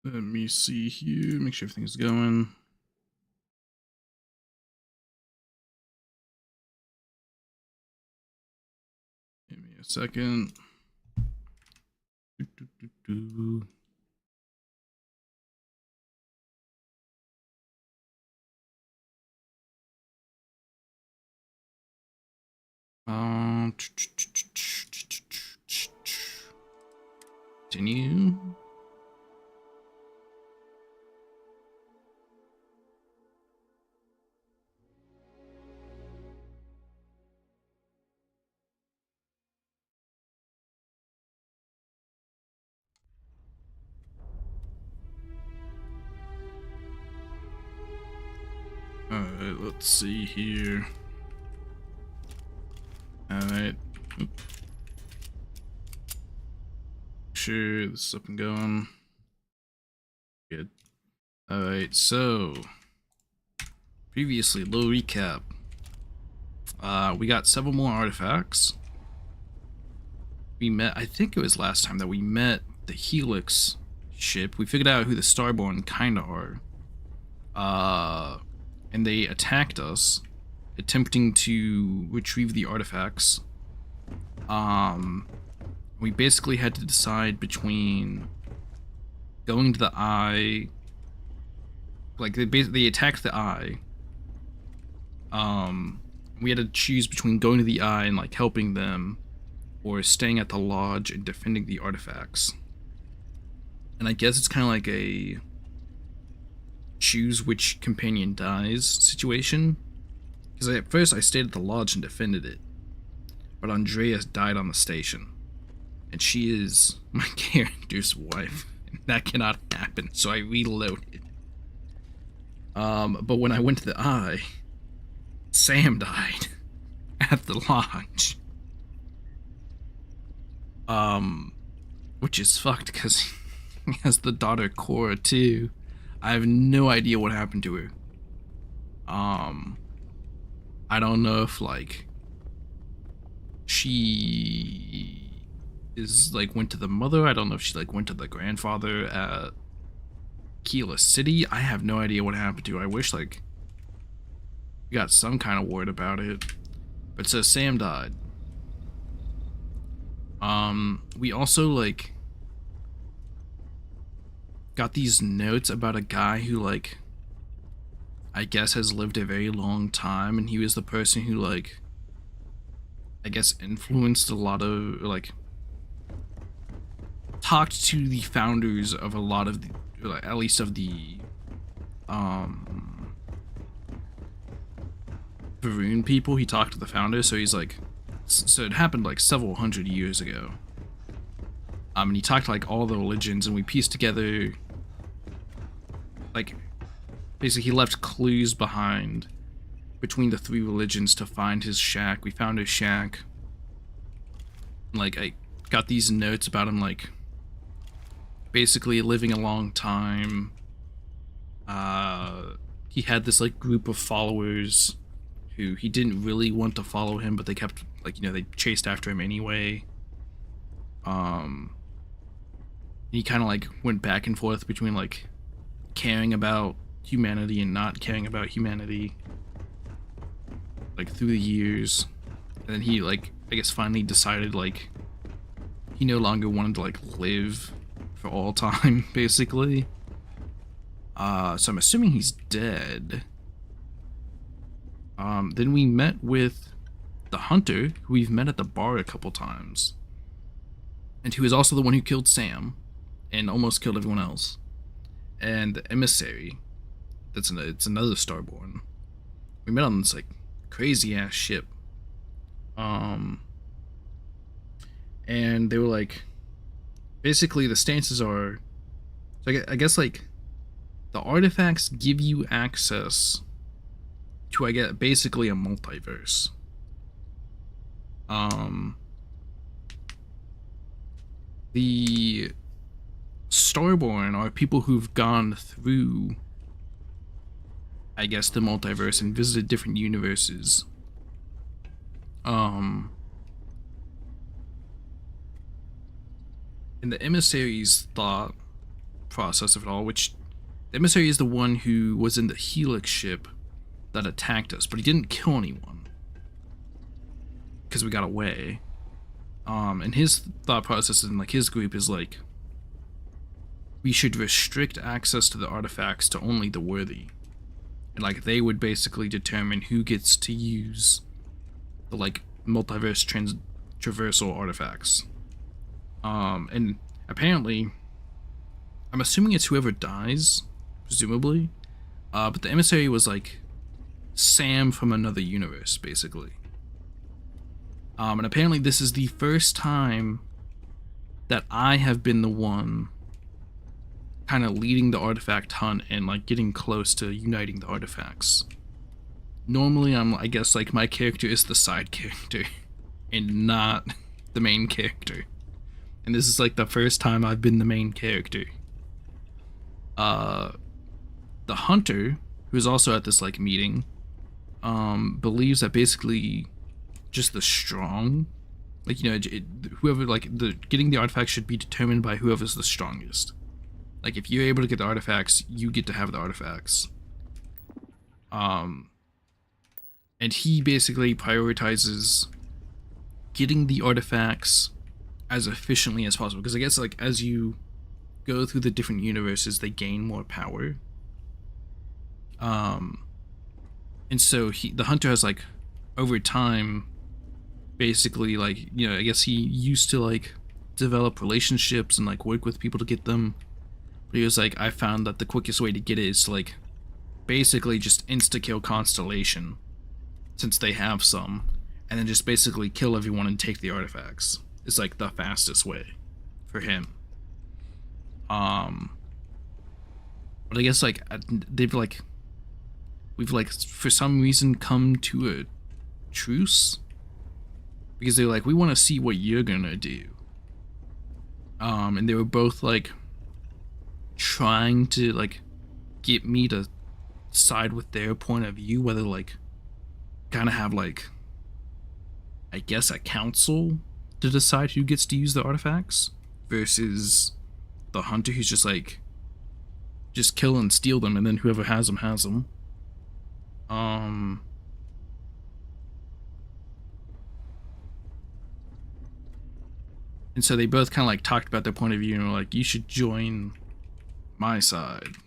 Let me see here, make sure everything's going. Give me a second. Do, do, do, do. Um, Continue. Alright, let's see here. Alright. Sure, this is up and going. Good. Alright, so previously, little recap. We got several more artifacts. We met, I think it was last time that we met the Helix ship. We figured out who the Starborn kinda are. And they attacked us, attempting to retrieve the artifacts. We basically had to decide between going to the Eye. Like they attacked the Eye. We had to choose between going to the Eye and like helping them, or staying at the lodge and defending the artifacts. And I guess it's kind of like a choose which companion dies situation. Because at first I stayed at the lodge and defended it, but Andreas died on the station, and she is my character's wife. And that cannot happen, so I reloaded. But when I went to the Eye, Sam died at the lodge. Which is fucked because he has the daughter Cora too. I have no idea what happened to her. I don't know if like she is like went to the mother. I don't know if she like went to the grandfather at Keela City. I have no idea what happened to her. I wish like we got some kind of word about it. But so Sam died. We also like got these notes about a guy who like I guess has lived a very long time, and he was the person who like I guess influenced a lot of like talked to the founders of a lot of the like, at least of the Varun people. He talked to the founders, so he's like, so it happened like several hundred years ago. And he talked to like all the religions, and we pieced together like basically he left clues behind between the three religions to find his shack. We found his shack. Like I got these notes about him like basically living a long time. He had this like group of followers who he didn't really want to follow him, but they kept like, you know, they chased after him anyway. He kind of like went back and forth between like caring about humanity and not caring about humanity, like through the years. And then he like I guess finally decided like he no longer wanted to like live for all time basically. So I'm assuming he's dead. Then we met with the hunter, who we've met at the bar a couple times, and who is also the one who killed Sam and almost killed everyone else. And the emissary, it's another Starborn. We met on this like crazy ass ship. And they were like, basically the stances are, so I guess like the artifacts give you access to I guess basically a multiverse. The Starborn are people who've gone through I guess the multiverse and visited different universes. And the emissaries thought process of it all, which the emissary is the one who was in the Helix ship that attacked us, but he didn't kill anyone because we got away. And his thought process in like his group is like, we should restrict access to the artifacts to only the worthy, and like they would basically determine who gets to use the like multiverse traversal artifacts. And apparently, I'm assuming it's whoever dies, presumably. But the emissary was like Sam from another universe, basically. And apparently this is the first time that I have been the one kind of leading the artifact hunt and like getting close to uniting the artifacts. Normally I guess like my character is the side character and not the main character. And this is like the first time I've been the main character. The hunter, who is also at this like meeting, believes that basically just the strong, like, you know, whoever, like, getting the artifact should be determined by whoever's the strongest. Like, if you're able to get the artifacts, you get to have the artifacts. And he basically prioritizes getting the artifacts as efficiently as possible, because I guess, like, as you go through the different universes, they gain more power. And so the hunter has, like, over time, basically, like, you know, I guess he used to, like, develop relationships and, like, work with people to get them. But he was like, I found that the quickest way to get it is to, like, basically just insta-kill Constellation, since they have some, and then just basically kill everyone and take the artifacts. It's, like, the fastest way for him. But I guess, like, we've, like, for some reason come to a truce, because they're like, we want to see what you're gonna do. And they were both like trying to like get me to side with their point of view, whether like kind of have like, I guess, a council to decide who gets to use the artifacts versus the hunter who's just like, just kill and steal them, and then whoever has them has them. And so they both kind of like talked about their point of view and were like, you should join my side.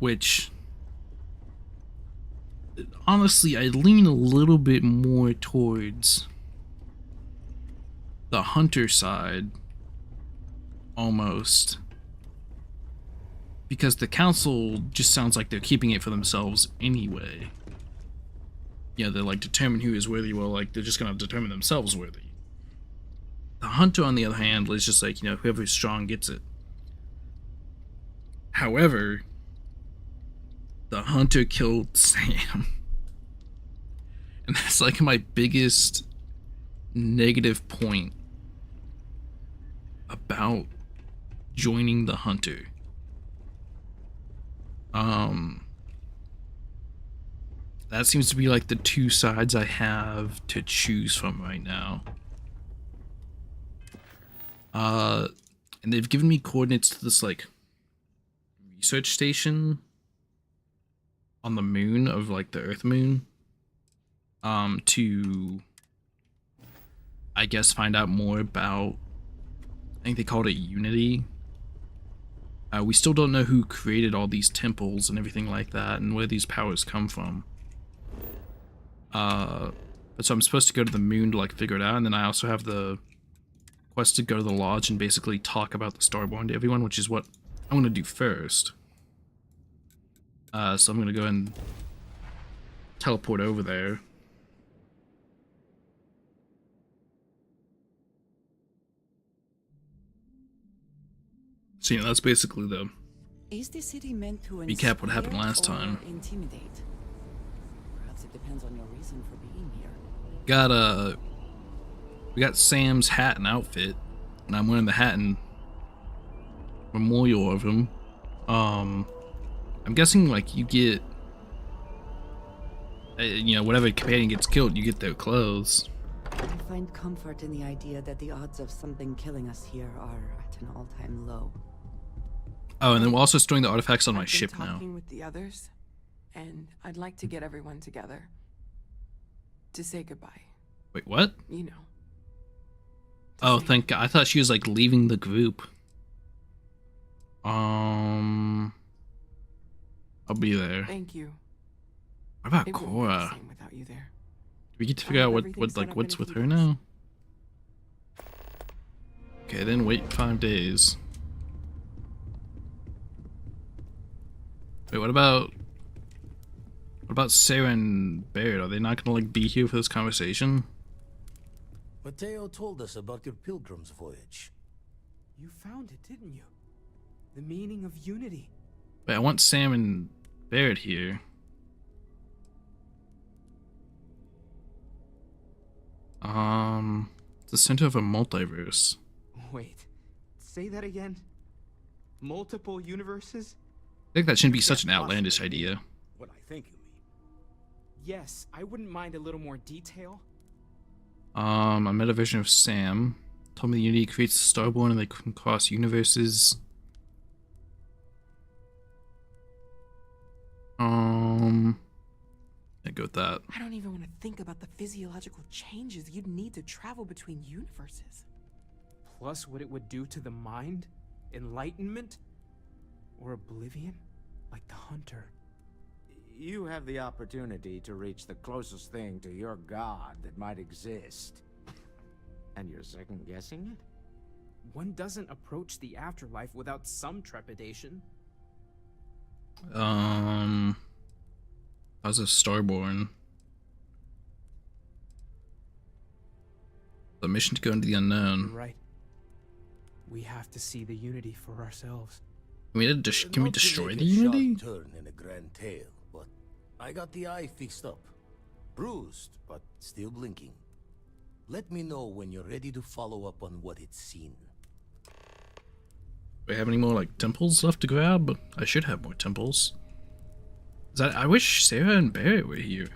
Which, honestly, I lean a little bit more towards the hunter side, almost. Because the council just sounds like they're keeping it for themselves anyway. Yeah, they're like, determine who is worthy. Well, like, they're just gonna determine themselves worthy. The hunter, on the other hand, is just like, you know, whoever's strong gets it. However, the hunter killed Sam. And that's like my biggest negative point about joining the hunter. That seems to be like the two sides I have to choose from right now. And they've given me coordinates to this like research station on the moon of like the Earth moon. To, I guess, find out more about, I think they called it Unity. We still don't know who created all these temples and everything like that, and where these powers come from. But so I'm supposed to go to the moon to like figure it out, and then I also have the quest to go to the lodge and basically talk about the Starborn to everyone, which is what I'm gonna do first. So I'm gonna go and teleport over there. So yeah, that's basically the Is the city meant to recap what happened last time. Intimidate? Perhaps it depends on your reason for being here. We got Sam's hat and outfit, and I'm wearing the hat and memorial of him. I'm guessing like you get You know, whatever companion gets killed, you get their clothes. I find comfort in the idea that the odds of something killing us here are at an all-time low. Oh, and then we're also storing the artifacts on my I've been ship now. talking with the others, and I'd like to get everyone together to say goodbye. Wait, what? You know. Oh, say- thank God. I thought she was like leaving the group. I'll be there. Thank you. What about It wouldn't be the Cora? same without you there. Do we get to figure out what what's with her now? Okay, then wait 5 days. Wait, what about Sarah and Barrett? Are they not gonna like be here for this conversation? Mateo told us about your pilgrim's voyage. You found it, didn't you? The meaning of unity. Wait, I want Sam and Barrett here. It's the center of a multiverse. Wait, say that again? Multiple universes? I think that shouldn't be such an outlandish idea. What I think you mean. Yes, I wouldn't mind a little more detail. I met a version of Sam. Told me the Unity creates Starborn and they can cross universes. I go with that. I don't even want to think about the physiological changes you'd need to travel between universes. Plus what it would do to the mind? Enlightenment? Or oblivion? Like the hunter. You have the opportunity to reach the closest thing to your god that might exist. And you're second guessing it? One doesn't approach the afterlife without some trepidation. I was a Starborn. The mission to go into the You're unknown. right. We have to see the unity for ourselves. Can we Not to destroy make the a sharp Unity? turn in a grand tale, but I got the eye fixed up. Bruised, but still blinking. Let me know when you're ready to follow up on what it's seen. Do we have any more like temples left to grab? I should have more temples. I wish Sarah and Barrett were here.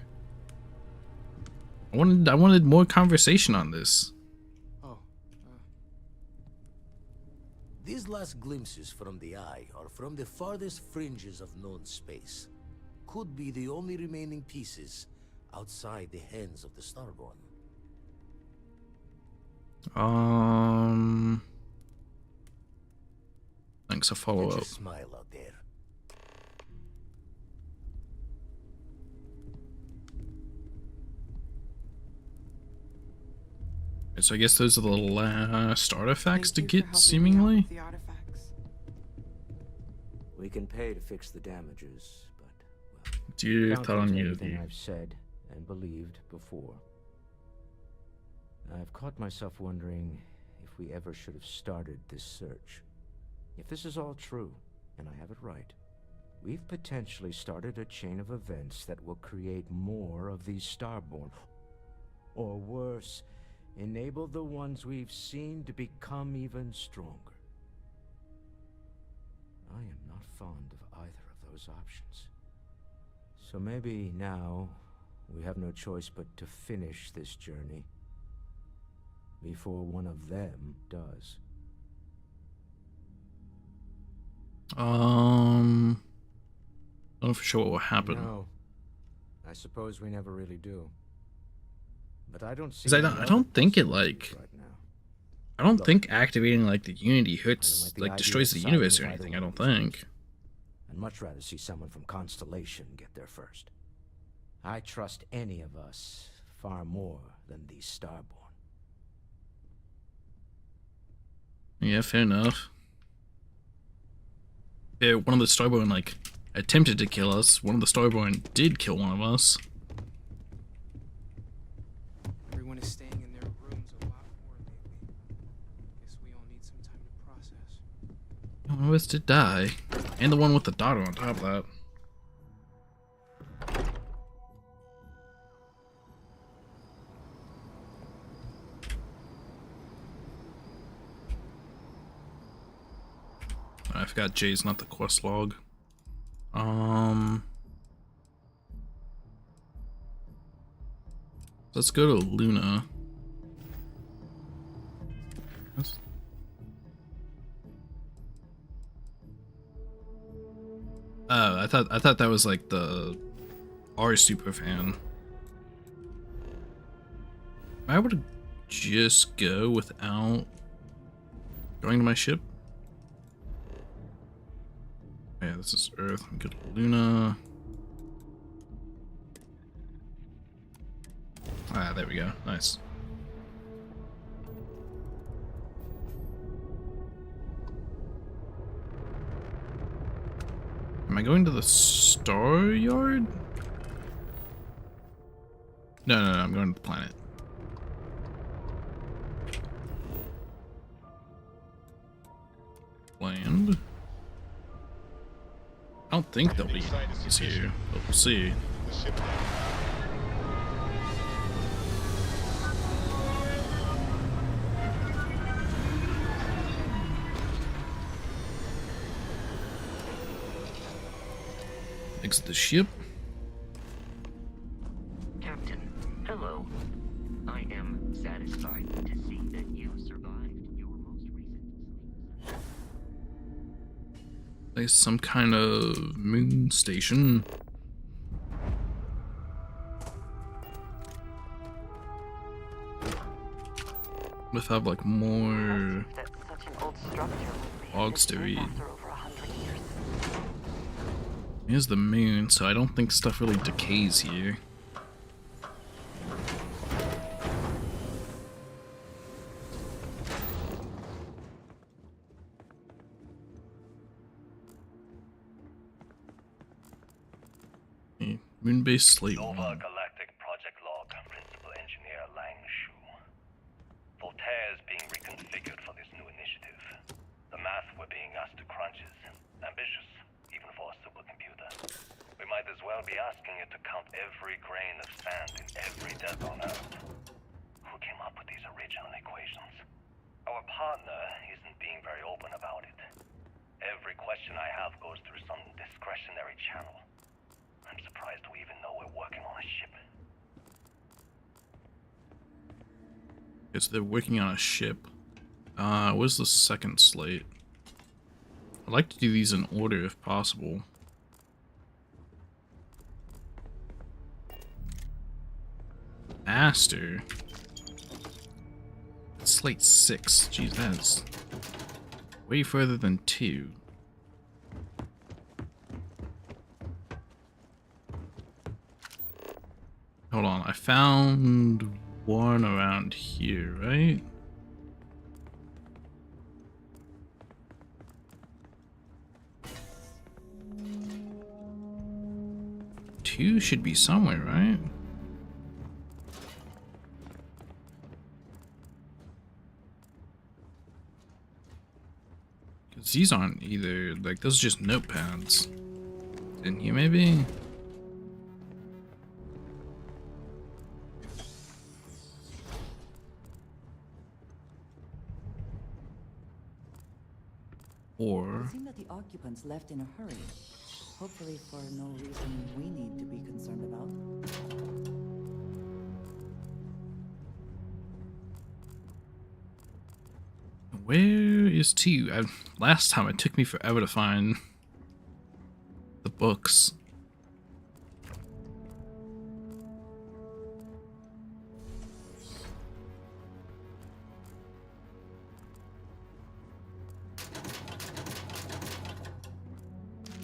I wanted more conversation on this. Oh, These last glimpses from the eye are from the farthest fringes of known space. Could be the only remaining pieces outside the hands of the Starborn. Thanks, a follow Get your up. smile out there. So I guess those are the last artifacts to Thank you for get, helping me out seemingly. with the artifacts. We can pay to fix the damages, but well, Do your counter thought on to everything Unity. I've said and believed before. I've caught myself wondering if we ever should have started this search. If this is all true, and I have it right, we've potentially started a chain of events that will create more of these Starborn. Or worse, enable the ones we've seen to become even stronger. I am not fond of either of those options. So maybe now we have no choice but to finish this journey before one of them does. I don't know for sure what will happen. No, I suppose we never really do. But I don't see. 'Cause I don't think it like. right now. I don't think activating like the Unity I hurts, don't like the like idea destroys of the siding universe or with either anything. I one don't of these think. groups. I'd much rather see someone from Constellation get there first. I trust any of us far more than these Starborn. Yeah, fair enough. Yeah, one of the Starborn like attempted to kill us. One of the Starborn did kill one of us. everyone is staying in their rooms a lot more lately. Guess we all need some time to process. One of us did die, and the one with the daughter on top of that. I forgot Jay's not the quest log. Let's go to Luna. Oh, I thought that was like the our super fan. Am I able to just go without going to my ship? Yeah, this is Earth. We go to Luna. Ah, there we go. Nice. Am I going to the Star Yard? No, I'm going to the planet. Land. I don't think there'll be enemies here, but we'll see. Exit the ship. Captain, hello. I am satisfied to see that you survived your most recent sleep. There's some kind of moon station. If I have like more That such an old structure would be logs to read. after over 100 years. Here's the moon, so I don't think stuff really decays here. Okay, moon-based slate Nova one. Galactic Project Log, Principal Engineer Lang Shu. Voltaire is being reconfigured for this new initiative. The math we're being asked to crunch is ambitious, even for a supercomputer. We might as well be asking it to count every grain of sand in every desert on Earth. Who came up with these original equations? Our partner isn't being very open about it. Every question I have goes through some discretionary channel. I'm surprised we even know we're working on a ship. Because they're working on a ship. Where's the second slate? I'd like to do these in order if possible. Aster. Slate 6. Jeez, that is way further than 2. Hold on, I found one around here, right? Two should be somewhere, right? Because these aren't either, like, those are just notepads. In here, maybe? Or... It seemed that the occupants left in a hurry. Hopefully for no reason we need to be concerned about. Where is 2? Last time it took me forever to find the books.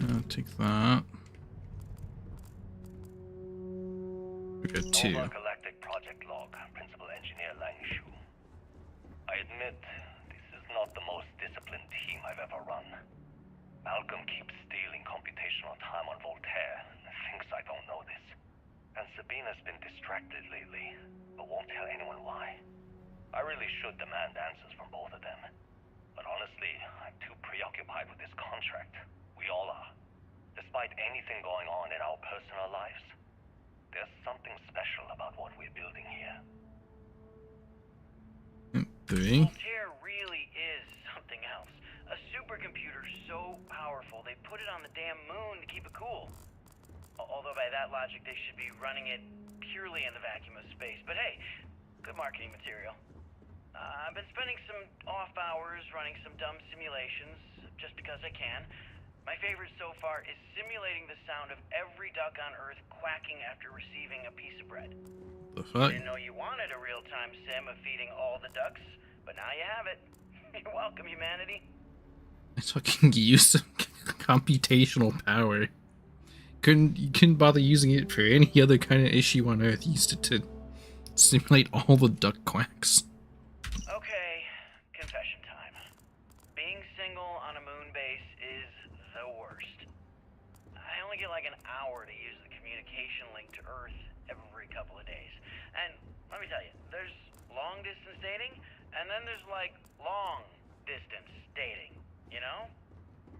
I'll take that. We got 2. Nova Galactic Project Log, Principal Engineer Lang Shu. I admit, this is not the most disciplined team I've ever run. Malcolm keeps stealing computational time on Voltaire and thinks I don't know this. And Sabina's been distracted lately, but won't tell anyone why. I really should demand answers from both of them. But honestly, I'm too preoccupied with this contract. We all are. Despite anything going on in our personal lives, there's something special about what we're building here. 3. Voltaire really is something else. A supercomputer so powerful they put it on the damn moon to keep it cool. Although by that logic they should be running it purely in the vacuum of space, but hey, good marketing material. I've been spending some off hours running some dumb simulations, just because I can. My favorite so far is simulating the sound of every duck on Earth quacking after receiving a piece of bread. The fuck? Didn't know you wanted a real-time sim of feeding all the ducks, but now you have it. You're welcome, humanity. It's fucking use some computational power. You couldn't bother using it for any other kind of issue on Earth. You used it to simulate all the duck quacks. Okay, confession time. Being single on a moon base is the worst. I only get like an hour to use the communication link to Earth every couple of days. And let me tell you, there's long distance dating, and then there's like long distance dating, you know?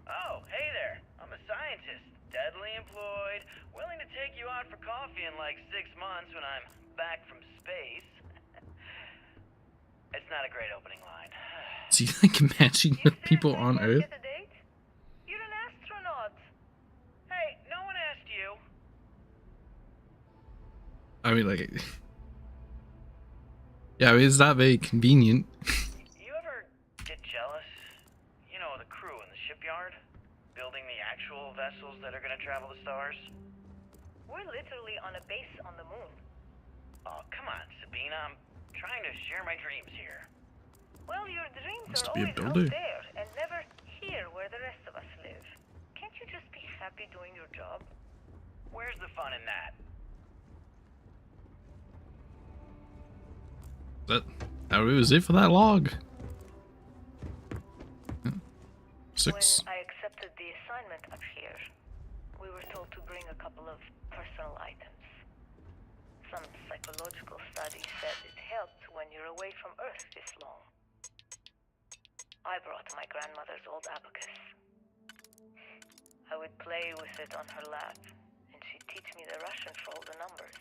Oh, hey there, I'm a scientist, deadly employed, willing to take you out for coffee in like 6 months when I'm back from space. It's not a great opening line. See, like, imagine the people on Earth. Get a date? You're an astronaut. Hey, no one asked you. I mean, like, yeah, I mean, it's not very convenient. You ever get jealous? You know, the crew in the shipyard? Building the actual vessels that are gonna travel the stars? We're literally on a base on the moon. Oh, come on, Sabina. I'm trying to share my dreams here. Well, your dreams Wants are to be a always out builder. there and never here where the rest of us live. Can't you just be happy doing your job? Where's the fun in that? That was it for that log. 6. When I accepted the assignment up here, we were told to bring a couple of personal items. Some psychological study said it helped when you're away from Earth this long. I brought my grandmother's old abacus. I would play with it on her lap, and she'd teach me the Russian for all the numbers.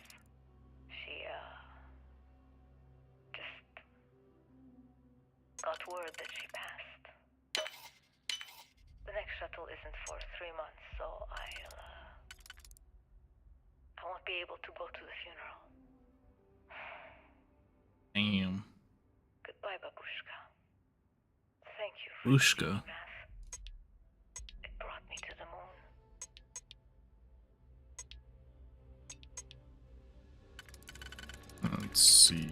She, just got word that she passed. The next shuttle isn't for 3 months, so I won't be able to go to the funeral. Damn. Goodbye, babushka. Thank you for Bushka. teaching me math. It brought me to the moon. Let's see.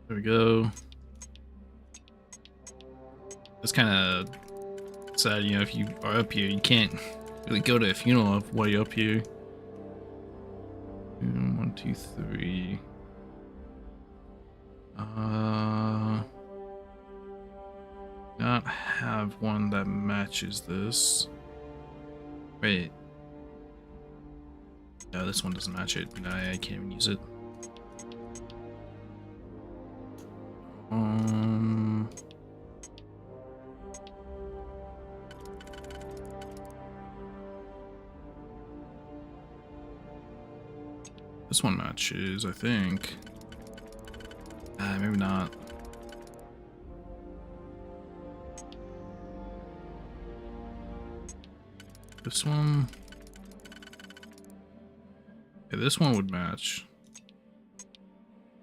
There we go. It's kind of sad, you know, if you are up here, you can't really go to a funeral while you're up here. 1, 2, 3. Not have one that matches this. Wait. No, this one doesn't match it. No, I can't even use it. This one matches, I think. Maybe not. This one. Yeah, this one would match.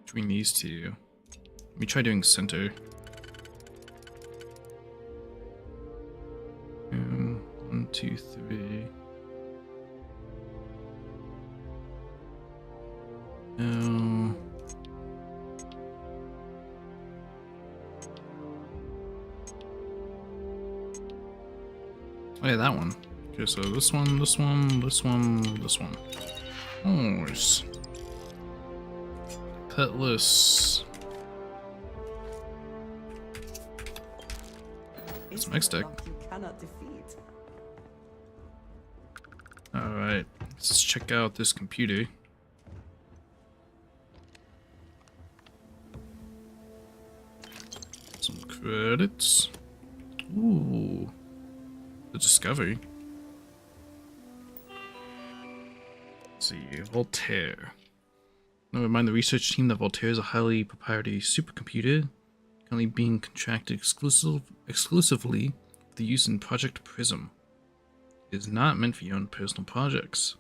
Between these two. Let me try doing center. 1, 2, 3. No. Oh yeah, that one. Okay, so this one, this one, this one, this one. Horse. Petless. It's mixed deck. You cannot defeat. Alright, let's check out this computer. Some credits. Ooh. The discovery. Let's see, Voltaire. Now remind the research team that Voltaire is a highly proprietary supercomputer, currently being contracted exclusively for the use in Project Prism. It is not meant for your own personal projects.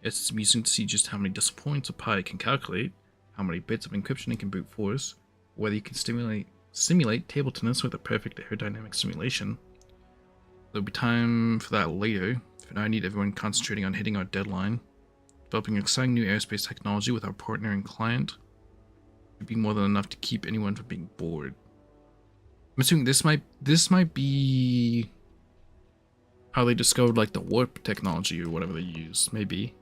It's amusing to see just how many disappointments a Pi can calculate, how many bits of encryption it can brute force, whether you can simulate table tennis with a perfect aerodynamic simulation. There'll be time for that later. For now, I need everyone concentrating on hitting our deadline. Developing exciting new aerospace technology with our partner and client would be more than enough to keep anyone from being bored. I'm assuming this might be how they discovered like the warp technology or whatever they use. Maybe.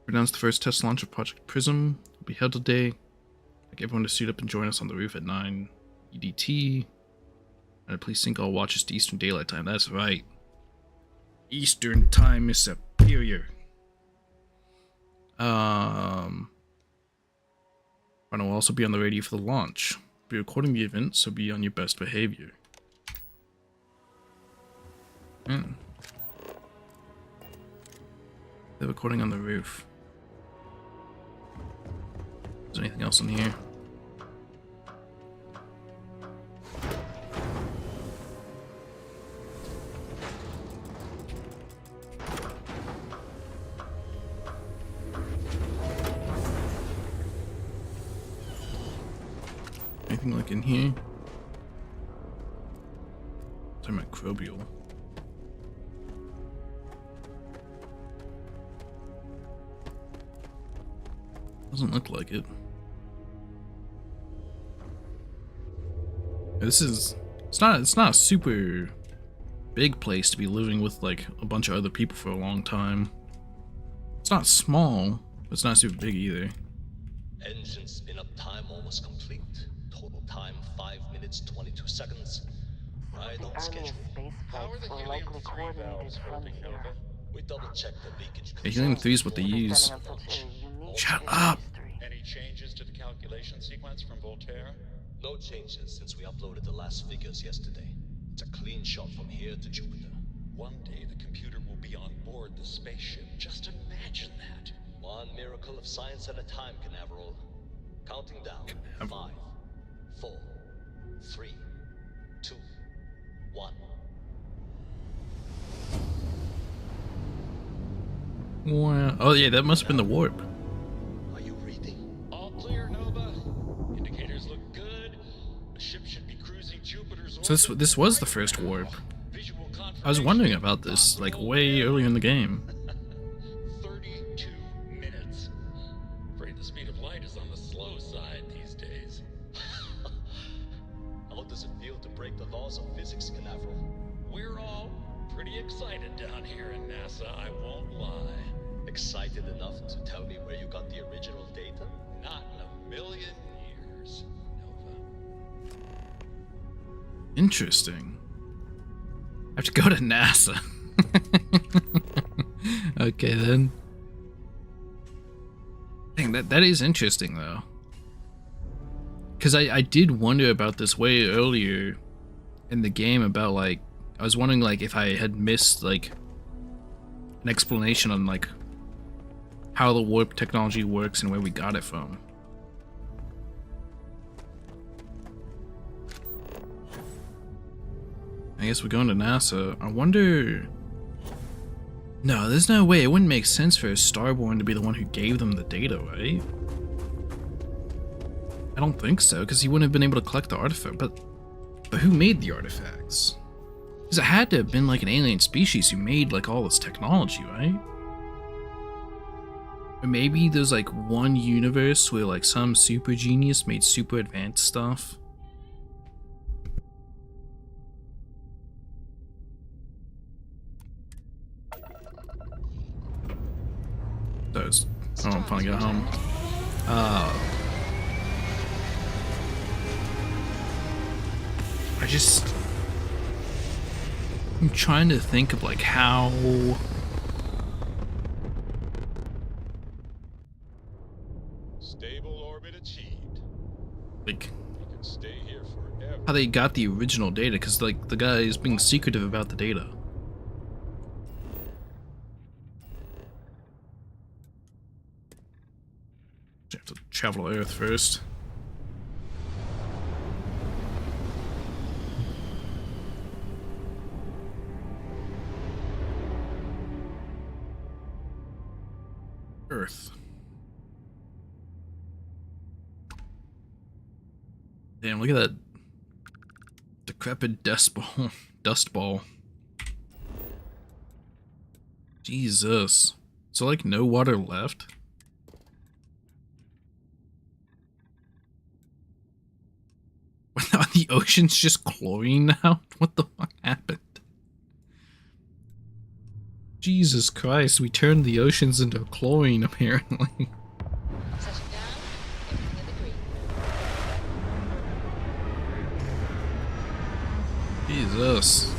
We announced the first test launch of Project Prism will be held today. I'd like everyone to suit up and join us on the roof at 9 EDT. And please sync all watches to Eastern Daylight Time. That's right. Eastern Time is superior. And will also be on the radio for the launch. Be recording the event, so be on your best behavior. They're recording on the roof. Is there anything else in here? Anything like in here? Talking microbial. Doesn't look like it. This is it's not a super big place to be living with like a bunch of other people for a long time. It's not small, but it's not super big either. Engine spin-up time almost complete. Total time 5 minutes 22 seconds. Right on schedule. How are the helium-3 valves holding, Nova? We double-checked the leakage. Yeah, helium-3 is what they use. Shut up! Any changes to the calculation sequence from Voltaire? No changes since we uploaded the last figures yesterday. It's a clean shot from here to Jupiter. One day the computer will be on board the spaceship. Just imagine that. One miracle of science at a time, Canaveral. Counting down. 5, 4, 3, 2, 1. Wow. Oh yeah, that must have been the warp. Are you reading? All clear, Nova. Indicators look good. The ship should be cruising Jupiter's orbit. So this was the first warp. I was wondering about this like way earlier in the game. 32 minutes. Afraid the speed of light is on the slow side these days. How does it feel to break the laws of physics, Canaveral? We're all pretty excited down here in NASA, I won't lie. Excited enough to tell me where you got the original data? Not in a million years, Nova. Interesting. I have to go to NASA. Okay then. Dang, that is interesting though. Because I did wonder about this way earlier in the game about like, I was wondering like if I had missed like an explanation on like how the warp technology works and where we got it from. I guess we're going to NASA. I wonder... No, there's no way. It wouldn't make sense for Starborn to be the one who gave them the data, right? I don't think so, because he wouldn't have been able to collect the artifact. But who made the artifacts? Because it had to have been like an alien species who made like all this technology, right? Or maybe there's like one universe where like some super genius made super advanced stuff. Those. Oh, I'm finally got home. I'm trying to think of like how. Stable orbit achieved. Like. You can stay here forever. How they got the original data, because like the guy is being secretive about the data. You have to travel to Earth first. Earth. Damn, look at that decrepit dust ball. Dust ball. Jesus. So like no water left? Are the ocean's just chlorine now? What the fuck happened? Jesus Christ, we turned the oceans into chlorine apparently. Jesus.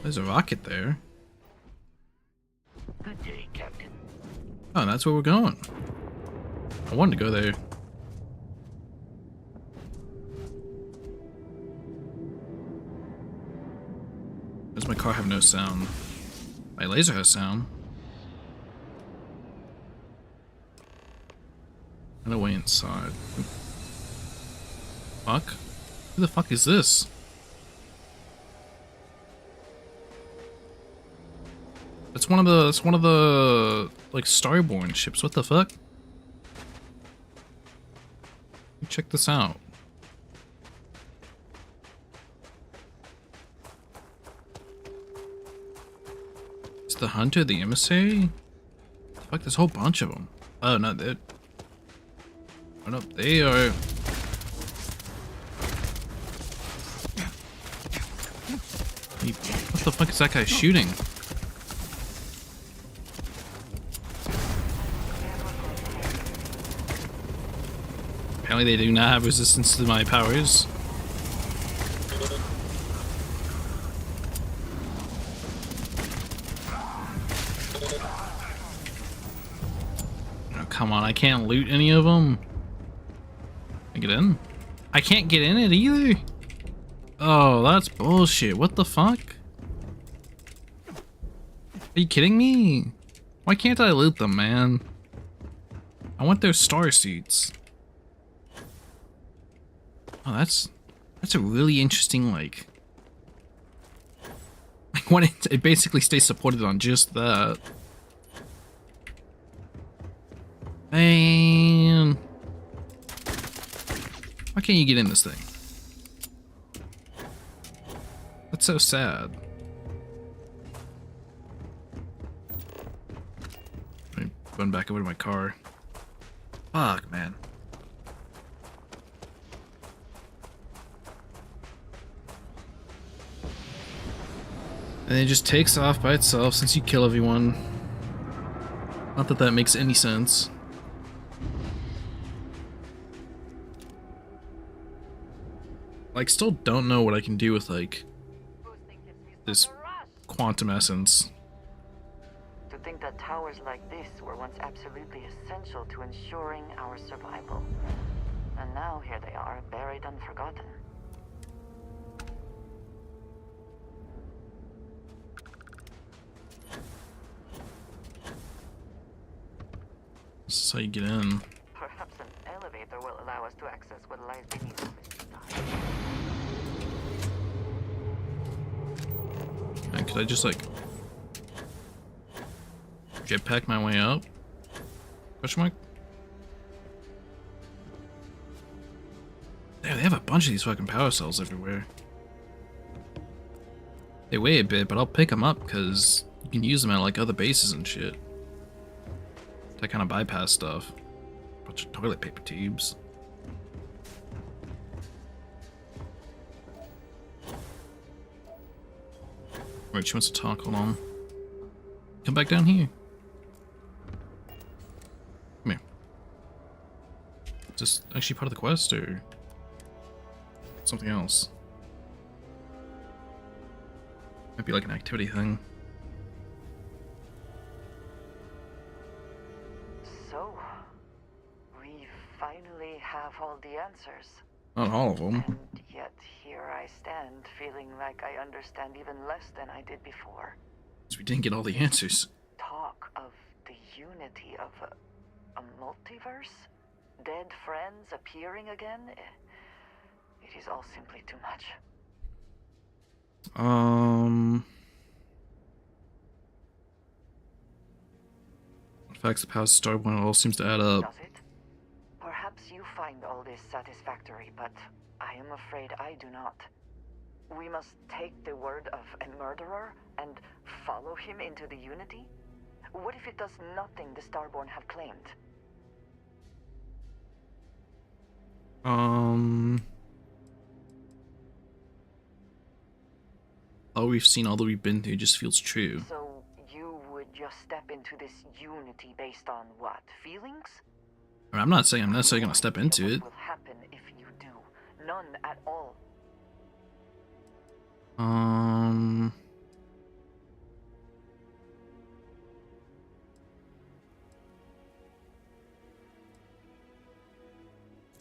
There's a rocket there. Good day, Captain. Oh, that's where we're going. I wanted to go there. Does my car have no sound? My laser has sound. No way inside. Fuck? Who the fuck is this? It's one of the like Starborn ships. What the fuck? Check this out. It's the Hunter, the Emissary? Fuck, there's a whole bunch of them. Oh no, they're... Oh no, they are... What the fuck is that guy shooting? Apparently they do not have resistance to my powers. Oh, come on, I can't loot any of them. Can I get in? I can't get in it either. Oh, that's bullshit. What the fuck? Are you kidding me? Why can't I loot them, man? I want their star suits. Oh, that's a really interesting, like when it basically stays supported on just that. Man, why can't you get in this thing? That's so sad. I'm going back over to my car. Fuck, man. And it just takes off by itself since you kill everyone. Not that that makes any sense. Like, still don't know what I can do with, like, this quantum essence. To think that towers like this were once absolutely essential to ensuring our survival. And now here they are, buried and forgotten. This is how you get in. Perhaps an elevator will allow us to access what lies beneath this. And could I just, like, jetpack my way up? Question mark? Damn, they have a bunch of these fucking power cells everywhere. They weigh a bit, but I'll pick them up because you can use them at, like, other bases and shit. To kind of bypass stuff. Bunch of toilet paper tubes. Right, she wants to talk. Hold on. Come back down here. Come here. Is this actually part of the quest or something else? Might be like an activity thing. So, we finally have all the answers. Not all of them. And yet here I stand, feeling like I understand even less than I did before. So we didn't get all the answers. Talk of the unity of a multiverse? Dead friends appearing again? It is all simply too much. Facts, the past Starborn, it all seems to add up. Does it? Perhaps you find all this satisfactory, but I am afraid I do not. We must take the word of a murderer and follow him into the Unity? What if it does nothing the Starborn have claimed? All we've seen, all that we've been through just feels true. So you would just step into this Unity based on what? Feelings? I mean, I'm not saying I'm necessarily gonna step into it. What will happen if you do? None at all.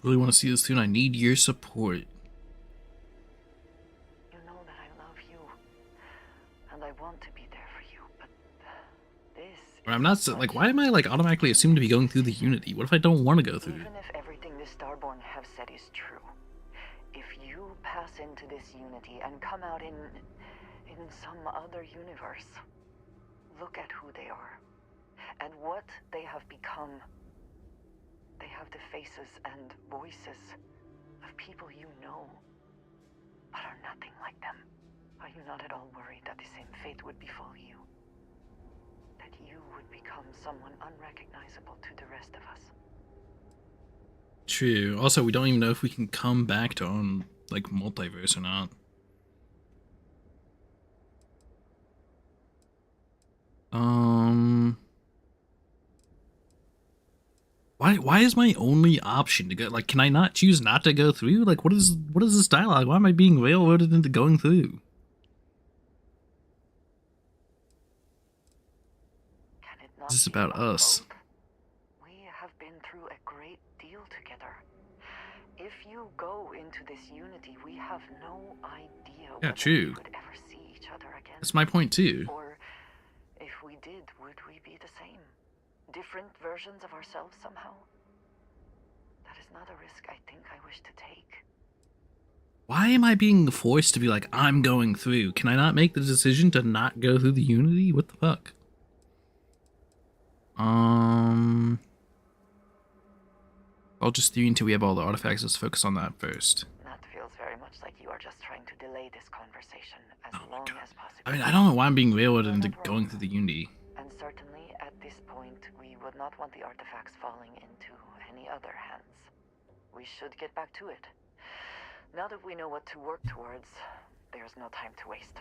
Really want to see this through, and I need your support. You know that I love you, and I want to be there for you, but this. I'm not like, why am I like automatically assumed to be going through the Unity? What if I don't want to go through? Even if everything the Starborn have said is true, if you pass into this Unity and come out in some other universe, look at who they are and what they have become. They have the faces and voices of people you know, but are nothing like them. Are you not at all worried that the same fate would befall you? That you would become someone unrecognizable to the rest of us? True. Also, we don't even know if we can come back to our own, like, multiverse or not. Why is my only option to go? Like, can I not choose not to go through? Like, what is this dialogue? Why am I being railroaded into going through? This is about us. We have been through a great deal together. If you go into this Unity, we have no idea whether we would ever see each other again. That's my point too. Or if we did, would we be the same? Different versions of ourselves somehow? That is not a risk I think I wish to take. Why am I being forced to be like, I'm going through? Can I not make the decision to not go through the Unity? What the fuck? I'll just do until we have all the artifacts. Let's focus on that first. That feels very much like you are just trying to delay this conversation as long as possible. I mean, I don't know why I'm being railroaded into going through the Unity. And certainly, at this point, we would not want the artifacts falling into any other hands. We should get back to it. Now that we know what to work towards, there's no time to waste.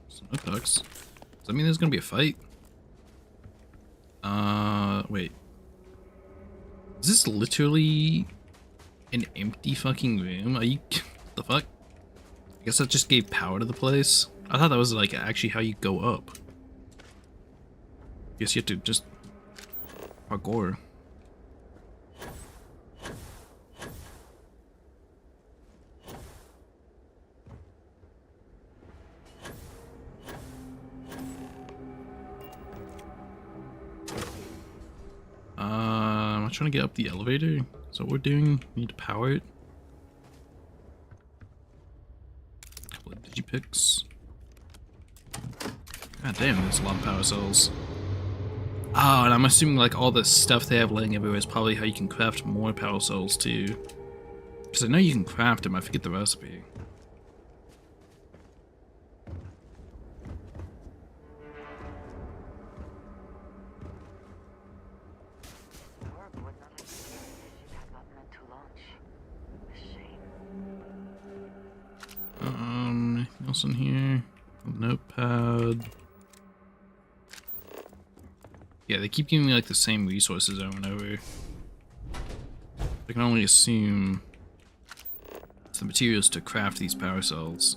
Snow ducks. Does that mean there's gonna be a fight? Wait. Is this literally an empty fucking room? Are you... the fuck? I guess that just gave power to the place. I thought that was like actually how you go up. Guess you have to just parkour. I'm trying to get up the elevator. Is that what we're doing? Need to power it. A couple of digipicks. God damn, there's a lot of power cells. Oh, and I'm assuming like all the stuff they have laying everywhere is probably how you can craft more power cells too. Because I know you can craft them, I forget the recipe. Anything else in here? Notepad. Yeah, they keep giving me like the same resources over and over. I can only assume it's the materials to craft these power cells.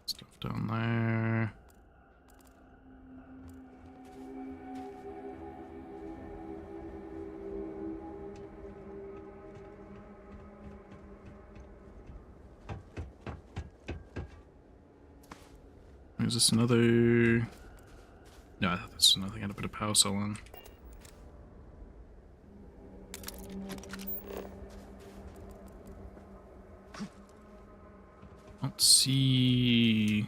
Stuff down there. Is this another... No, I thought this was nothing. I had to put a power cell on. I don't see...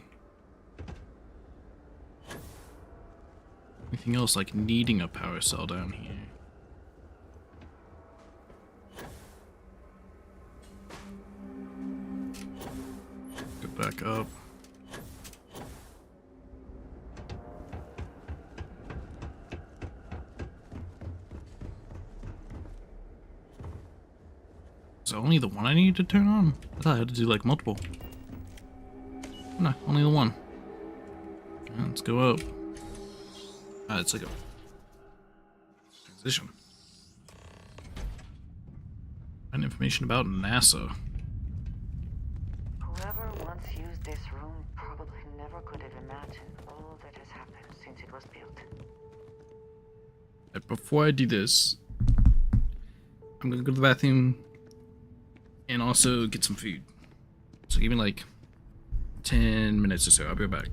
anything else like needing a power cell down here. Go back up. Is it only the one I need to turn on? I thought I had to do like multiple. No, only the one. Yeah, let's go up. It's like a transition. Find information about NASA. Whoever once used this room probably never could have imagined all that has happened since it was built. Before I do this, I'm gonna go to the bathroom and also get some food. So give me like 10 minutes or so. I'll be right back.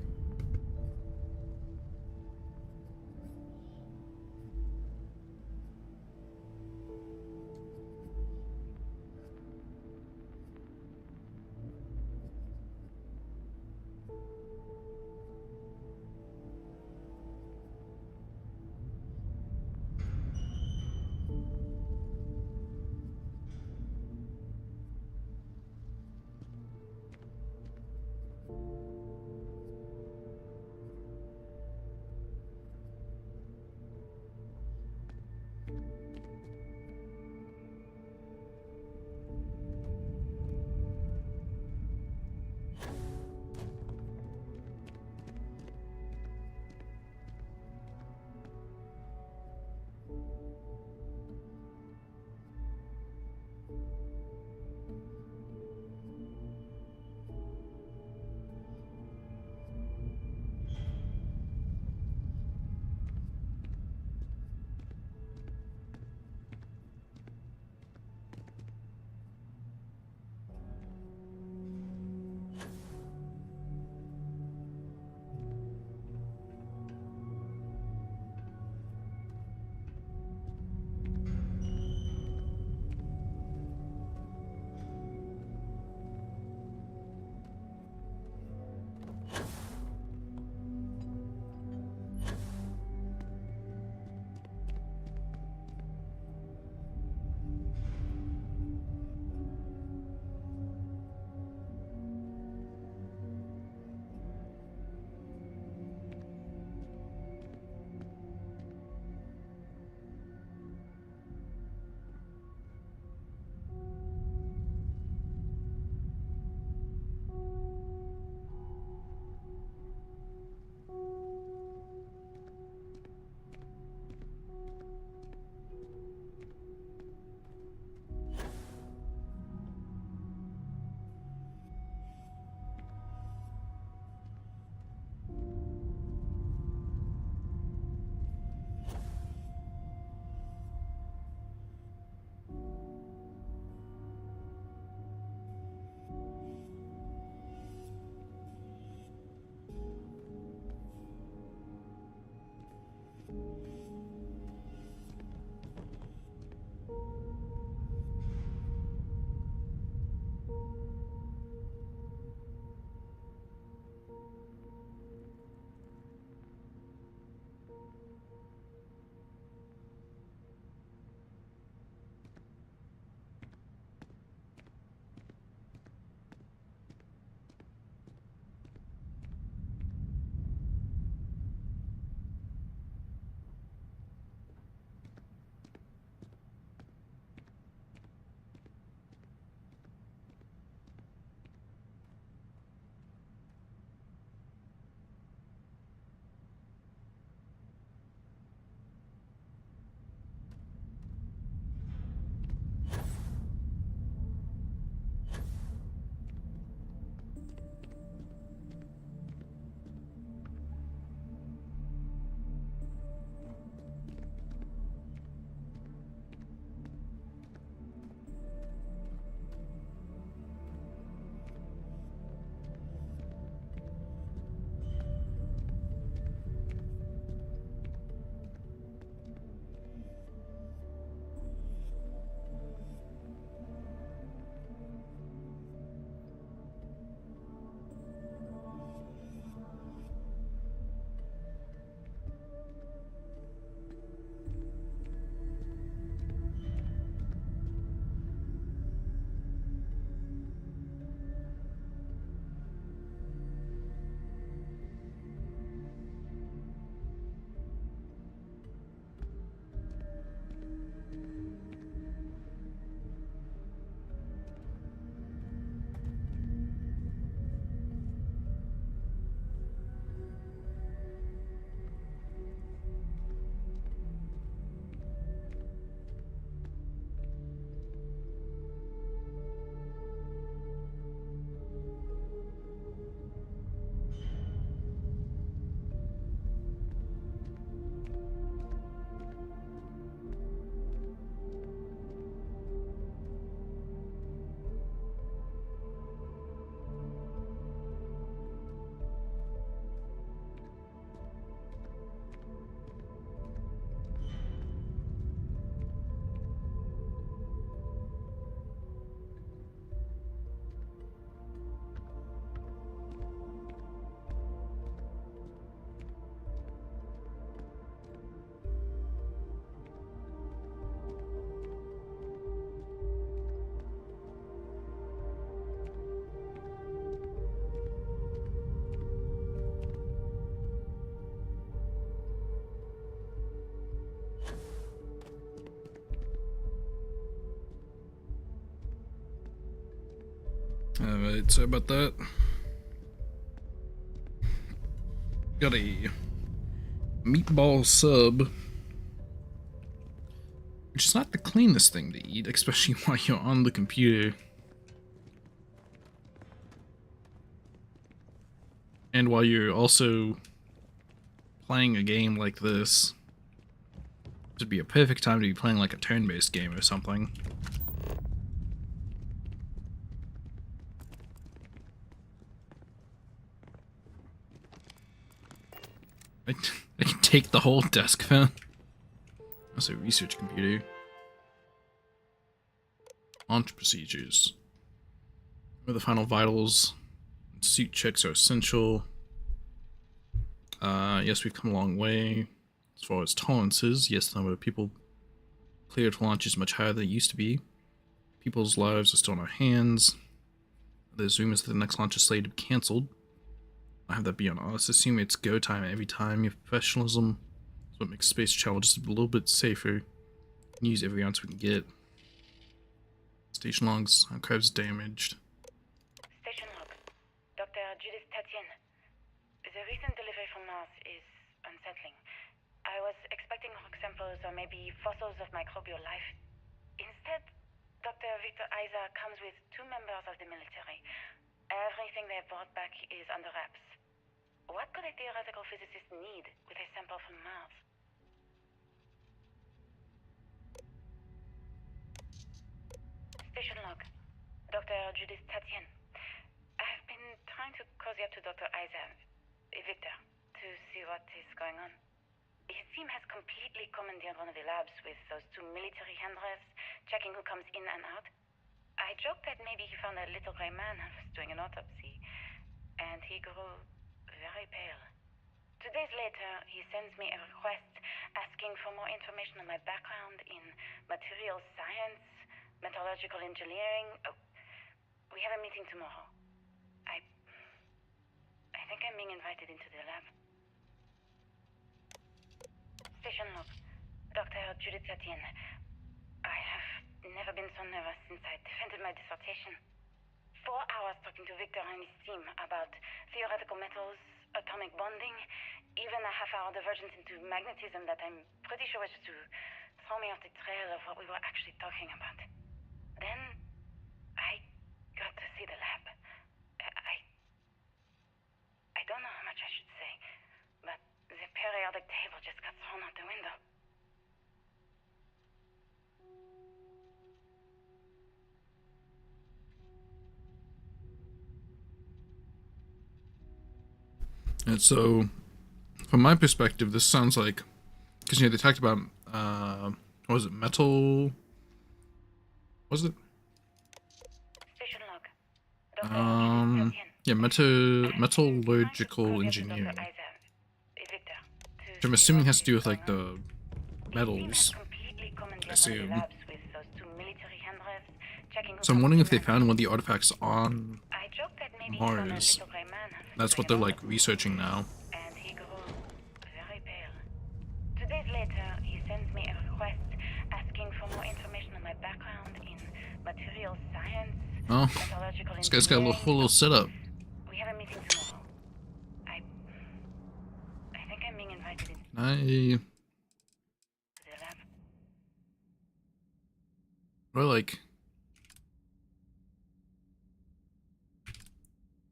Alright, sorry about that. Got a meatball sub, which is not the cleanest thing to eat, especially while you're on the computer. And while you're also playing a game like this. It'd be a perfect time to be playing like a turn-based game or something. I can take the whole desk phone. That's a research computer. Launch procedures. Remember the final vitals. Suit checks are essential. Yes, we've come a long way. As far as tolerances, yes, the number of people cleared for launch is much higher than it used to be. People's lives are still in our hands. There's rumors that the next launch is slated to be cancelled. I have that be on us. Assume it's go time every time. Your professionalism is what makes space travel just a little bit safer. Use every ounce we can get. Station logs, archives damaged. Station log. Dr. Judith Tatian. The recent delivery from Mars is unsettling. I was expecting rock samples or maybe fossils of microbial life. Instead, Dr. Victor Isa comes with 2 members of the military. Everything they brought back is under wraps. What could a theoretical physicist need with a sample from Mars? Station log. Dr. Judith Tatian. I've been trying to cozy up to Dr. Isa, Victor, to see what is going on. His team has completely commandeered one of the labs with those 2 military handrails, checking who comes in and out. I joked that maybe he found a little gray man and was doing an autopsy, and he grew very pale. 2 days later, he sends me a request asking for more information on my background in material science, metallurgical engineering. Oh, we have a meeting tomorrow. I think I'm being invited into the lab. Station log. Dr. Judith Tatian. I have never been so nervous since I defended my dissertation. 4 hours talking to Victor and his team about theoretical metals, atomic bonding, even a half-hour divergence into magnetism that I'm pretty sure was to throw me off the trail of what we were actually talking about. Then, I got to see the lab. I don't know how much I should say, but the periodic table just got thrown out the window. And so, from my perspective, this sounds like, because they talked about, what was it, metal? Was it? Station log. Yeah, metallurgical engineering. Which I'm assuming has to do with like the metals. I assume. So I'm wondering if they found one of the artifacts on Mars. That's what they're like researching now. And he grew very pale. 2 days later, he sends me a request asking for more information on my background in material science, metallurgical engineering. This guy's got a whole little setup. We have a meeting tomorrow. I think I'm being invited in. The lab. Or like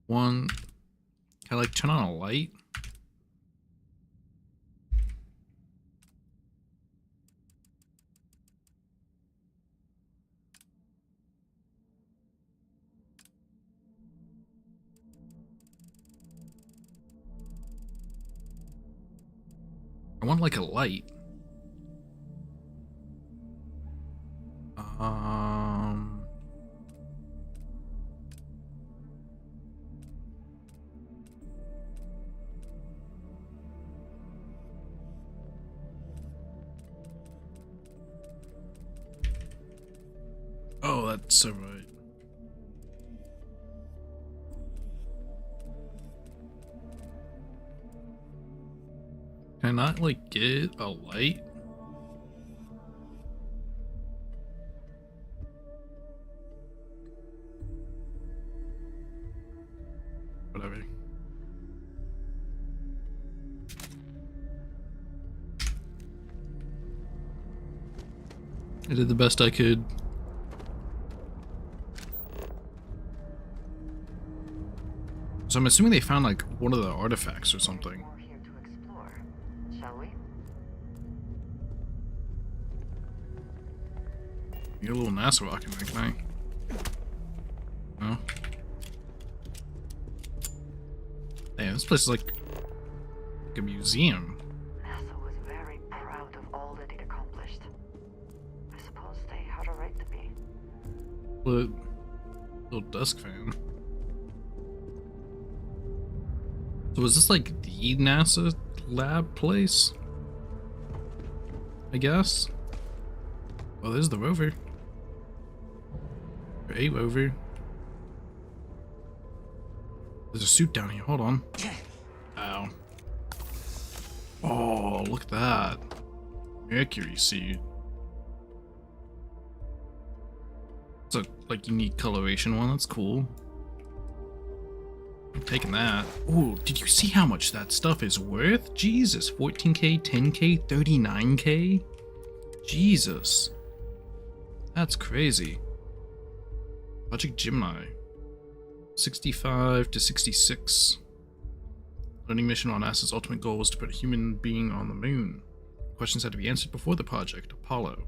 one. Can I like turn on a light? I want like a light. Oh, that's so right. Can I not like get a light? I did the best I could. So I'm assuming they found like one of the artifacts or something. More here to explore, shall we? You're a little NASA rocket, can I? No. Damn, this place is like a museum. NASA was very proud of all that it accomplished. I suppose they had a right to be. But little desk fan. So is this like the NASA lab place? I guess. Oh, there's the rover. Or a rover. There's a suit down here. Hold on. Ow. Oh, look at that. Mercury suit. It's a like unique coloration one. That's cool. I'm taking that. Ooh, did you see how much that stuff is worth? Jesus, 14K, 10K, 39K? Jesus. That's crazy. Project Gemini. 65 to 66. Learning mission on NASA's ultimate goal was to put a human being on the moon. Questions had to be answered before the project, Apollo.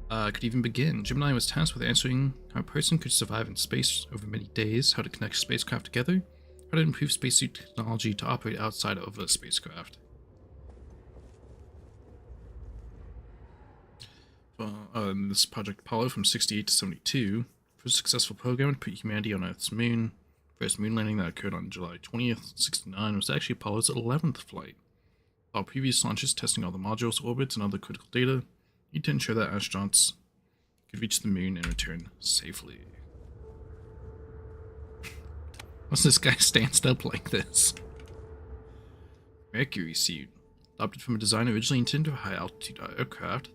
Could even begin. Gemini was tasked with answering how a person could survive in space over many days, how to connect spacecraft together, how to improve spacesuit technology to operate outside of a spacecraft. This Project Apollo from 68 to 72. First successful program to put humanity on Earth's moon. First moon landing that occurred on July 20th, 69 was actually Apollo's 11th flight. While previous launches testing all the modules, orbits, and other critical data, need to ensure that astronauts could reach the moon and return safely. What's this guy stands up like this? Mercury suit. Adopted from a design originally intended for high-altitude aircraft,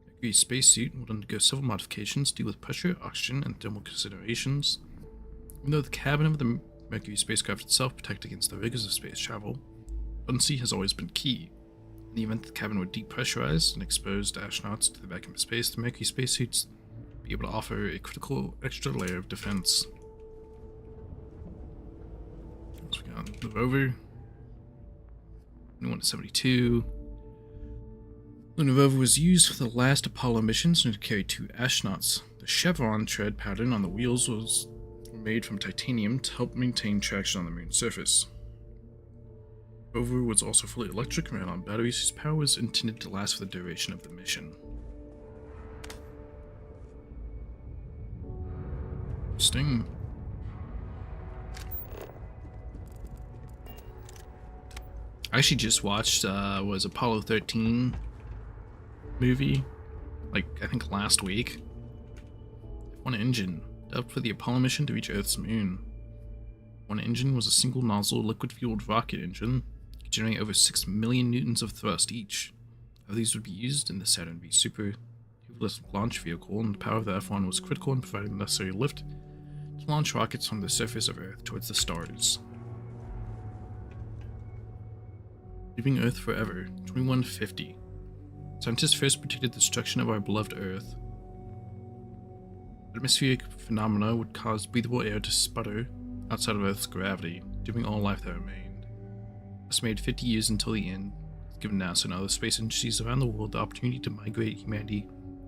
Mercury's spacesuit would undergo several modifications to deal with pressure, oxygen, and thermal considerations. Even though the cabin of the Mercury spacecraft itself protected against the rigors of space travel, redundancy has always been key. In the event the cabin were depressurized and exposed astronauts to the vacuum of space, the Mercury spacesuits would be able to offer a critical extra layer of defense. So we got the rover. 21 to 72. Lunar rover was used for the last Apollo missions and to carry 2 astronauts. The chevron tread pattern on the wheels was made from titanium to help maintain traction on the moon's surface. The rover was also fully electric and ran on batteries whose power was intended to last for the duration of the mission. Interesting. I actually just watched was Apollo 13 movie, like I think last week. One engine, developed for the Apollo mission to reach Earth's moon. One engine was a single nozzle liquid-fueled rocket engine, could generate over 6 million newtons of thrust each. How these would be used in the Saturn V Super launch vehicle, and the power of the F1 was critical in providing the necessary lift to launch rockets from the surface of Earth towards the stars. Leaving Earth forever, 2150. Scientists first predicted the destruction of our beloved Earth. Atmospheric phenomena would cause breathable air to sputter outside of Earth's gravity, dooming all life that remained. Estimated 50 years until the end, given NASA and other space agencies around the world the opportunity to migrate humanity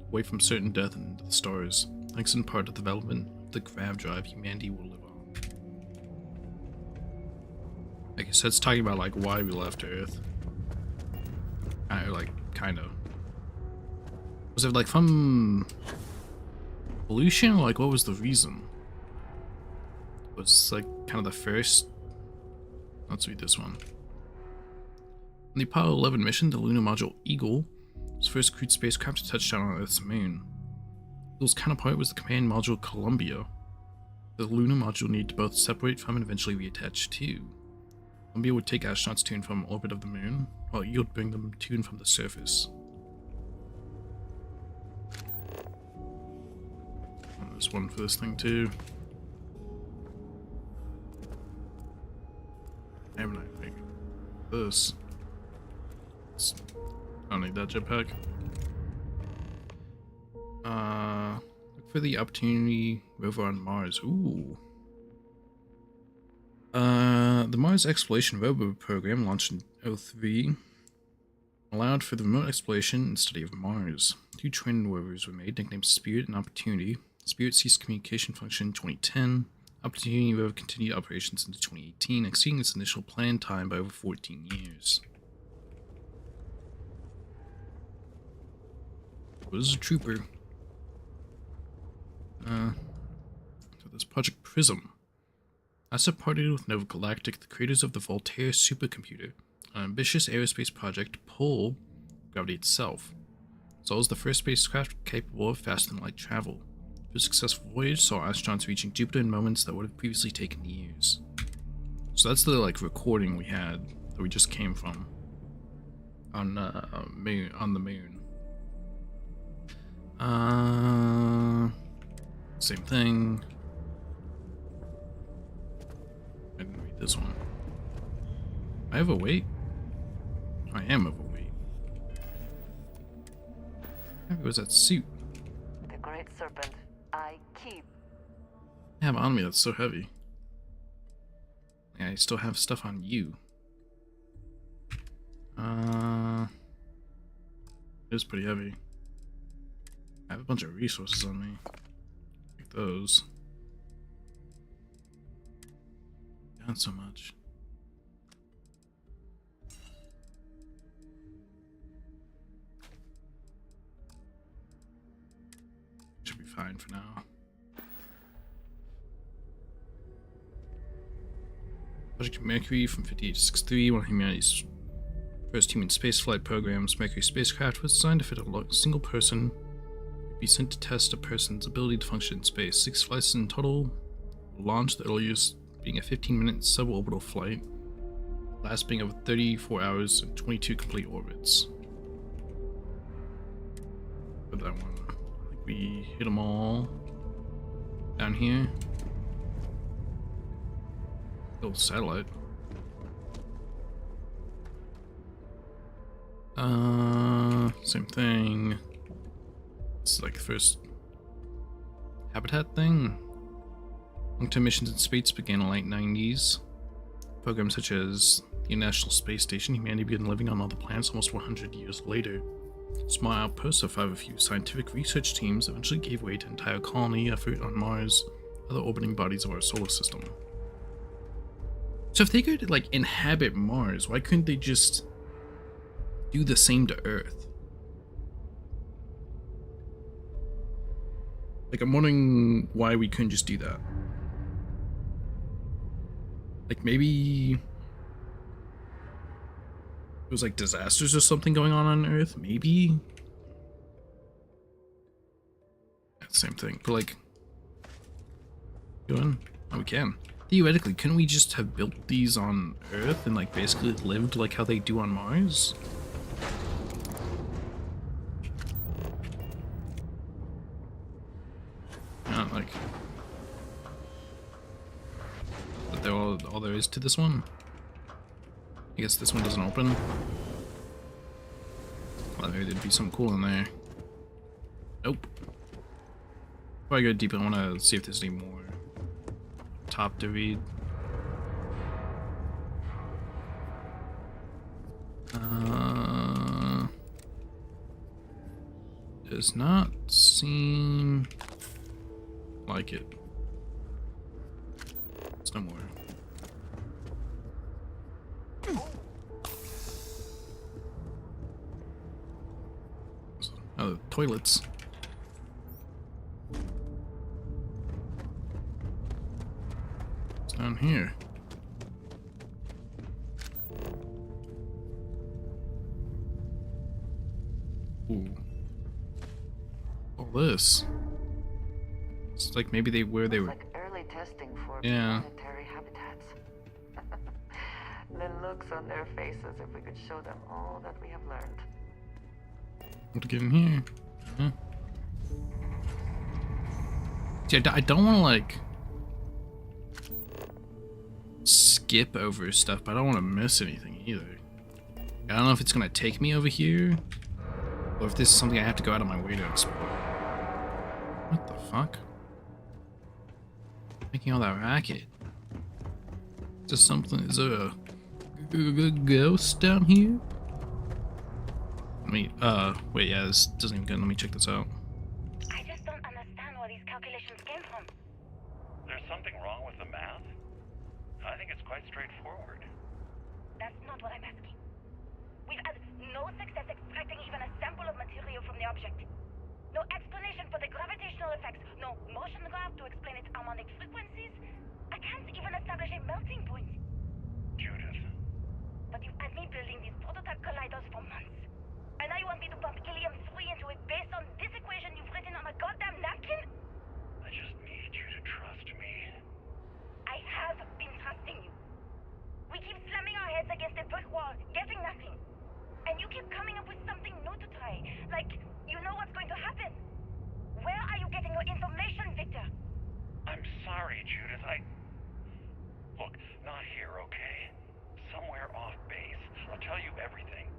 away from certain death and into the stars, thanks in part to the development of the grav drive humanity will live on. I guess that's talking about like why we left Earth. Kind of. Was it like from pollution, or like what was the reason? Was like kind of the first. Let's read this one. On the Apollo 11 mission, the lunar module Eagle was the first crewed spacecraft to touch down on Earth's moon. Eagle's counterpart was the command module Columbia. The lunar module needed to both separate from and eventually reattach to. Columbia would take astronauts to and from orbit of the moon, while Eagle would bring them to and from the surface. And there's one for this thing too. Damn it, I think. This. I don't need that jetpack. Look for the Opportunity rover on Mars. Ooh. The Mars Exploration Rover program, launched in 2003, allowed for the remote exploration and study of Mars. 2 training rovers were made, nicknamed Spirit and Opportunity. Spirit ceased communication function in 2010. Opportunity rover continued operations into 2018, exceeding its initial planned time by over 14 years. Was a trooper. So there's Project Prism. NASA partnered with Nova Galactic, the creators of the Voltaire supercomputer, an ambitious aerospace project to pull gravity itself, as well as the first spacecraft capable of faster-than-light travel. The successful voyage saw astronauts reaching Jupiter in moments that would have previously taken years. So that's the recording we had that we just came from on the moon. Same thing. I didn't read this one. I have a weight. I am overweight. How heavy was that suit? The great serpent I keep. I have on me that's so heavy. Yeah, I still have stuff on you. It is pretty heavy. I have a bunch of resources on me. Like those. Not so much. Should be fine for now. Project Mercury from 5863, one of humanity's first human spaceflight programs. Mercury spacecraft was designed to fit a single person. It'd be sent to test a person's ability to function in space. 6 flights in total. Launched, the earliest being a 15-minute suborbital flight, last being over 34 hours and 22 complete orbits. For that one, I think we hit them all down here. Little satellite. Same thing. It's like the first habitat thing. Long-term missions in space began in the late 90s. Programs such as the International Space Station, humanity began living on other planets almost 100 years later. Small outposts of 5 a few scientific research teams eventually gave way to entire colony effort on Mars, other orbiting bodies of our solar system. So if they could inhabit Mars, why couldn't they just do the same to Earth? I'm wondering why we couldn't just do that. Maybe it was disasters or something going on Earth, maybe? Same thing, but doing? Oh, we can. Theoretically, couldn't we just have built these on Earth and basically lived how they do on Mars? Not but they're all there is to this one? I guess this one doesn't open. Well, maybe there'd be something cool in there. Nope. Before I go deeper, I want to see if there's any more top to read. Does not seem like it. It's no more. Oh, the toilets. It's down here. Ooh. All this. It's maybe they were. Like early testing for planetary habitats. The looks on their faces if we could show them all that we have learned. Want to get in here? Yeah. See, I don't want to skip over stuff, but I don't want to miss anything either. I don't know if it's gonna take me over here, or if this is something I have to go out of my way to explore. What the fuck? Making all that racket. Is there something? Is there a ghost down here? Let me, wait, yeah, this doesn't even get, let me check this out. I just don't understand where these calculations came from. There's something wrong with the math? I think it's quite straightforward. That's not what I'm asking. We've had no success extracting even a sample of material from the object. No explanation for the gravitational effects. No motion graph to explain its harmonic frequencies. I can't even establish a melting point. Judith. But you've had me building these prototype colliders for months. And now you want me to pump helium-3 into it based on this equation you've written on a goddamn napkin? I just need you to trust me. I have been trusting you. We keep slamming our heads against a brick wall, getting nothing. And you keep coming up with something new to try. Like, you know what's going to happen. Where are you getting your information, Victor? I'm sorry, Judith. Look, not here, okay? Somewhere off base. I'll tell you everything.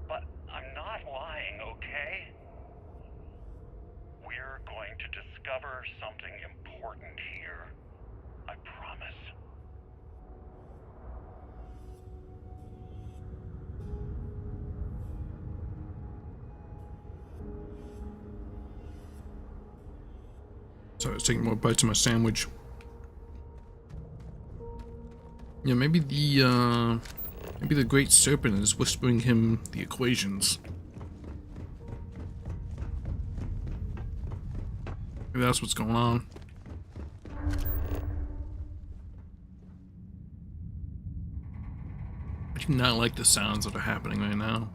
But I'm not lying, okay? We're going to discover something important here. I promise. Sorry, I was taking more bites of my sandwich. Yeah, maybe the Great Serpent is whispering him the equations. Maybe that's what's going on. I do not like the sounds that are happening right now.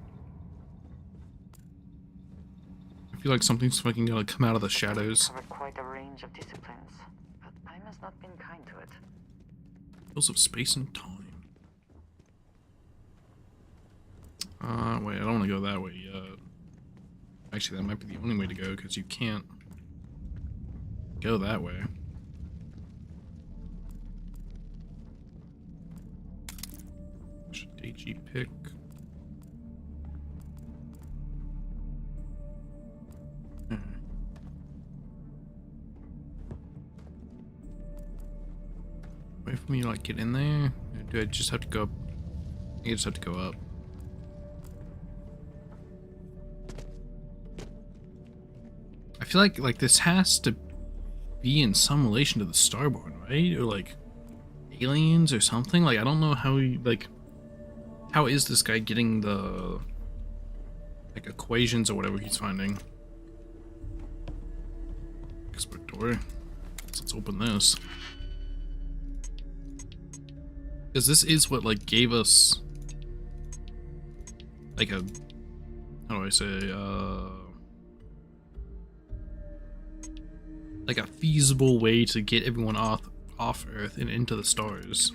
I feel like something's fucking gonna come out of the shadows. Covered quite a range of disciplines, but time has not been kind to it. Hills of space and time. Wait, I don't want to go that way yet. Actually, that might be the only way to go, because you can't go that way. Should AG pick. Wait for me to like get in there? Or do I just have to go up? I think I just have to go up. I feel like this has to be in some relation to the Starborn, right? Or like aliens or something? Like I don't know how he, like, how is this guy getting the like equations or whatever he's finding? Expert door. Let's open this. Because this is what like gave us like a, how do I say, like a feasible way to get everyone off Earth and into the stars.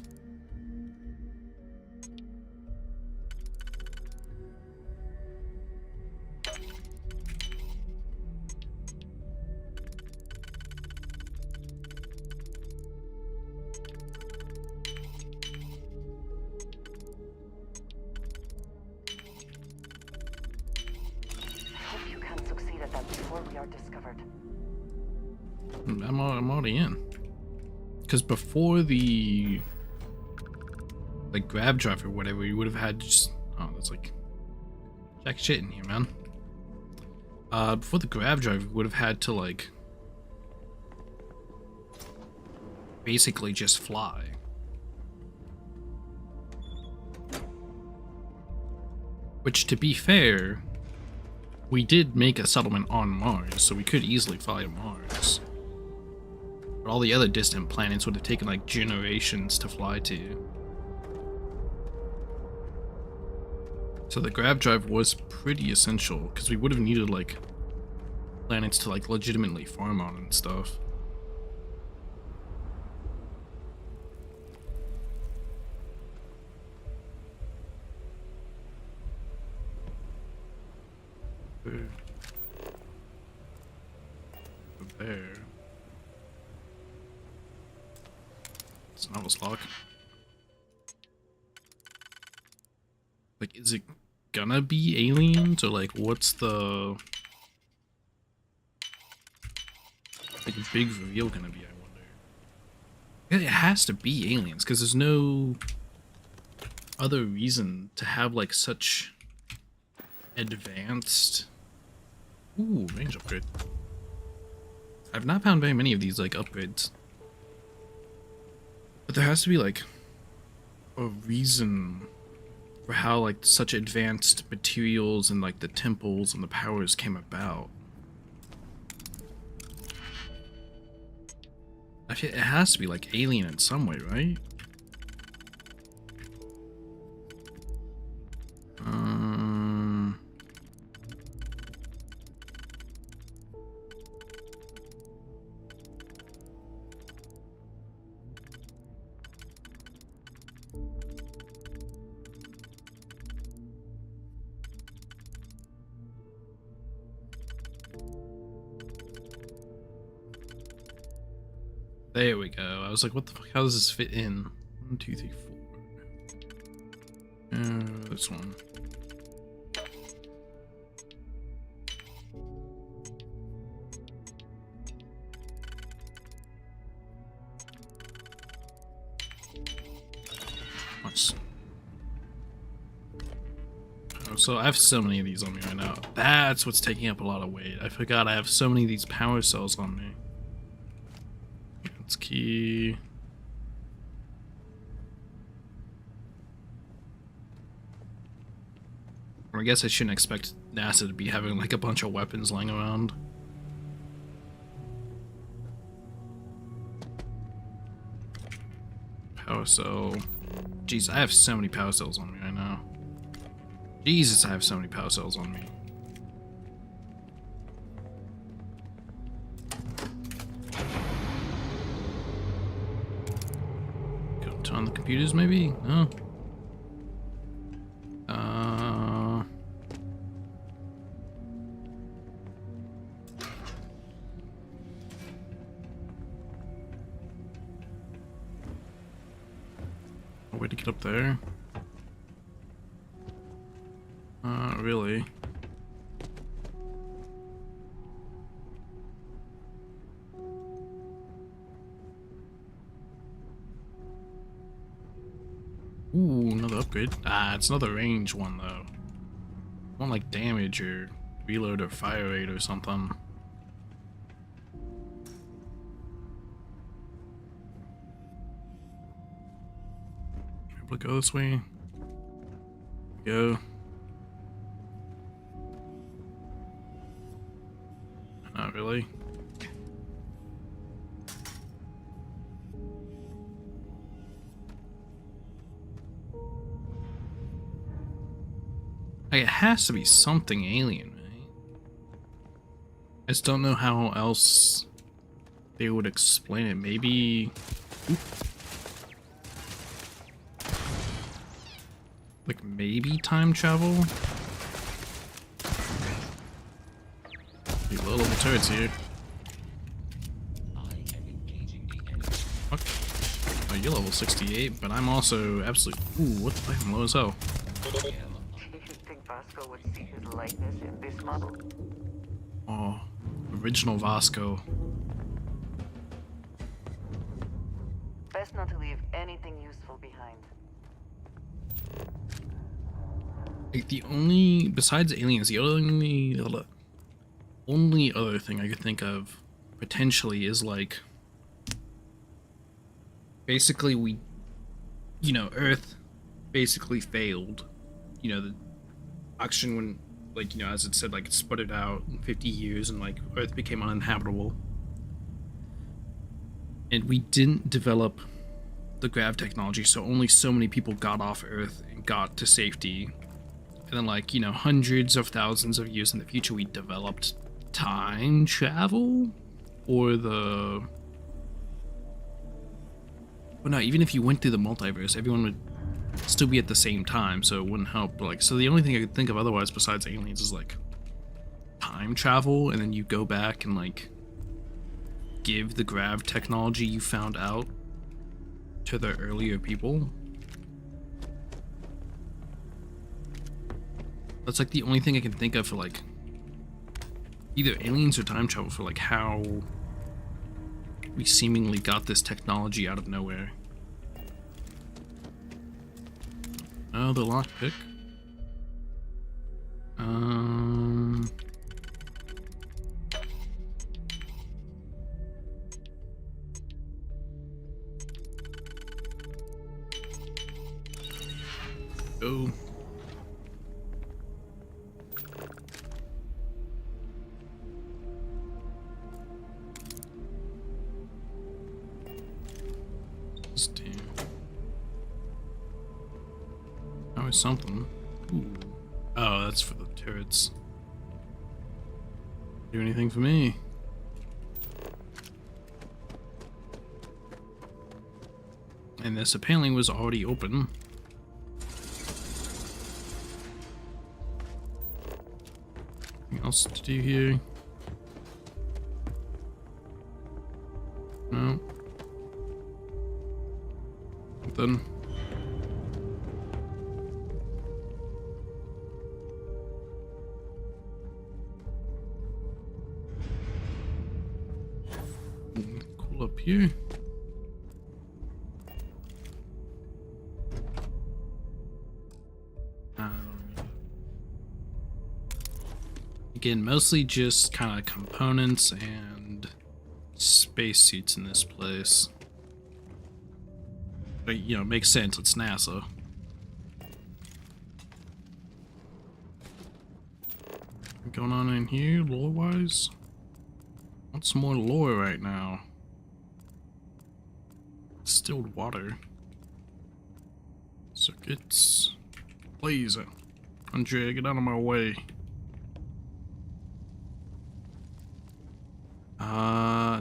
I hope you can succeed at that before we are discovered. I'm already in. Because before the like grab drive or whatever, you would have had just, oh, that's like jack shit in here, man. Before the grab drive, you would have had to like basically just fly. Which, to be fair, we did make a settlement on Mars, so we could easily fly to Mars. But all the other distant planets would have taken like generations to fly to. So the grab drive was pretty essential, because we would have needed like planets to like legitimately farm on and stuff. There. It's an Atlas lock. Like, is it gonna be aliens, or like, what's the... the big reveal gonna be, I wonder? It has to be aliens, because there's no other reason to have like such advanced... Ooh, range upgrade. I've not found very many of these like upgrades. But there has to be like a reason for how like such advanced materials and like the temples and the powers came about. I feel it has to be like alien in some way, right? There we go. I was like, what the fuck? How does this fit in? 1, 2, 3, 4. This one. Nice. Oh, so I have so many of these on me right now. That's what's taking up a lot of weight. I forgot I have so many of these power cells on me. That's key. Or I guess I shouldn't expect NASA to be having like a bunch of weapons lying around. Power cell. Jeez, I have so many power cells on me right now. Jesus, I have so many power cells on me. On the computers, maybe? No. A way to get up there? Really? Ooh, another upgrade. Ah, it's another range one though. One like damage or reload or fire rate or something. Able to go this way? Go. Not really. It has to be something alien, right? I just don't know how else they would explain it. Maybe... like, maybe time travel? These low level turrets here. Fuck. Oh, you're level 68, but I'm also absolutely... Ooh, what the fuck? I'm low as hell. Vasco would see his likeness in this model. Oh, original Vasco. Best not to leave anything useful behind. Like the only, besides aliens, the only other thing I could think of potentially is like, basically we, you know, Earth basically failed. You know, the oxygen when, like, you know, as it said, like it sputtered out in 50 years and like Earth became uninhabitable. And we didn't develop the grav technology, so only so many people got off Earth and got to safety. And then, like, you know, hundreds of thousands of years in the future, we developed time travel? Or the... Well, no, even if you went through the multiverse, everyone would still be at the same time, so it wouldn't help. But, like, so the only thing I could think of otherwise besides aliens is, like, time travel, and then you go back and, like, give the grav technology you found out to the earlier people. That's like the only thing I can think of for like either aliens or time travel, for like how We seemingly got this technology out of nowhere. Oh, the lockpick. Go. Oh, it's something. Ooh. Oh, that's for the turrets. Do anything for me? And this apparently was already open. Anything else to do here? No. Then. Cool up here. Again, mostly just kind of components and spacesuits in this place. But, you know, it makes sense, it's NASA. What's going on in here, lore-wise? Want some more lore right now. Distilled water. Circuits. Please, Andrea, get out of my way.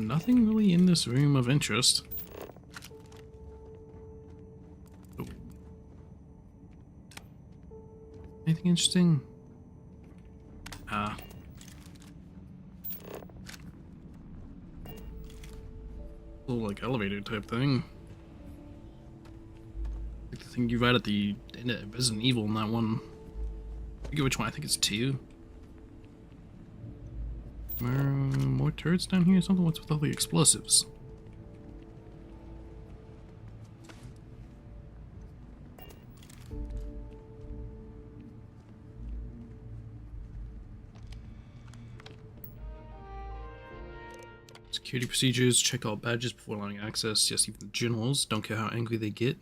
Nothing really in this room of interest. Oh. Anything interesting? Little like elevator type thing. Like the thing you ride at the end of Resident Evil in that one. I forget which one, I think it's 2. More turrets down here or something? What's with all the explosives? Security procedures, check all badges before allowing access. Yes, even the generals, don't care how angry they get.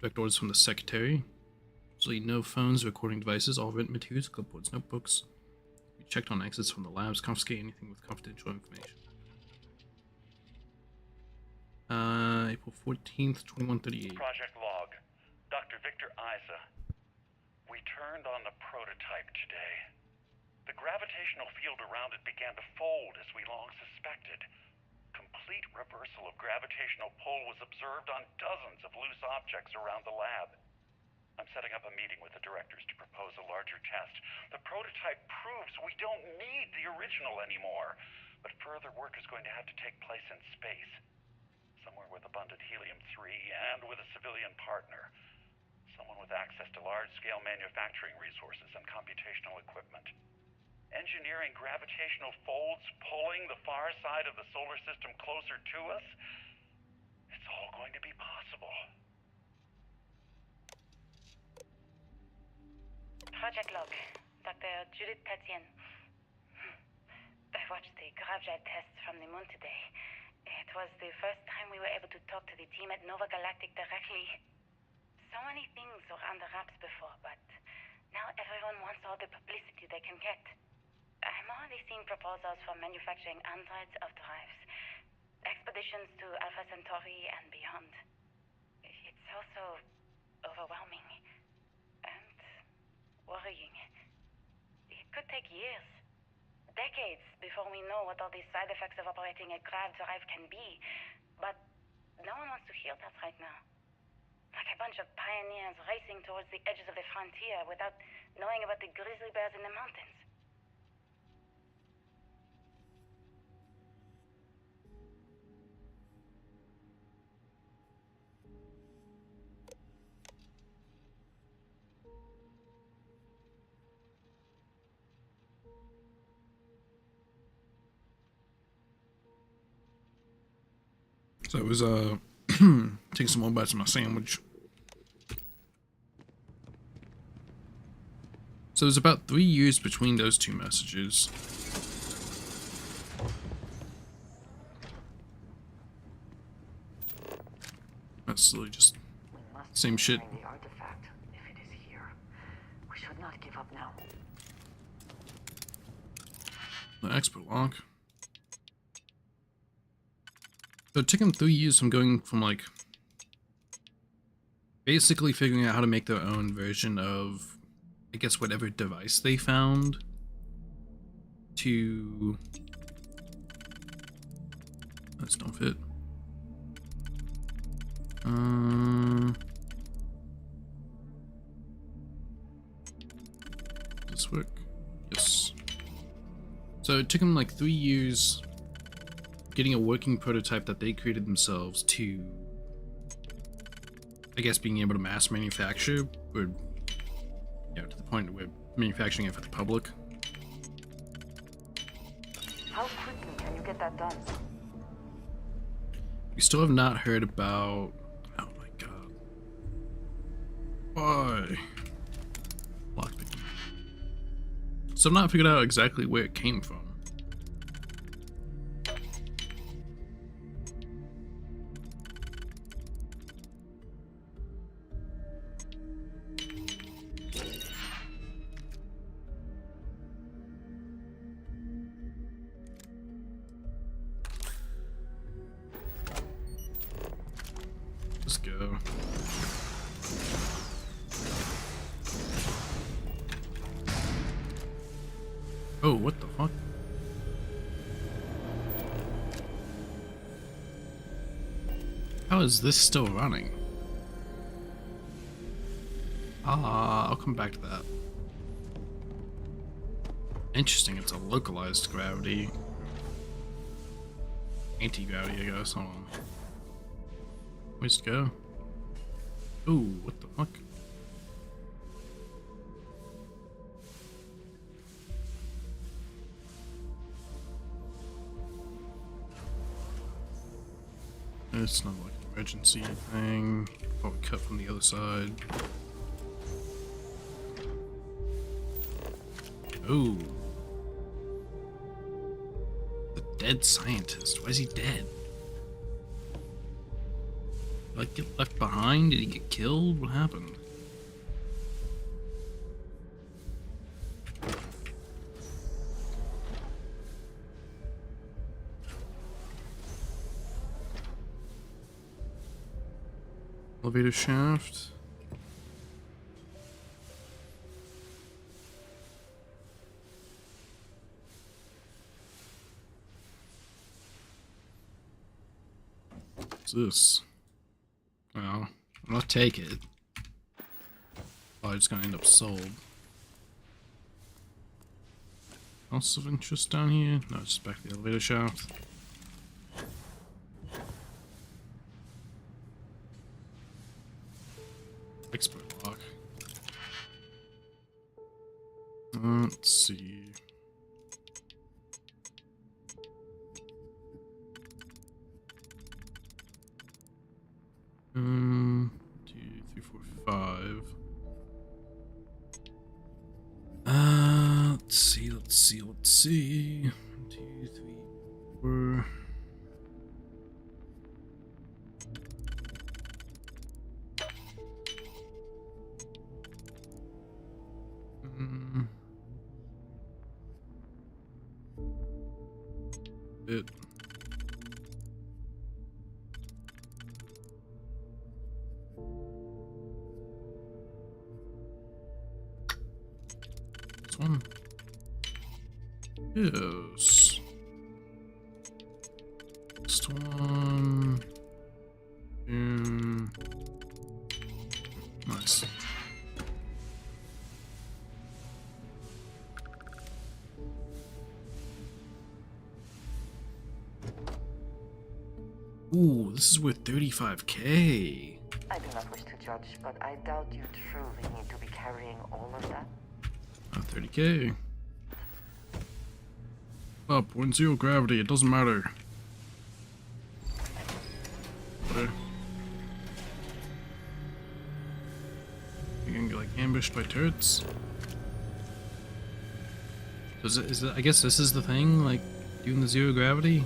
Direct orders from the secretary. Absolutely no phones, recording devices, all written materials, clipboards, notebooks. We checked on exits from the labs, confiscate anything with confidential information. April 14th, 2138. Project log. Dr. Victor Isa. We turned on the prototype today. The gravitational field around it began to fold as we long suspected. Complete reversal of gravitational pull was observed on dozens of loose objects around the lab. I'm setting up a meeting with the directors to propose a larger test. The prototype proves we don't need the original anymore, but further work is going to have to take place in space. Somewhere with abundant helium-3 and with a civilian partner. Someone with access to large-scale manufacturing resources and computational equipment. Engineering gravitational folds pulling the far side of the solar system closer to us? It's all going to be possible. Project log. Dr. Judith Tatian. I watched the gravjet tests from the moon today. It was the first time we were able to talk to the team at Nova Galactic directly. So many things were under wraps before, but now everyone wants all the publicity they can get. I'm already seeing proposals for manufacturing androids of drives, expeditions to Alpha Centauri and beyond. It's also overwhelming and worrying. It could take years, decades, before we know what all the side effects of operating a grav drive can be. But no one wants to hear that right now. Like a bunch of pioneers racing towards the edges of the frontier without knowing about the grizzly bears in the mountains. So I was taking some more bites of my sandwich. So there's about 3 years between those two messages. That's literally just same shit. The artifact, if it is here. We should not give up now. The expert log. So it took them 3 years from going from like basically figuring out how to make their own version of, I guess, whatever device they found to... That's don't fit. Does this work? Yes. So it took them like 3 years getting a working prototype that they created themselves to, I guess, being able to mass manufacture, or yeah, to the point where manufacturing it for the public. How quickly can you get that done? We still have not heard about... Oh my god. Why? Lockpicking. So I've not figured out exactly where it came from. Let's go. Oh, what the fuck? How is this still running? I'll come back to that. Interesting, it's a localized gravity. Anti-gravity, I guess. Hold on. Ways to go. Ooh, what the fuck? It's not like an emergency thing. Probably cut from the other side. Ooh. The dead scientist. Why is he dead? Like, get left behind? Did he get killed? What happened? Elevator shaft. What's this? Well, I'll take it. Probably just gonna end up sold. Else of interest down here? No, it's just back to the elevator shaft. Expert lock. Let's see. Two, three, four, five. Let's see. 1, 2, 3, 4. It. This one. Yes. Next one. Nice. Ooh, this is worth 35K. I do not wish to judge, but I doubt you truly need to be carrying all of that. 30K. Oh, 0.0 gravity, it doesn't matter. ambushed by turrets. So is it, I guess this is the thing, like, doing the zero gravity?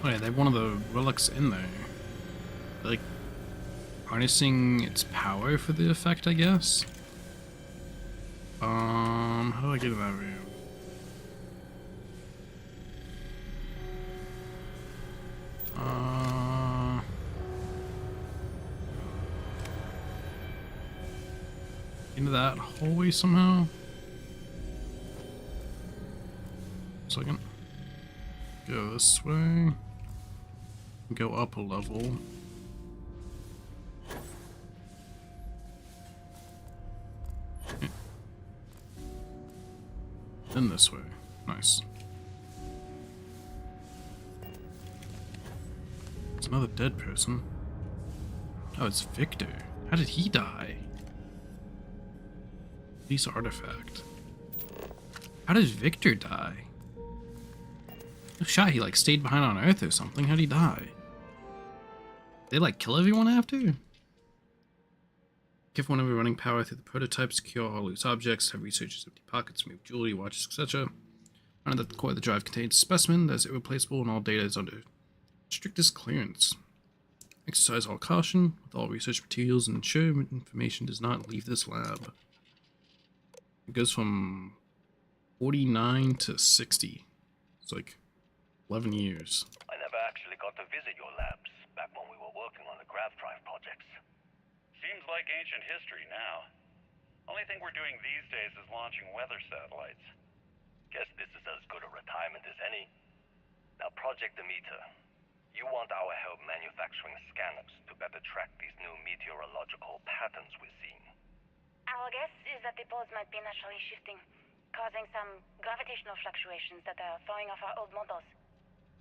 Oh yeah, they have one of the relics in there. Like, harnessing its power for the effect, I guess? How do I get in that room? Into that hallway somehow? Second. Go this way. Go up a level. Okay. Then this way. Nice. It's another dead person. Oh, it's Victor. How did he die? Police artifact. How did Victor die? No shot, he like stayed behind on Earth or something. How'd he die? They like kill everyone after? Give one of running power through the prototype, secure all loose objects, have researchers empty pockets, remove jewelry, watches, etc. Find that the core of the drive contains a specimen that is irreplaceable and all data is under strictest clearance. Exercise all caution with all research materials and ensure information does not leave this lab. It goes from 49 to 60. It's like 11 years. I never actually got to visit your labs back when we were working on the grav drive projects. Seems like ancient history now. Only thing we're doing these days is launching weather satellites. Guess this is as good a retirement as any. Now, Project Demeter. You want our help manufacturing scanners to better track these new meteorological patterns we're seeing. Our guess is that the poles might be naturally shifting, causing some gravitational fluctuations that are throwing off our old models.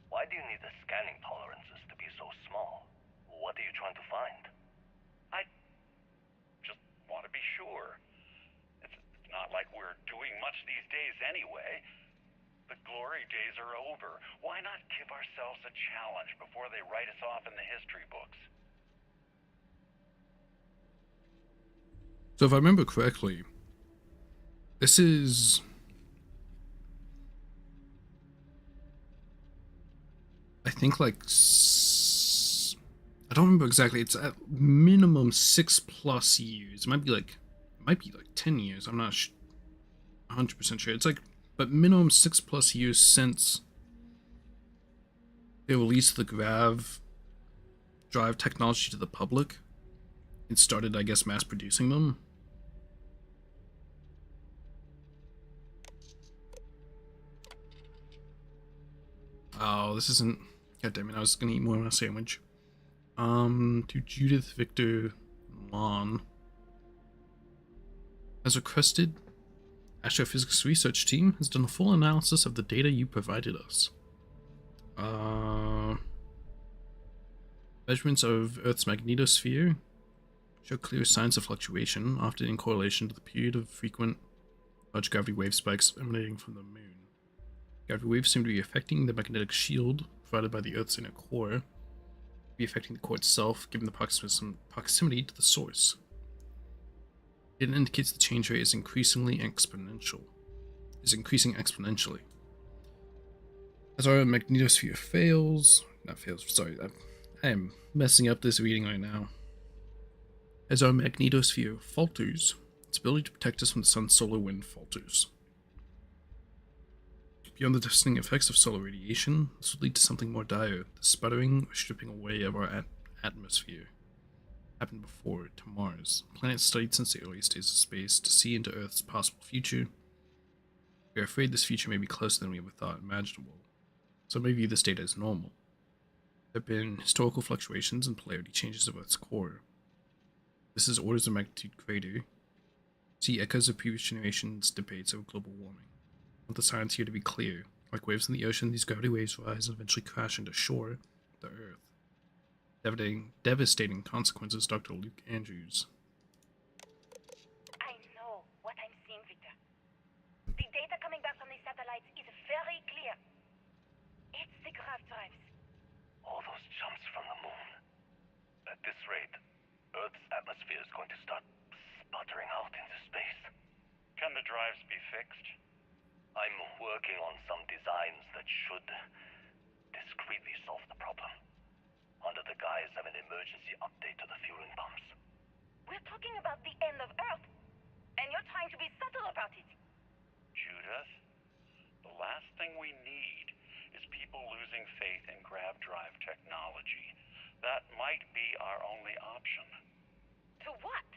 Why do you need the scanning tolerances to be so small? What are you trying to find? I just want to be sure. It's not like we're doing much these days anyway. The glory days are over. Why not give ourselves a challenge before they write us off in the history books? So if I remember correctly, this is... I think like... I don't remember exactly. It's at minimum 6+ years. It might be like 10 years. I'm not 100% sure. It's like, but minimum 6+ years since they released the grav drive technology to the public. It started, I guess, mass producing them. Oh, this isn't... God damn it, I was gonna eat more of a sandwich. To Judith, Victor, Lon. As requested, Astrophysics research team has done a full analysis of the data you provided us. Measurements of Earth's magnetosphere show clear signs of fluctuation, often in correlation to the period of frequent large gravity wave spikes emanating from the moon. Gravity waves seem to be affecting the magnetic shield provided by the Earth's inner core, be affecting the core itself, given the proximity to the source. It indicates the change rate is increasing exponentially. As our magnetosphere I am messing up this reading right now. As our magnetosphere falters, its ability to protect us from the sun's solar wind falters. Beyond the devastating effects of solar radiation, this would lead to something more dire, the sputtering or stripping away of our atmosphere. Happened before to Mars, a planet studied since the earliest days of space to see into Earth's possible future. We are afraid this future may be closer than we ever thought imaginable, so may view this data as normal. There have been historical fluctuations and polarity changes of Earth's core. This is orders of magnitude greater. See echoes of previous generations' debates over global warming. I want the science here to be clear. Like waves in the ocean, these gravity waves rise and eventually crash into shore, the Earth. Devastating consequences, Dr. Luke Andrews. I know what I'm seeing, Victor. The data coming back from the satellites is very clear. It's the grav drives. All those jumps from the moon. At this rate, Earth's atmosphere is going to start sputtering out into space. Can the drives be fixed? I'm working on some designs that should discreetly solve the problem, under the guise of an emergency update to the fueling pumps. We're talking about the end of Earth, and you're trying to be subtle about it. Judith, the last thing we need is people losing faith in grav drive technology. That might be our only option. To what?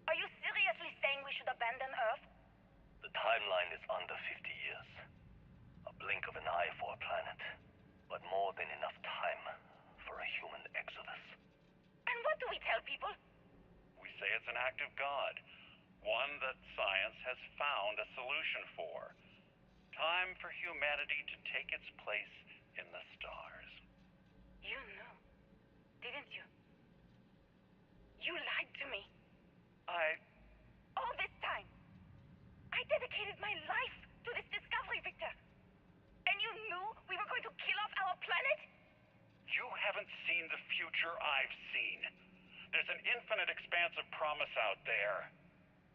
Are you seriously saying we should abandon Earth? The timeline is under 50 years. A blink of an eye for a planet, but more than enough time for a human exodus. And what do we tell people? We say it's an act of God, one that science has found a solution for. Time for humanity to take its place in the stars. You knew, didn't you? You lied to me. All this time, I dedicated my life to this discovery, Victor. And you knew we were going to kill off our planet? You haven't seen the future I've seen. There's an infinite expanse of promise out there.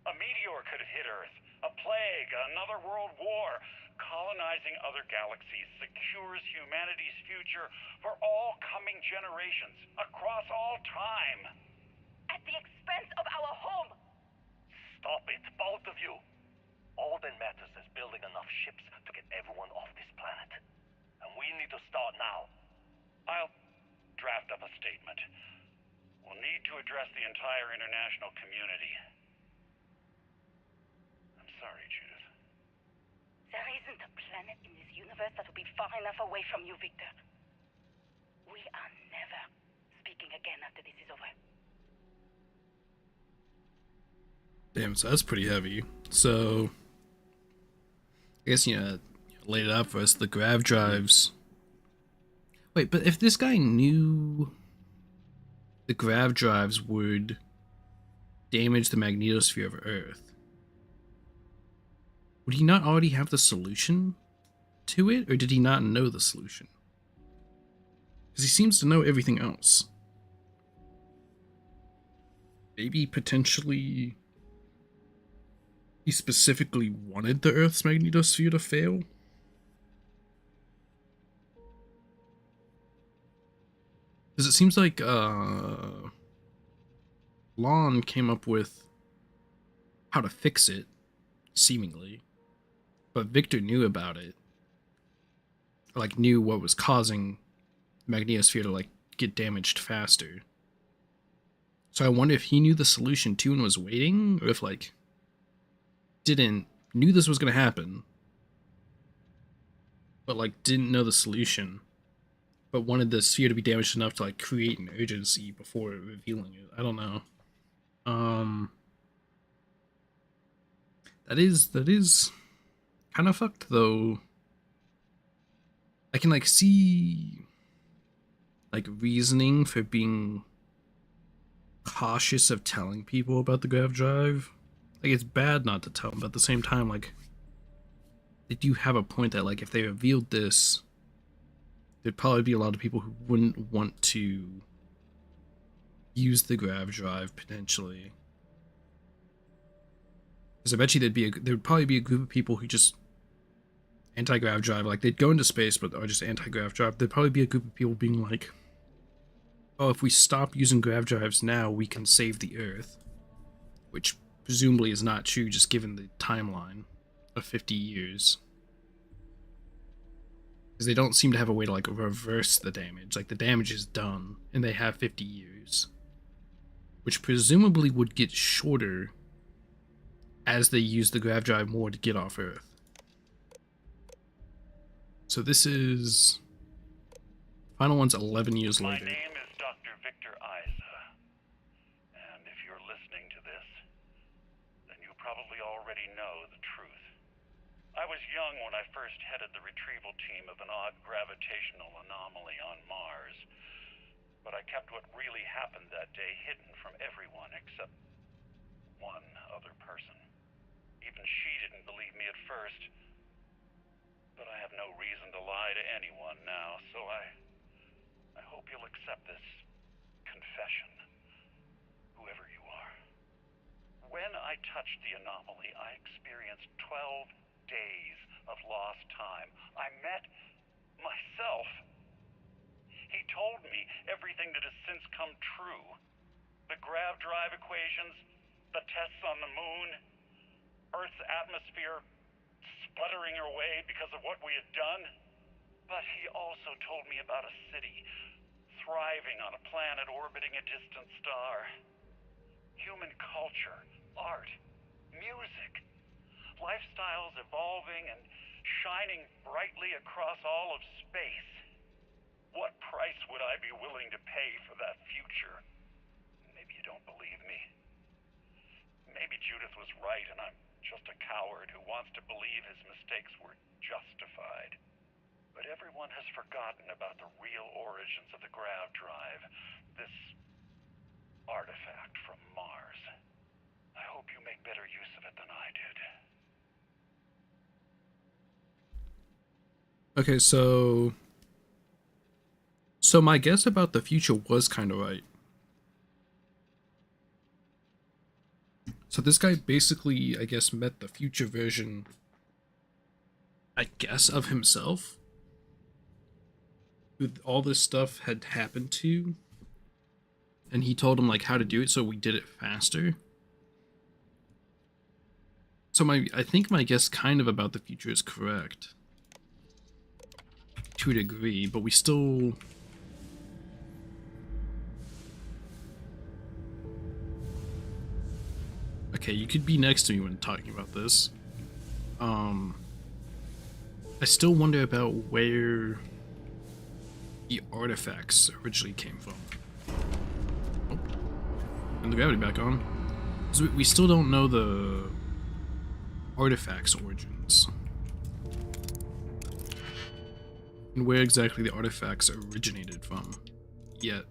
A meteor could have hit Earth. A plague, another world war. Colonizing other galaxies secures humanity's future for all coming generations, across all time. At the expense of our home. Stop it, both of you. All that matters is building enough ships to get everyone off this planet. And we need to start now. I'll draft up a statement. We'll need to address the entire international community. I'm sorry, Judith. There isn't a planet in this universe that will be far enough away from you, Victor. We are never speaking again after this is over. Damn, so that's pretty heavy. So, I guess, laid it out for us. The grav drives. Wait, but if this guy knew the grav drives would damage the magnetosphere of Earth, would he not already have the solution to it, or did he not know the solution? Because he seems to know everything else. Maybe potentially he specifically wanted the Earth's magnetosphere to fail? Because it seems like Lon came up with how to fix it, seemingly. But Victor knew about it. Or, like, knew what was causing the magnetosphere to, like, get damaged faster. So I wonder if he knew the solution too and was waiting, or if, like, knew this was going to happen, but, like, didn't know the solution, but wanted the sphere to be damaged enough to, like, create an urgency before revealing it. I don't know. That is kind of fucked, though. I can, like, see, like, reasoning for being cautious of telling people about the grav drive. Like, it's bad not to tell them, but at the same time, like, they do have a point that, like, if they revealed this, there'd probably be a lot of people who wouldn't want to use the grav drive, potentially. Because I bet you there'd probably be a group of people who just anti-grav drive, like, they'd go into space, but are just anti-grav drive. There'd probably be a group of people being like, oh, if we stop using grav drives now, we can save the Earth. Which presumably is not true, just given the timeline of 50 years. Because they don't seem to have a way to, like, reverse the damage. Like, the damage is done, and they have 50 years. Which presumably would get shorter as they use the grav drive more to get off Earth. So this is... Final one's 11 years later. My name is Dr. Victor Isa. And if you're listening to this, then you probably already know the truth. I was young when I first headed the retrieval team of an odd gravitational anomaly on Mars. but I kept what really happened that day hidden from everyone except one other person. Even she didn't believe me at first, but I have no reason to lie to anyone now, so I hope you'll accept this confession, whoever you are. When I touched the anomaly, I experienced 12 days of lost time. I met myself. He told me everything that has since come true. The grav drive equations, the tests on the moon, Earth's atmosphere sputtering away because of what we had done. But he also told me about a city thriving on a planet orbiting a distant star. Human culture, art, music, lifestyles evolving and shining brightly across all of space. What price would I be willing to pay for that future? Maybe you don't believe me. Maybe Judith was right and I'm just a coward who wants to believe his mistakes were justified. But everyone has forgotten about the real origins of the grav drive, this artifact from Mars. I hope you make better use of it than I did. Okay, so my guess about the future was kind of right. So this guy basically, I guess, met the future version, I guess, of himself, who all this stuff had happened to, and he told him like how to do it, so we did it faster. So I think my guess kind of about the future is correct to a degree, but we still. Okay, you could be next to me when talking about this. I still wonder about where the artifacts originally came from. Oh, and the gravity back on. So we still don't know the artifacts' origins. And where exactly the artifacts originated from yet.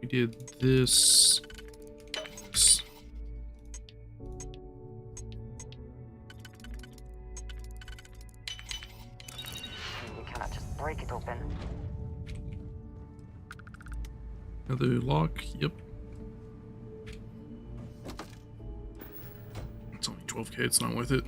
We did this. This. We cannot just break it open. Another lock, yep. It's only 12k, it's not worth it.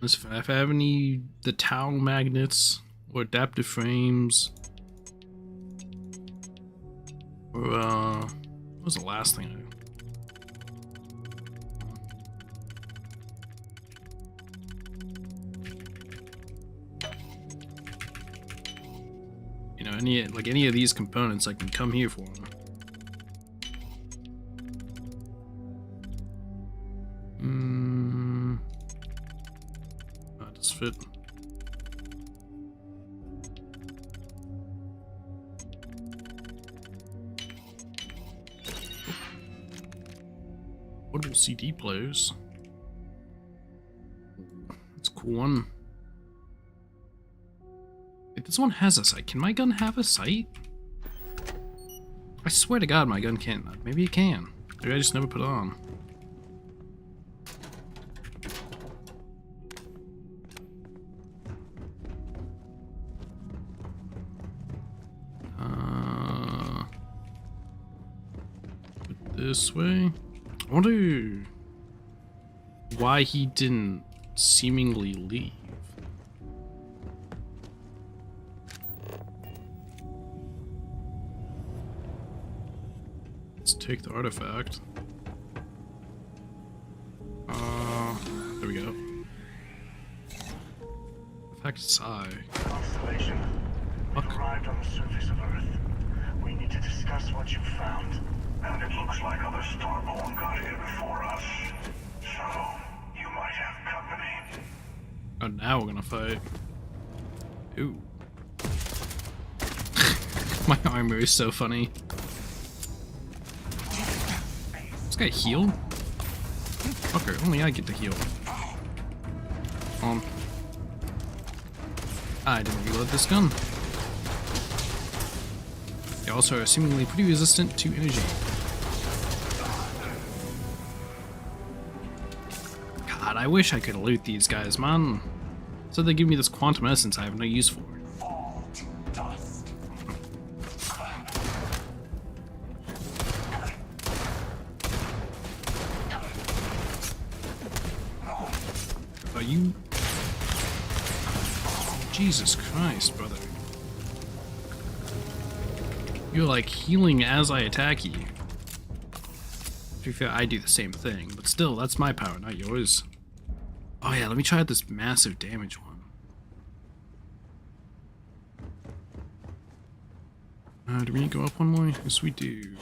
If I have any, the towel magnets, or adaptive frames, or what was the last thing you know, any of these components, I can come here for them. That does fit. Portable CD players. That's a cool one. Wait, this one has a sight. Can my gun have a sight? I swear to God my gun can't. Maybe it can. Maybe I just never put it on. This way. I wonder why he didn't seemingly leave. Let's take the artifact. There we go. Artifact psi. Constellation, we've arrived on the surface of Earth. We need to discuss what you found. And it looks like other Starborn got here before us. So, you might have company. Oh, now we're gonna fight. Ooh. My armor is so funny. This guy heal? Fucker, only I get to heal. I didn't reload this gun. They also are seemingly pretty resistant to energy. God, I wish I could loot these guys, man. So they give me this quantum essence I have no use for. Are you... Jesus Christ, brother. You're like healing as I attack you. To be fair, I do the same thing, but still, that's my power, not yours. Oh yeah, let me try out this massive damage one. Do we need to go up one more? Yes, we do.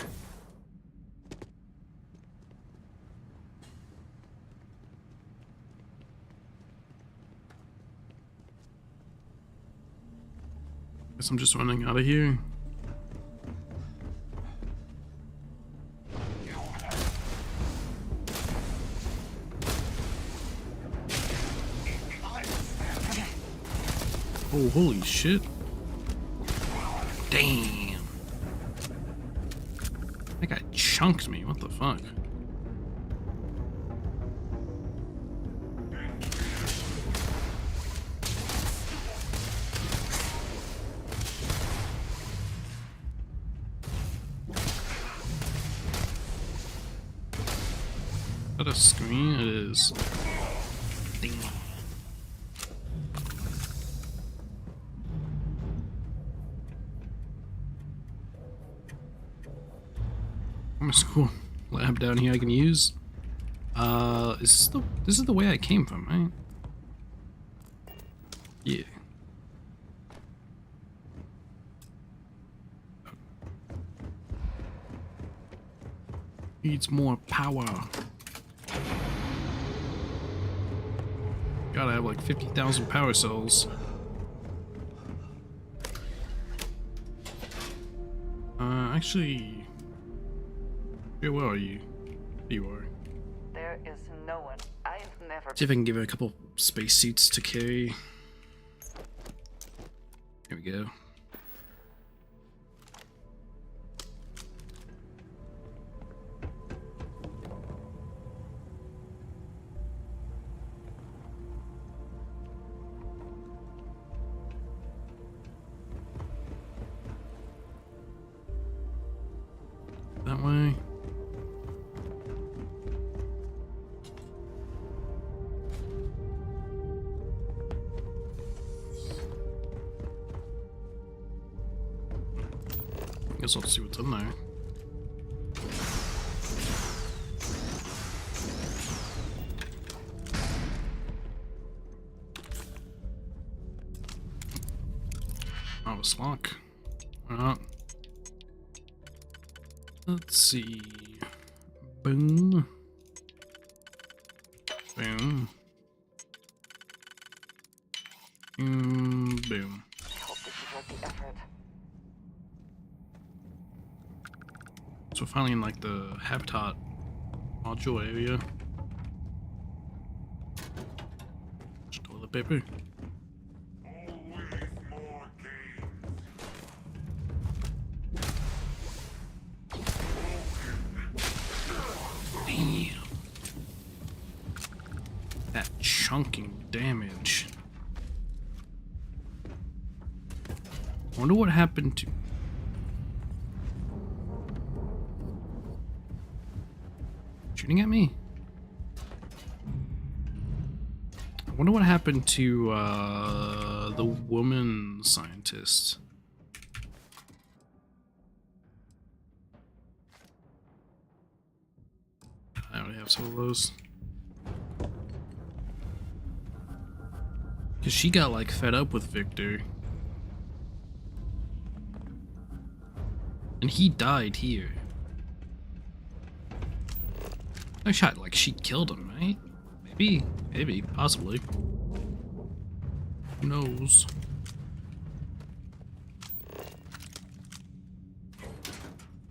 Guess I'm just running out of here. Oh, holy shit. Damn. That guy chunked me, what the fuck? Is that a screen? It is. Ding. Almost cool lab down here I can use. This is the way I came from, right? Yeah. Needs more power. Gotta have like 50,000 power cells. Actually, yeah, where are you? You are. There is no one. I've never. See if I can give it a couple spacesuits to carry. Here we go. That way. Guess I'll see what's in there. Oh, a slunk. Why not? Let's see. Boom. Boom. Boom. I hope this is worth the effort. So we're finally in like the habitat module area. Just toilet paper. Damn. That chunking damage. I wonder what happened to... Shooting at me? I wonder what happened to the woman scientist. I already have some of those. Cause she got like fed up with Victor. And he died here. No shot, like she killed him, right? Maybe, possibly. Who knows?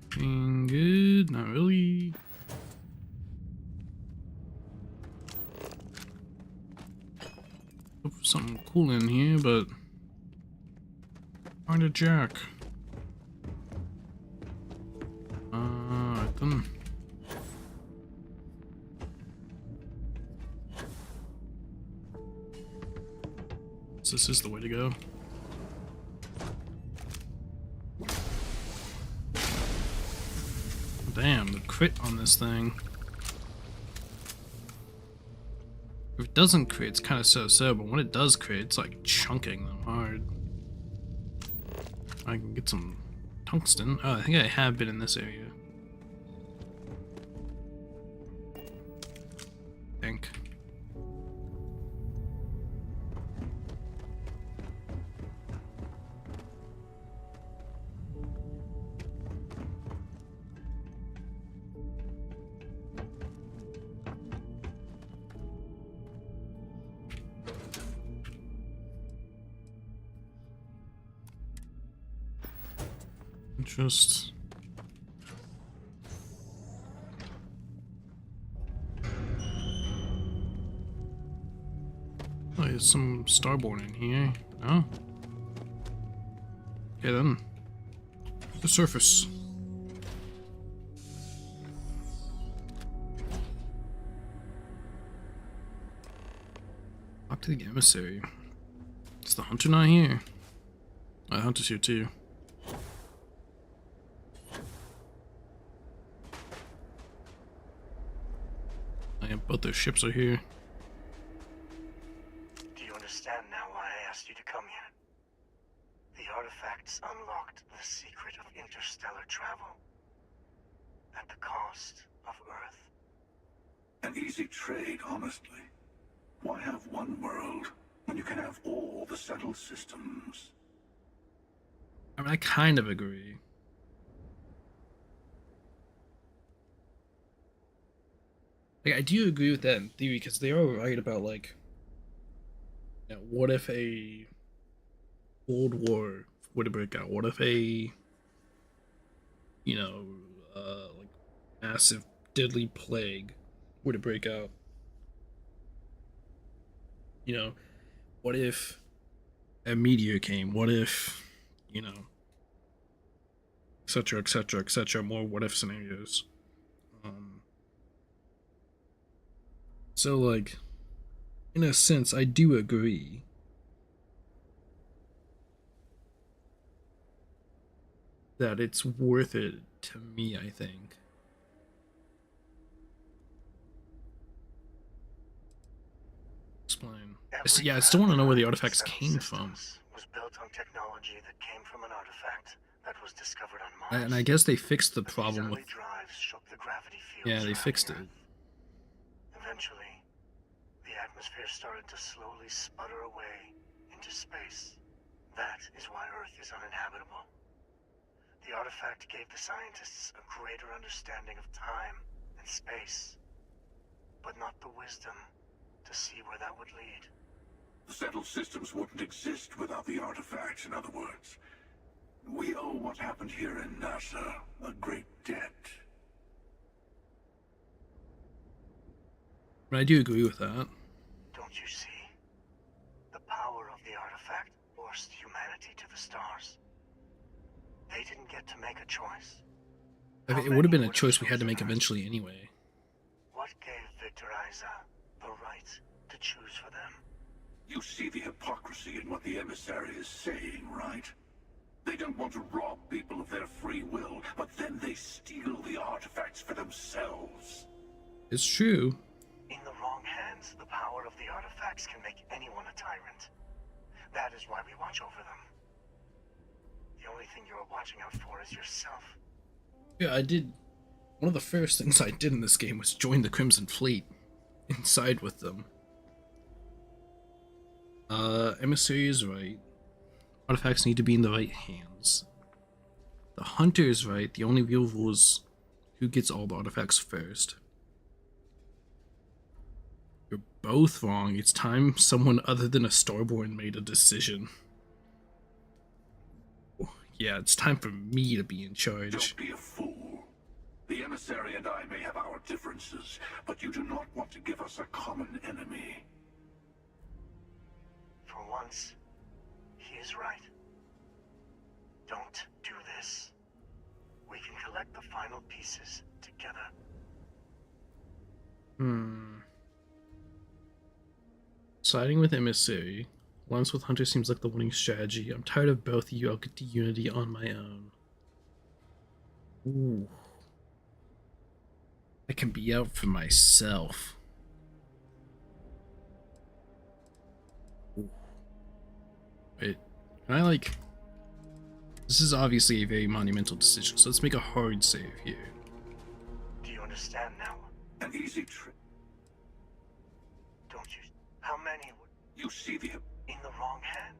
Being good, not really. Look for something cool in here, but find a jack. Then. So this is the way to go. Damn, the crit on this thing. If it doesn't crit, it's kind of so-so, but when it does crit, it's like chunking them hard. I can get some tungsten. Oh, I think I have been in this area. I think. Just oh, there's some starborn in here. No? Okay then. The surface. Talk to the emissary. Is the hunter not here? Oh, the hunter's here too. Both their ships are here. Do you understand now why I asked you to come here? The artifacts unlocked the secret of interstellar travel. At the cost of Earth. An easy trade, honestly. Why have one world when you can have all the settled systems? I mean, I kind of agree. Like, I do agree with that in theory, because they are right about, like, you know, what if a World War were to break out? What if a, you know, like, massive, deadly plague were to break out? You know, what if a meteor came? What if, you know, etc., etc., etc., more what if scenarios. So, like, in a sense, I do agree. That it's worth it to me, I think. Explain. Yeah, I still want to know where the artifacts came from. Was built on technology that came from an artifact that was discovered on Mars. And I guess they fixed the problem with. Drives shook the gravity fields. Yeah, they fixed it. Eventually, the atmosphere started to slowly sputter away into space. That is why Earth is uninhabitable. The artifact gave the scientists a greater understanding of time and space, but not the wisdom to see where that would lead. The settled systems wouldn't exist without the artifacts, in other words. We owe what happened here in NASA a great debt. I do agree with that. Don't you see? The power of the artifact forced humanity to the stars. They didn't get to make a choice. I mean, it would have been a choice we had to make eventually anyway. What gave Victor Isa the right to choose for them? You see the hypocrisy in what the emissary is saying, right? They don't want to rob people of their free will, but then they steal the artifacts for themselves. It's true. In the wrong hands, the power of the artifacts can make anyone a tyrant. That is why we watch over them. The only thing you're watching out for is yourself. Yeah, I did. One of the first things I did in this game was join the Crimson Fleet and side with them. Emissary is right. Artifacts need to be in the right hands. The Hunter is right. The only real rule is who gets all the artifacts first. You're both wrong. It's time someone other than a Starborn made a decision. Yeah, it's time for me to be in charge. Don't be a fool. The emissary and I may have our differences, but you do not want to give us a common enemy. once, he is right. Don't do this. We can collect the final pieces together. Siding with Emissary. Alliance with Hunter seems like the winning strategy. I'm tired of both of you. I'll get to Unity on my own. Ooh. I can be out for myself. Ooh. Wait, can I like... This is obviously a very monumental decision, so let's make a hard save here. Do you understand now? An easy trick. Don't you? How many would You see the... in the wrong hand?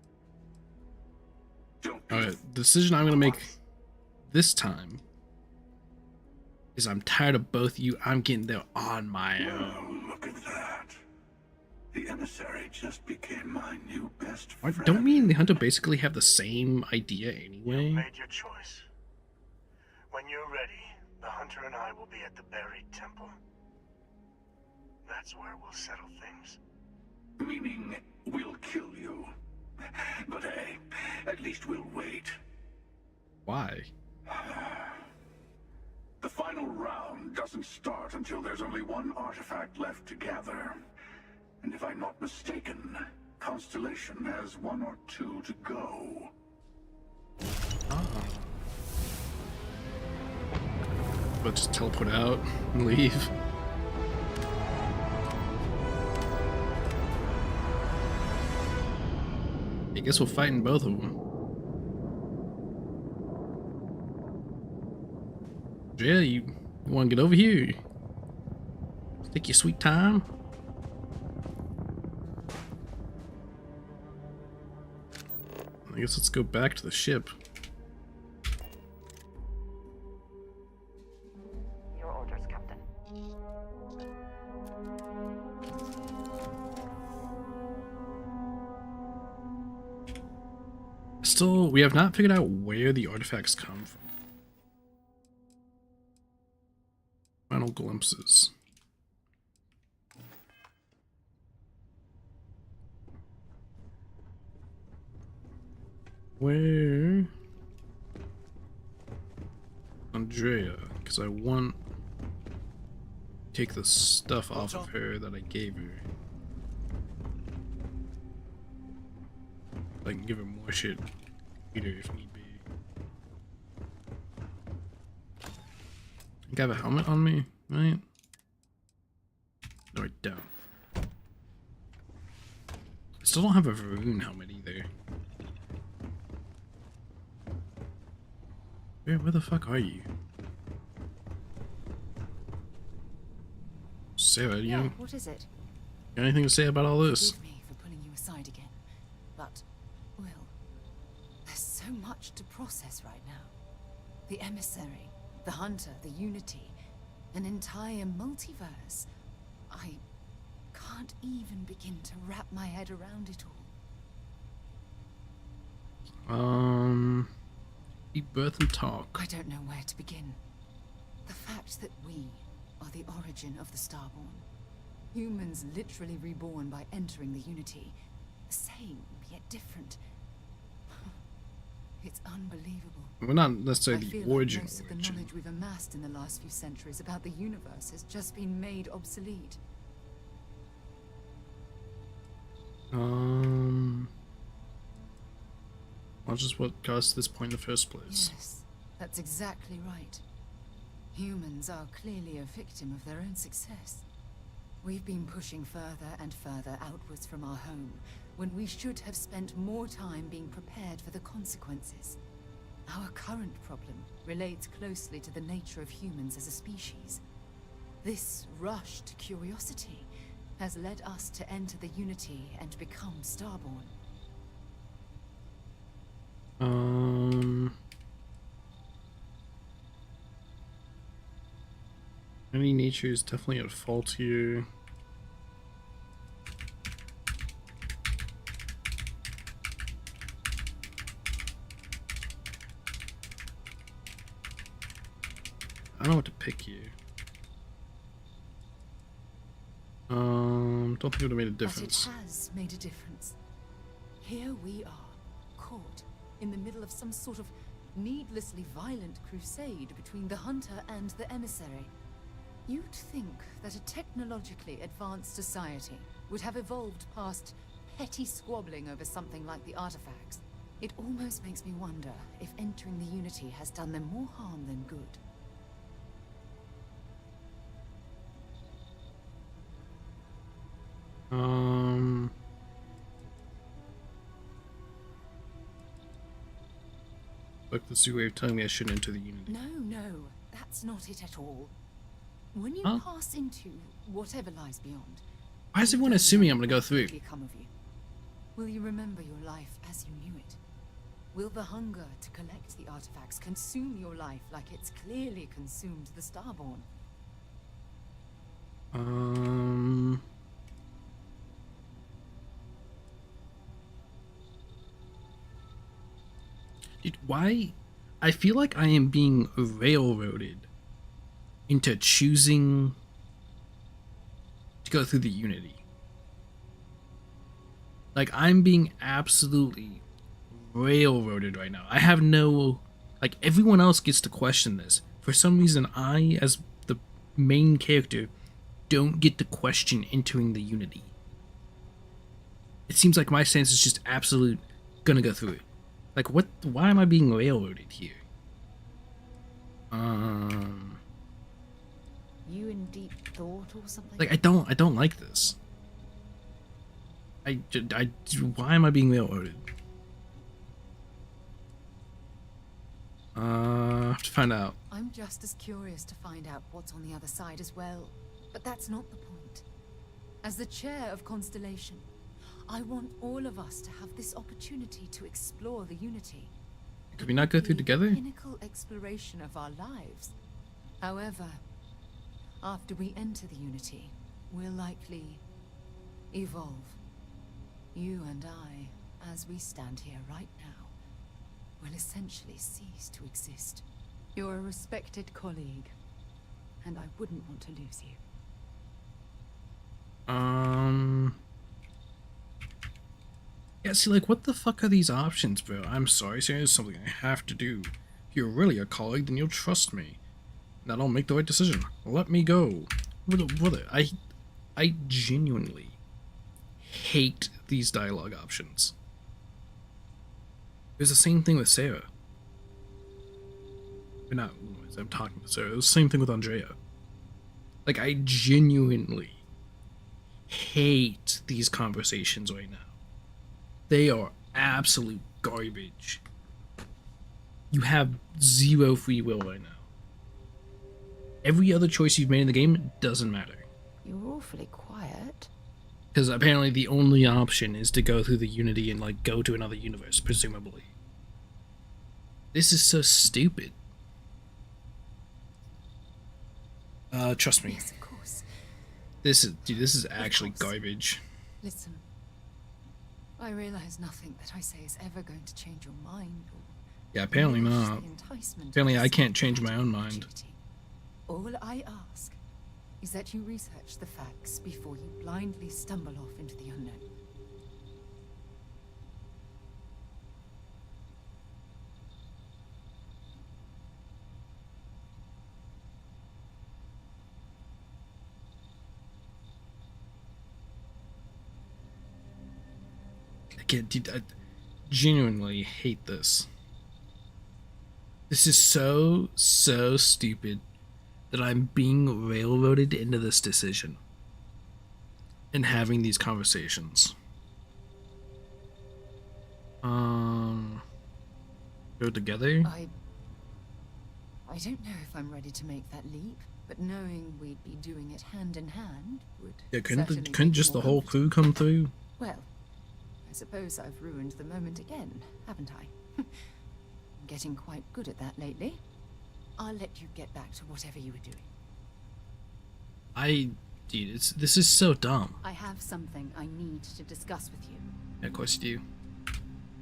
Don't. Alright, the decision I'm gonna make this time is I'm tired of both of you. I'm getting there on my own. Look at that. The emissary just became my new best Aren't- friend. Don't me and the Hunter basically have the same idea anyway? You made your choice. When you're ready, the Hunter and I will be at the buried temple. That's where we'll settle things. Meaning, we'll kill you. But hey, at least we'll wait. Why? The final round doesn't start until there's only one artifact left to gather. And if I'm not mistaken, Constellation has 1 or 2 to go. But just teleport out and leave. I guess we're fighting both of them. Yeah, you want to get over here? Take your sweet time. I guess let's go back to the ship. Your orders, Captain. Still, we have not figured out where the artifacts come from. Final glimpses. Where? Andrea, because I want to take the stuff off of her that I gave her. I can give her more shit later if need be. I think I have a helmet on me, right? No, I don't. I still don't have a Varun helmet either. Where the fuck are you? Sarah, do you What is it? got anything to say about all this? Forgive me for pulling you aside again, but, Will, there's so much to process right now. The emissary, the hunter, the unity, an entire multiverse. I can't even begin to wrap my head around it all. Eat, birth, and talk. I don't know where to begin. The fact that we are the origin of the Starborn. Humans literally reborn by entering the Unity. The same, yet different. It's unbelievable. We're not necessarily I the feel origin. like most of the knowledge we've amassed in the last few centuries about the universe has just been made obsolete. Well, just what got us to this point in the first place. Yes, that's exactly right. Humans are clearly a victim of their own success. We've been pushing further and further outwards from our home, when we should have spent more time being prepared for the consequences. Our current problem relates closely to the nature of humans as a species. This rush to curiosity has led us to enter the Unity and become Starborn. Any nature is definitely at fault here. I don't know what to pick here. Don't think it would have made a difference. But it has made a difference. Here we are, caught in the middle of some sort of needlessly violent crusade between the hunter and the emissary. You'd think that a technologically advanced society would have evolved past petty squabbling over something like the artifacts. It almost makes me wonder if entering the Unity has done them more harm than good. Like the zoo wave telling me I shouldn't enter the Unity. No, that's not it at all. When you pass into whatever lies beyond, Why is everyone assuming I'm gonna go through? become of you. Will you remember your life as you knew it? Will the hunger to collect the artifacts consume your life like it's clearly consumed the Starborn? Dude, why? I feel like I am being railroaded into choosing to go through the Unity. Like, I'm being absolutely railroaded right now. I have no... Like, everyone else gets to question this. For some reason, I, as the main character, don't get to question entering the Unity. It seems like my stance is just absolute gonna go through it. Like, what? Why am I being railroaded here? You in deep thought or something? Like, I don't like this. Why am I being railroaded? I have to find out. I'm just as curious to find out what's on the other side as well. But that's not the point. As the chair of Constellation, I want all of us to have this opportunity to explore the Unity. Could we not go through together? Pinnacle exploration of our lives. However, after we enter the Unity, we'll likely evolve. You and I, as we stand here right now, will essentially cease to exist. You're a respected colleague, and I wouldn't want to lose you. Yeah, see, like, what the fuck are these options, bro? I'm sorry, saying it's something I have to do. If you're really a colleague, then you'll trust me. Then I'll make the right decision. Let me go. Brother, I genuinely hate these dialogue options. It was the same thing with Sarah. But not, I'm talking to Sarah. It was the same thing with Andrea. Like, I genuinely hate these conversations right now. They are absolute garbage. You have zero free will right now. Every other choice you've made in the game doesn't matter. You're awfully quiet. Because apparently the only option is to go through the Unity and, like, go to another universe, presumably. This is so stupid. Trust me. Yes, of course. This is actually garbage. Listen, I realize nothing that I say is ever going to change your mind or... Yeah, apparently not. Apparently I can't change my own mind. All I ask is that you research the facts before you blindly stumble off into the unknown. Dude, I genuinely hate this. This is so stupid that I'm being railroaded into this decision and having these conversations. Go together? I don't know if I'm ready to make that leap, but knowing we'd be doing it hand in hand would... Yeah, couldn't just the whole crew come through? Well, I suppose I've ruined the moment again, haven't I? I'm getting quite good at that lately. I'll let you get back to whatever you were doing. Dude, this is so dumb. I have something I need to discuss with you. Yeah, of course you do.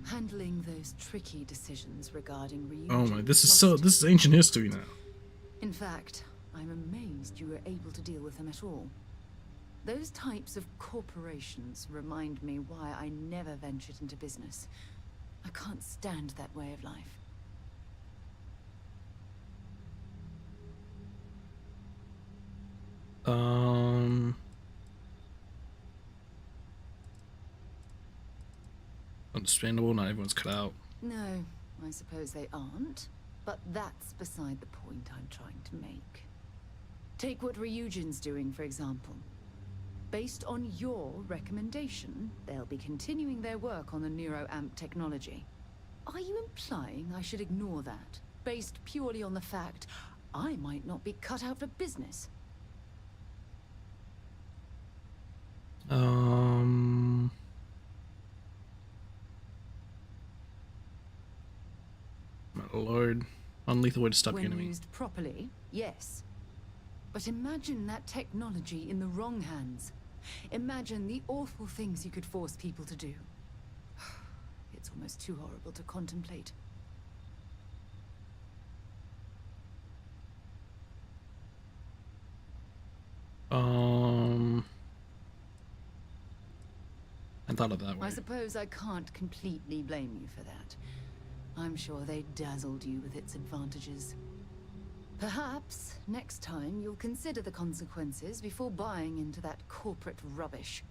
Handling those tricky decisions regarding reunion. Oh my, this is ancient history now. In fact, I'm amazed you were able to deal with them at all. Those types of corporations remind me why I never ventured into business. I can't stand that way of life. Understandable, not everyone's cut out. No, I suppose they aren't. But that's beside the point I'm trying to make. Take what Ryujin's doing, for example. Based on your recommendation, they'll be continuing their work on the NeuroAmp technology. Are you implying I should ignore that, based purely on the fact I might not be cut out for business? My lord. Unlethal way to stop the When enemy. used properly, yes. But imagine that technology in the wrong hands. Imagine the awful things you could force people to do. It's almost too horrible to contemplate. I thought of that way. I suppose I can't completely blame you for that. I'm sure they dazzled you with its advantages. Perhaps next time you'll consider the consequences before buying into that corporate rubbish.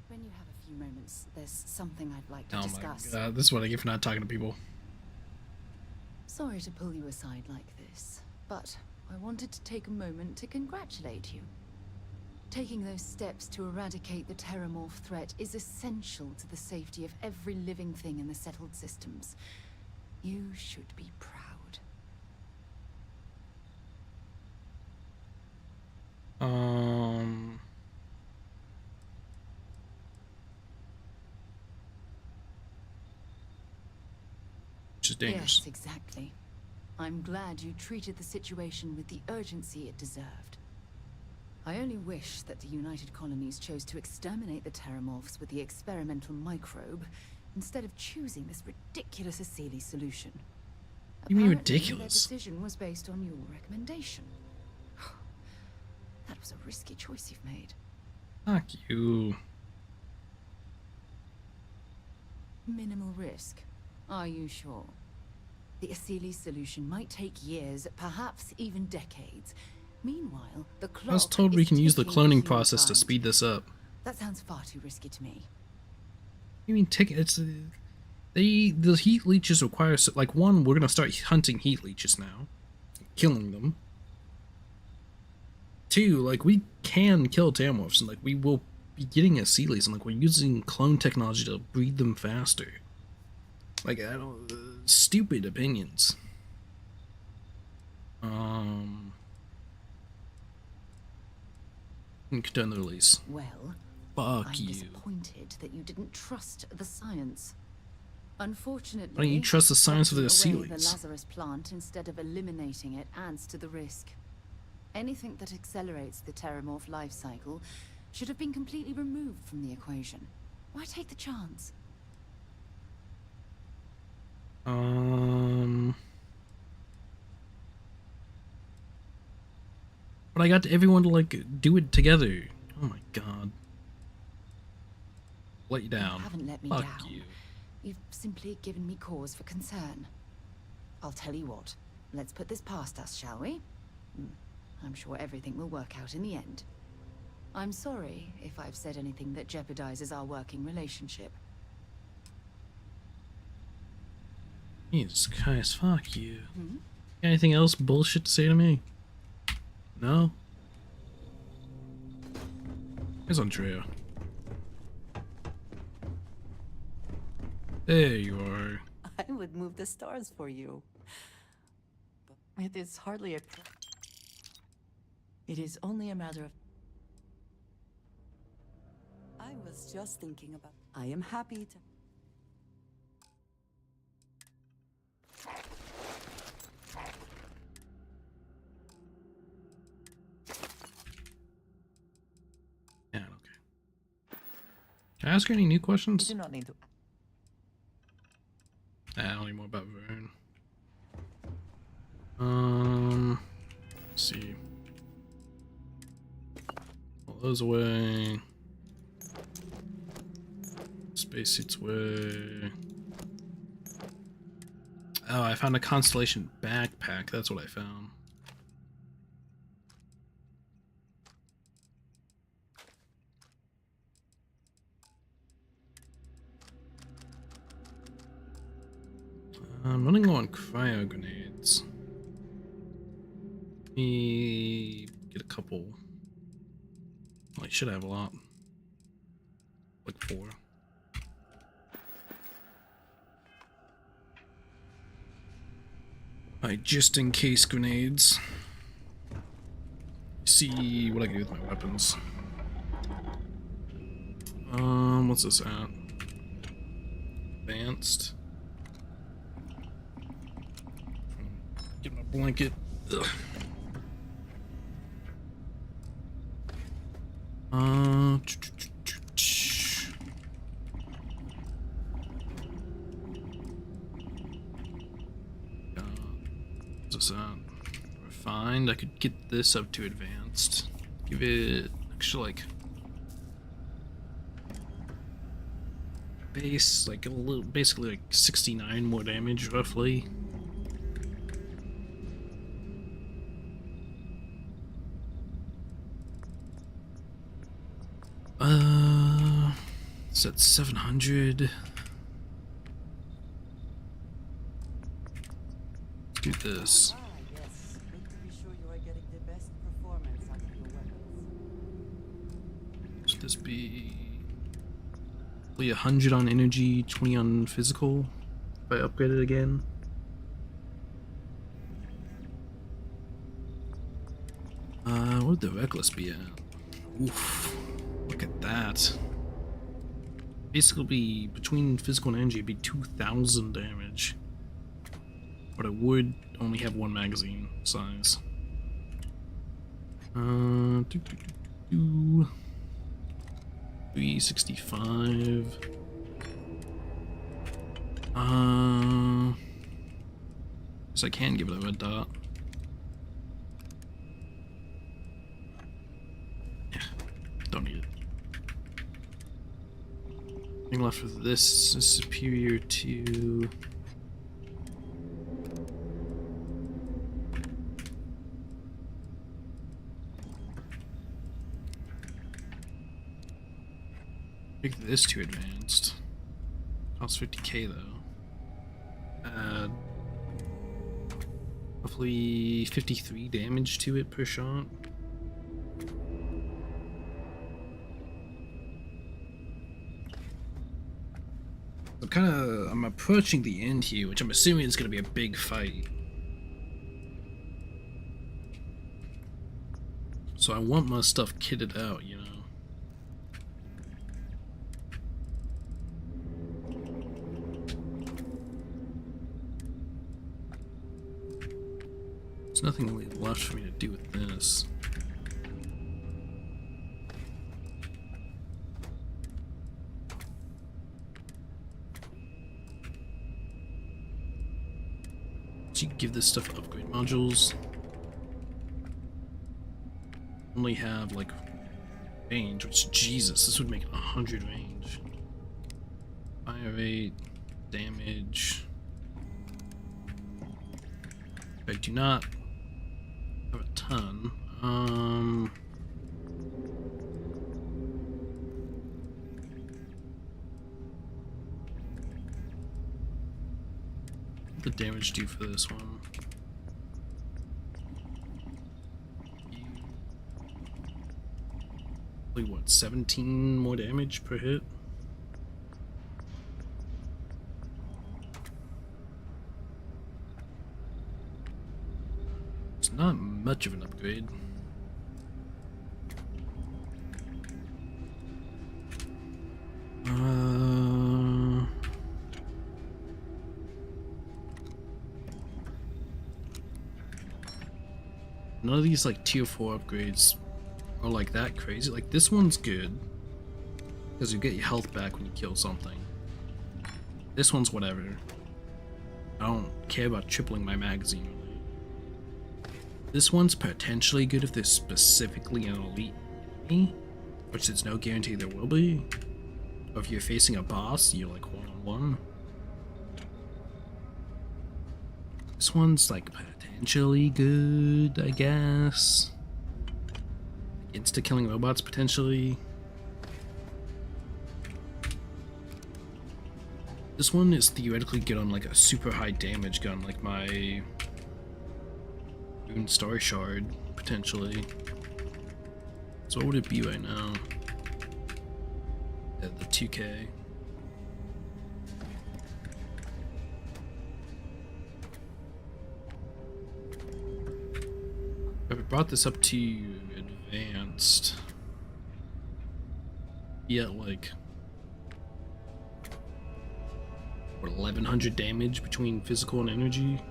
When you have a few moments, there's something I'd like to discuss. My god, this is what I get for not talking to people. Sorry to pull you aside like this, but I wanted to take a moment to congratulate you. Taking those steps to eradicate the Terramorph threat is essential to the safety of every living thing in the settled systems. You should be proud. Which is dangerous. Yes, exactly. I'm glad you treated the situation with the urgency it deserved. I only wish that the United Colonies chose to exterminate the Terramorphs with the experimental microbe instead of choosing this ridiculous Asili solution. You mean Apparently, ridiculous? their decision was based on your recommendation. That was a risky choice you've made. Fuck you. Minimal risk. Are you sure? The Asili solution might take years, perhaps even decades. Meanwhile, the clock I was told we is can use the ticking cloning for process to humankind. speed this up. That sounds far too risky to me. You mean it's the heat leeches require like one, we're gonna start hunting heat leeches now, killing them. Two, like we can kill Terramorphs and like we will be getting Asilis and like we're using clone technology to breed them faster. Like I don't stupid opinions. Condone the release. Well, Fuck I'm you. disappointed that you didn't trust the science. Unfortunately, Why don't you trust the science of the taking away the Asilis? Lazarus plant instead of eliminating it adds to the risk. Anything that accelerates the Terramorph life cycle should have been completely removed from the equation. Why take the chance? But I got everyone to like do it together. Oh my god. Let you down. You haven't let me Fuck down. you. You've simply given me cause for concern. I'll tell you what. Let's put this past us, shall we? I'm sure everything will work out in the end. I'm sorry if I've said anything that jeopardizes our working relationship. Jesus Christ, fuck you. Got anything else bullshit to say to me? No? Here's Andrea. There you are. I would move the stars for you. But it is hardly a... It is only a matter of... I was just thinking about... I am happy to... Yeah, okay. Can I ask her any new questions? You do not need to... I don't need more about Vern. Let's see. all those away. Spacesuits away. Oh, I found a Constellation backpack. That's what I found. I'm running low on cryo grenades. Let me get a couple. Well, I should have a lot. Like 4. Alright, just in case grenades. See what I can do with my weapons. What's this at? Advanced. Get my blanket. Ugh. What's this at? Refined. I could get this up to advanced. Give it actually like base, like a little, basically like 69 more damage roughly. It's at 700. Let's do this. Yes. Good to be sure you are getting the best performance out of your weapons. Should this be 100 on energy, 20 on physical? If I upgrade it again. What would the reckless be at? Oof. Look at that. Basically, between physical and energy, it'd be 2,000 damage. But I would only have 1 magazine size. 365. Guess I can give it a red dot. Yeah, don't need it. Thing left with this is superior to. Make this too advanced. Costs 50k though. Roughly 53 damage to it per shot. I'm approaching the end here, which I'm assuming is going to be a big fight. So I want my stuff kitted out, you know. There's nothing really left for me to do with this. You give this stuff upgrade modules. Only have like range, which Jesus, this would make it 100 range. Fire rate, damage. I do not have a ton. The damage do for this one. Probably what, 17 more damage per hit? It's not much of an upgrade. None of these like tier 4 upgrades are like that crazy. Like this one's good because you get your health back when you kill something. This one's whatever. I don't care about tripling my magazine really. This one's potentially good if there's specifically an elite enemy, which there's no guarantee there will be. Or if you're facing a boss, you're like one-on-one. This one's like potentially good, I guess. Insta-killing robots, potentially. This one is theoretically good on like a super high damage gun, like my Rune Star Shard, potentially. So what would it be right now? At the 2K. If I brought this up to advanced, yeah, like what, 1100 damage between physical and energy.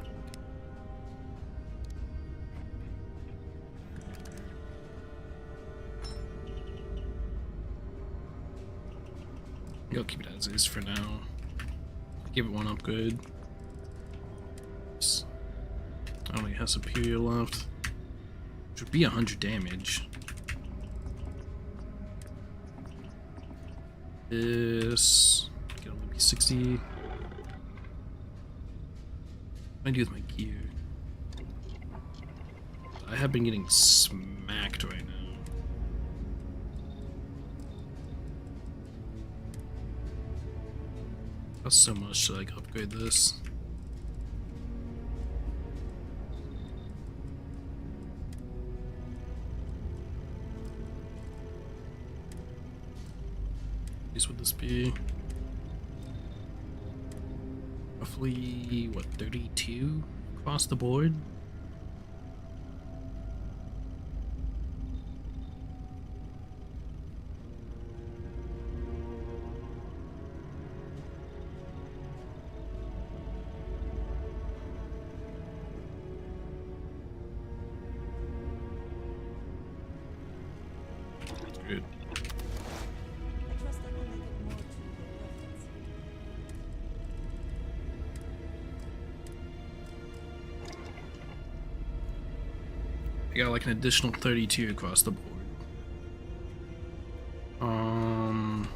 I'll keep it as is for now. Give it one upgrade. I only have Superior left, which would be 100 damage. This can only be 60. What do I do with my gear? I have been getting smacked right now. Costs so much to like upgrade this. What would this be? Roughly, what, 32 across the board? Good. I got like an additional 32 across the board. I'm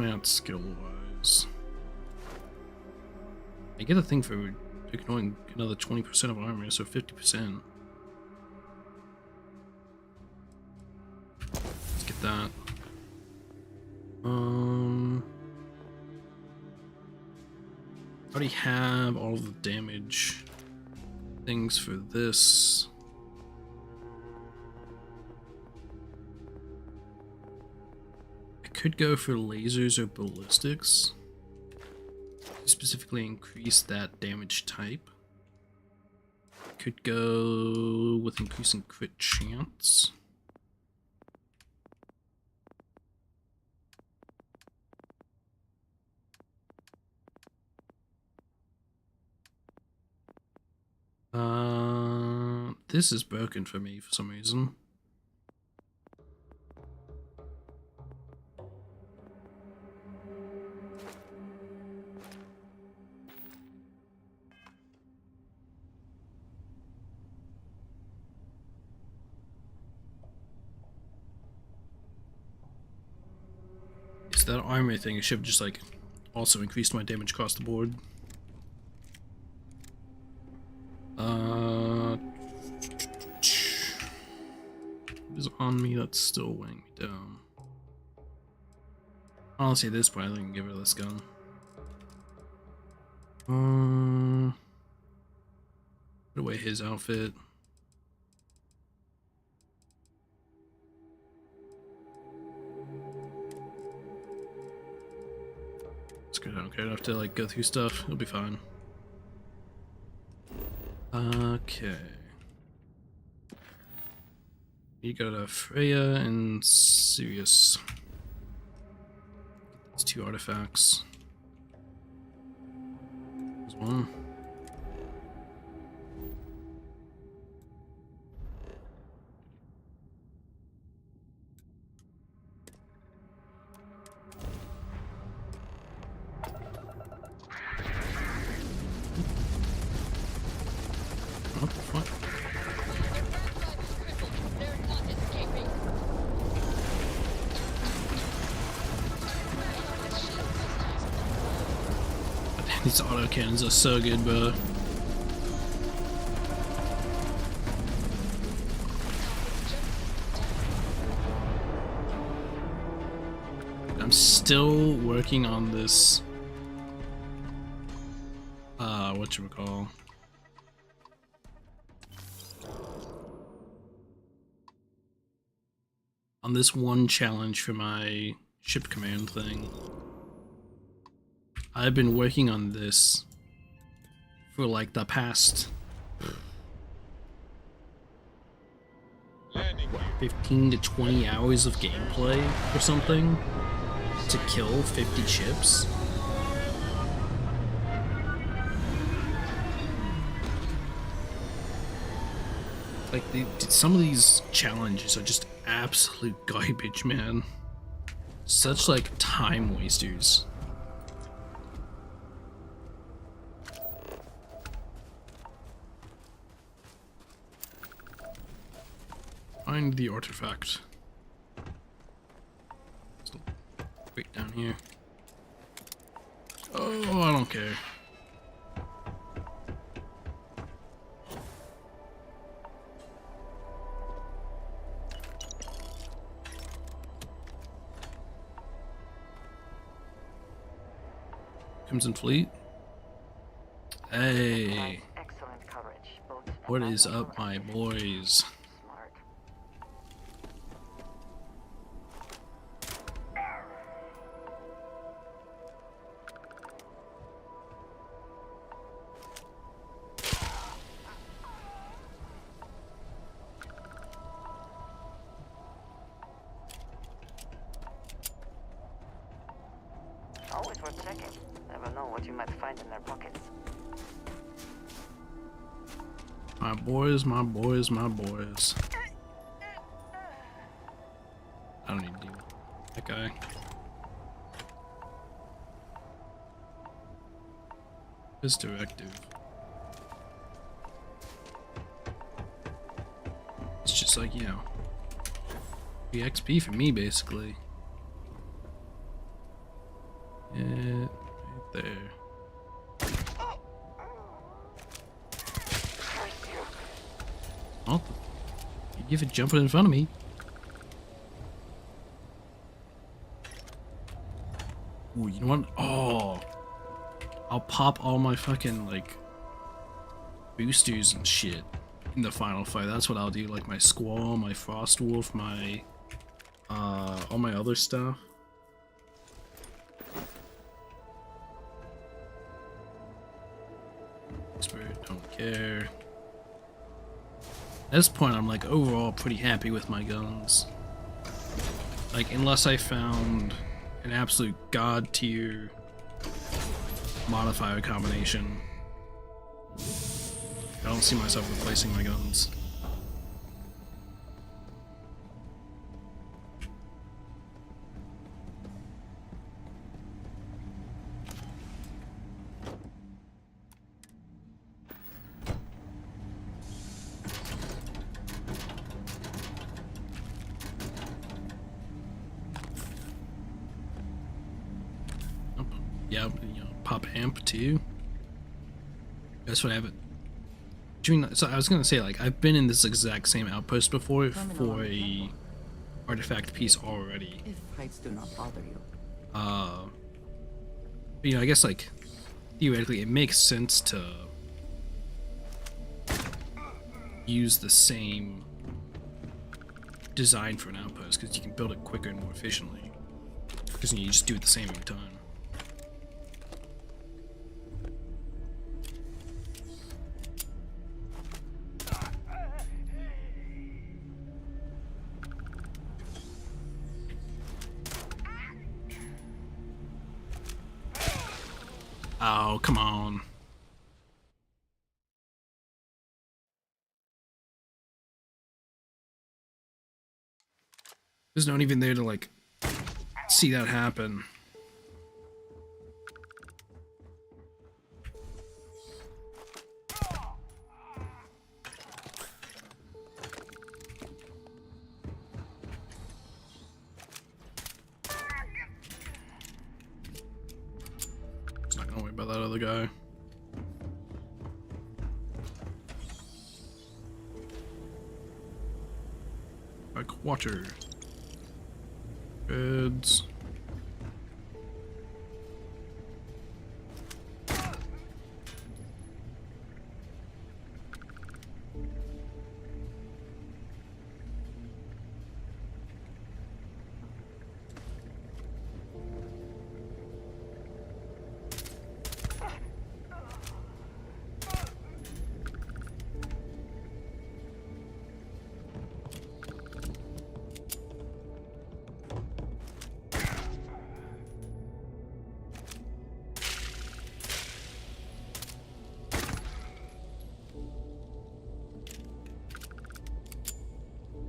at skill wise. I get a thing for ignoring another 20% of armor, so 50%. Let's get that. I already have all of the damage things for this. I could go for lasers or ballistics. Specifically increase that damage type. Could go with increasing crit chance. This is broken for me for some reason. It's that armor thing. It should have just like also increased my damage across the board. What is on me that's still weighing me down? Honestly, at this point, I think I can give her this gun. Put away his outfit. It's good. I don't care enough to like go through stuff. It'll be fine. Okay. You got a Freya and Sirius. These two artifacts. There's one. What the fuck? These autocannons are so good, bro. I'm still working on this, whatchamacall. On this one challenge for my ship command thing. I've been working on this for like the past 15 to 20 hours of gameplay or something to kill 50 ships. Like, some of these challenges are just absolute garbage, man. Such like time wasters. Find the artifact. Wait down here. Oh, I don't care. Crimson Fleet. Hey. Excellent coverage. What is up, my boys? Always worth checking. Never know what you might find in their pockets. My boys, my boys, my boys. I don't need to deal with that guy. His directive. It's just like, you know, the XP for me, basically. Yeah, right there. Oh, you give it jumping in front of me. Ooh, you know what? Oh, I'll pop all my fucking like boosters and shit in the final fight. That's what I'll do. Like my Squall, my Frost Wolf, my all my other stuff. Spirit, don't care. At this point, I'm like overall pretty happy with my guns. Like, unless I found an absolute god tier modifier combination, I don't see myself replacing my guns. Yeah, you know, pop amp too. That's what I have it. So I was gonna say, like, I've been in this exact same outpost before for a artifact piece already. If heights do not bother you. You know, I guess like theoretically it makes sense to use the same design for an outpost because you can build it quicker and more efficiently. Because you just do it the same every time. Oh, come on. There's no one even there to, like, see that happen. It's not Don't worry about that other guy. Like water. Beds.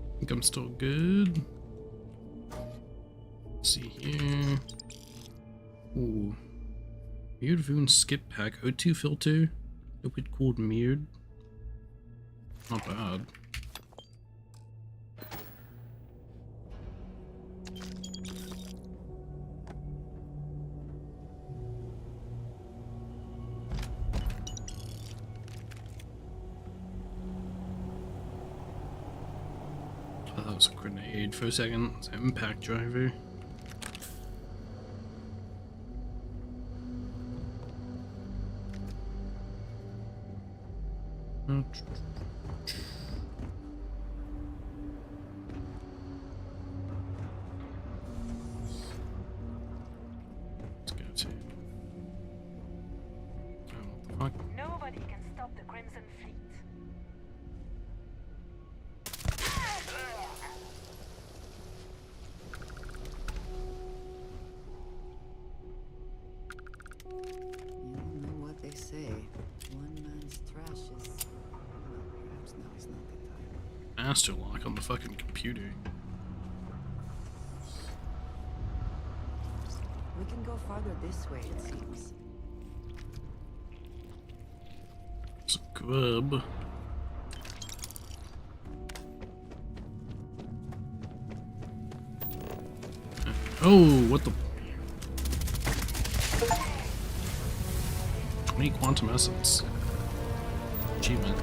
I think I'm still good. Let's see here. Ooh. Mirrored Voon skip pack. O2 filter. Liquid cooled mirrored. Not bad. Oh, that was a grenade for a second. It's an impact driver. Let's go to. Oh, what the fuck? Nobody can stop the Crimson Fleet. You know what they say. One man's trash is... Well, perhaps now is not the time. Master lock on the fucking computer. We can go farther this way, it seems. It's a grub. Oh, what the? 20 quantum essence. Achievement.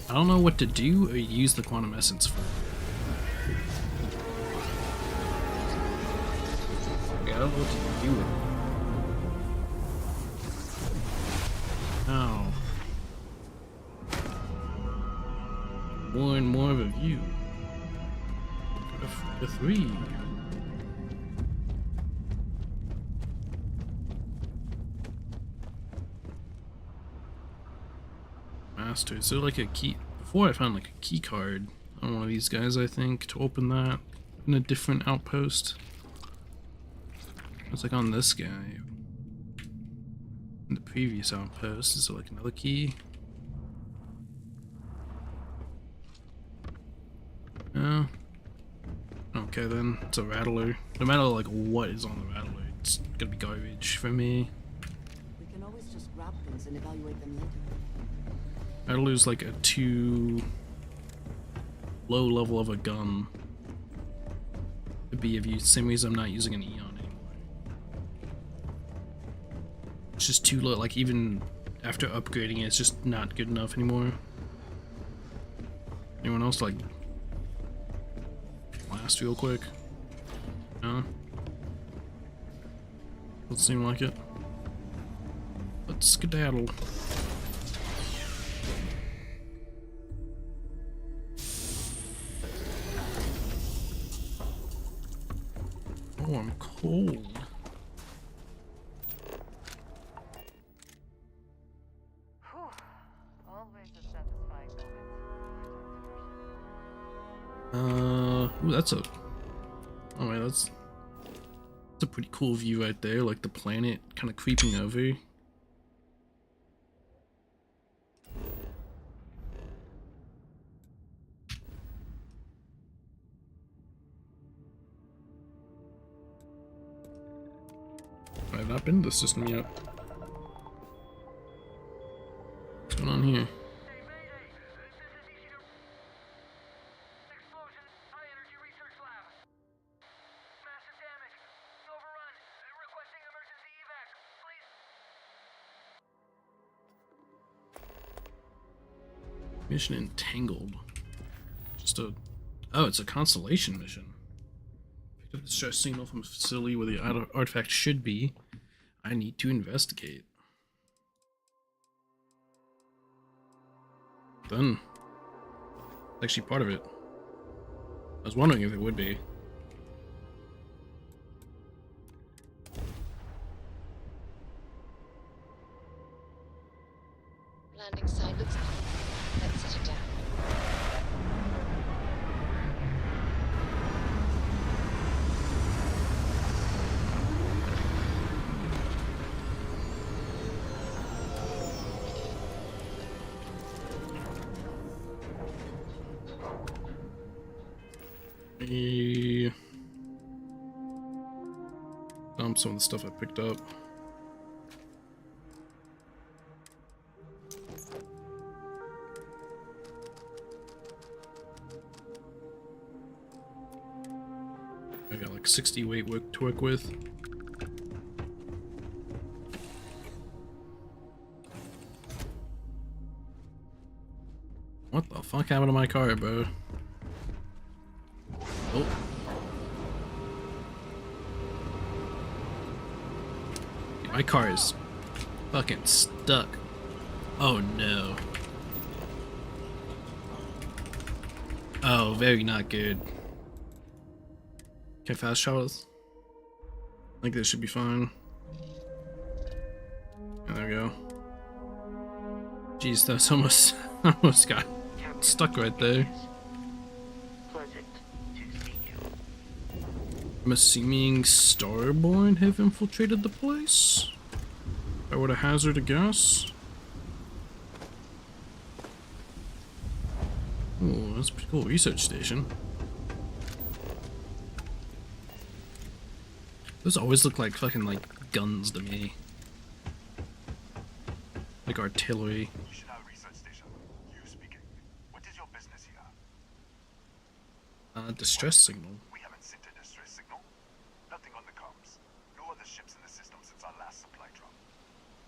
I don't know what to do or use the quantum essence for. I don't know what to do with it. Oh. More and more of a view. Got a 3. Master. Is there like a key? Before I found like a key card on one of these guys, I think, to open that in a different outpost. It's like on this guy. In the previous outpost. Is there like another key? No. Okay then, it's a rattler. No matter like what is on the rattler, it's gonna be garbage for me. We can always just grab things and evaluate them later. Rattler's like a too low level of a gun to be of use. Same reason I'm not using an Eon anymore. It's just too low. Like even after upgrading it, it's just not good enough anymore. Anyone else like blast real quick? No? Doesn't seem like it. Let's skedaddle. Oh, I'm cold. Always a satisfying moment. Ooh, that's a... Oh wait, that's a pretty cool view right there, like the planet kind of creeping over. I've not been to the system yet. What's going on here? Mission Entangled. Just a... Oh, it's a constellation mission. Picked up the distress signal from a facility where the artifact should be. I need to investigate. Done. Actually part of it. I was wondering if it would be. Landing site looks good. Let's set it down. Some of the stuff I picked up. I got like 60 weight to work with. What the fuck happened to my car, bro? Oh. My car is fucking stuck. Oh no. Oh, very not good. Can I fast travel? I think this should be fine. Yeah, there we go. Jeez, that's almost got stuck right there. I'm assuming Starborn have infiltrated the place? I would hazard a guess. Oh, that's a pretty cool research station. Those always look like fucking like guns to me. Like artillery. Research station. You speaking. What is your business here? Distress signal. We haven't sent a distress signal. Nothing on the comms. No other ships in the system since our last supply drop.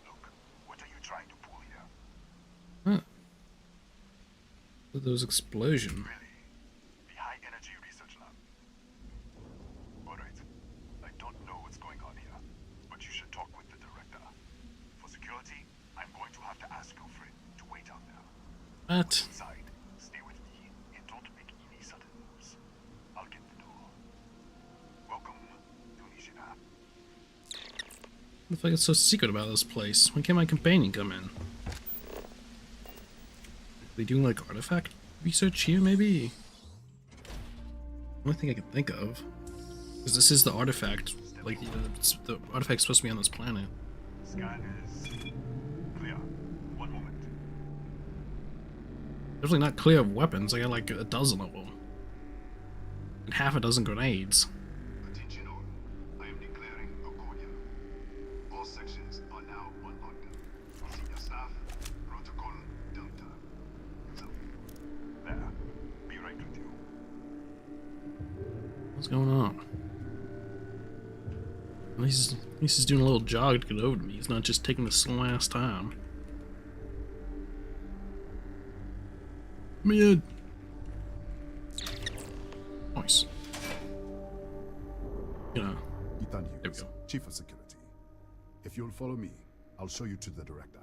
Look, what are you trying to pull here? Huh. Those explosion. Really? The high energy research lab. Alright. I don't know what's going on here, but you should talk with the director. For security, I'm going to have to ask your friend to wait out there. What? Inside, stay with me and don't make any sudden moves. I'll get the door. Welcome, Tunisia. What the fuck is so secret about this place? When can my companion come in? Are they doing like artifact research here, maybe? Only thing I can think of. Because this is the artifact. Like, the artifact's supposed to be on this planet. Scan is clear. One moment. Definitely not clear of weapons. I got like a dozen of them. And half a dozen grenades. Attention all. I am declaring Okonia. All sections are now on lockdown. Senior staff, protocol, Delta. So, there. Be right with you. What's going on? At least he's doing a little jog to get over to me. He's not just taking this last time. Mid. Nice. Yeah. Ethan There we Hughes, go. Chief of Security. If you'll follow me, I'll show you to the director.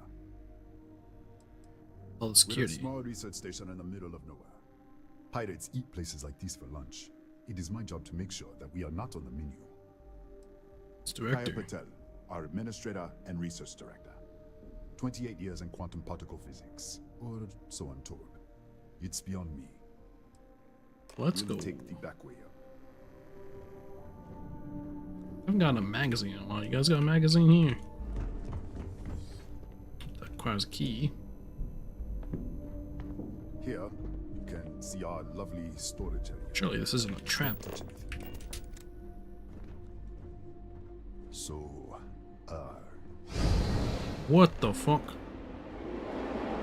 All the security. We're a small research station in the middle of nowhere. Pirates eat places like these for lunch. It is my job to make sure that we are not on the menu. It's director. Kaya Patel, our administrator and research director. 28 years in quantum particle physics, or so I'm told. It's beyond me. Let's We'll go. take the back way up. I haven't gotten a magazine in a while. You guys got a magazine here? That requires a key. Here, you can see our lovely storage area. Surely this isn't a trap. So, What the fuck?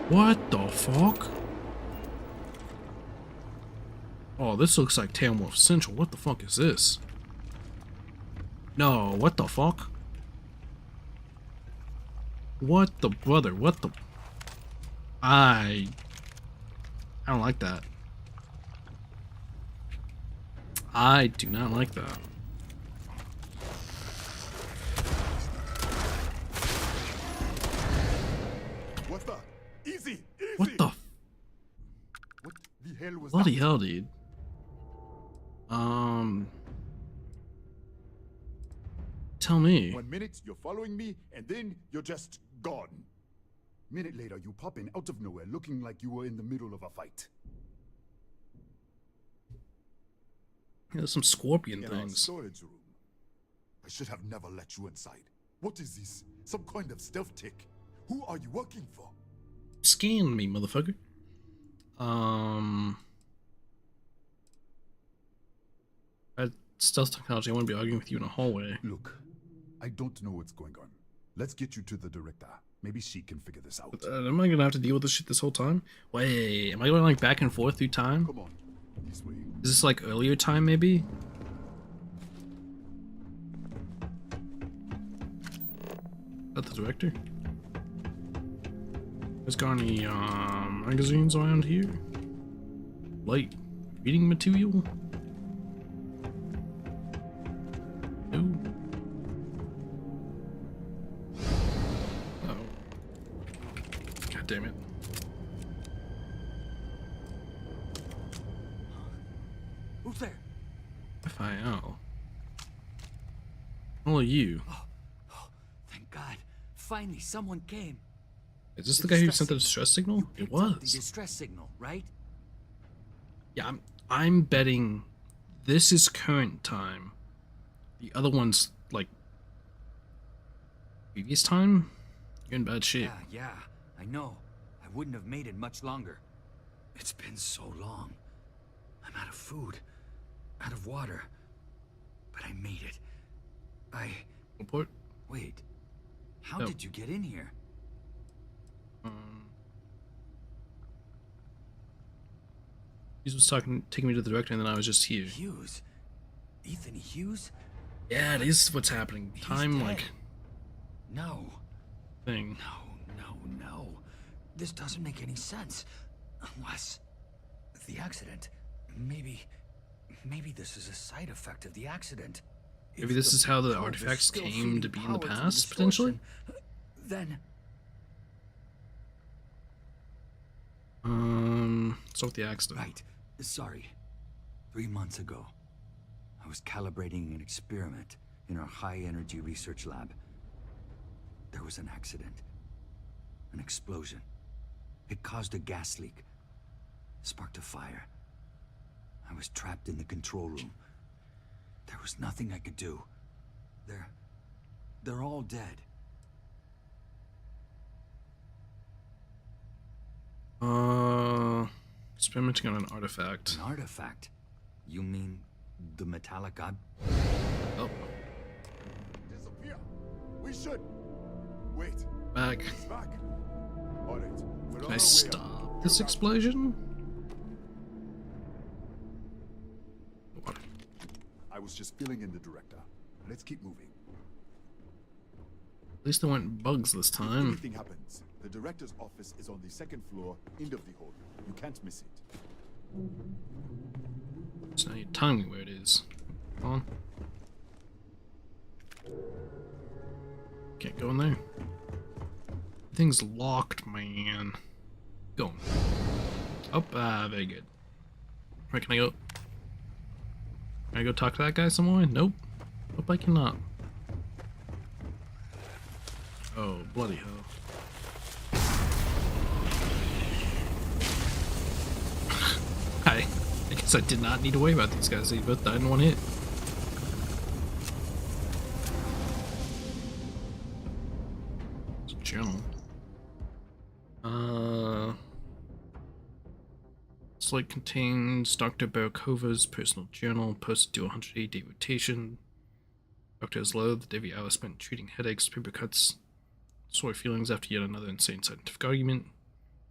What the fuck? Oh, this looks like Tailmorph Central. What the fuck is this? No, what the fuck? What the brother? What the... I don't like that. I do not like that. What the? Easy! What the? What the hell was Bloody that? hell, dude. Tell me. 1 minute, you're following me, and then you're just gone. Minute later, you pop in out of nowhere, looking like you were in the middle of a fight. There's some scorpion In our things. storage room. I should have never let you inside. What is this? Some kind of stealth tick? Who are you working for? Scan me, motherfucker. That stealth technology, I wouldn't be arguing with you in a hallway. Look, I don't know what's going on. Let's get you to the director. Maybe she can figure this out. Am I gonna have to deal with this shit this whole time? Wait, am I going like back and forth through time? Come on, this way. Is this like earlier time, maybe? Is that the director? There's got any magazines around here? Light reading material? No. Oh. God damn it. Who's there? FIL. All of you. Thank God. Finally, someone came. Is this the guy who sent the distress signal? It was. The distress signal, right? Yeah, I'm betting this is current time. The other one's like previous time. You're in bad shape. Yeah, I know. I wouldn't have made it much longer. It's been so long. I'm out of food, out of water, but I made it. Report. Wait. How No. did you get in here? He was taking me to the director, and then I was just here. Hughes? Ethan Hughes? Yeah, it is what's happening. Time, dead. like, No. thing. No. This doesn't make any sense. Unless... the accident. Maybe this is a side effect of the accident. Maybe this is how the artifacts came to be in the past, potentially? Then... Start with the accident. Right. Sorry. 3 months ago, I was calibrating an experiment in our high-energy research lab. There was an accident. An explosion. It caused a gas leak. Sparked a fire. I was trapped in the control room. There was nothing I could do. They're all dead. Experimenting on an artifact. An artifact? You mean the metallic ob... Oh. Disappear. We should. Wait. Back. He's back. All right. We're Can on I our way stop up. this explosion? What? I was just filling in the director. Let's keep moving. At least there weren't bugs this If time. anything happens, the director's office is on the second floor, end of the hall. You can't miss it. So now you're telling me where it is. Come on. Can't go in there. Thing's locked, man. Go. Oh, very good. Where can I go? Can I go talk to that guy some more? Nope. Nope, I cannot. Oh, bloody hell. I guess I did not need to worry about these guys. They both died in one hit. It's a journal. This like contains Dr. Barakova's personal journal, posted to a 180-day rotation. Doctor has loathed every hour spent treating headaches, paper cuts, sore feelings after yet another insane scientific argument.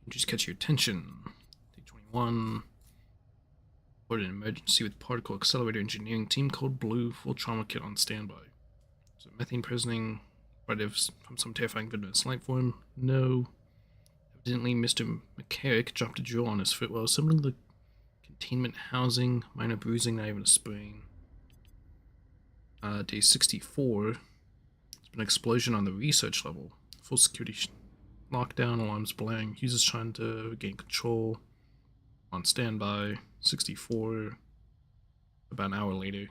And just catch your attention. Day 21. Reported an emergency with particle accelerator engineering team code Blue, full trauma kit on standby. So methane poisoning, from some terrifying venomous life form? No. Evidently, Mr. McCarrick dropped a jaw on his foot while assembling the containment housing. Minor bruising, not even a sprain. Day 64. There's been an explosion on the research level. Full security lockdown, alarms blaring. Users trying to regain control. On standby. 64. About an hour later.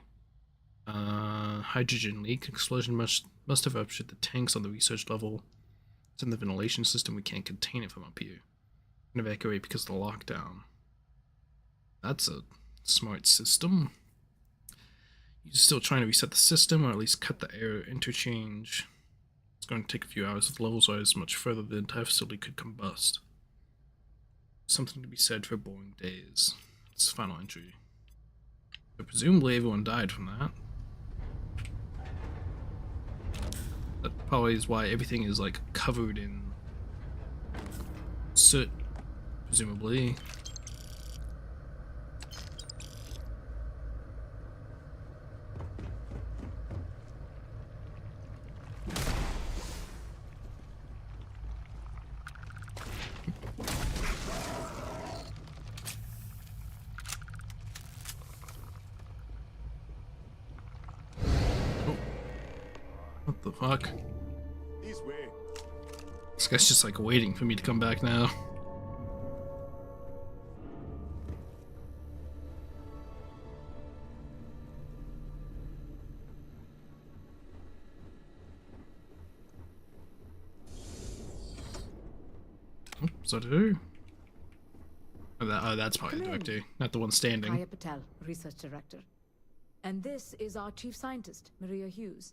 Hydrogen leak. Explosion must have ruptured the tanks on the research level. It's in the ventilation system. We can't contain it from up here. And evacuate because of the lockdown. That's a smart system. You're still trying to reset the system, or at least cut the air interchange. It's going to take a few hours if levels rise much further. The entire facility could combust. Something to be said for boring days. It's final entry. But presumably everyone died from that. That probably is why everything is like covered in soot, presumably. What the fuck? This way. This guy's just like waiting for me to come back now. Oh, is that who? Oh, that's probably the director, not the one standing. Kaya Patel, Research Director. And this is our Chief Scientist, Maria Hughes.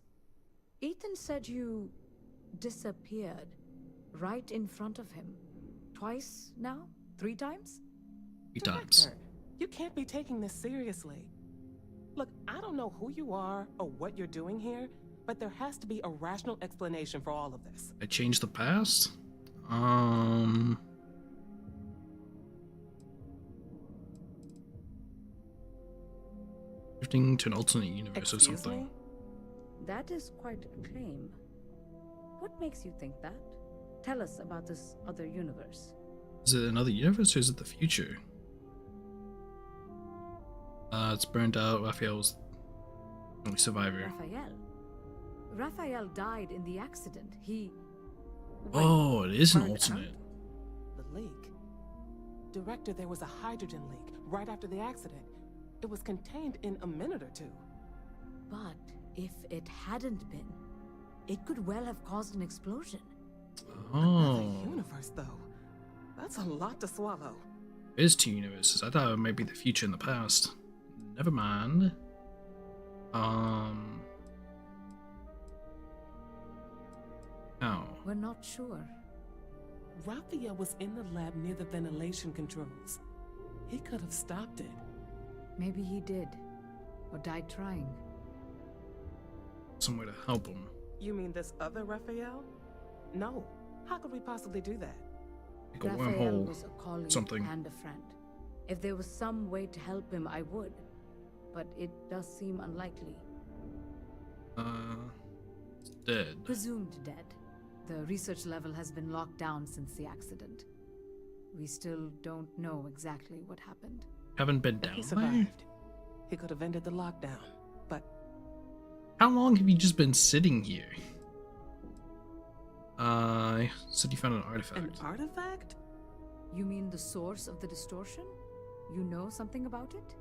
Ethan said you disappeared right in front of him. Twice now? 3 times? 3 times. Director, you can't be taking this seriously. Look, I don't know who you are or what you're doing here, but there has to be a rational explanation for all of this. I changed the past? Drifting to an alternate universe or something. Me? That is quite a claim. What makes you think that? Tell us about this other universe. Is it another universe or is it the future? It's burned out. Raphael's the only survivor. Raphael died in the accident. He... Oh, it is an alternate. The leak. Director, there was a hydrogen leak right after the accident. It was contained in a minute or 2. But if it hadn't been, it could well have caused an explosion. Oh. Another universe, though. That's a lot to swallow. There's 2 universes. I thought it might be the future and the past. Never mind. Oh. We're not sure. Raphael was in the lab near the ventilation controls. He could have stopped it. Maybe he did. Or died trying. Some way to help him. You mean this other Raphael? No. How could we possibly do that? Like a Raphael wormhole. was a colleague Something. and a friend. If there was some way to help him, I would. But it does seem unlikely. Dead. Presumed dead. The research level has been locked down since the accident. We still don't know exactly what happened. Haven't been down He there? survived. He could have ended the lockdown, but... How long have you just been sitting here? Said you found an artifact. An artifact? You mean the source of the distortion? You know something about it?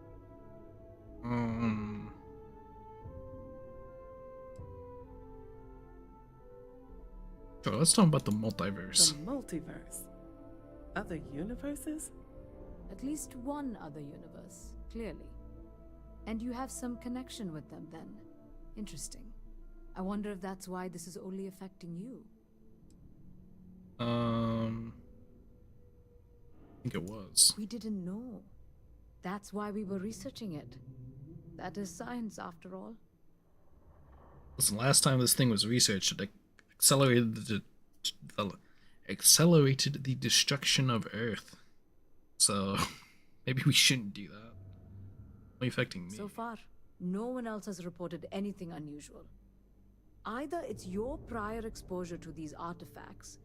So let's talk about the multiverse. The multiverse? Other universes? At least one other universe, clearly. And you have some connection with them then. Interesting. I wonder if that's why this is only affecting you. I think it was. We didn't know. That's why we were researching it. That is science, after all. Listen, last time this thing was researched, it accelerated the destruction of Earth. So maybe we shouldn't do that. Only affecting me. So far, no one else has reported anything unusual. Either it's your prior exposure to these artifacts,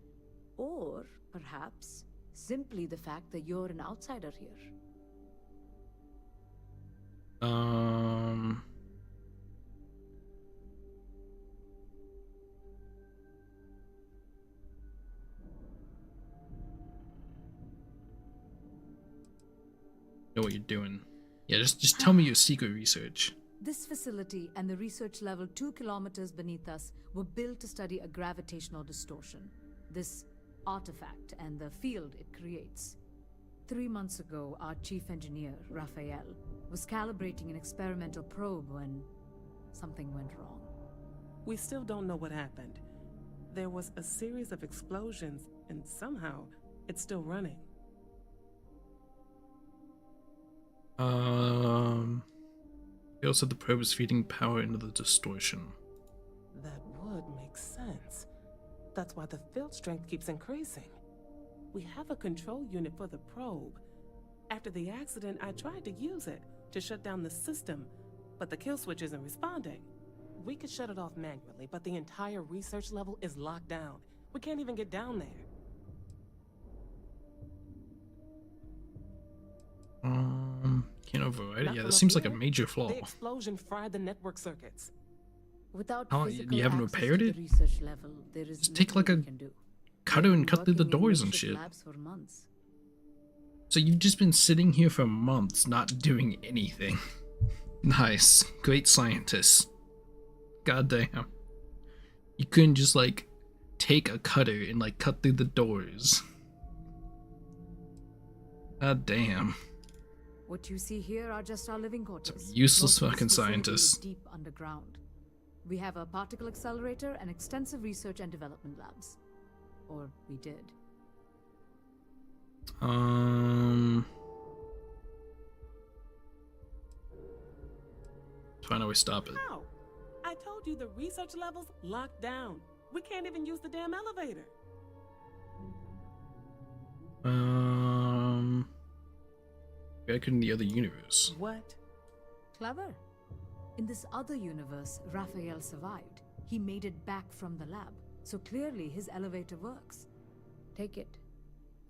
Or, perhaps, simply the fact that you're an outsider here. Know what you're doing. Yeah, just tell me your secret research. This facility and the research level 2 kilometers beneath us were built to study a gravitational distortion, this artifact and the field it creates. 3 months ago, our chief engineer, Raphael, was calibrating an experimental probe when something went wrong. We still don't know what happened. There was a series of explosions, and somehow it's still running. He also said the probe is feeding power into the distortion. That would make sense. That's why the field strength keeps increasing. We have a control unit for the probe. After the accident, I tried to use it to shut down the system, but the kill switch isn't responding. We could shut it off manually, but the entire research level is locked down. We can't even get down there. Can't override it? Yeah, this seems like a major flaw. The explosion fried the network circuits. Without you haven't repaired it? Research level, there is just take like a cutter and cut through the doors and shit. So you've just been sitting here for months not doing anything. Nice. Great scientist. Goddamn. You couldn't just like take a cutter and like cut through the doors. God damn. What you see here are just our living quarters. Some useless fucking scientists. Deep underground. We have a particle accelerator and extensive research and development labs. Or we did. Find a way to stop it. How? I told you the research level's locked down. We can't even use the damn elevator. Back in the other universe. What? Clever. In this other universe, Raphael survived. He made it back from the lab. So clearly his elevator works. Take it.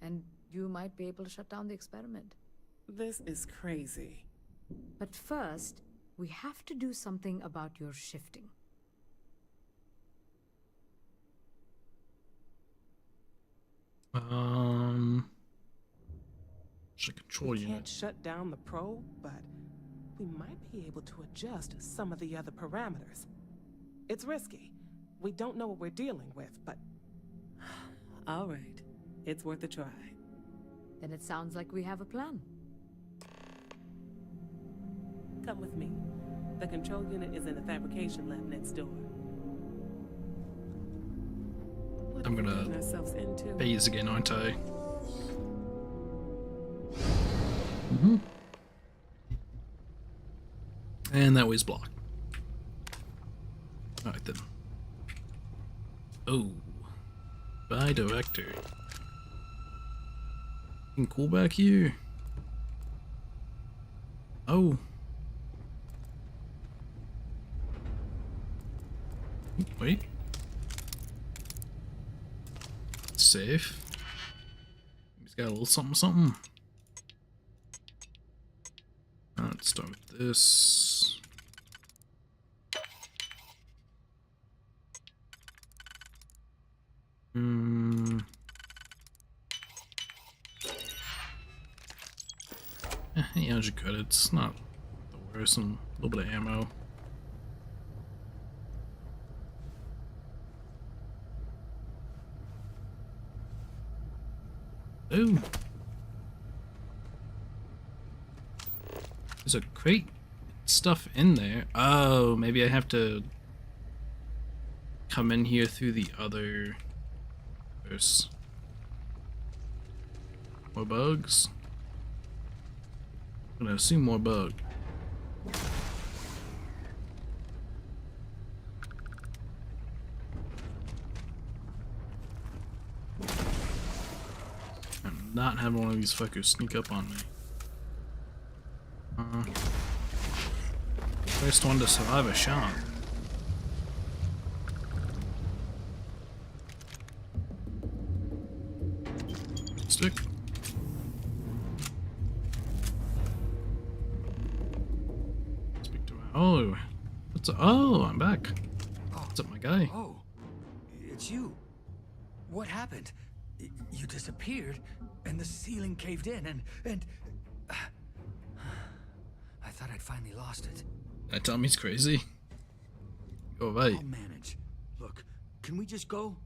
And you might be able to shut down the experiment. This is crazy. But first, we have to do something about your shifting. We can't shut down the probe, but we might be able to adjust some of the other parameters. It's risky. We don't know what we're dealing with, but... All right. It's worth a try. Then it sounds like we have a plan. Come with me. The control unit is in the fabrication lab next door. What I'm gonna phase again, aren't I? And that way's blocked. Alright then. Oh. Bye, director. Looking cool back here. Oh. Wait. Safe. He's got a little something something. Let's start with this. Yeah, as you could. It's not the worst. And a little bit of ammo. Ooh. There's a crate stuff in there. Oh, maybe I have to come in here through the other verse. More bugs? I'm gonna assume more bug. I'm not having one of these fuckers sneak up on me. First one to survive a shot. Stick. Speak to my. Oh, oh, I'm back. What's up, my guy? Oh, it's you. What happened? You disappeared, and the ceiling caved in, and I thought I'd finally lost it. That Tommy's crazy. Go away. I'll manage. Look, can we just go?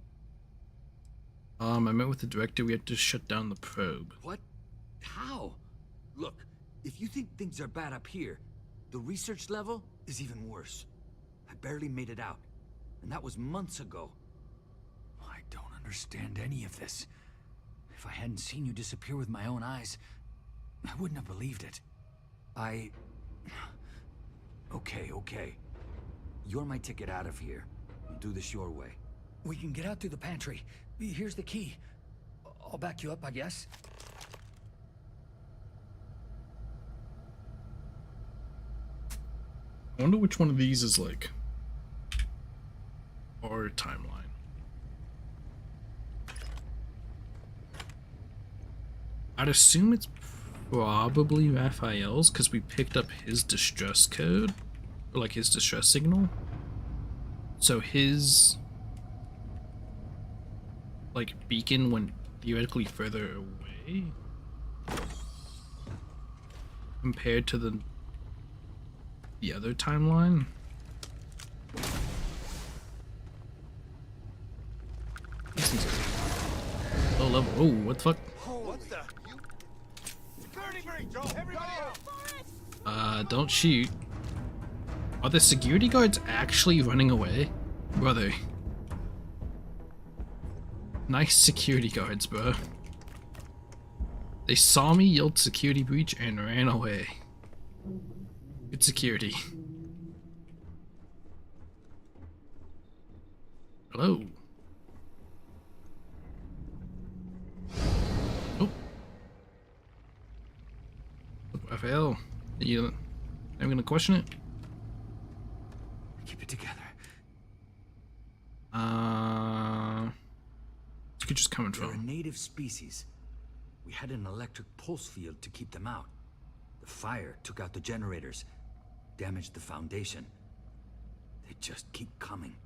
I met with the director. We had to shut down the probe. What? How? Look, if you think things are bad up here, the research level is even worse. I barely made it out, and that was months ago. I don't understand any of this. If I hadn't seen you disappear with my own eyes, I wouldn't have believed it. Okay. You're my ticket out of here. We'll do this your way. We can get out through the pantry. Here's the key. I'll back you up, I guess. I wonder which one of these is like our timeline. I'd assume it's probably Raphael's because we picked up his distress code, or like his distress signal. So his like beacon went theoretically further away compared to the other timeline. Low level. Oh, what the fuck? What's the? Security breach! Everybody out! Don't shoot. Are the security guards actually running away? Brother. Nice security guards, bro. They saw me, yelled security breach, and ran away. Good security. Hello. Oh. Raphael, I'm gonna question it. Keep it together. You could just come and They're a native species. We had an electric pulse field to keep them out. The fire took out the generators, damaged the foundation. They just keep coming.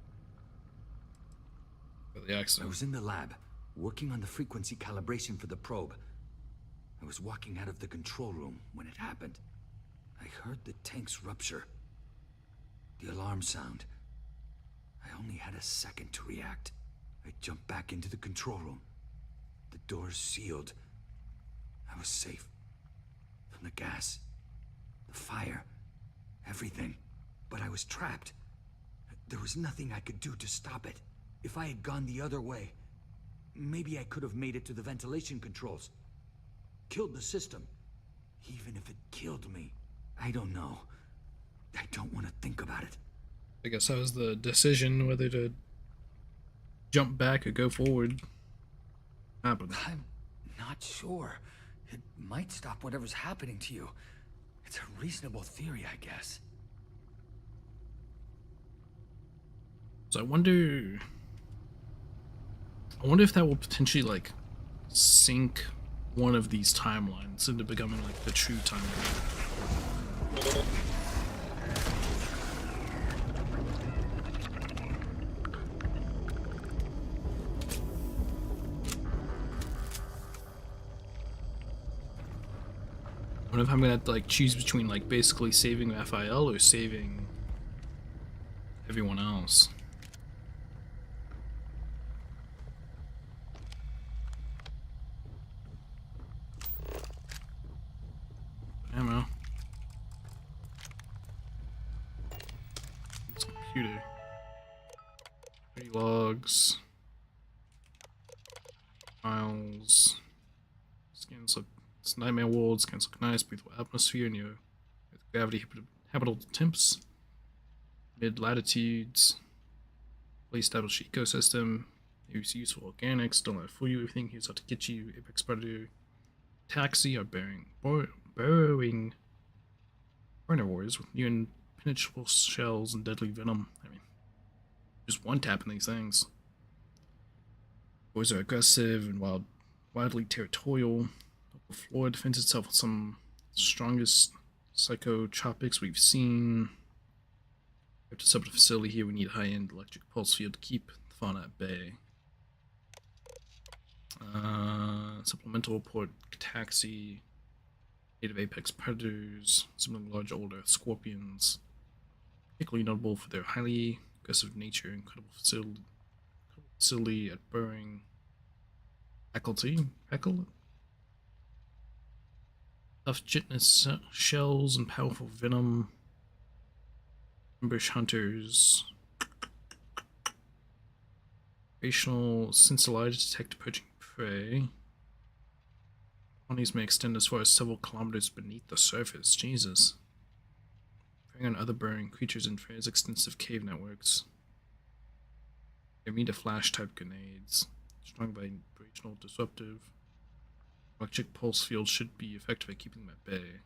The accident. I was in the lab, working on the frequency calibration for the probe. I was walking out of the control room when it happened. I heard the tanks rupture. The alarm sound. I only had a second to react. I jumped back into the control room. The doors sealed. I was safe. From the gas, the fire, everything. But I was trapped. There was nothing I could do to stop it. If I had gone the other way, maybe I could have made it to the ventilation controls. Killed the system. Even if it killed me. I don't know. I don't want to think about it. I guess that was the decision whether to jump back or go forward. Happened. I'm not sure. It might stop whatever's happening to you. It's a reasonable theory, I guess. So I wonder if that will potentially like sync one of these timelines into becoming like the true timeline. I wonder if I'm gonna have to like choose between like basically saving Raphael or saving everyone else. Ammo. It's a computer. 30 logs. Files. Scans look. It's nightmare world. Scans look nice. Breathable atmosphere near gravity habitable temps. Mid latitudes. Fully established ecosystem. Use useful organics. Don't let it fool you. Everything here's out to get you. Apex predator. Taxi are burrowing carnivores with new impenetrable shells and deadly venom. I mean, just one tapping these things. Boys are aggressive and wild Widely territorial. The floor defends itself with some strongest psychotropics we've seen. To set up a facility here, we need high-end electric pulse field to keep the fauna at bay. Supplemental report taxi. Native apex predators, similar large old earth scorpions, particularly notable for their highly aggressive nature, incredible facility at burrowing faculty, tough chitinous shells and powerful venom, ambush hunters, racial sensibility to detect approaching prey. Colonies may extend as far as several kilometers beneath the surface. Jesus. Preying on other burrowing creatures and prey's extensive cave networks. They're immune to flash-type grenades. Strong vibrational disruptive. Electric pulse field should be effective at keeping them at bay.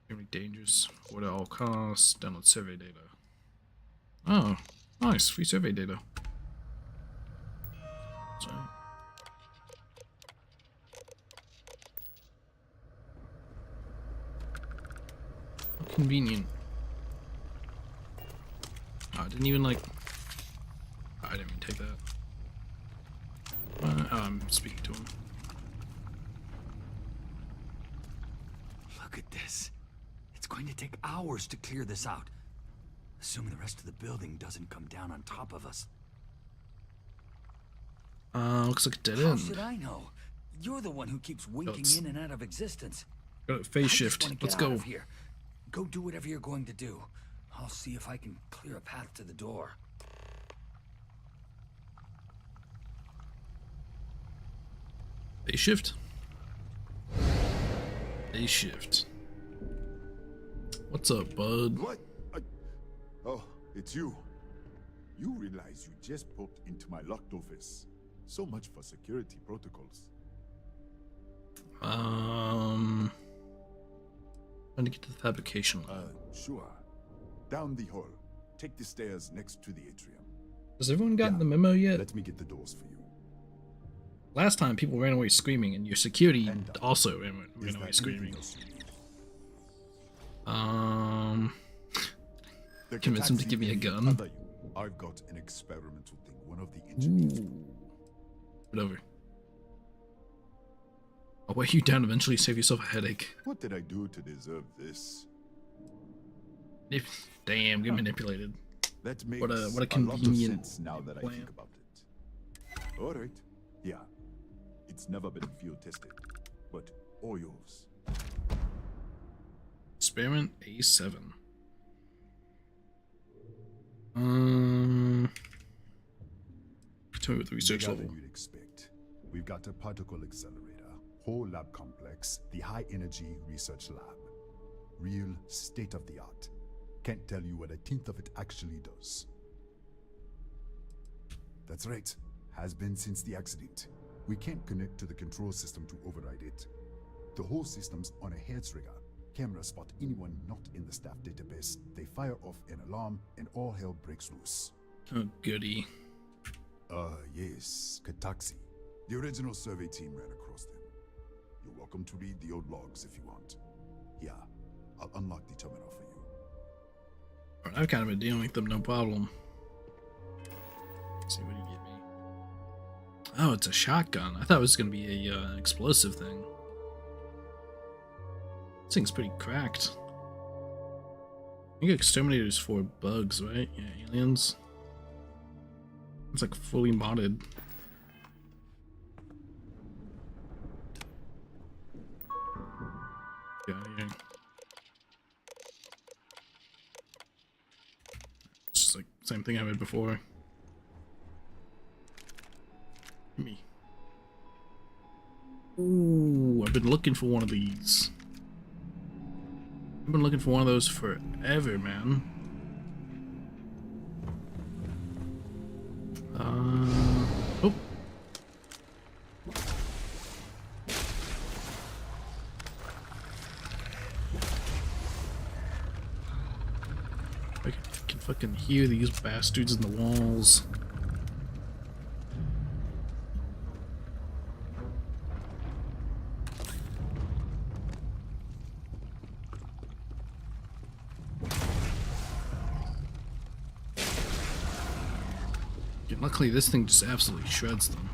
Extremely dangerous. Avoid at all costs. Download survey data. Oh, nice. Free survey data. Sorry. Convenient. Oh, I didn't even like. Oh, I didn't even take that. Oh, I'm speaking to him. Look at this. It's going to take hours to clear this out. Assuming the rest of the building doesn't come down on top of us. Looks like a dead How end. should I know? You're the one who keeps winking in and out of existence. Phase shift. Let's go. Here. Go do whatever you're going to do. I'll see if I can clear a path to the door. Phase shift. Phase shift. What's up, bud? What? Oh, it's you. You realize you just poked into my locked office. So much for security protocols. Trying to get to the fabrication lab. Sure. Down the hall. Take the stairs next to the atrium. Has everyone gotten the memo yet? Let me get the doors for you. Last time people ran away screaming, and your security also ran away screaming. Convince him to give me a gun. I've got an experimental thing. One of the engineers. Whatever. I'll weigh you down eventually, save yourself a headache. What did I do to deserve this? Damn, get manipulated. That makes what a a lot of convenient sense now that I think about it. All right. Yeah. It's never been field tested, but all yours. Experiment A7. Tell me what the research Bigger level. than you'd expect. We've got a particle accelerator, whole lab complex, the high energy research lab. Real state of the art. Can't tell you what a tenth of it actually does. That's right. Has been since the accident. We can't connect to the control system to override it. The whole system's on a hair trigger. Cameras spot anyone not in the staff database. They fire off an alarm and all hell breaks loose. Oh, goody. Yes, Kataxi. The original survey team ran across them. You're welcome to read the old logs if you want. Yeah, I'll unlock the terminal for you. Alright, I've kind of been dealing with them, no problem. Let's see, what do you get me? Oh, it's a shotgun. I thought it was going to be a explosive thing. This thing's pretty cracked. I think exterminators for bugs, right? Yeah, aliens. It's like fully modded. Get out of here. It's just like same thing I made before. Me. Ooh, I've been looking for one of these. I've been looking for one of those forever, man. Oh. I can fucking hear these bastards in the walls. Yeah, luckily, this thing just absolutely shreds them.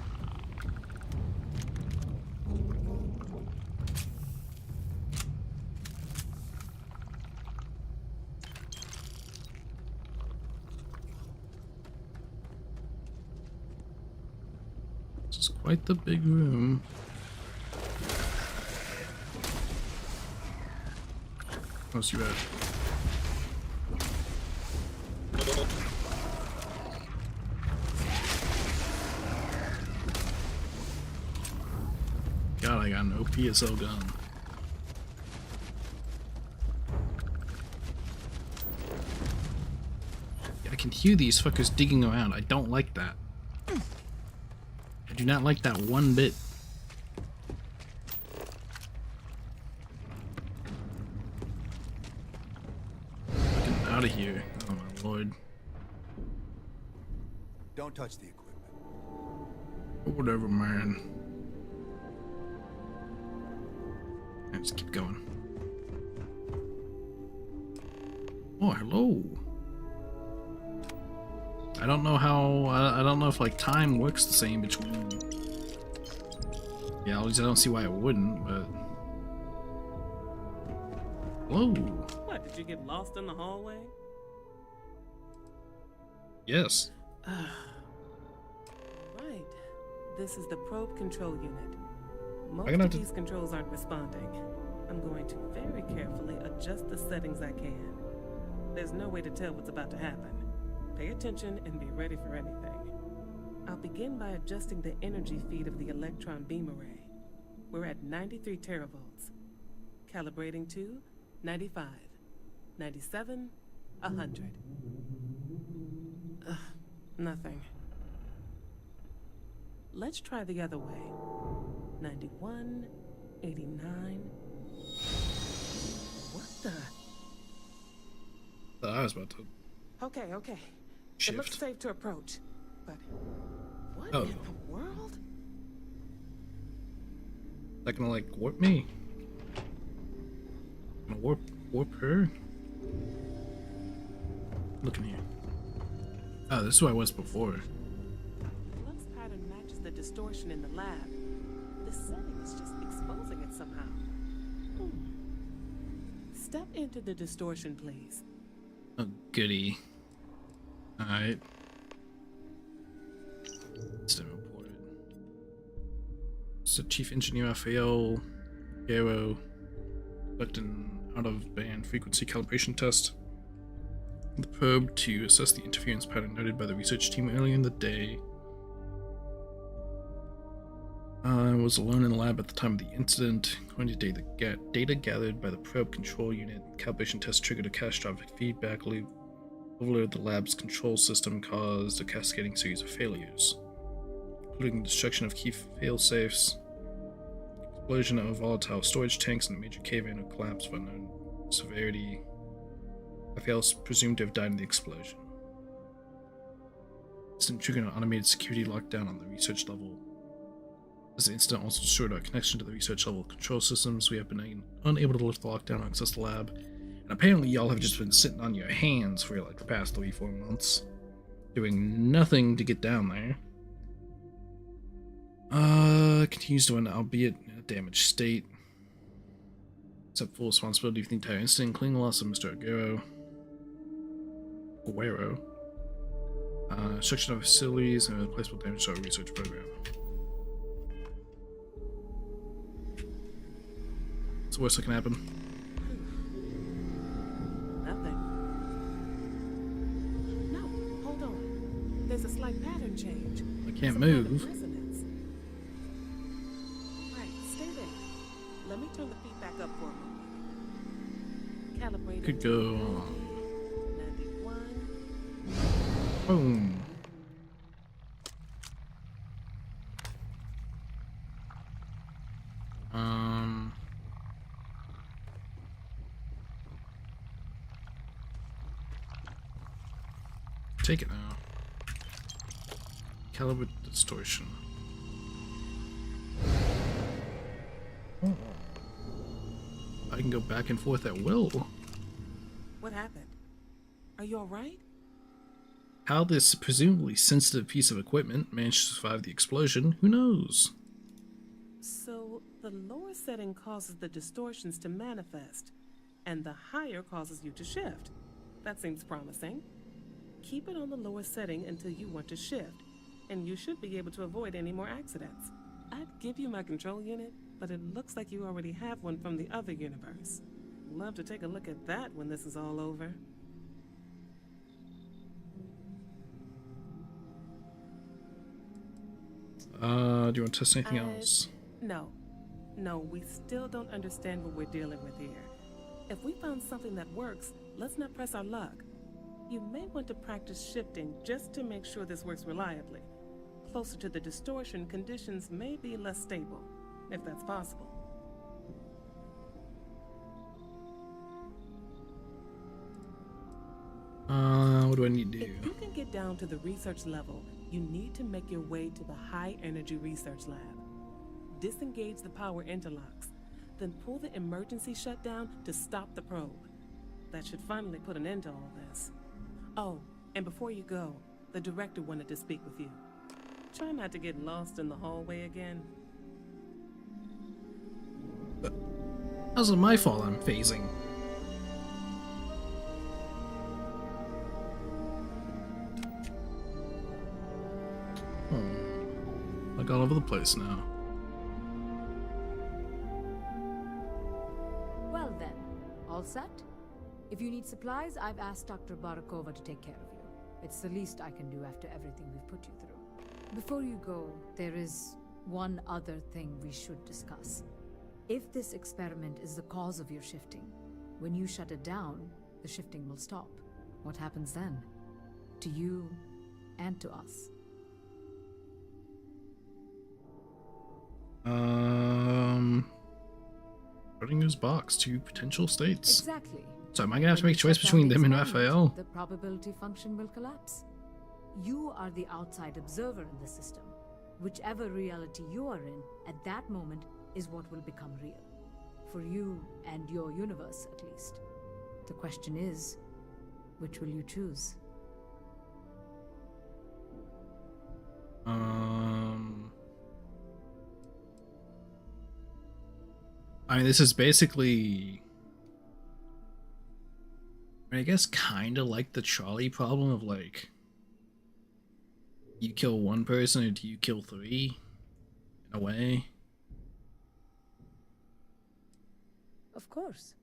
This is quite the big room. What's you at? God, I got an OPSL gun. I can hear these fuckers digging around. I don't like that. I do not like that one bit. Get out of here. Oh my lord. Don't touch the equipment. Whatever, man. Let's keep going. Oh, hello. I don't know how. I don't know if like time works the same between. Yeah, at least I don't see why it wouldn't. But whoa. What? Did you get lost in the hallway? Yes. Right. This is the probe control unit. Most gonna of have to- these controls aren't responding. I'm going to very carefully adjust the settings I can. There's no way to tell what's about to happen. Pay attention and be ready for anything. I'll begin by adjusting the energy feed of the electron beam array. We're at 93 teravolts. Calibrating to 95, 97, 100. Nothing. Let's try the other way. 91, 89. What the? I was about to. Okay. Shift. It looks safe to approach. But what Oh. in the world? That gonna like warp me? Gonna warp her? Look in here. Oh, this is who I was before. Flux pattern matches the distortion in the lab. The setting is just exposing it somehow. Step into the distortion, please. Oh, goody. Alright. System reported. So, Chief Engineer Raphael Guerrero conducted an out-of-band frequency calibration test. The probe to assess the interference pattern noted by the research team earlier in the day. I was alone in the lab at the time of the incident. According to data gathered by the probe control unit, the calibration test triggered a catastrophic feedback loop. Overload the lab's control system caused a cascading series of failures, including the destruction of key failsafes, explosion of volatile storage tanks, and a major cave-in or collapse of unknown severity. Raphael's presumed to have died in the explosion. Incident triggered an automated security lockdown on the research level. As the incident also destroyed our connection to the research level control systems, we have been unable to lift the lockdown and access the lab. And apparently y'all have just been sitting on your hands for like the past 3-4 months, doing nothing to get down there. Continues to run, albeit in a damaged state. Accept full responsibility for the entire incident, including the loss of Mr. Aguero. Destruction of facilities and replaceable damage to our research program. What's the worst that can happen? Nothing. No, hold on. There's a slight pattern change. I can't move. Resonance. Right, stay there. Let me turn the feedback up for a moment. Calibrating. Could go on. 91. Boom. Take it now. Calibrate distortion. Oh. I can go back and forth at will. What happened? Are you alright? How this presumably sensitive piece of equipment managed to survive the explosion, who knows? So, the lower setting causes the distortions to manifest, and the higher causes you to shift. That seems promising. Keep it on the lower setting until you want to shift, and you should be able to avoid any more accidents. I'd give you my control unit, but it looks like you already have one from the other universe. Love to take a look at that when this is all over. Do you want to test anything else? No. No, we still don't understand what we're dealing with here. If we found something that works, let's not press our luck. You may want to practice shifting just to make sure this works reliably. Closer to the distortion, conditions may be less stable, if that's possible. What do I need to do? If you can get down to the research level, you need to make your way to the high energy research lab. Disengage the power interlocks, then pull the emergency shutdown to stop the probe. That should finally put an end to all this. Oh, and before you go, the director wanted to speak with you. Try not to get lost in the hallway again. How's it my fault I'm phasing? Like all over the place now. Well then, all set? If you need supplies, I've asked Dr. Barakova to take care of you. It's the least I can do after everything we've put you through. Before you go, there is one other thing we should discuss. If this experiment is the cause of your shifting, when you shut it down, the shifting will stop. What happens then? To you and to us. Schrödinger's box, two potential states. Exactly. So am I gonna have to make a choice between them and Raphael? The probability function will collapse. You are the outside observer in the system. Whichever reality you are in, at that moment, is what will become real. For you and your universe, at least. The question is, which will you choose? I mean, this is basically, I guess, kind of like the Charlie problem of, like, you kill one person or do you kill three, in a way? Of course.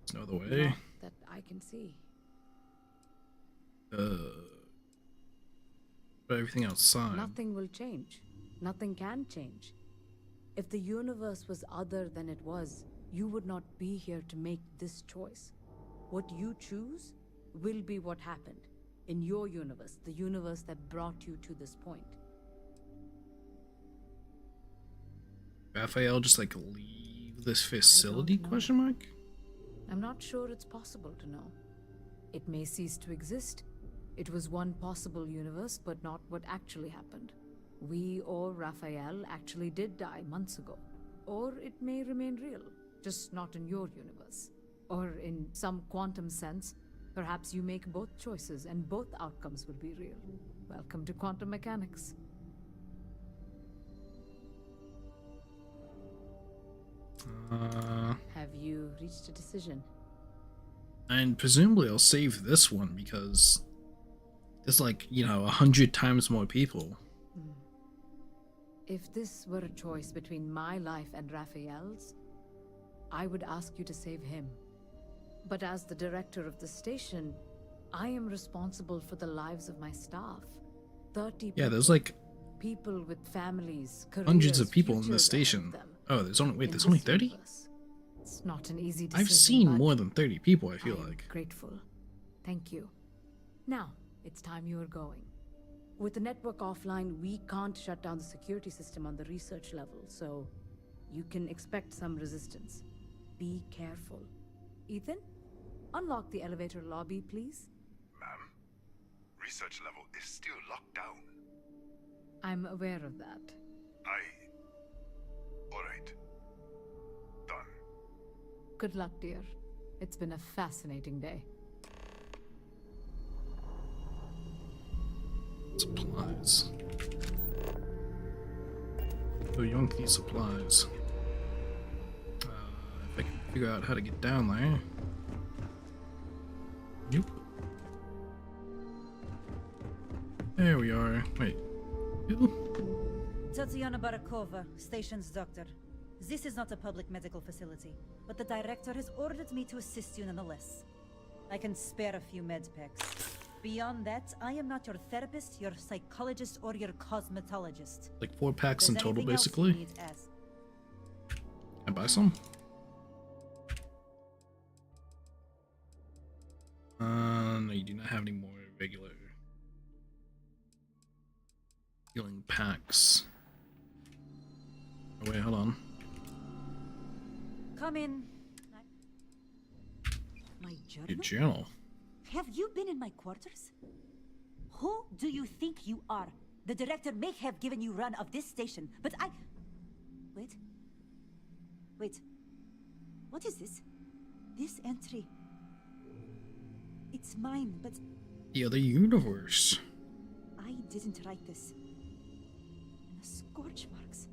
There's no other way. Not that I can see. But everything outside. Nothing will change. Nothing can change. If the universe was other than it was, you would not be here to make this choice. What you choose will be what happened in your universe, the universe that brought you to this point. Raphael just, like, leave this facility, question mark? I'm not sure it's possible to know. It may cease to exist. It was one possible universe, but not what actually happened. We or Raphael actually did die months ago. Or it may remain real, just not in your universe. Or in some quantum sense, perhaps you make both choices and both outcomes will be real. Welcome to quantum mechanics. Have you reached a decision? And presumably I'll save this one because there's, like, you know, 100 times more people. If this were a choice between my life and Raphael's, I would ask you to save him. But as the director of the station, I am responsible for the lives of my staff. 30 Yeah, there's, like, people with families, careers, hundreds of people in this futures ahead station. of them. Oh, there's only, wait, In there's only this 30? universe, it's not an easy decision. I've seen but more than 30 people, I feel I'm like. grateful. Thank you. Now, it's time you are going. With the network offline, we can't shut down the security system on the research level, so you can expect some resistance. Be careful. Ethan, unlock the elevator lobby, please. Ma'am, research level is still locked down. I'm aware of that. Alright. Done. Good luck, dear. It's been a fascinating day. Supplies. So yoink these supplies. If I can figure out how to get down there. Nope. There we are. Wait. Tatiana Barakova, station's doctor. This is not a public medical facility, but the director has ordered me to assist you nonetheless. I can spare a few med packs. Beyond that, I am not your therapist, your psychologist, or your cosmetologist. Like 4 packs in If there's total, anything else basically. you need, ask. Can I buy some? No, you do not have any more regular healing packs. Oh wait, hold on. Come in. My journal? Your journal. Have you been in my quarters? Who do you think you are? The director may have given you run of this station, but I... Wait. Wait. What is this? This entry. It's mine, but... The other universe. I didn't write this. And the scorch marks.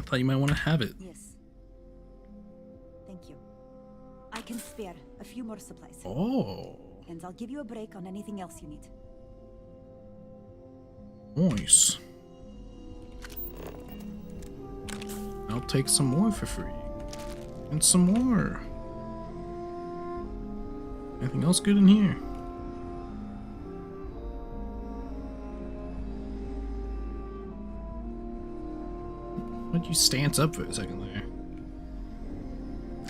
Thought you might want to have it. Yes. Thank you. I can spare a few more supplies. Oh. And I'll give you a break on anything else you need. Nice. I'll take some more for free. And some more. Anything else good in here? Why'd you stance up for a second there?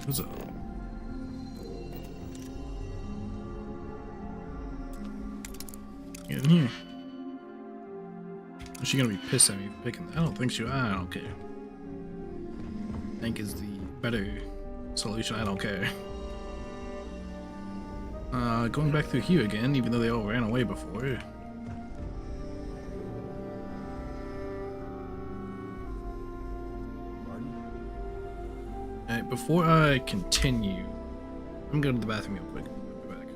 What's up? Get in here. Is she gonna be pissed at me for picking that? I don't think she. I don't care. I think is the better solution. I don't care. Going back through here again, even though they all ran away before. Alright, before I continue, I'm going to the bathroom real quick. I'll be back.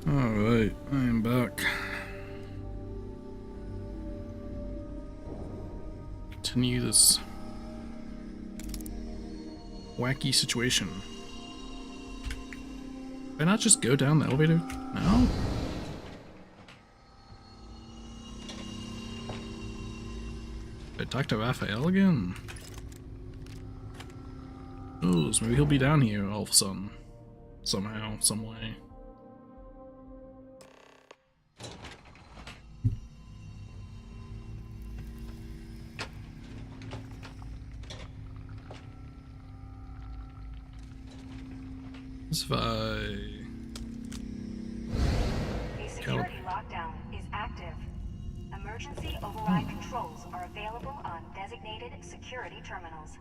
Alright, I am back. Continue this wacky situation. Why not just go down the elevator now? Did I talk to Raphael again? Oh, so maybe he'll be down here all of a sudden. Somehow, some way. If I... The security lockdown is active. Emergency override controls are available on designated security terminals.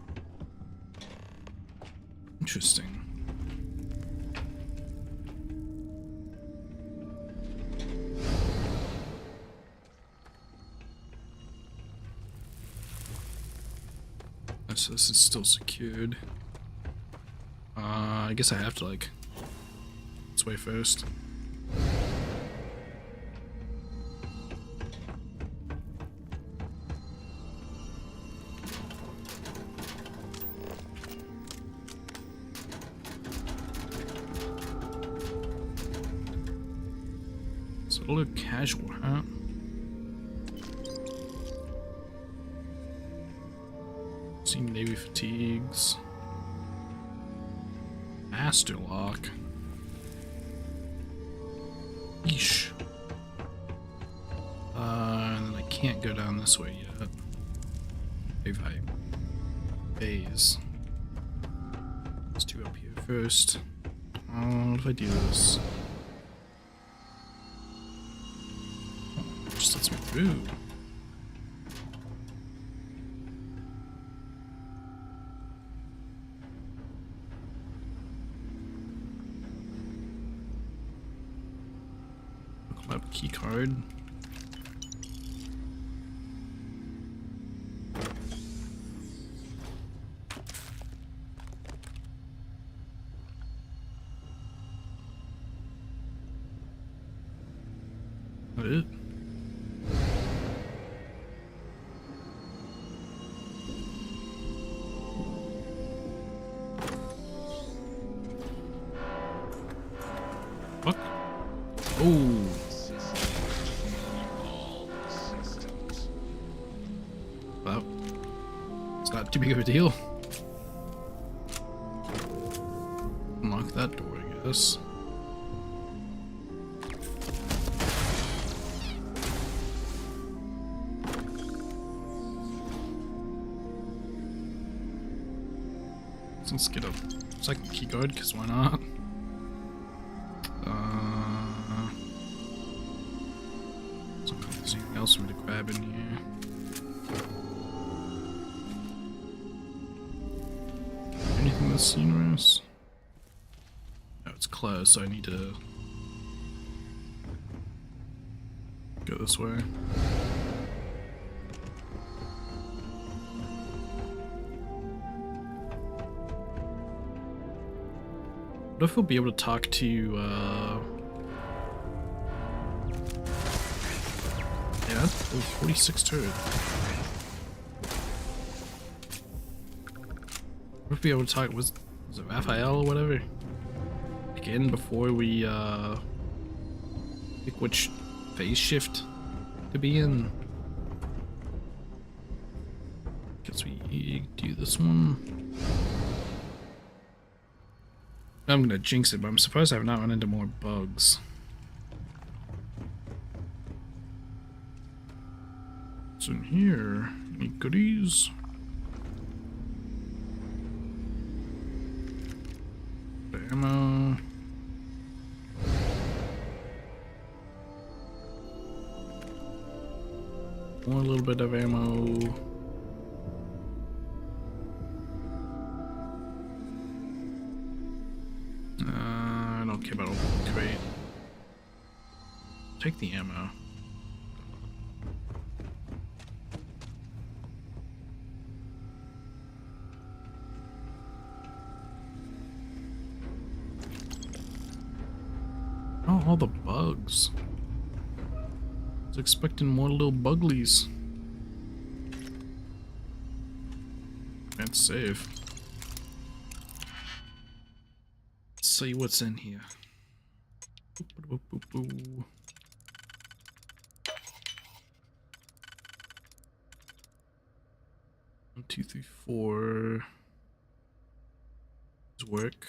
Interesting. So this is still secured. I guess I have to like this way first. It's a little casual, huh? See Navy fatigues. Master lock. Yeesh. And I can't go down this way yet. Maybe I phase. Let's do up here first. What if I do this? Just lets me through. Key card. That it? Fuck. Oh. Well, it's not too big of a deal. Unlock that door, I guess. Let's get a second key card, because why not? So if there's anything else for me to grab in here. Anything that's sceneries? No, it's closed, so I need to go this way. What if we'll be able to talk to yeah, that's 46 turret. What if we'll be able to talk, was it Raphael or whatever? Again, before we pick which phase shift to be in. Guess we do this one. I'm gonna jinx it, but I'm surprised I have not run into more bugs. What's in here? Any goodies? Ammo. More little bit of ammo. I don't care about open crate. Take the ammo. Oh, all the bugs. I was expecting more little buglies. Can't save. Let's see what's in here. Boop, boop, boop, boop. 1, 2, 3, 4. Does work.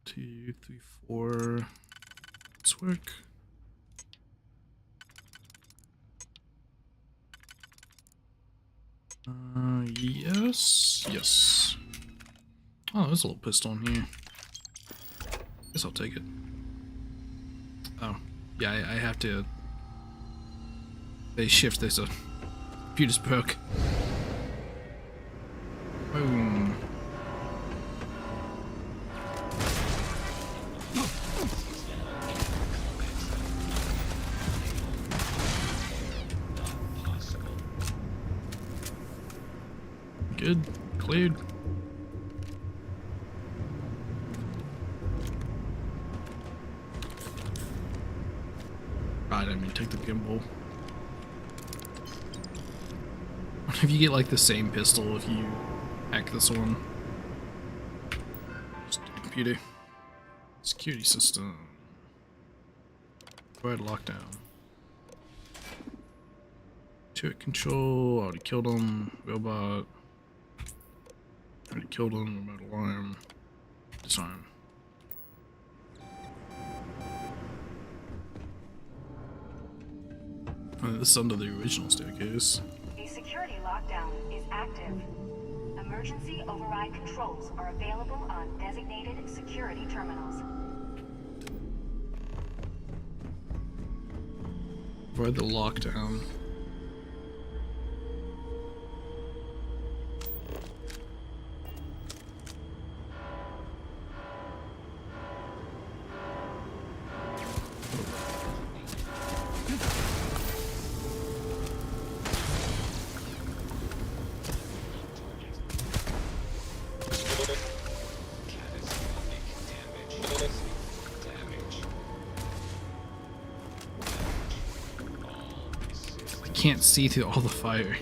2, 3, 4. Does work. Yes. Yes. Oh, there's a little pistol in here. Guess I'll take it. Oh, yeah, I have to. They shift this. Computer's broke. Boom. Good. Cleared. Right, I mean, take the gimbal. What if you get like the same pistol if you hack this one? Just do the computer. Security system. Go ahead, lockdown. Turret control. Already killed him. Robot. Already killed him. Remote alarm. Disarm. This is under the original staircase. The security lockdown is active. Emergency override controls are available on designated security terminals. Avoid the lockdown. Can't see through all the fire.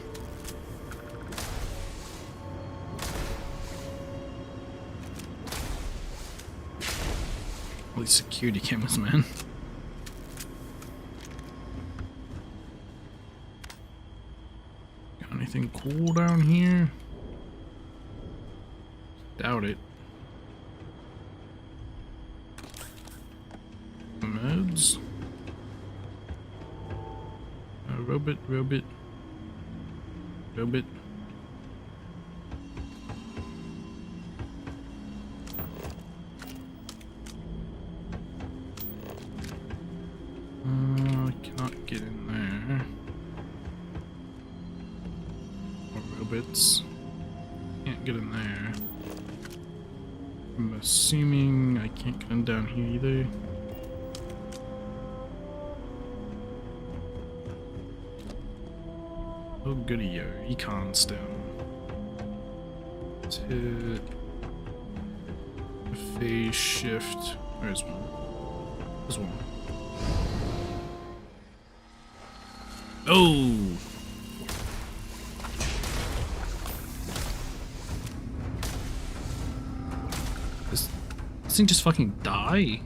All these security cameras, man. Got anything cool down here? Doubt it. Meds. Robot. I cannot get in there. More robots. Can't get in there. I'm assuming I can't get in down here either. Oh goody, yo, econ stem. To phase shift. Where's one? There's one. Oh! This thing just fucking die?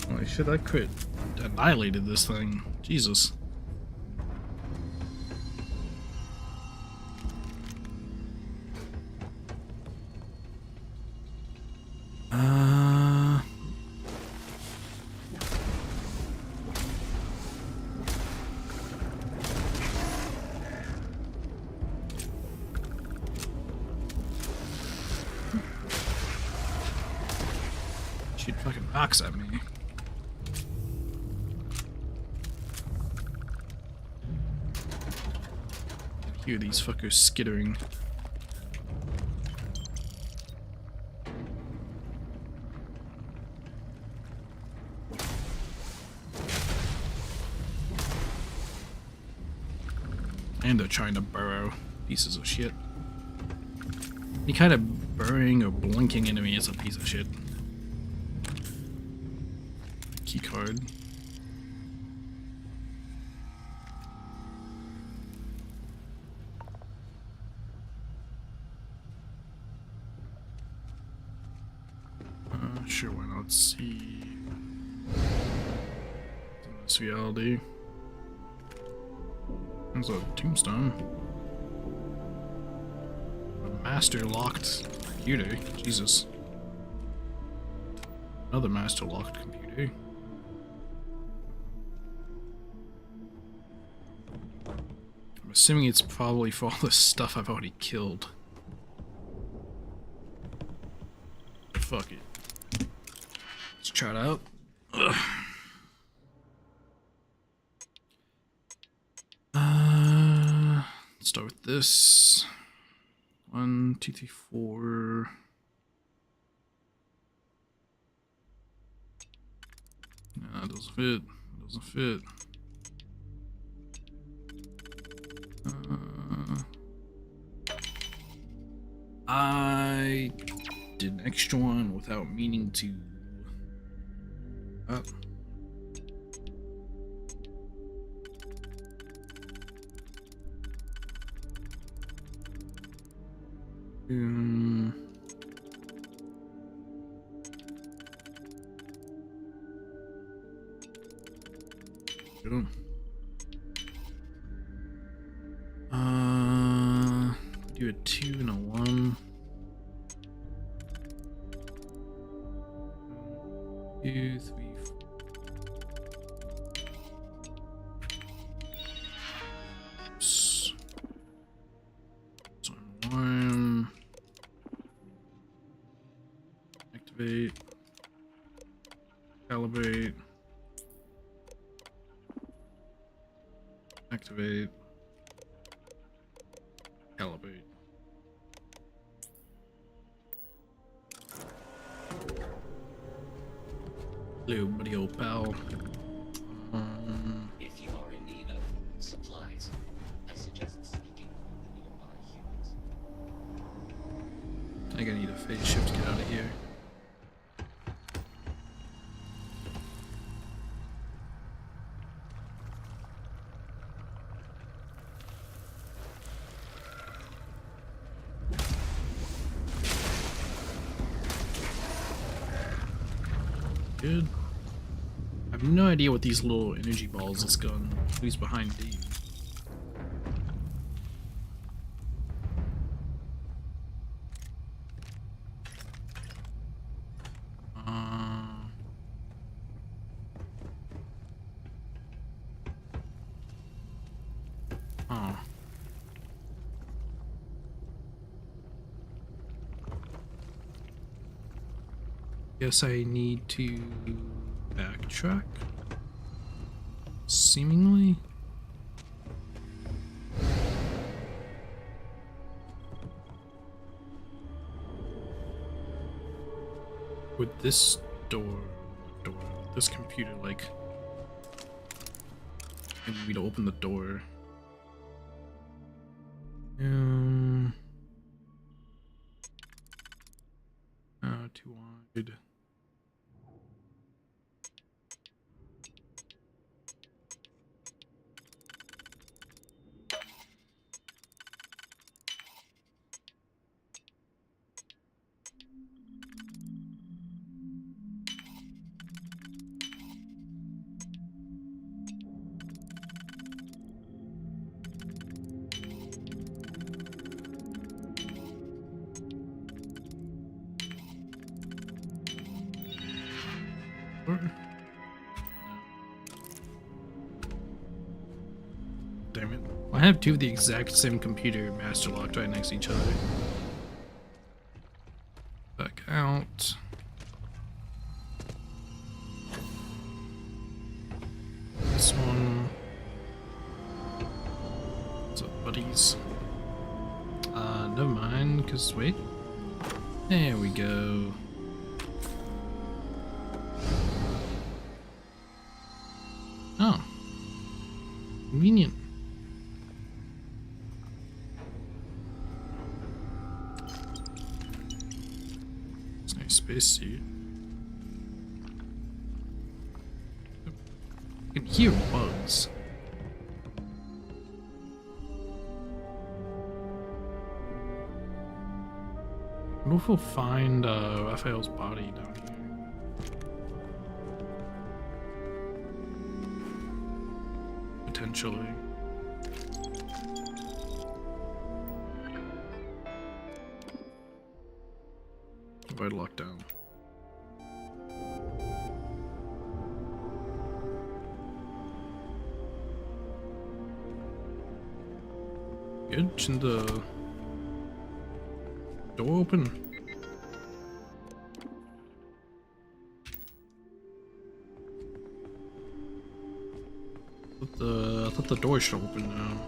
Holy shit, that crit annihilated this thing. Jesus. Shoot fucking rocks at me. Hear these fuckers skittering. And they're trying to burrow. Pieces of shit. Any kind of burrowing or blinking enemy is a piece of shit. Key card. Sure, why not? See in this reality. There's a tombstone. A master locked computer. Jesus. Another master locked computer. I'm assuming it's probably for all the stuff I've already killed. Fuck it. Let's try it out. Ugh. Let's start with this. 1, 2, 3, 4. Nah, it doesn't fit. It doesn't fit. I did an extra one without meaning to. Go. Do a 2 and a 1. 2, 3, 4. Oops. So 1. Activate. Calibrate. Activate. Calibrate. Hello, buddy old pal. If you are in need of supplies, I suggest speaking with the nearby humans. I think I need a phase shift to get out of here. Good. I have no idea what these little energy balls is going. Who's behind D? Oh. Guess I need to backtrack. Seemingly. Would this this computer, like, need me to open the door? Too wide. Damn it. I have two of the exact same computer master locked right next to each other. Back out. This one. What's up, buddies? Never mind, cause wait. There we go. Oh. Convenient. It's a nice spacesuit. I can hear bugs. I wonder if we'll find Raphael's body down here. Potentially. Provide lockdown. Good. Shouldn't the door open? I thought the door should open now.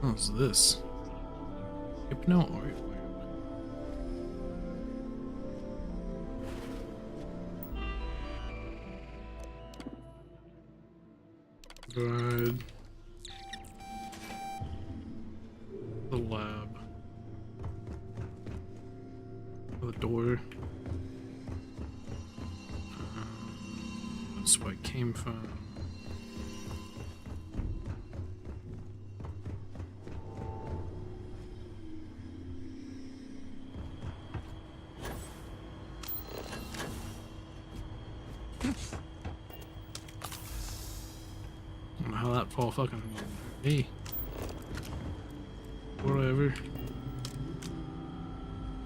What's this? Hypno art lab. Good. The lab. The door. That's where it came from. How that fall fucking me. Whatever.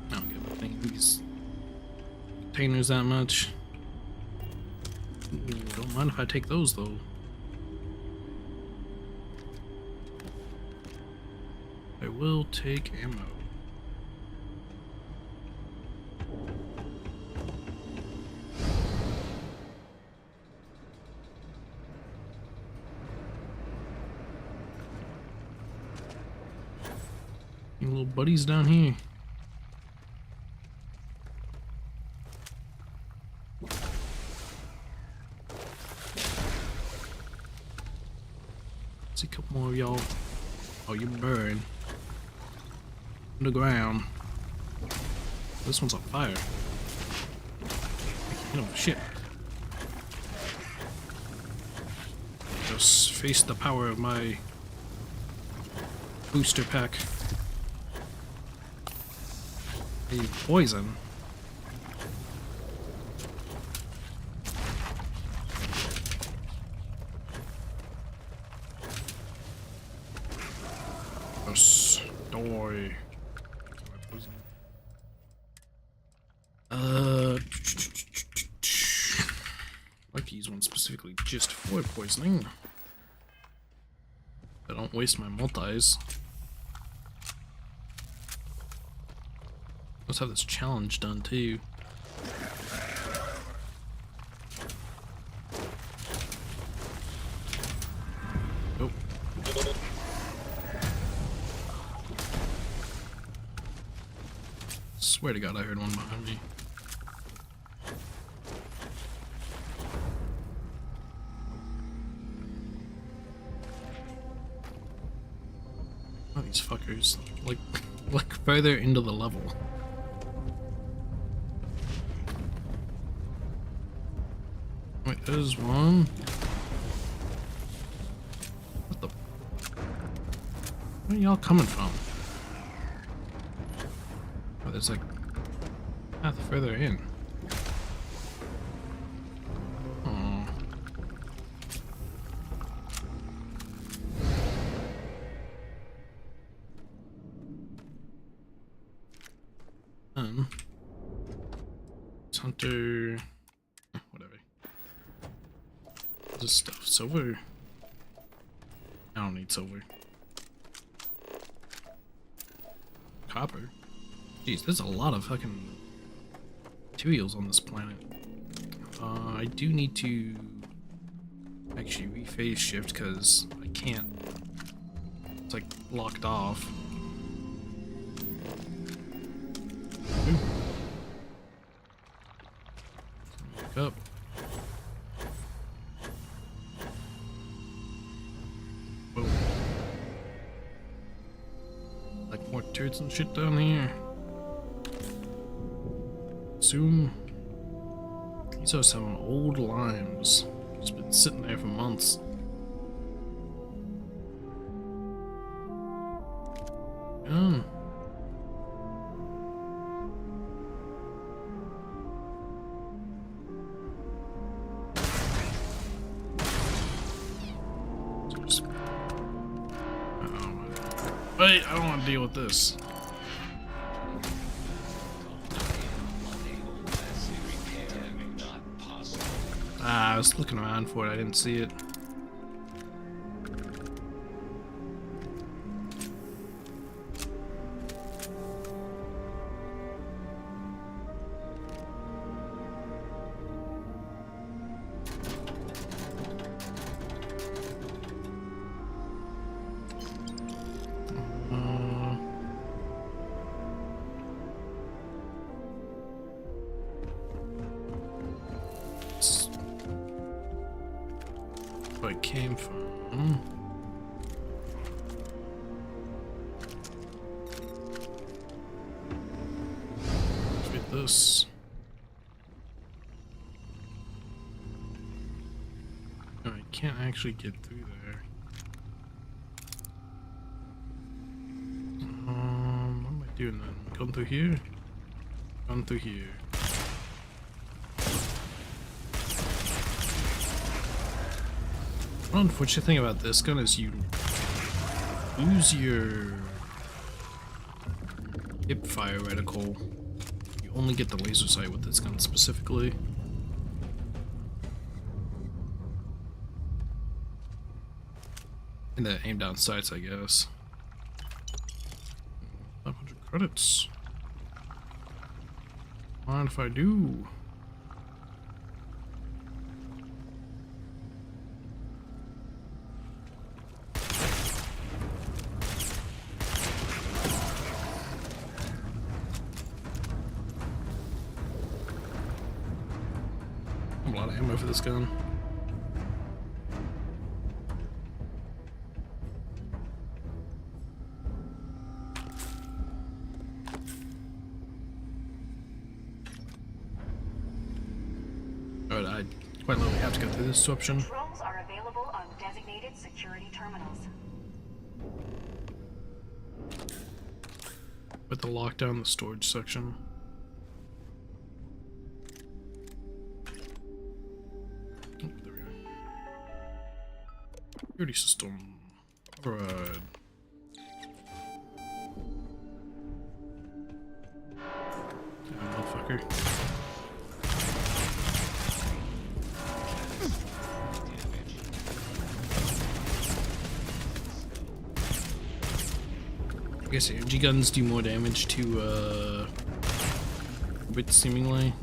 I don't give a thing these containers that much. Ooh, don't mind if I take those though. I will take ammo. Little buddies down here. See a couple more of y'all. Oh, you burn. Underground. This one's on fire. Oh shit. Just face the power of my booster pack. The poison. Yes, die. Poison. Like to use one specifically just for poisoning. I don't waste my multis. Let's have this challenge done too. Nope. Swear to God, I heard one behind me. Oh, these fuckers. Like further into the level. Wait, there's one. What the? Where are y'all coming from? Oh, there's like a path further in. Oh. Hunter. Whatever. This stuff. Silver. I don't need silver. Copper. Jeez, there's a lot of fucking materials on this planet. I do need to actually rephase shift because I can't. It's like locked off. Ooh. Back up. Whoa. Like more turrets and shit down here. Assume these are some old limes. Just been sitting there for months. Oh. Wait, I don't want to deal with this. Ah, I was looking around for it, I didn't see it. Where it came from. Let's get this. No, I can't actually get through there. What am I doing then? Going through here? Going through here. One unfortunate thing about this gun is you lose your hip fire reticle. You only get the laser sight with this gun specifically. And the aim down sights, I guess. 500 credits. Mind if I do? A lot of ammo for this gun. Alright, I quite literally have to go through this option. Controls are available on designated security terminals. With the lockdown, the storage section. Oh, there we go. Security system. Alright. Damn, motherfucker. I guess energy guns do more damage to orbits seemingly.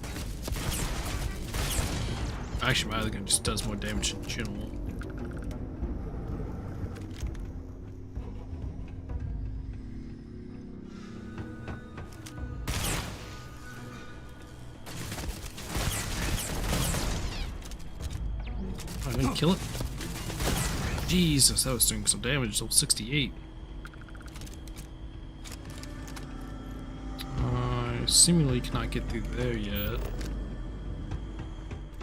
Actually, my other gun just does more damage in general. Oh, I didn't kill it. Jesus, that was doing some damage. Level 68. Seemingly cannot get through there yet.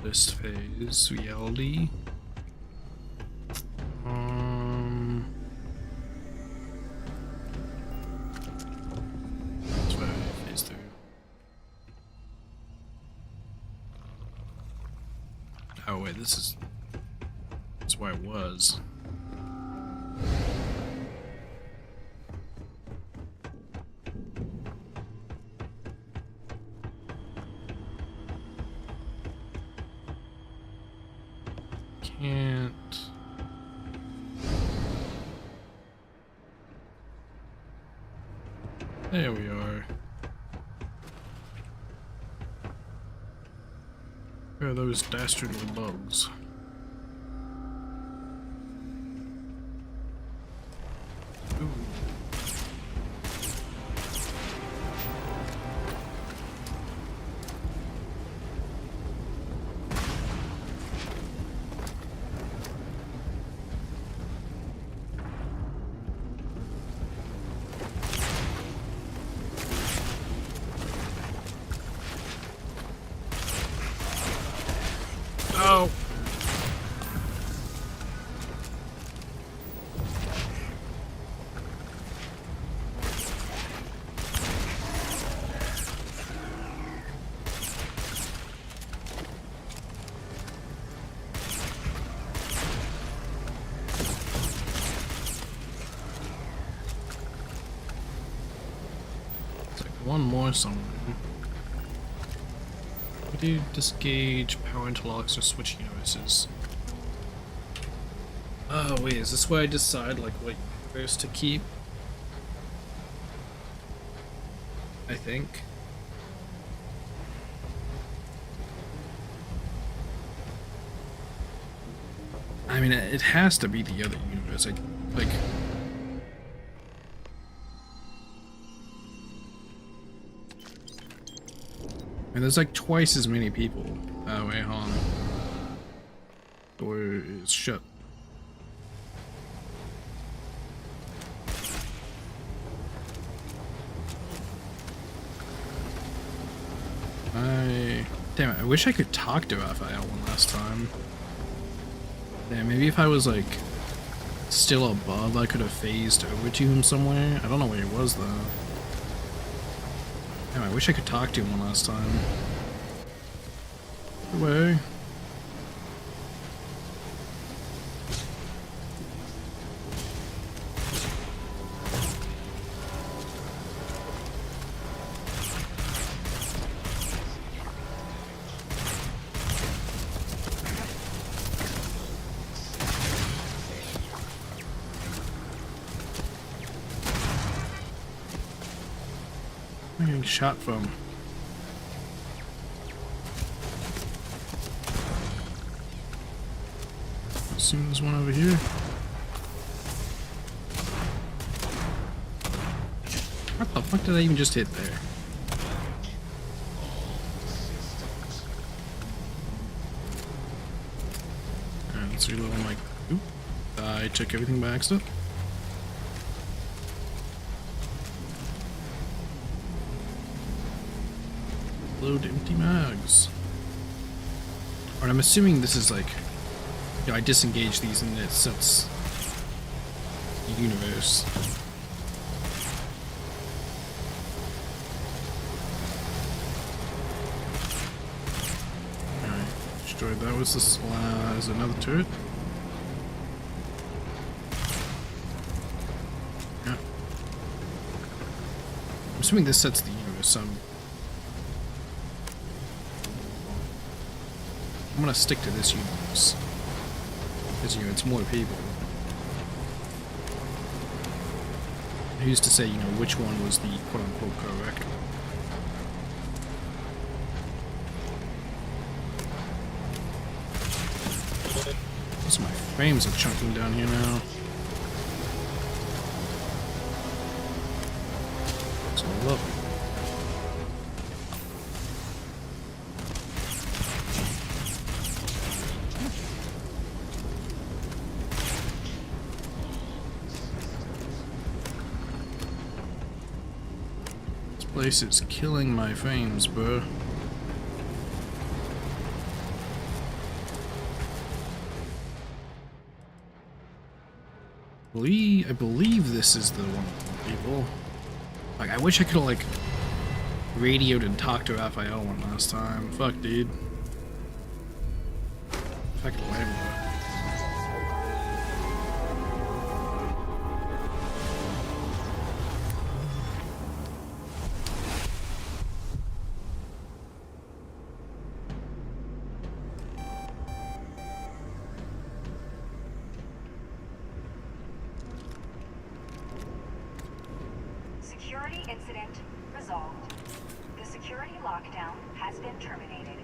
This phase, reality. That's why I phase through. Oh wait, that's where I was. Can't. There we are. Where are those dastardly bugs? Ooh. Oh, one more somewhere. We do disengage power interlocks or switch universes. Oh wait, is this where I decide like what universe to keep? I think. I mean, it has to be the other universe. Like. And there's like twice as many people. Oh wait, hold on. Door is shut. Damn it, I wish I could talk to Raphael one last time. Damn, maybe if I was like still above, I could have phased over to him somewhere. I don't know where he was though. Damn, I wish I could talk to him one last time. Away. I'm getting shot from. Assume there's one over here. What the fuck did I even just hit there? Alright, let's reload. I'm like, oop. I took everything by accident. Load empty mags. Alright, I'm assuming this is like, you know, I disengage these and it sets the universe. Alright, destroyed that. Was this is another turret? Yeah. I'm assuming this sets the universe. I'm gonna stick to this universe. Because, you know, it's more people. Who's to say, you know, which one was the quote-unquote correct one? So my frames are chunking down here now. So lovely. This is killing my frames, bro. I believe this is the one with people. Like, I wish I could have, like, radioed and talked to Raphael one last time. Fuck, dude. If I could land though. Security incident resolved. The security lockdown has been terminated.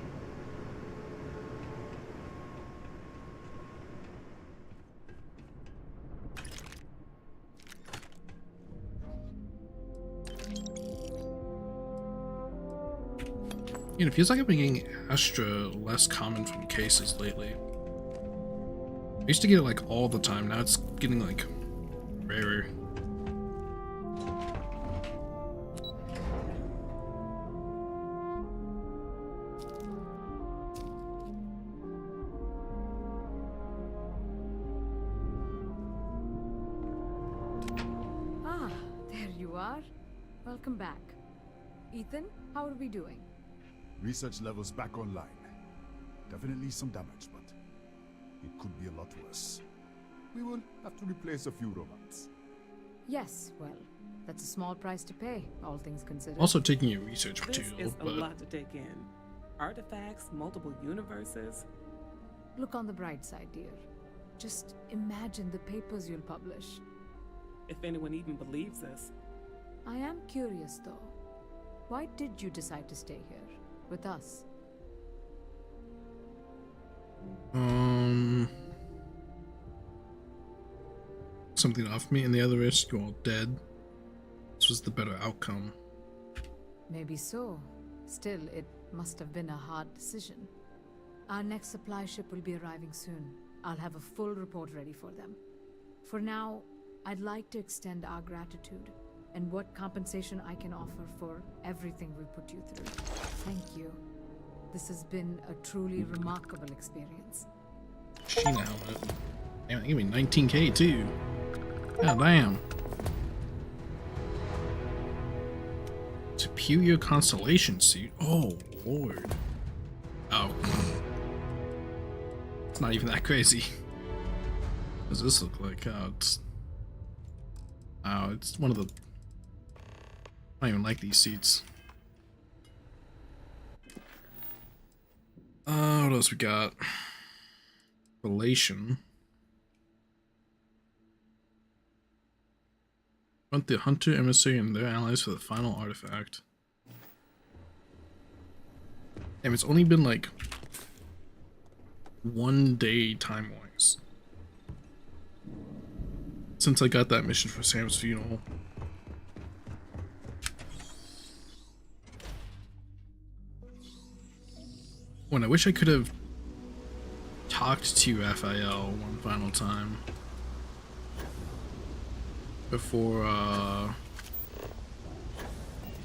You know, it feels like I've been getting Astra less common from cases lately. I used to get it like all the time, now it's getting like rarer. Ah, there you are. Welcome back. Ethan, how are we doing? Research levels back online. Definitely some damage, but it could be a lot worse. We will have to replace a few robots. Yes, well, that's a small price to pay, all things considered. Also taking your research This material, is a but lot to take in. Artifacts, multiple universes. Look on the bright side, dear. Just imagine the papers you'll publish. If anyone even believes this. I am curious, though. Why did you decide to stay here, with us? Something off me and the other is you're all dead. This was the better outcome. Maybe so. Still, it must have been a hard decision. Our next supply ship will be arriving soon. I'll have a full report ready for them. For now, I'd like to extend our gratitude and what compensation I can offer for everything we put you through. Thank you. This has been a truly remarkable experience. Sheena helmet. Damn, give me 19K too. God damn. Superior Constellation suit. Oh lord. Oh. It's not even that crazy. What does this look like? It's one of the. I don't even like these seats. What else we got? Relation. Want the hunter, emissary, and their allies for the final artifact. Damn, it's only been like 1 day time-wise since I got that mission for Sam's funeral. When I wish I could have talked to Raphael one final time before,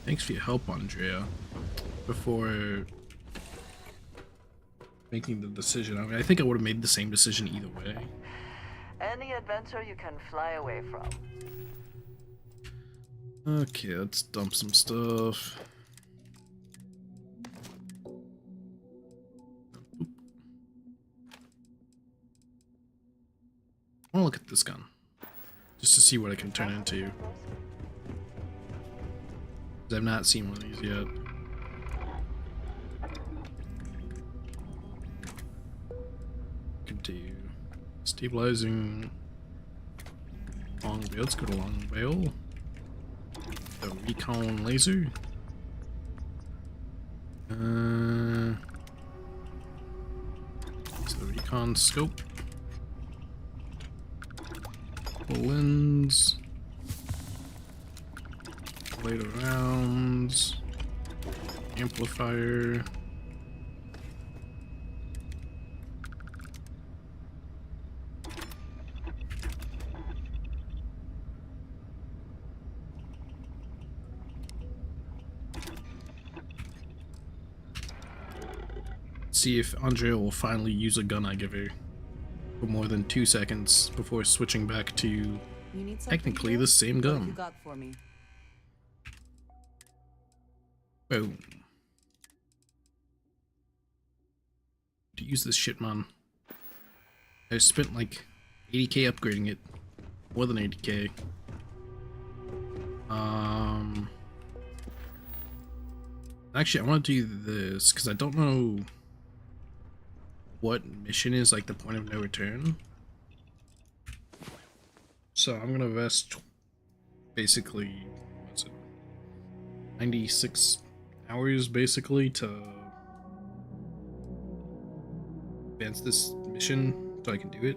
thanks for your help, Andrea, before making the decision. I mean, I think I would have made the same decision either way. Any adventure you can fly away from. Okay, let's dump some stuff. I want to look at this gun, just to see what I can turn into. 'Cause I've not seen one of these yet. Continue. Stabilizing. Long barrel. Let's go to long barrel. The recon laser. It's the recon scope. Lens. Later rounds. Amplifier. See if Andrea will finally use a gun I give her for more than 2 seconds before switching back to technically the same What have gun. you got for me? Boom. To use this shit, man. I spent like 80K upgrading it. More than 80K. Actually, I want to do this because I don't know what mission is like the point of no return. So I'm gonna invest basically, what's it, 96 hours basically to advance this mission so I can do it.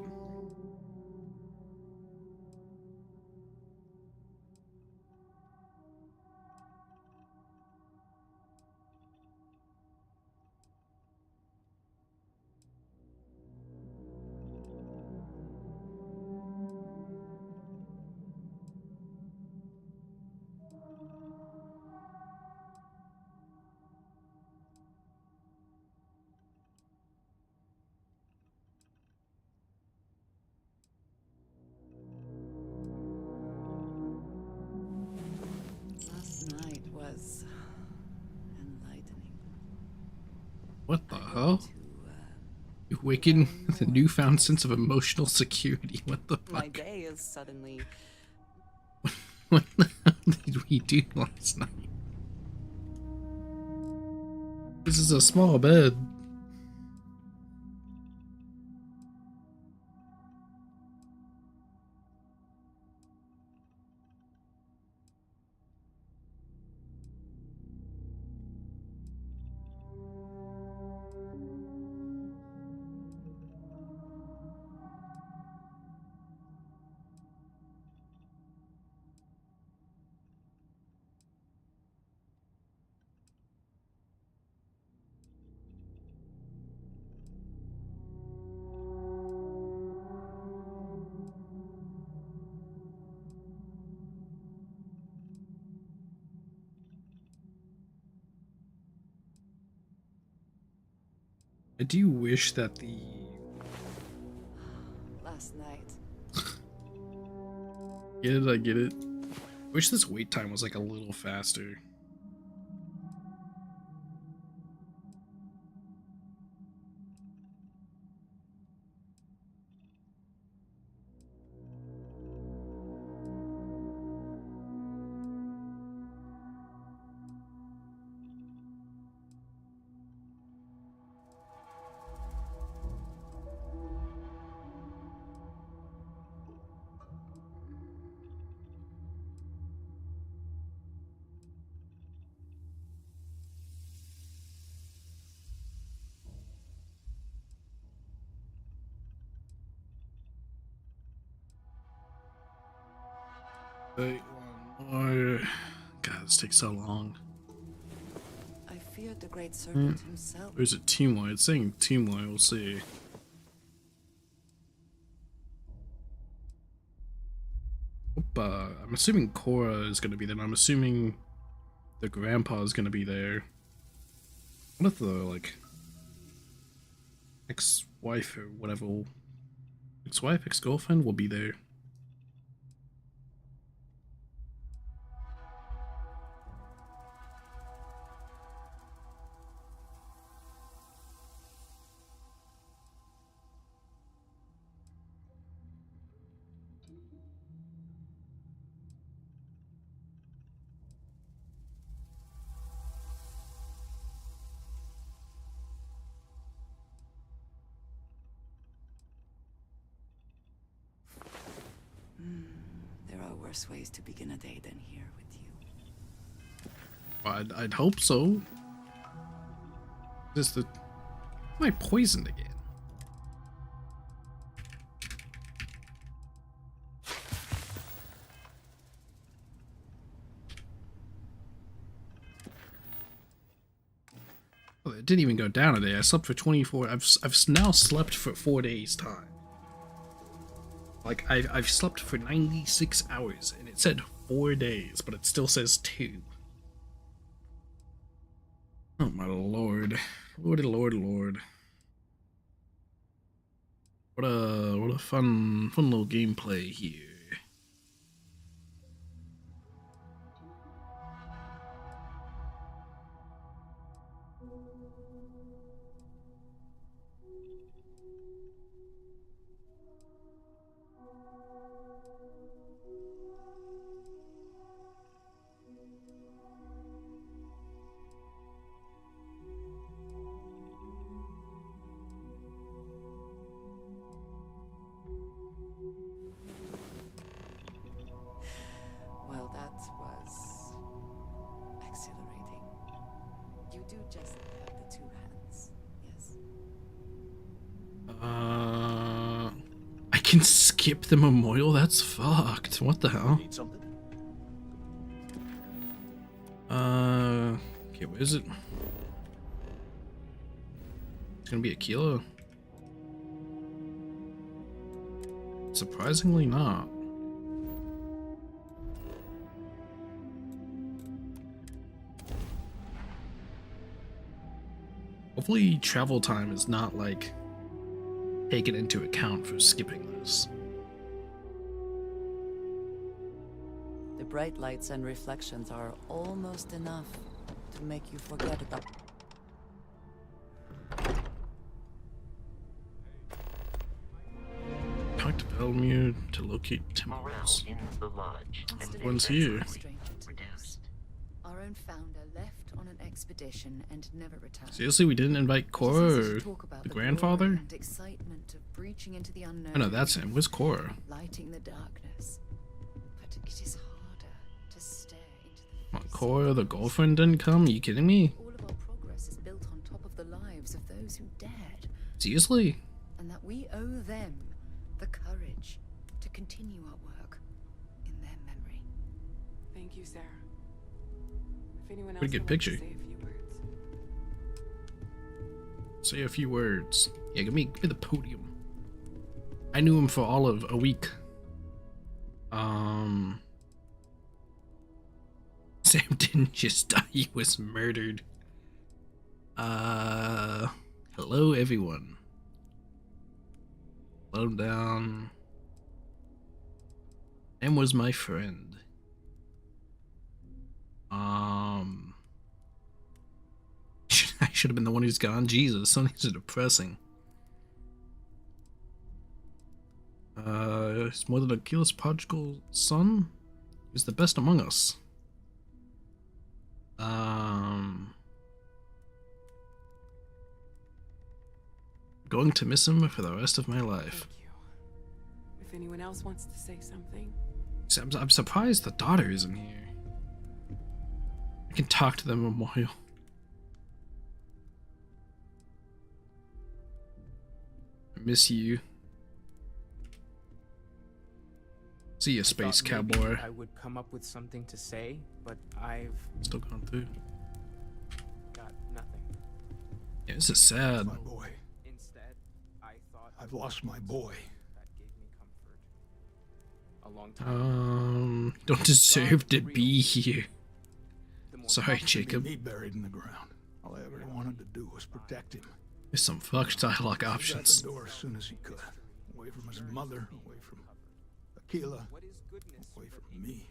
Last night was enlightening. What the hell? You awaken with a newfound sense of emotional security. What the My fuck? day is suddenly What the hell did we do last night? This is a small bed. I do wish that the Last night. Get it, I get it. Wish this wait time was like a little faster. Wait, one more. God, this takes so long. I feared the great serpent himself. Or is it team wide? It's saying team wide, we'll see. I'm assuming Cora is gonna be there. I'm assuming the grandpa is gonna be there. What if the like ex-wife or whatever, ex-wife, ex-girlfriend will be there? There are worse ways to begin a day than here with you. I'd hope so. Am I poisoned again? Well, it didn't even go down a day. I slept for 24. I've now slept for 4 days time. Like I've slept for 96 hours, and it said 4 days, but it still says 2. Oh my lord, lordy lord. What a fun little gameplay here. Well, that was exhilarating. You do just have the 2 hands, yes? I can skip the memorial? That's fucked. What the hell? Need something? Okay, where is it? It's gonna be a kilo. Surprisingly not. Hopefully travel time is not like taken into account for skipping this. The bright lights and reflections are almost enough to make you forget about... Talk to Belmere to locate temples. In the lodge. One's here. Our own founder left on an expedition and never returned. Seriously, we didn't invite Cora or the grandfather? And excitement of breaching into the unknown. Oh no, that's him. Where's Cora? Lighting the darkness. But it is harder to stare into the What, Cora, the girlfriend didn't come? Are you kidding me? all of our progress is built on top of the lives of those who dared. Seriously? And that we owe them the courage to continue our work in their memory. Thank you, Sarah. If anyone else Pretty good would like to picture. say a few words. Say a few words. Yeah, give me the podium. I knew him for all of a week. Sam didn't just die, he was murdered. Hello everyone. Slow down. Sam was my friend. I should have been the one who's gone. Jesus, some of these are depressing. It's more than Achilles' prodigal son. He's the best among us. Going to miss him for the rest of my life. Thank you. If anyone else wants to say something. So I'm surprised the daughter isn't here. I can talk to them a while. I miss you. See you, space cowboy. I would come up with something to say, but I've still gone through. got nothing. Yeah, this is sad. My boy. Instead, I thought I've lost my boy. that gave me comfort. A long time. Don't deserve to be here. Sorry, He'd Jacob. be buried in the ground. All I ever wanted to do was protect him. There's some fucked dialogue He got options. the door as soon as he could. Away from his mother, away from Aquila, away from me.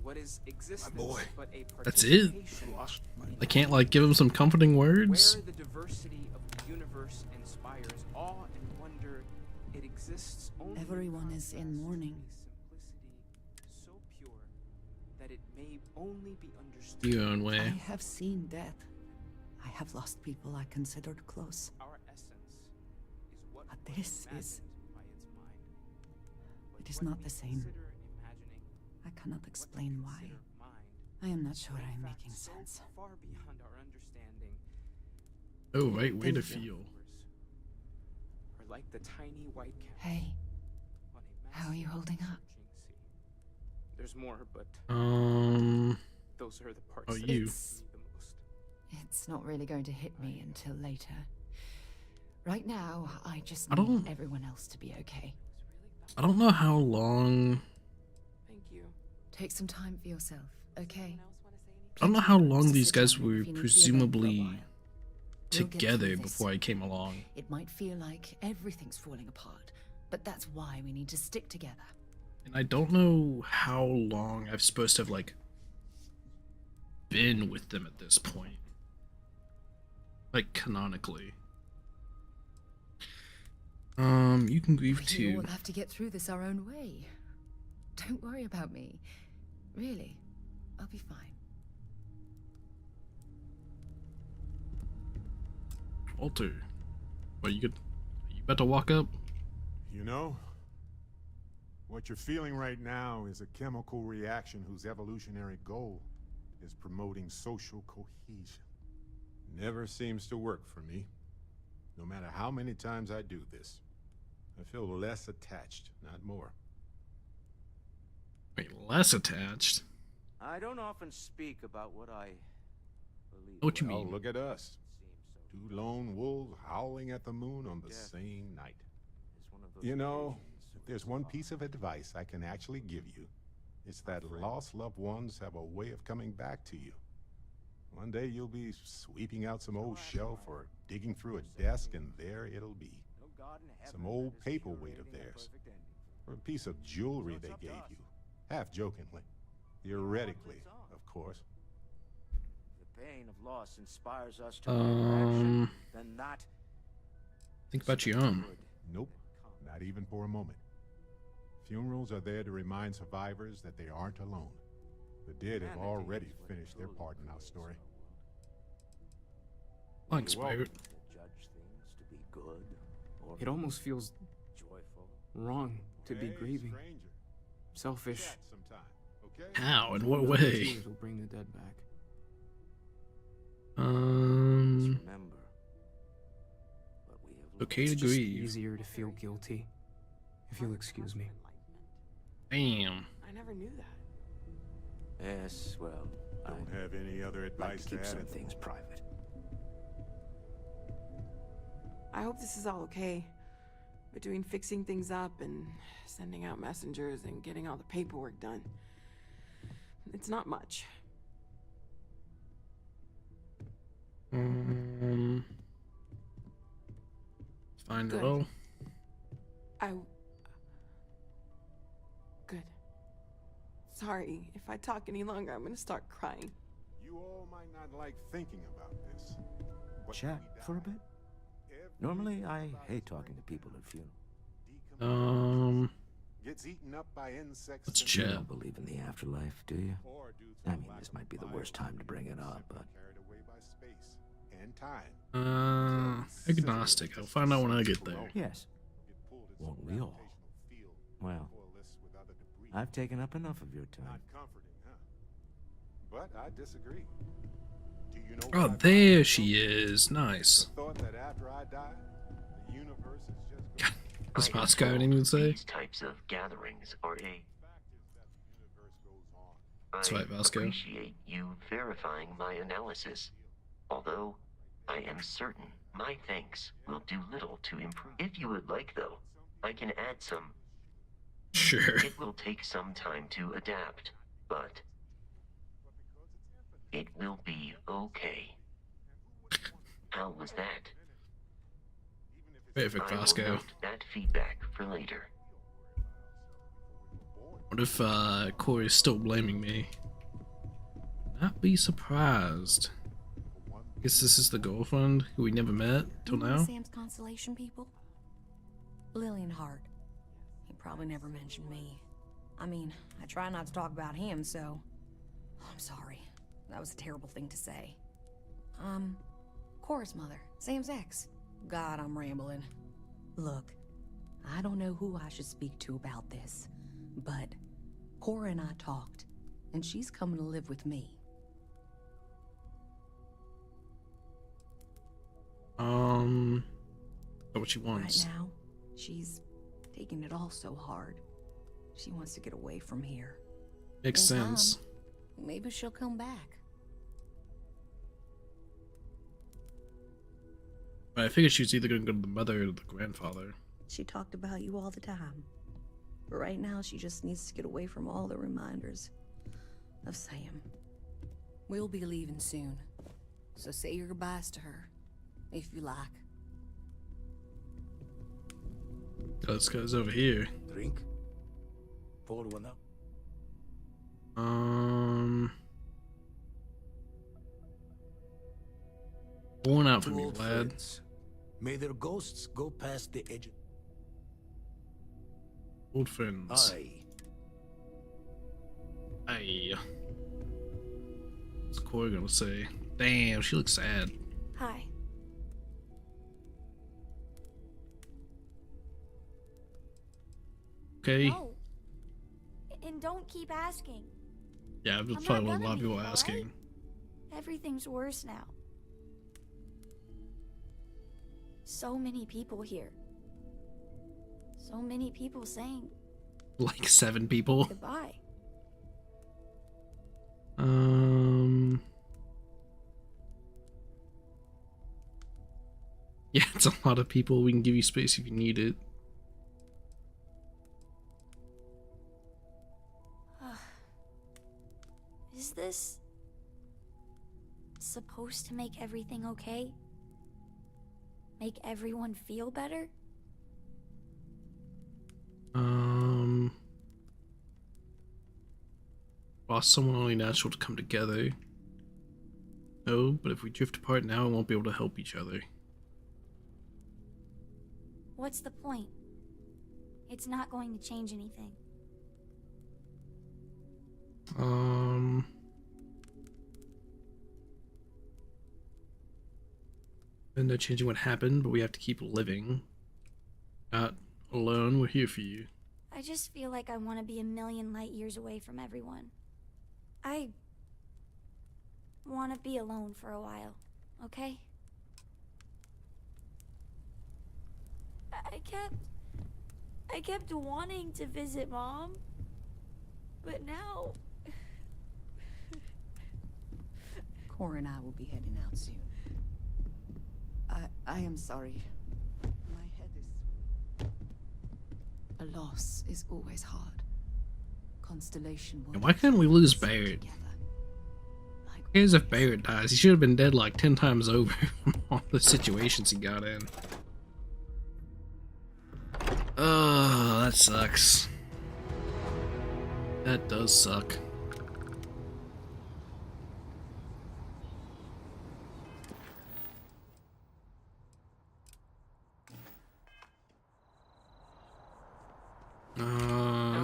What is existence boy. but a That's it? participation I can't like give him some comforting words. where the diversity of the universe inspires awe and wonder. It exists only Everyone is in mourning. so pure that it may only be understood. Your own way. I have seen death. I have lost people I considered close. Our essence is what But was this imagined is... by its mind. But It is what not we the same. consider imagining, I cannot explain why. consider mind, I am not sure in I'm fact making so sense. far beyond our understanding. Oh, right way to Thank you. feel. Are like the tiny white cat Hey, on a how are you holding up? There's more, but those are the parts Oh, that you. hurt me the most. It's not really going to hit me until later. Right now, I just I don't- need everyone else to be okay. I don't know how long. Thank you. Take some time for yourself, okay? I don't know how long Just these sit guys down were if you need to be alone for a presumably while. We'll get together through this. before I came along. It might feel like everything's falling apart, but that's why we need to stick together. And I don't know how long I'm supposed to have, like, been with them at this point. Like, canonically. You can grieve We too. all have to get through this our own way. Don't worry about me. Really, I'll be fine. Walter. Well, you better walk up? You know, what you're feeling right now is a chemical reaction whose evolutionary goal is promoting social cohesion. Never seems to work for me. No matter how many times I do this, I feel less attached, not more. Wait, less attached? I don't often speak about what I believe. What you Well, mean? look at us. Two lone wolves howling at the moon on the same night. You know, if there's one piece of advice I can actually give you, it's that lost loved ones have a way of coming back to you. One day you'll be sweeping out some old shelf or digging through a desk, and there it'll be. Some old paperweight of theirs. Or a piece of jewelry they gave you. Half jokingly. Theoretically, of course. The pain of loss inspires us to action, then that Think about your own. Nope, not even for a moment. Funerals are there to remind survivors that they aren't alone. The dead have already finished their part in our story. Thanks, Pirate. It almost feels wrong to be grieving. Selfish. How? In what way? Tears will bring the dead back. Okay to It's just grieve. easier to feel guilty, if you'll excuse me. Damn. I never knew that. Yes, well, Don't have any other advice to keep add some at the things moment. private. I hope this is all okay. Between fixing things up and sending out messengers and getting all the paperwork done. It's not much. Find it Good. all. Good. Sorry, if I talk any longer, I'm gonna start crying. You all might not like thinking about this. but Chat we for a die. bit? Normally, I hate talking to people at funerals. Gets eaten up by insects. Let's and You chat. don't believe in the afterlife, do you? I mean, this might be the worst time to bring it up, but carried away by space and time. Agnostic. I'll find out when I get there. yes. Won't we all? Well, I've taken up enough of your time. Not comforting, huh? But I disagree. Do you know Oh, what I there find? she is. Nice. The thought that after I die, the universe is just That's not Sky, I didn't even say. These types of gatherings are a... That's right, Vasco. appreciate you verifying my analysis. Although, I am certain my thanks will do little to improve. If you would like, though, I can add some. Sure. It will take some time to adapt, but it will be okay. How was that? Perfect, I will Vasco. note that feedback for later. What if Corey's still blaming me? Not be surprised. Guess this is the girlfriend who we never met till now. Sam's constellation people? Lillian Hart. He probably never mentioned me. I mean, I try not to talk about him, so... Oh, I'm sorry. That was a terrible thing to say. Cora's mother, Sam's ex. God, I'm rambling. Look, I don't know who I should speak to about this, but Cora and I talked, and she's coming to live with me. What she wants. Right now, she's taking it all so hard. She wants to get away from here. Makes In time, sense. Maybe she'll come back. But I figured she was either gonna go to the mother or the grandfather. She talked about you all the time. But right now, she just needs to get away from all the reminders of Sam. We'll be leaving soon, so say your goodbyes to her, if you like. Oh, this guy's over here. Drink? Pour one up. Pour one out for Two me, old lad. friends. May their ghosts go past the edge. Old friends. Aye. Aye. What's Corey gonna say? Damn, she looks sad. Hi. Okay. No. And don't keep asking. Yeah, that's I'm probably not what a lot of gonna people be, are asking. Everything's worse now. So many people here. So many people saying Like 7 people. goodbye. Yeah, it's a lot of people. We can give you space if you need it. Is this supposed to make everything okay? Make everyone feel better? Well, someone only natural to come together. No, but if we drift apart now, we won't be able to help each other. what's the point? It's not going to change anything. And no changing what happened, but we have to keep living. Not alone, we're here for you. I just feel like I want to be a million light years away from everyone. I want to be alone for a while, okay? I kept wanting to visit Mom, but now... Cora and I will be heading out soon. I am sorry. My head is... A loss is always hard. Constellation will... And why can't we lose Barrett? Who cares if Barrett dies? He should have been dead like 10 times over from all the situations he got in. Oh, that sucks. That does suck.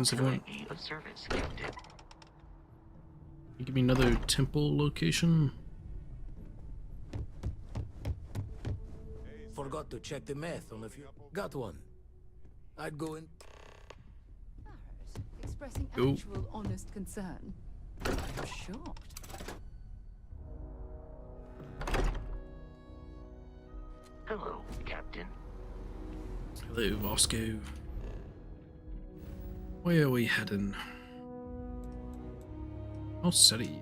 Is everyone... Of service, Captain. You give me another temple location? Forgot to check the math on a few. Got one. I'd go in. Expressing Ooh. actual honest concern. I'm shocked. Hello, Captain. Hello, Vasco. Where are we heading? Oh, city.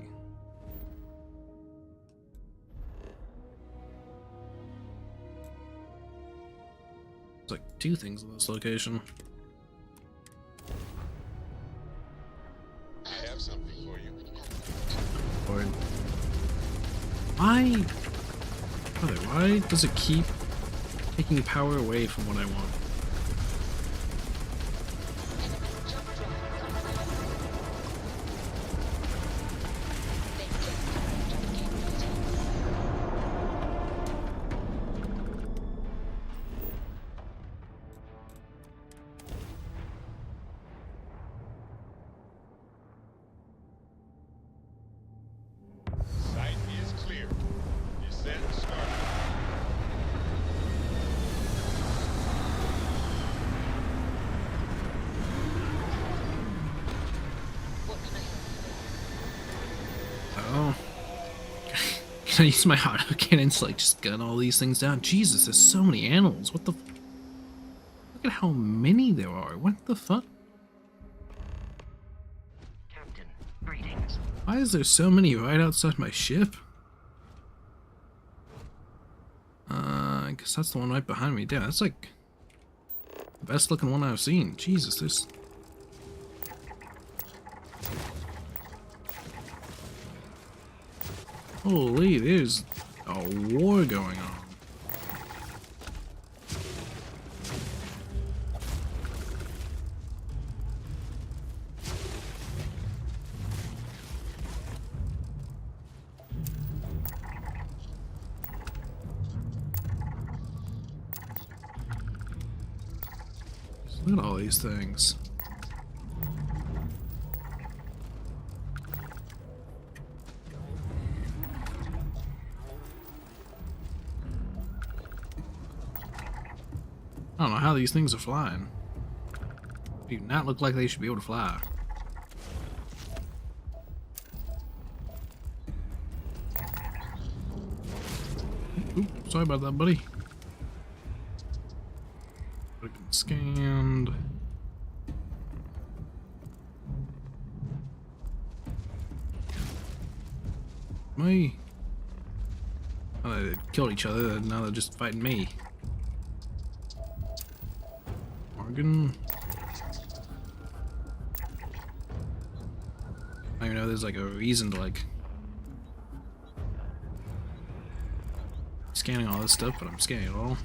There's like 2 things in this location. I have something for you. Lord. Why? Brother, why does it keep taking power away from what I want? Sight is clear. Descent started. Oh. Can I use my autocannon to like just gun all these things down? Jesus, there's so many animals. What the... Look at how many there are. What the fuck? Captain, greetings. Why is there so many right outside my ship? I guess that's the one right behind me. Damn, that's like the best looking one I've seen. Jesus, there's... Holy, there's a war going on. Look at all these things. I don't know how these things are flying. They do not look like they should be able to fly. Oop, sorry about that, buddy. Been scanned. Me. Oh, they killed each other, now they're just fighting me. Morgan. I don't even know there's like a reason to like scanning all this stuff, but I'm scanning it all.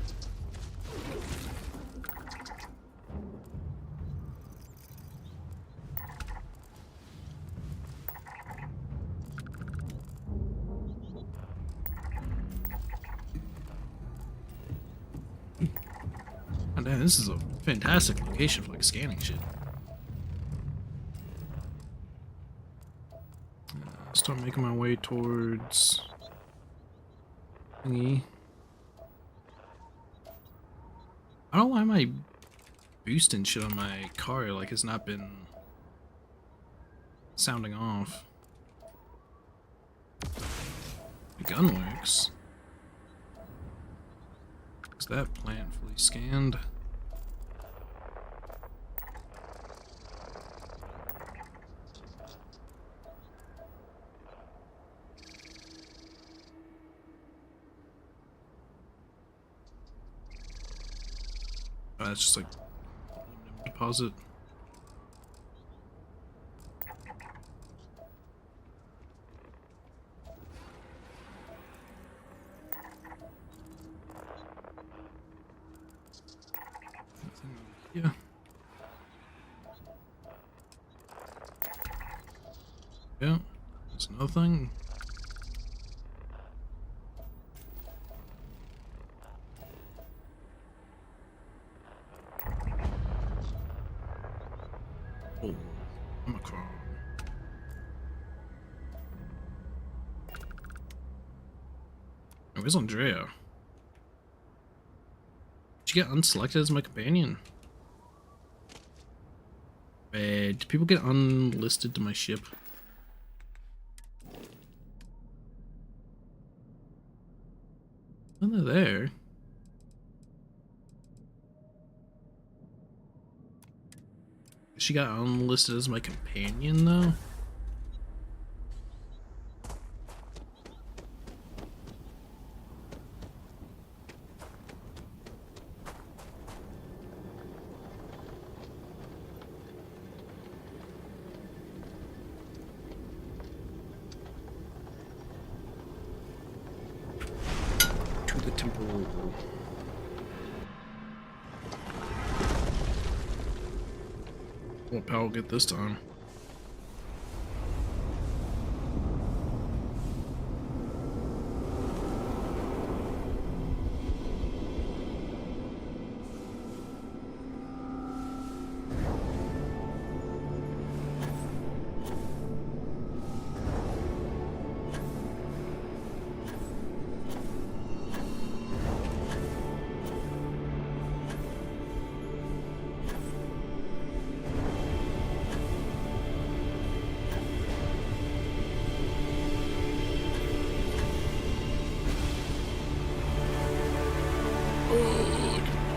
damn, this is a fantastic location for like scanning shit. Start making my way towards thingy. I don't know why my boosting shit on my car like has not been sounding off. The gun works. Is that plant fully scanned? That's just like aluminum deposit. Yeah. Yeah. There's nothing. Oh, I'm a crow. Oh, where's Andrea? Did she get unselected as my companion? Do people get unlisted to my ship? When they're there. She got unlisted as my companion though? To the temple. What power will get this time?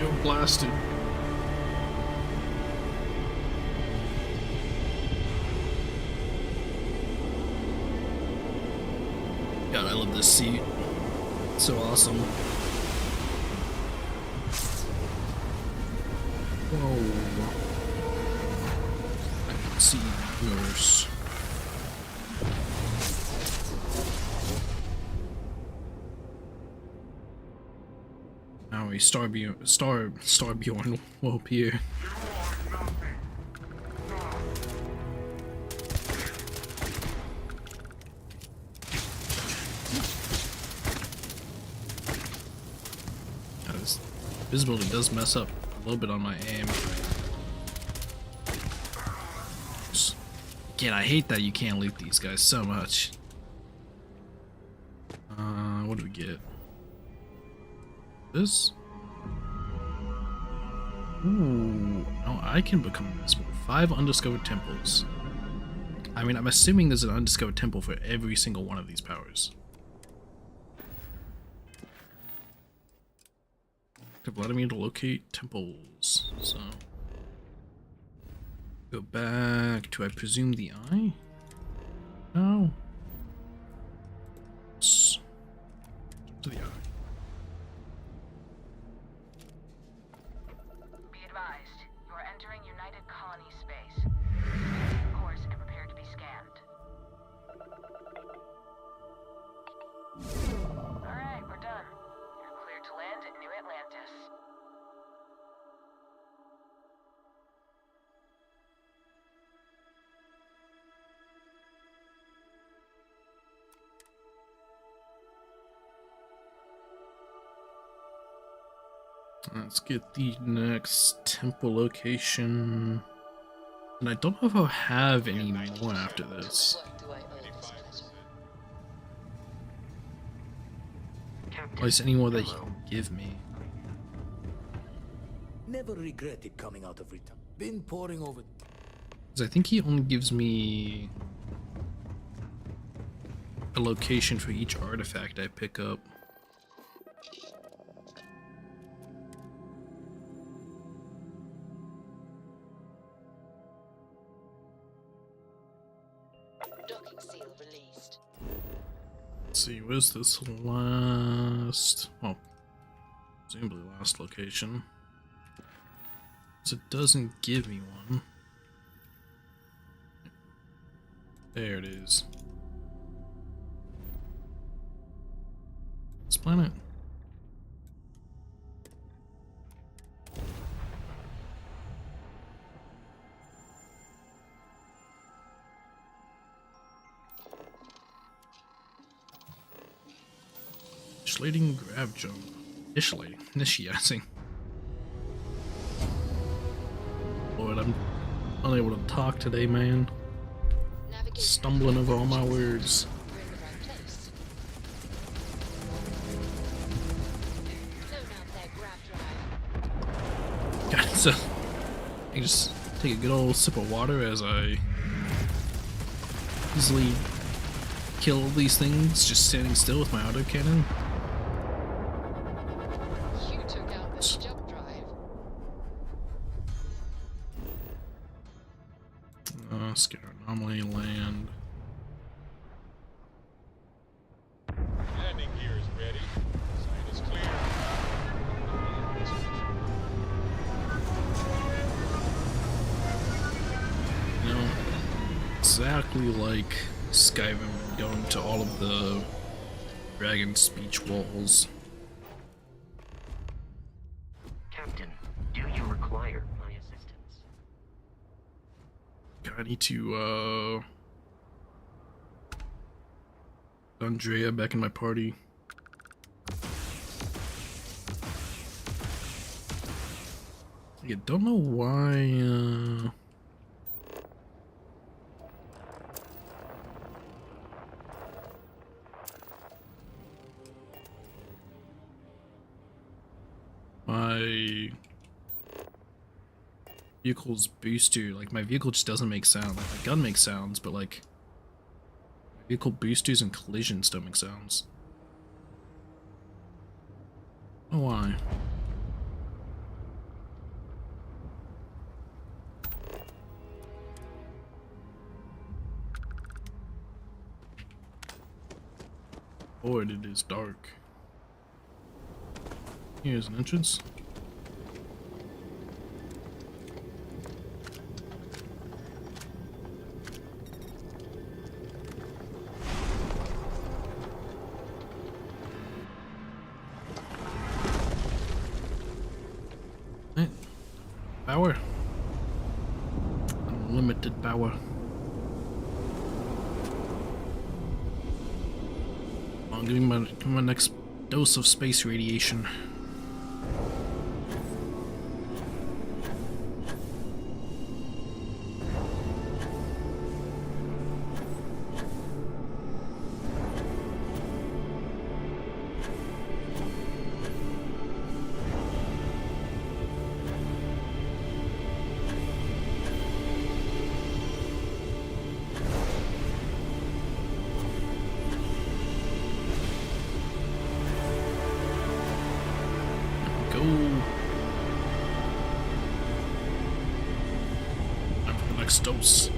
You're blasted. God, I love this seat. It's so awesome. Whoa. I can see worse. Now a Starbjorn will appear. This visibility does mess up a little bit on my aim. Again, I hate that you can't loot these guys so much. What do we get? This? Ooh, no, I can become invisible. 5 undiscovered temples. I mean, I'm assuming there's an undiscovered temple for every single one of these powers. They've allowed me to locate temples, so... Go back to, I presume, the eye? No. To the eye. Be advised, you are entering United Colony space. Course and prepare to be scanned. Alright, we're done. You're cleared to land at New Atlantis. Let's get the next temple location. And I don't know if I'll have any more after this. At least any more that he can give me. Never regretted coming out of return. Been poring over. Because I think he only gives me a location for each artifact I pick up. Docking seal released. Let's see, where's this last, well, presumably last location. So it doesn't give me one. There it is. This planet. Initiating grab jump. Initiating. Lord, I'm unable to talk today, man. Stumbling over all my words. God, so I just take a good old sip of water as I easily kill these things just standing still with my autocannon. You took out the jump drive. Let's get our anomaly land. Landing gear is ready. Site is clear. You know, exactly like Skyrim going to all of the dragon speech walls. Captain, do you require my assistance? I need to Andrea back in my party. I don't know why my vehicle's booster, like my vehicle just doesn't make sound. Like my gun makes sounds, but like my vehicle boosters and collisions don't make sounds. I don't know why. Boy, it is dark. Here's an entrance. Power. Unlimited power. I'll give me my next dose of space radiation. Dose.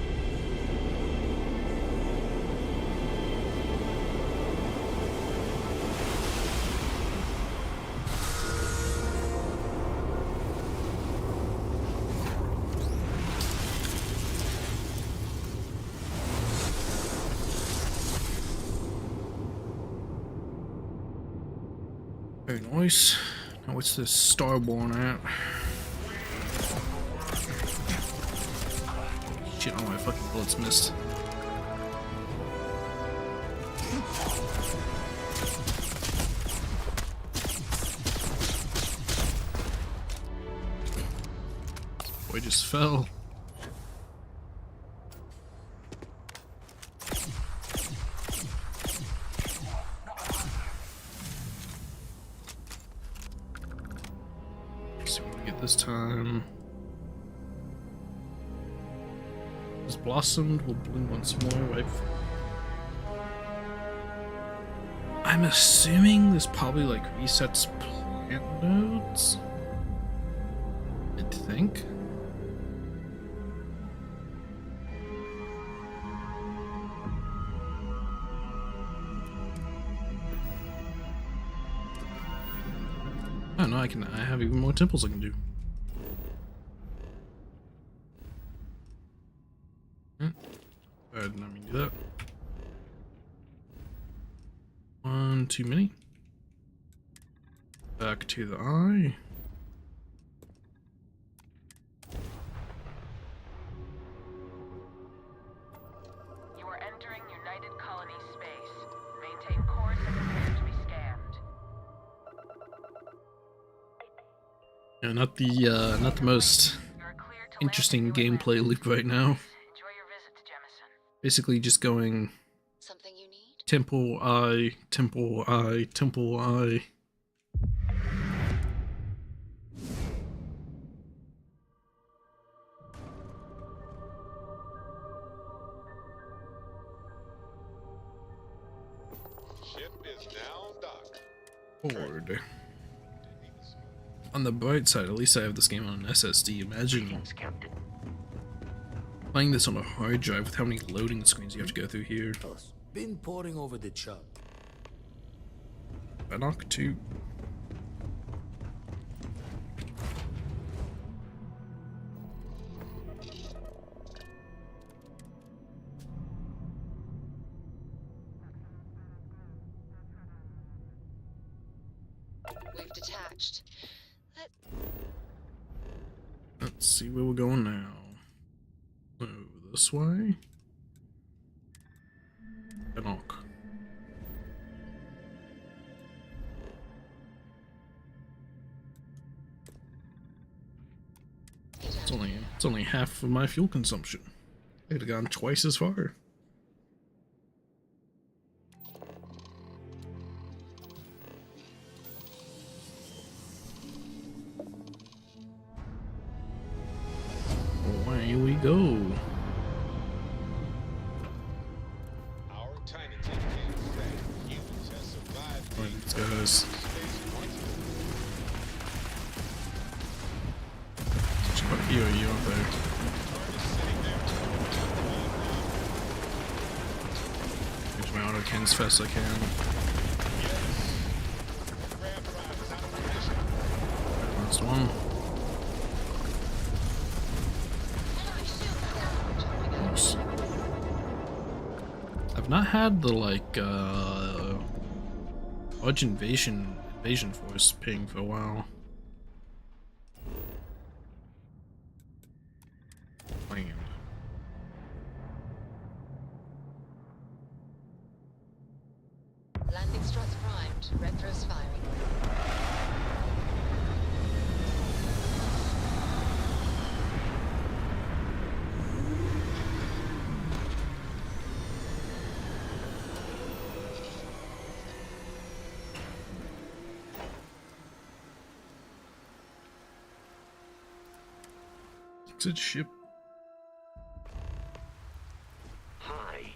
Very nice. Now what's this Starborn at? Shit, all my fucking bullets missed. Boy just fell. Let's see what we get this time. Has blossomed, will bloom once more. I'm assuming this probably like resets plant nodes. I think. Oh no, I have even more temples I can do. I did not mean to do that. One too many. Back to the eye. You are entering United Colony space. Maintain course and prepare to be scanned. Yeah, not the most interesting gameplay loop right now. Basically just going temple eye, temple eye, temple eye. Ship is now docked. Forward. On the bright side, at least I have this game on an SSD. Imagine playing this on a hard drive with how many loading screens you have to go through here. Been poring over the chart. Bannock 2. We've detached. Let's see where we're going now. So, this way? Bannock. It's only half of my fuel consumption. I could have gone twice as far. Away we go. Our tiny team can't say humans have survived. Alright, these guys. There's quite a few of you out there. Use my auto cans as fast as I can. Last one. Oops. I've not had the like Budge invasion force ping for a while. Land. Landing struts primed. Retros firing. Exit ship. Hi.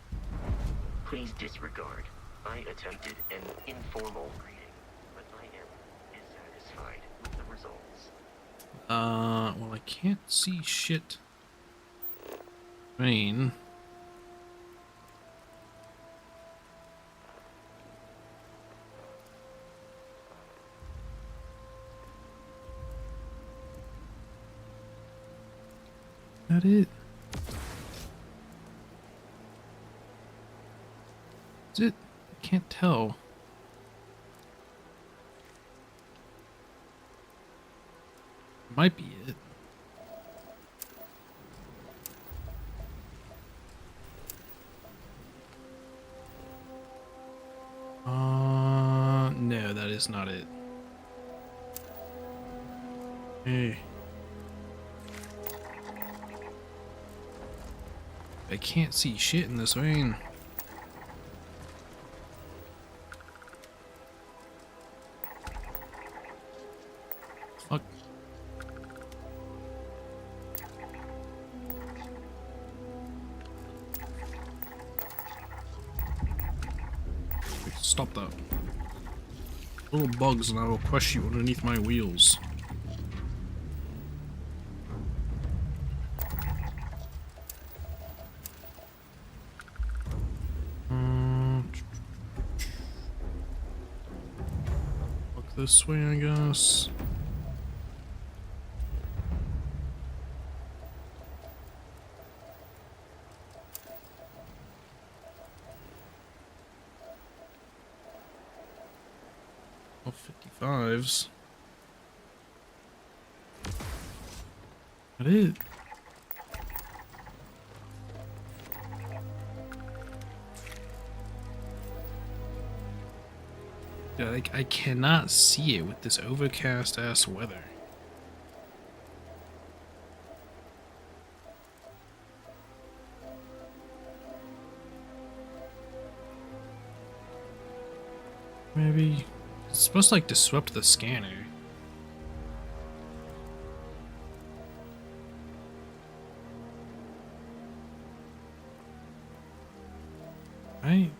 Please disregard. I attempted an informal greeting, but I am dissatisfied with the results. Well, I can't see shit. Rain. That it? Is it? I can't tell. Might be it. No, that is not it. I can't see shit in this rain. Fuck. Stop that. Little bugs and I will crush you underneath my wheels. Look this way, I guess. Oh, 55s. That is. Yeah, like I cannot see it with this overcast ass weather. Maybe it's supposed to like disrupt the scanner. Right?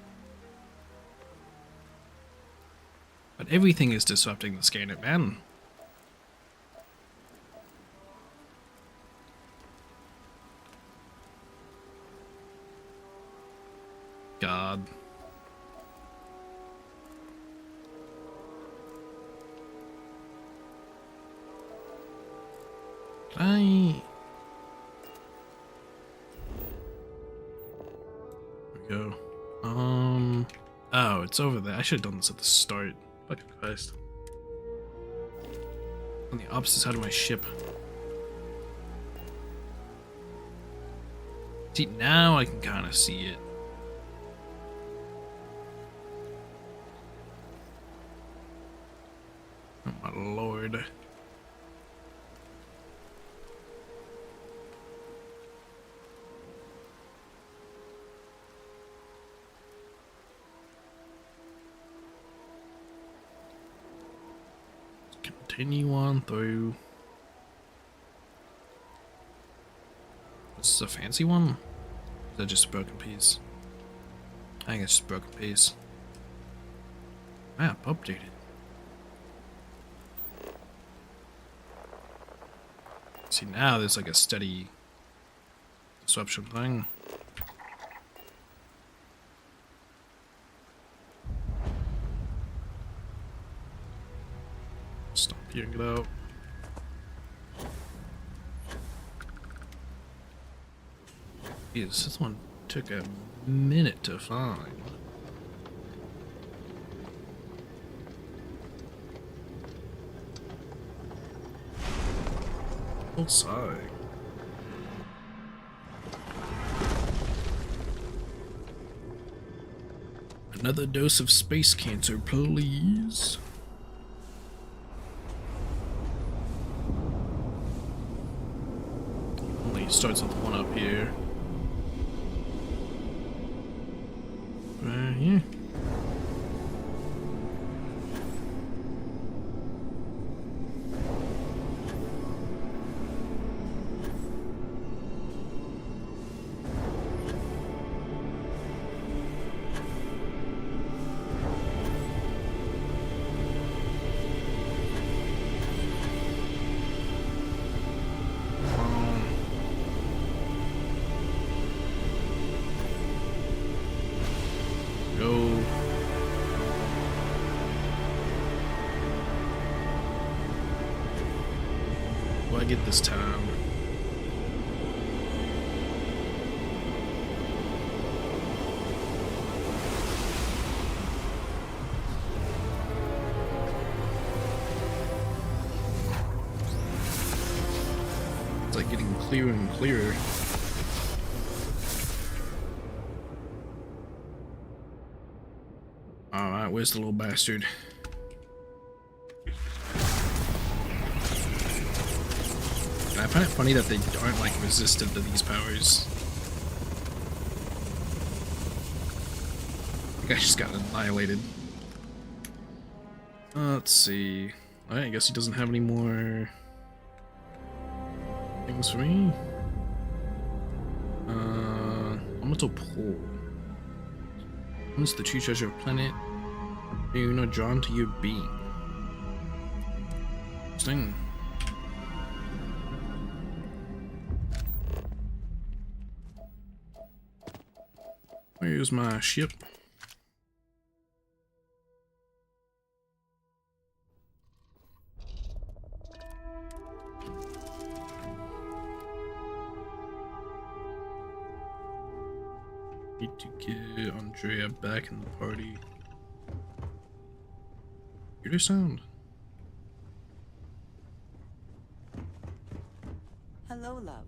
But everything is disrupting the scanner, man. God. There we go. Oh, it's over there. I should have done this at the start. Fucking Christ. On the opposite side of my ship. See, now I can kind of see it. Oh my lord. Continue on through. This is a fancy one? Or is that just a broken piece? I think it's just a broken piece. Map updated. See, now there's like a steady disruption thing. Stop peering it out. Jeez, this one took a minute to find. Oh, sorry. Another dose of space cancer, please. Only starts with one up here. Right here. Go. Do I get this time? It's like getting clearer and clearer. Alright, where's the little bastard? And I find it funny that they aren't like resistant to these powers. The guy just got annihilated. Let's see. Alright, I guess he doesn't have any more things for me. Elemental pull. Once the true treasure of planet, you're not drawn to your being. Interesting. Where's my ship? Need to get Andrea back in the party. Hear the sound. Hello, love.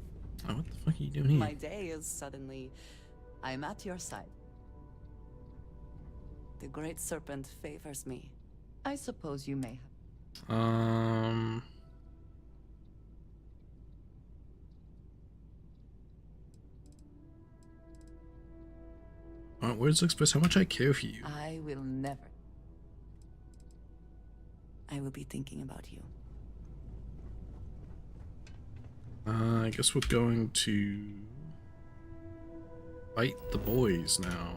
Oh, what the fuck are you doing here? My day is suddenly... I'm at your side. The Great Serpent favors me. I suppose you may have... Words express how much I care for you. I will never. I will be thinking about you. I guess we're going to fight the boys now.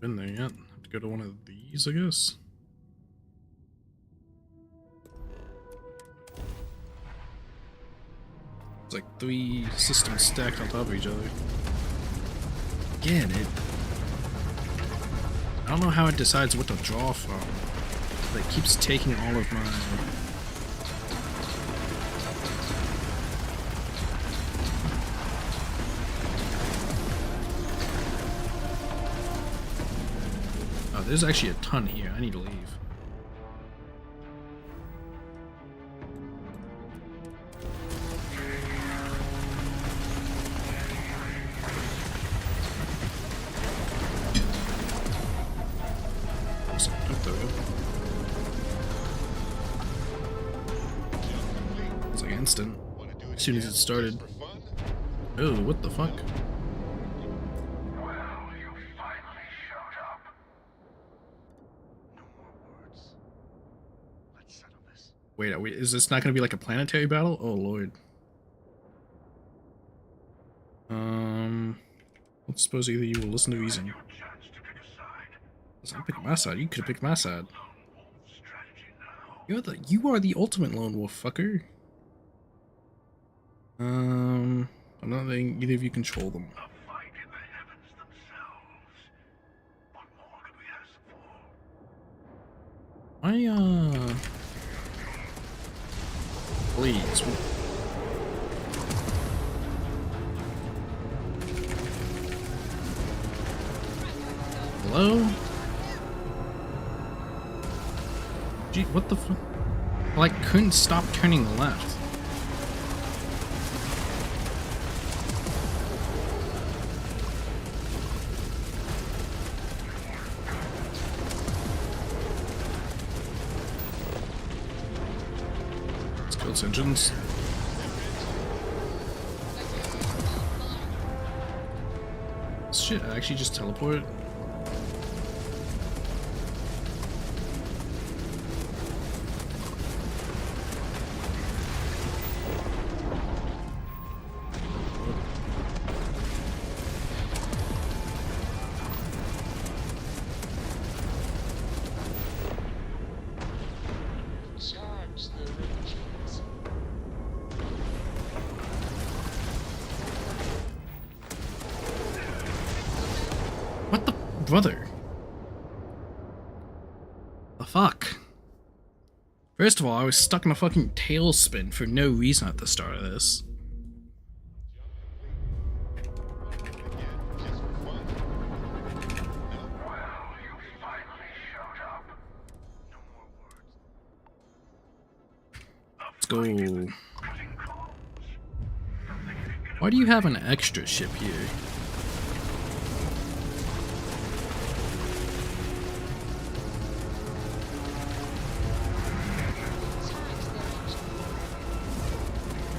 Been there yet? Have to go to one of these, I guess. It's like 3 systems stacked on top of each other. Again, I don't know how it decides what to draw from. It keeps taking all of my... Oh, there's actually a ton here. I need to leave. It's like instant. As soon as it started. Oh, what the fuck? Wait, is this not going to be like a planetary battle? Oh lord. Let's suppose either you will listen to reason. I'm picking my side. You could have picked my side. You are the ultimate lone wolf, fucker. I'm not letting either of you control them. Please. Hello? Gee, what the fuck? I like couldn't stop turning left. Let's kill its engines. Shit, I actually just teleported. What the brother? The fuck? First of all, I was stuck in a fucking tailspin for no reason at the start of this. Let's go. Why do you have an extra ship here?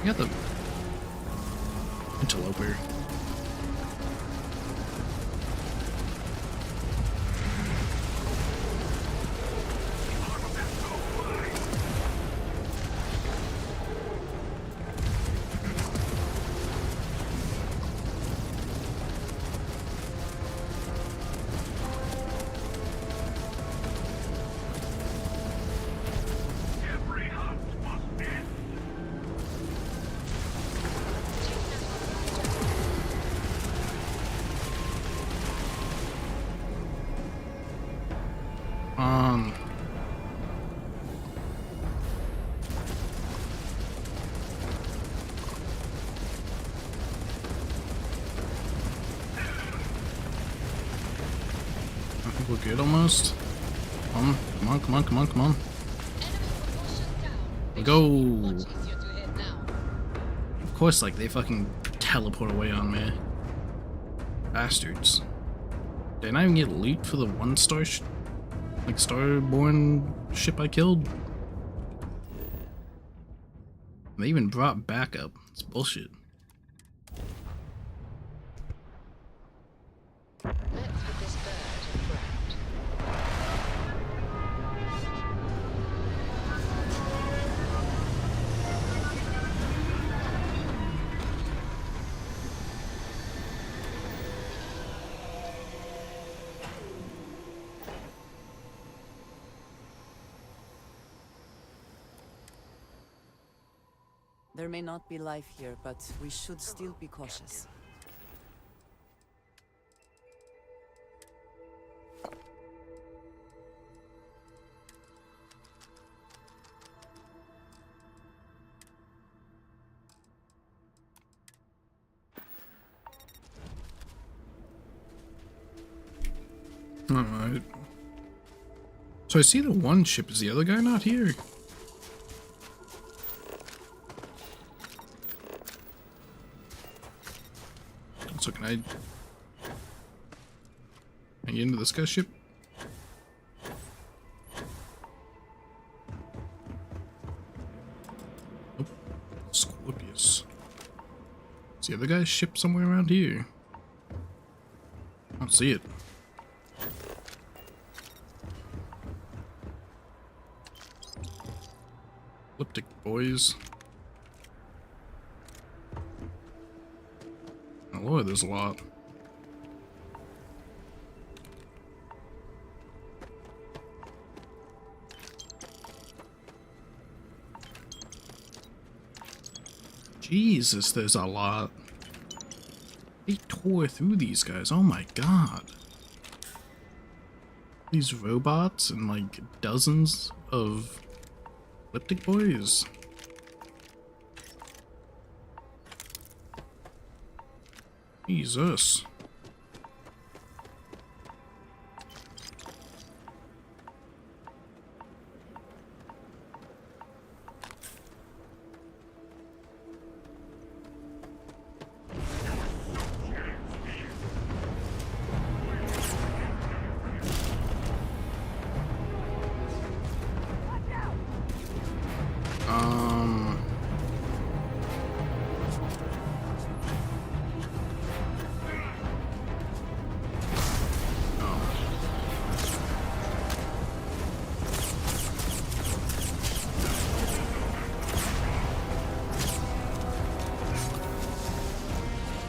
You got the interloper. I think we're good almost. Come on, come on, come on, come on. Go! Of course, like, they fucking teleport away on me. Bastards. Did I even get loot for the one-star like Starborn ship I killed? They even brought backup. It's bullshit. There may not be life here, but we should still be cautious. Alright. So I see the one ship. Is the other guy not here? So can I get into this guy's ship? Oh, Scorpius. Is the other guy's ship somewhere around here? I don't see it. Elliptic boys. Oh Lord, there's a lot. Jesus, there's a lot. They tore through these guys. Oh my god. These robots and like dozens of elliptic boys. Jesus.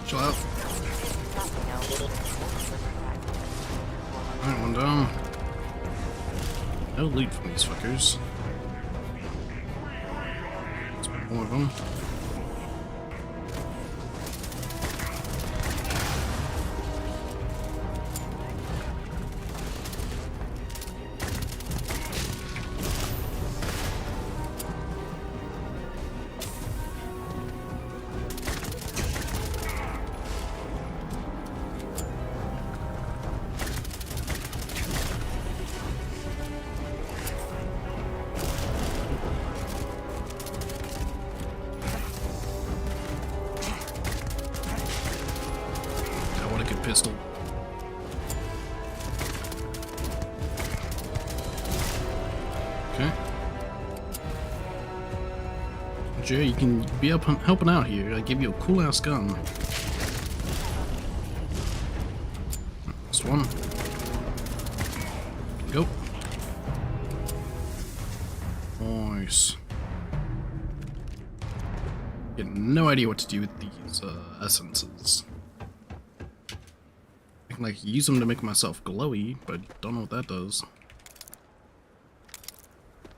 Chill out. Alright, one down. No loot from these fuckers. Let's put more of them. Pistol. Okay. Jay, you can be up helping out here. I give you a cool ass gun. Last one. Go. Nice. Get no idea what to do with these essences. Like, use them to make myself glowy, but don't know what that does.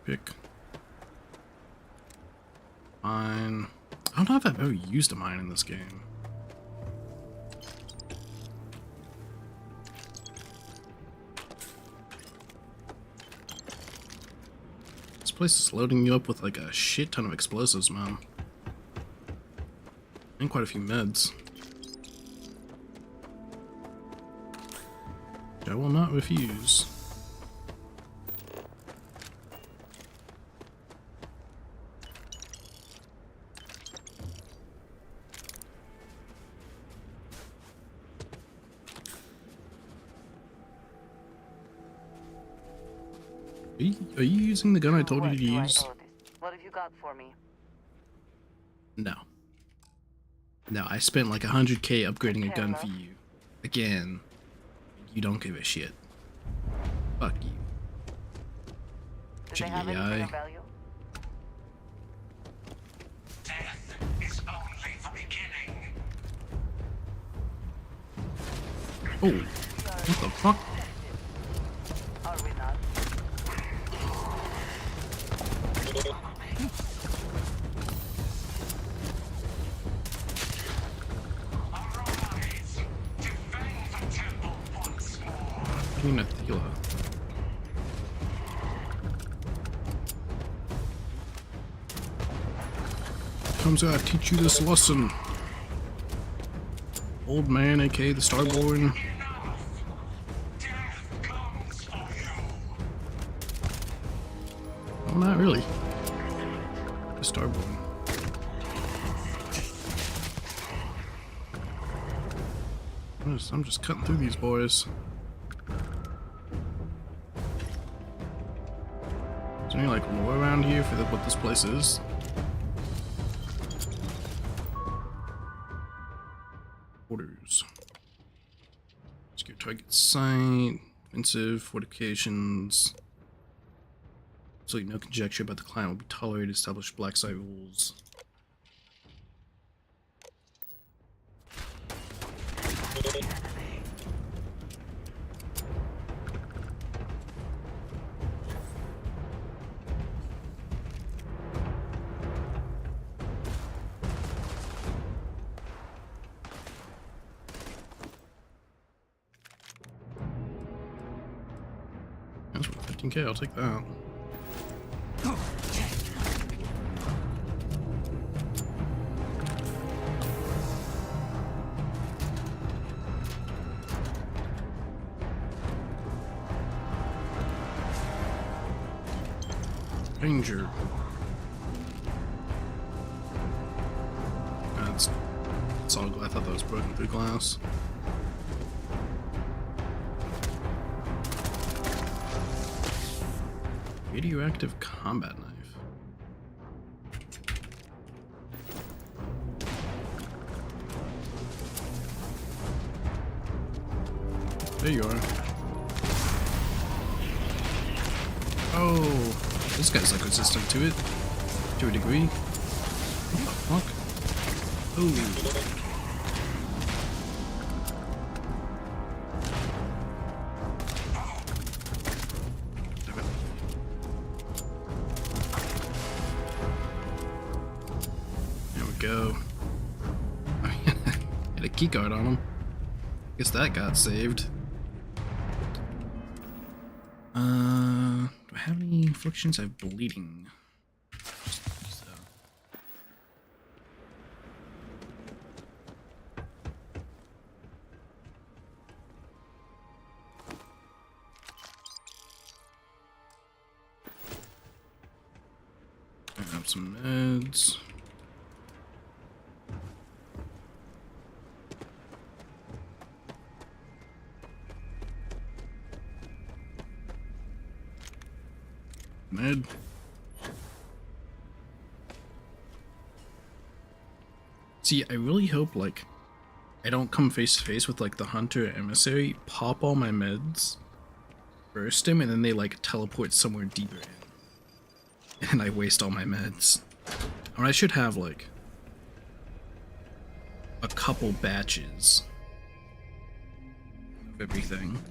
Pick. Mine. I don't know if I've ever used a mine in this game. place is loading you up with like a shit ton of explosives, man. And quite a few meds. Which I will not refuse. Are you using the gun I told you to use? What have you got for me? No. No, I spent like 100k upgrading a gun for you. Again, you don't give a shit. Fuck you. Do they have anything of value? Death is only the beginning. Oh, what the fuck? Are we not? Arise! Defend the temple once more. Athila. Comes out, teach you this lesson. Old man, aka the Starborn. Oh, not really. The Starborn. I'm just cutting through these boys. Is there any like lore around here for what this place is? Orders. Secure target site. Offensive fortifications. Absolutely no conjecture about the client will be tolerated. Establish black site rules. That's worth 15k, I'll take that. Danger. That's all. I thought that was broken through glass. Radioactive combat knife. There you are. Oh. This guy's like resistant to it, to a degree. What the fuck? Ooh. There we go. Had a keycard on him. Guess that got saved. Do I have any afflictions? I have bleeding. So. I have some meds. Med. See, I really hope, like, I don't come face to face with, like, the hunter or emissary, pop all my meds, burst him, and then they, like, teleport somewhere deeper in. And I waste all my meds. Or I should have, like, a couple batches of everything.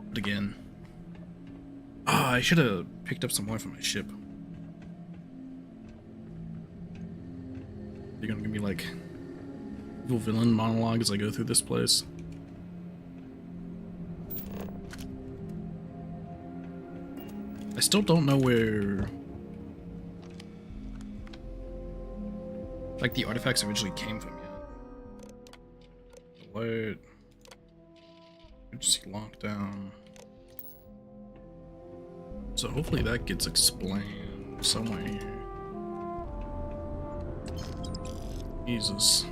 But again... Ah, I should have picked up some more for my ship. You're gonna give me like evil villain monologue as I go through this place. I still don't know where like the artifacts originally came from yet. Alert. Emergency lockdown. So hopefully that gets explained somewhere here. Jesus.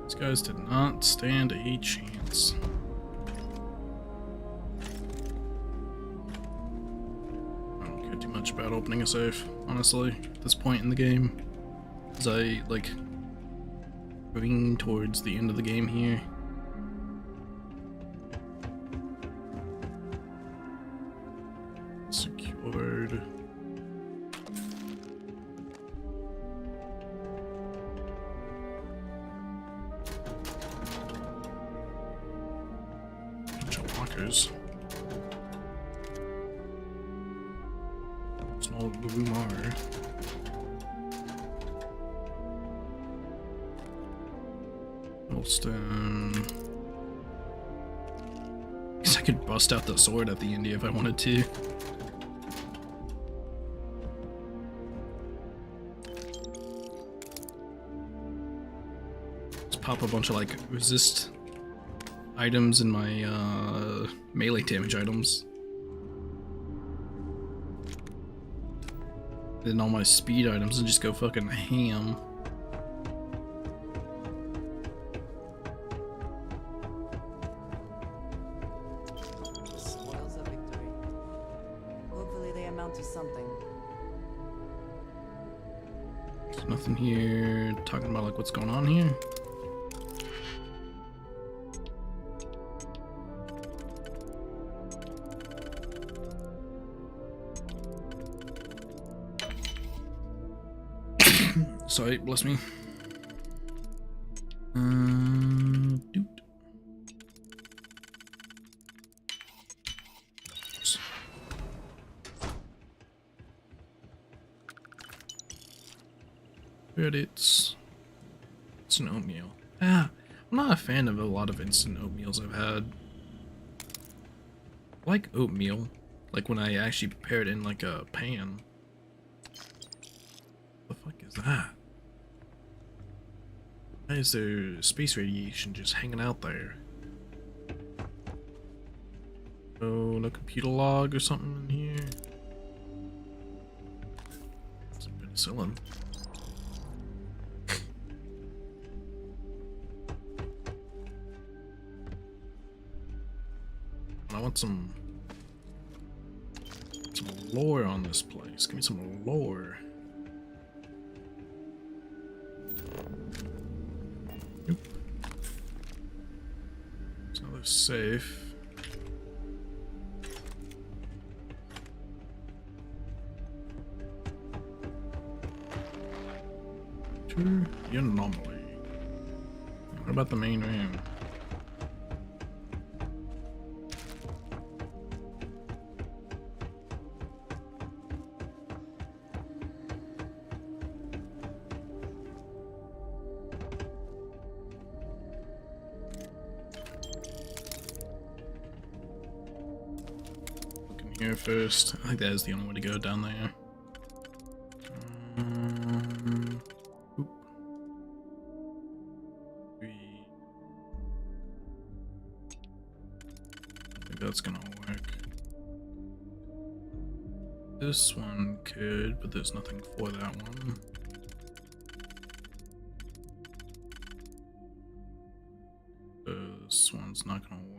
These guys did not stand a chance. I don't care too much about opening a safe, honestly, at this point in the game. As I, like, moving towards the end of the game here. Secured. Bunch of lockers. It's an old Lumar. Stone. Guess I could bust out the sword at the end if I wanted to. Just pop a bunch of like resist items in my melee damage items. Then all my speed items and just go fucking ham. Nothing here talking about like what's going on here. Sorry, bless me. Dude. Credits. Instant oatmeal. I'm not a fan of a lot of instant oatmeals I've had. I like oatmeal, like when I actually prepare it in like a pan. What the fuck is that? Why is there space radiation just hanging out there? Oh, no computer log or something in here? Some penicillin. I want some lore on this place. Give me some lore. Nope. There's another safe. Sure, the anomaly. What about the main room? Here first. I think that is the only way to go down there. Oop. I think that's gonna work. This one could, but there's nothing for that one. This one's not gonna work.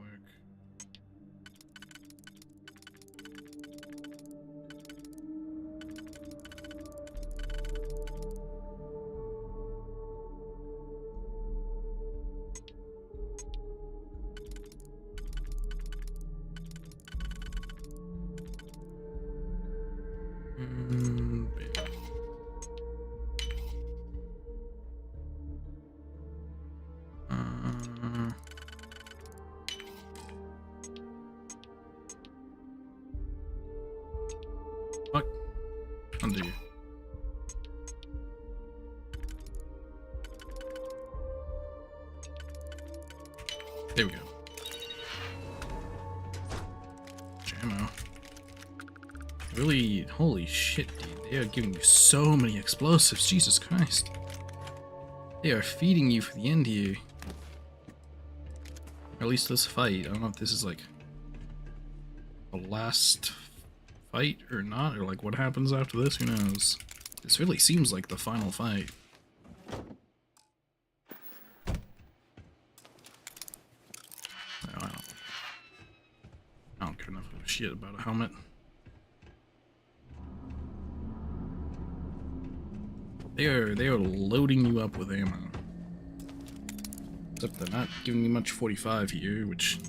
Fuck. Undo. There we go. Jammo. Really, holy shit, dude. They are giving you so many explosives, Jesus Christ. They are feeding you for the end here. Or at least this fight. I don't know if this is like the last fight or not, or like what happens after this, who knows. This really seems like the final fight. I don't care enough of shit about a helmet. They are loading you up with ammo. Except they're not giving me much 45 here, which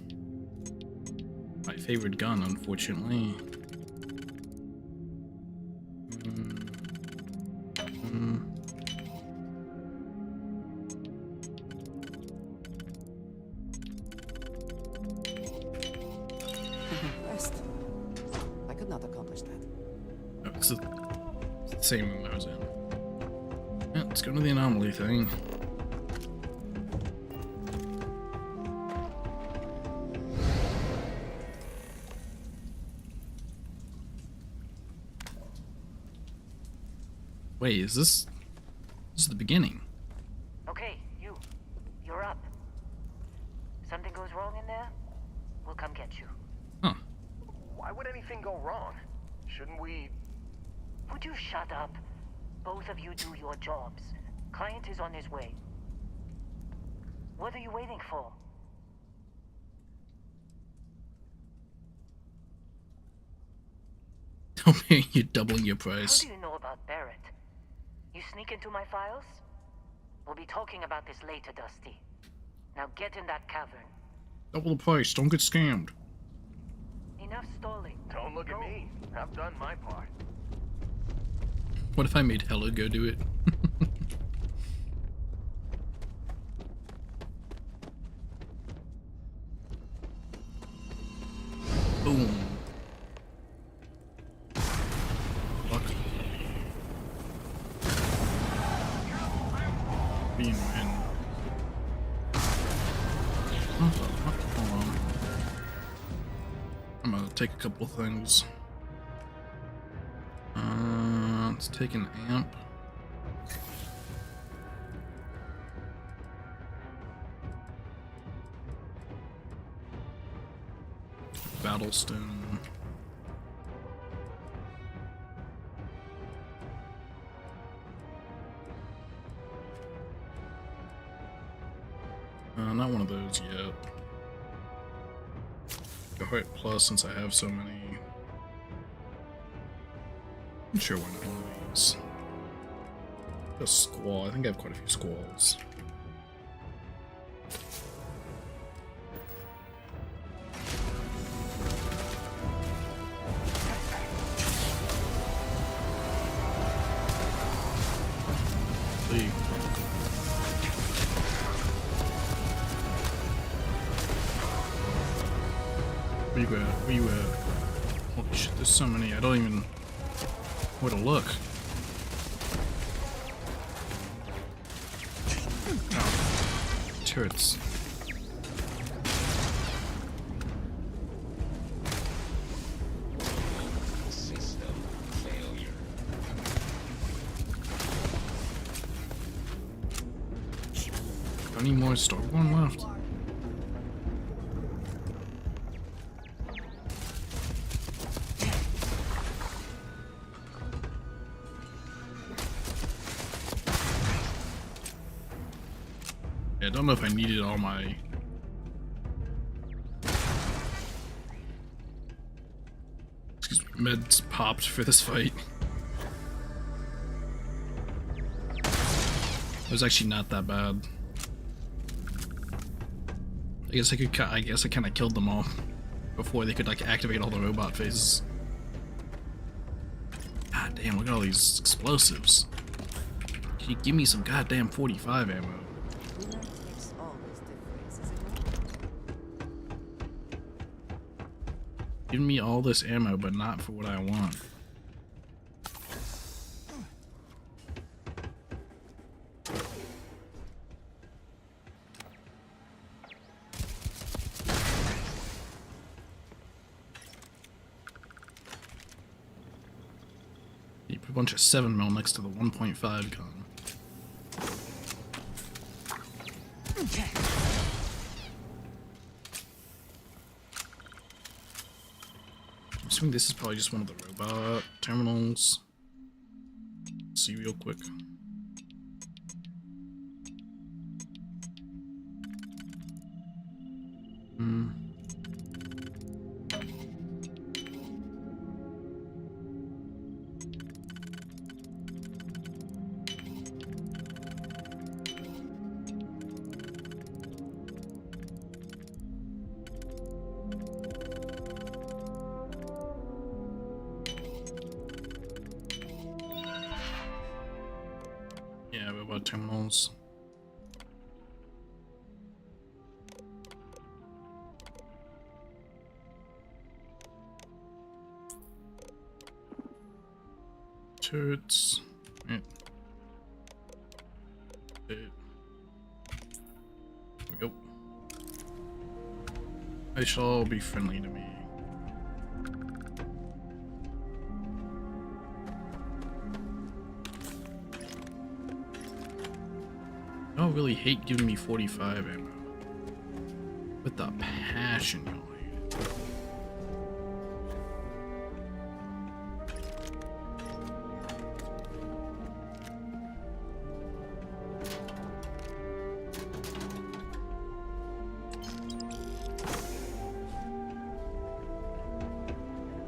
my favorite gun, unfortunately. Rest. I could not accomplish that. Oh, it's the same room I was in. Yeah, let's go to the anomaly thing. Wait, is this is the beginning? Okay, you're up. Something goes wrong in there, we'll come get you. Huh. Why would anything go wrong? Shouldn't we... Would you shut up? Both of you do your jobs. Client is on his way. What are you waiting for? Okay, you're doubling your price. How do you know about Barrett? You sneak into my files? We'll be talking about this later, Dusty. Now get in that cavern. Double the price, don't get scammed. Enough stalling. Don't look at me. I've done my part. What if I made Hella go do it? Boom. Fuck. Being in. Hold on. I'm gonna take a couple things. Let's take an amp. Battlestone. Not one of those yet. Go Heart Plus since I have so many. I'm sure why not one of these. A squall. I think I have quite a few squalls. See. Where you at? Where you at? Holy shit, there's so many. I don't even know where to look. Oh. Turrets. System failure. Any more Starborn left? I don't know if I needed all my meds popped for this fight. It was actually not that bad. I guess I kind of killed them all before they could like activate all the robot phases. God damn! Look at all these explosives. Can you give me some goddamn 45 ammo? Giving me all this ammo, but not for what I want. Keep A bunch of 7mm next to the 1.5 gun. I'm assuming this is probably just one of the robot terminals. See real quick. Yeah, robot terminals. Turrets. Right. There we go. They shall all be friendly to me. Y'all really hate giving me 45 ammo. With the passion, y'all hate it.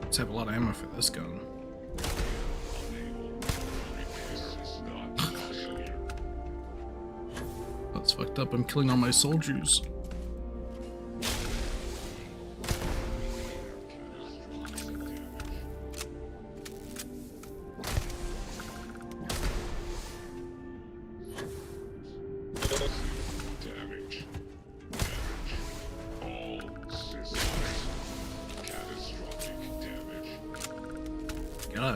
Let's have a lot of ammo for this gun. That's fucked up. I'm killing all my soldiers. Damage. All systems. Catastrophic damage.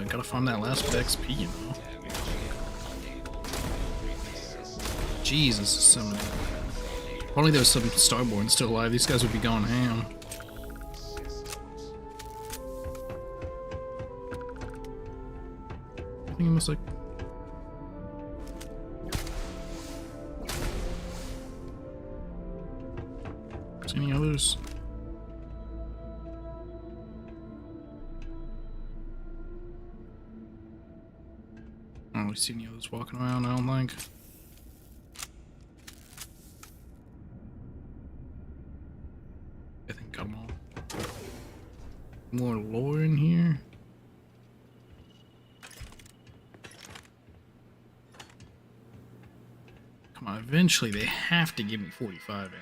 Gotta find that last bit of XP, you know. Jesus, so many. If only there was some Starborn still alive, these guys would be going ham. I think it was like... Is any others? I don't really see any others walking around, I don't think. I think got them all. More lore in here. Come on, eventually they have to give me 45 ammo.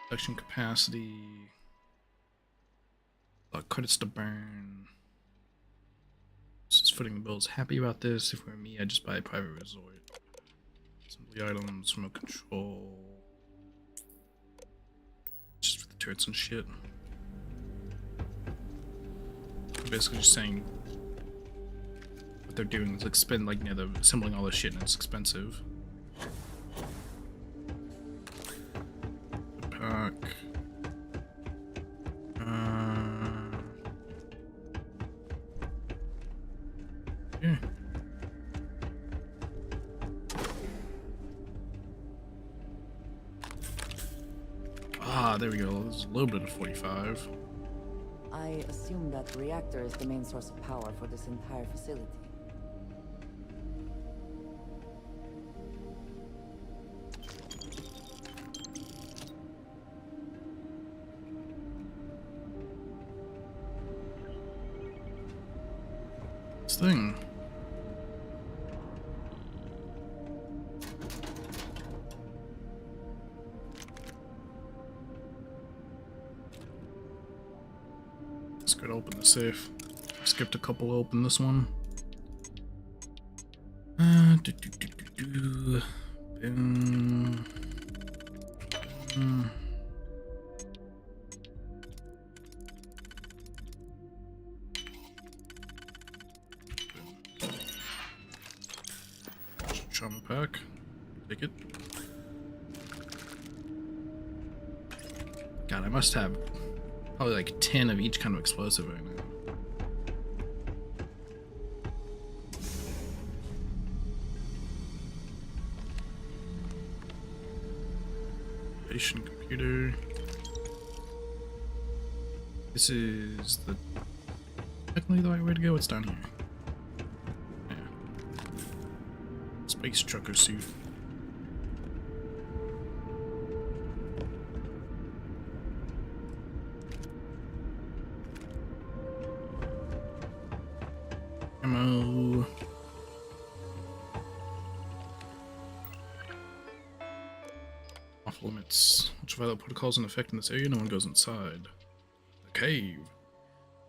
Production capacity. Credits to burn. Just footing the bills. Happy about this. If it were me, I'd just buy a private resort. Assembly items, remote control. Just for the turrets and shit. I'm basically just saying what they're doing is like spend like they're assembling all this shit and it's expensive. The pack. Yeah. Ah, there we go. There's a little bit of 45. I assume that the reactor is the main source of power for this entire facility. This thing. Let's go to open the safe. Skipped a couple to open this one. Boom. Trauma pack. Take it. God, I must have probably like 10 of each kind of explosive right now. Station computer. This is the technically the right way to go. It's down here. Yeah. Space trucker suit. Ammo. Off limits. Ultraviolet protocols in effect in this area. No one goes inside. The cave.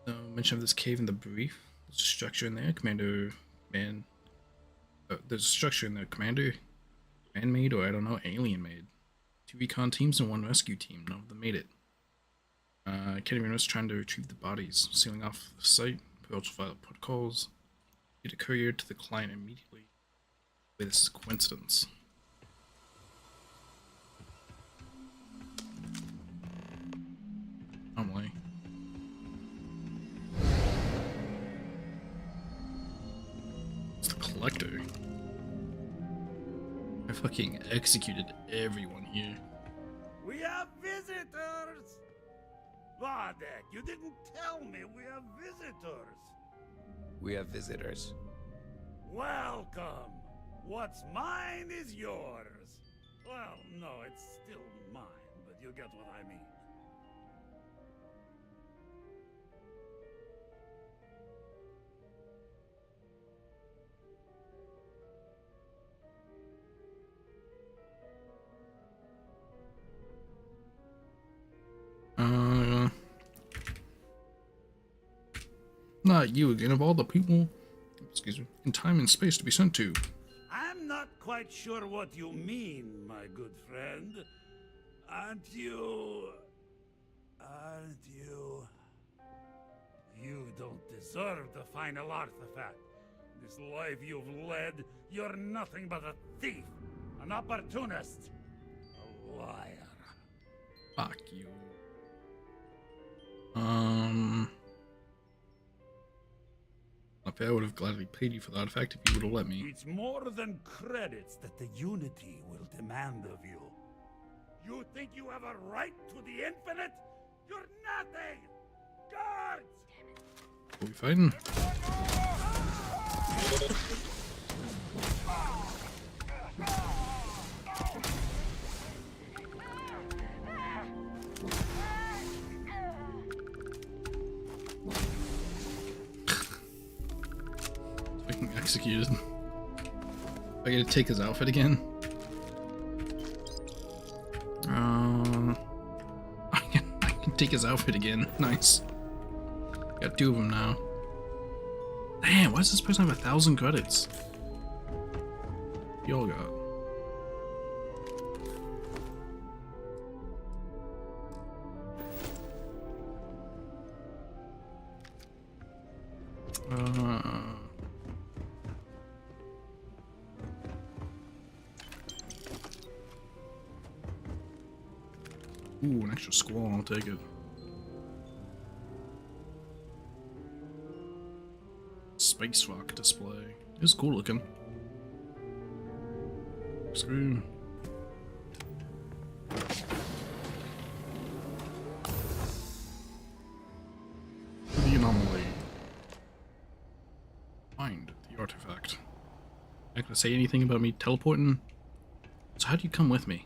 No mention of this cave in the brief. There's a structure in there. Commander man. There's a structure in there. Commander man-made or I don't know, alien-made. 2 recon teams and 1 rescue team. None of them made it. Academy was trying to retrieve the bodies. Sealing off the site. Per ultraviolet protocols. Get a courier to the client immediately. Wait, this is a coincidence. Normally. It's the collector. I fucking executed everyone here. We have visitors! Wadek, you didn't tell me we have visitors. We have visitors. Welcome. What's mine is yours. Well, no, it's still mine, but you get what I mean. Not you again, of all the people, excuse me, in time and space to be sent to. I'm not quite sure what you mean, my good friend. Aren't you... You don't deserve the final artifact. This life you've led, you're nothing but a thief, an opportunist, a liar. Fuck you. I would have gladly paid you for the artifact if you would have let me. It's more than credits that the Unity will demand of you. You think you have a right to the infinite? You're nothing! Guards! Are we fighting? Fucking executed. I gotta take his outfit again. I can take his outfit again. Nice. Got 2 of them now. Damn, why does this person have 1,000 credits? Y'all got. Ooh, an extra squall, I'll take it. Space rock display. It's cool looking. Screw. The anomaly. Find the artifact. Not gonna say anything about me teleporting. So how do you come with me?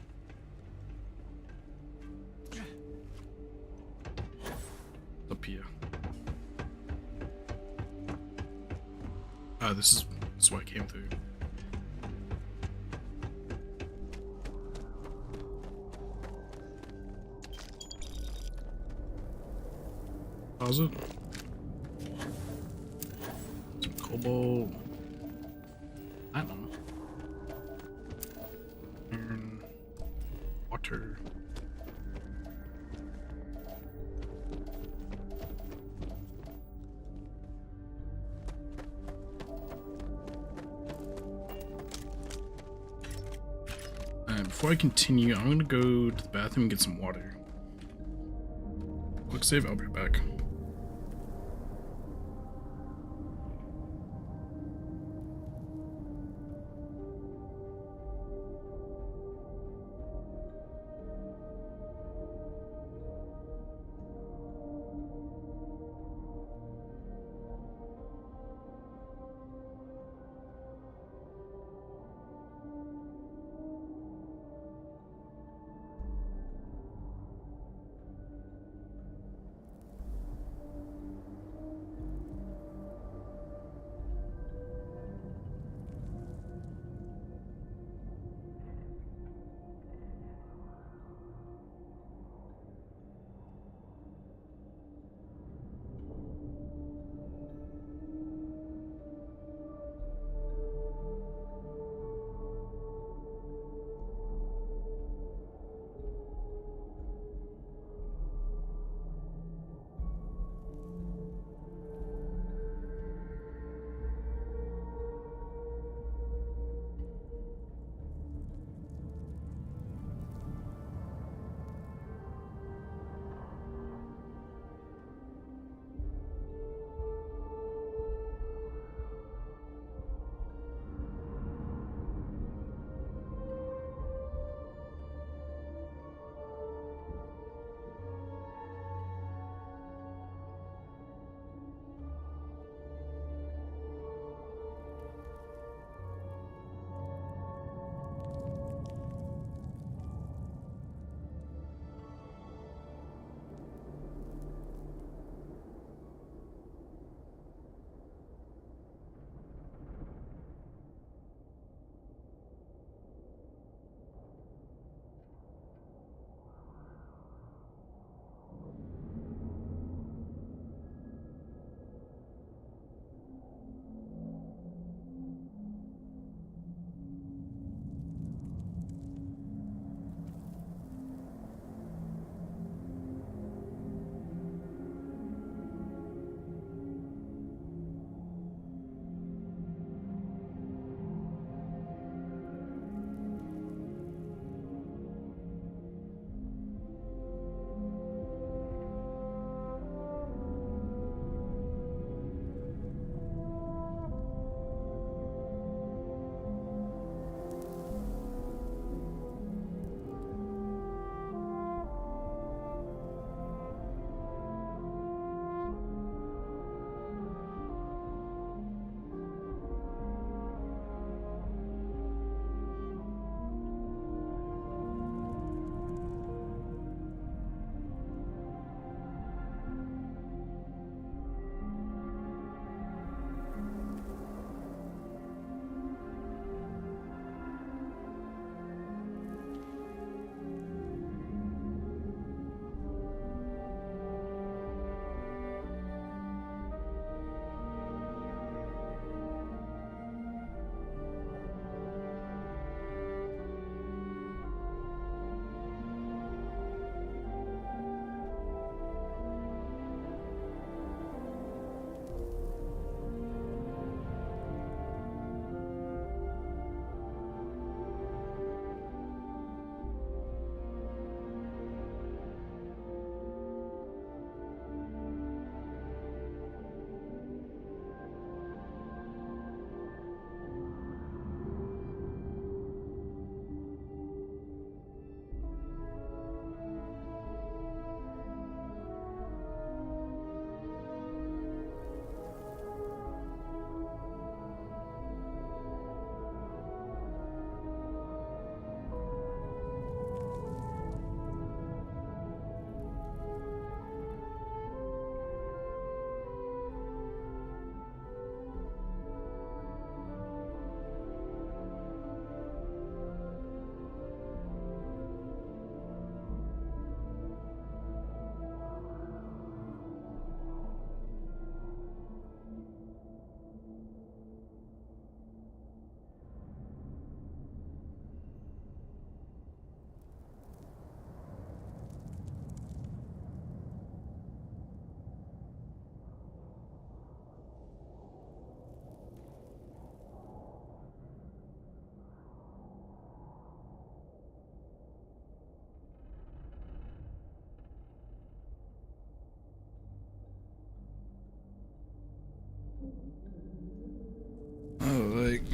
Up here. Oh, this is why I came through. Pause it. Some cobalt. Platinum. Iron. Water. Before I continue, I'm gonna go to the bathroom and get some water. Quick save, I'll be right back.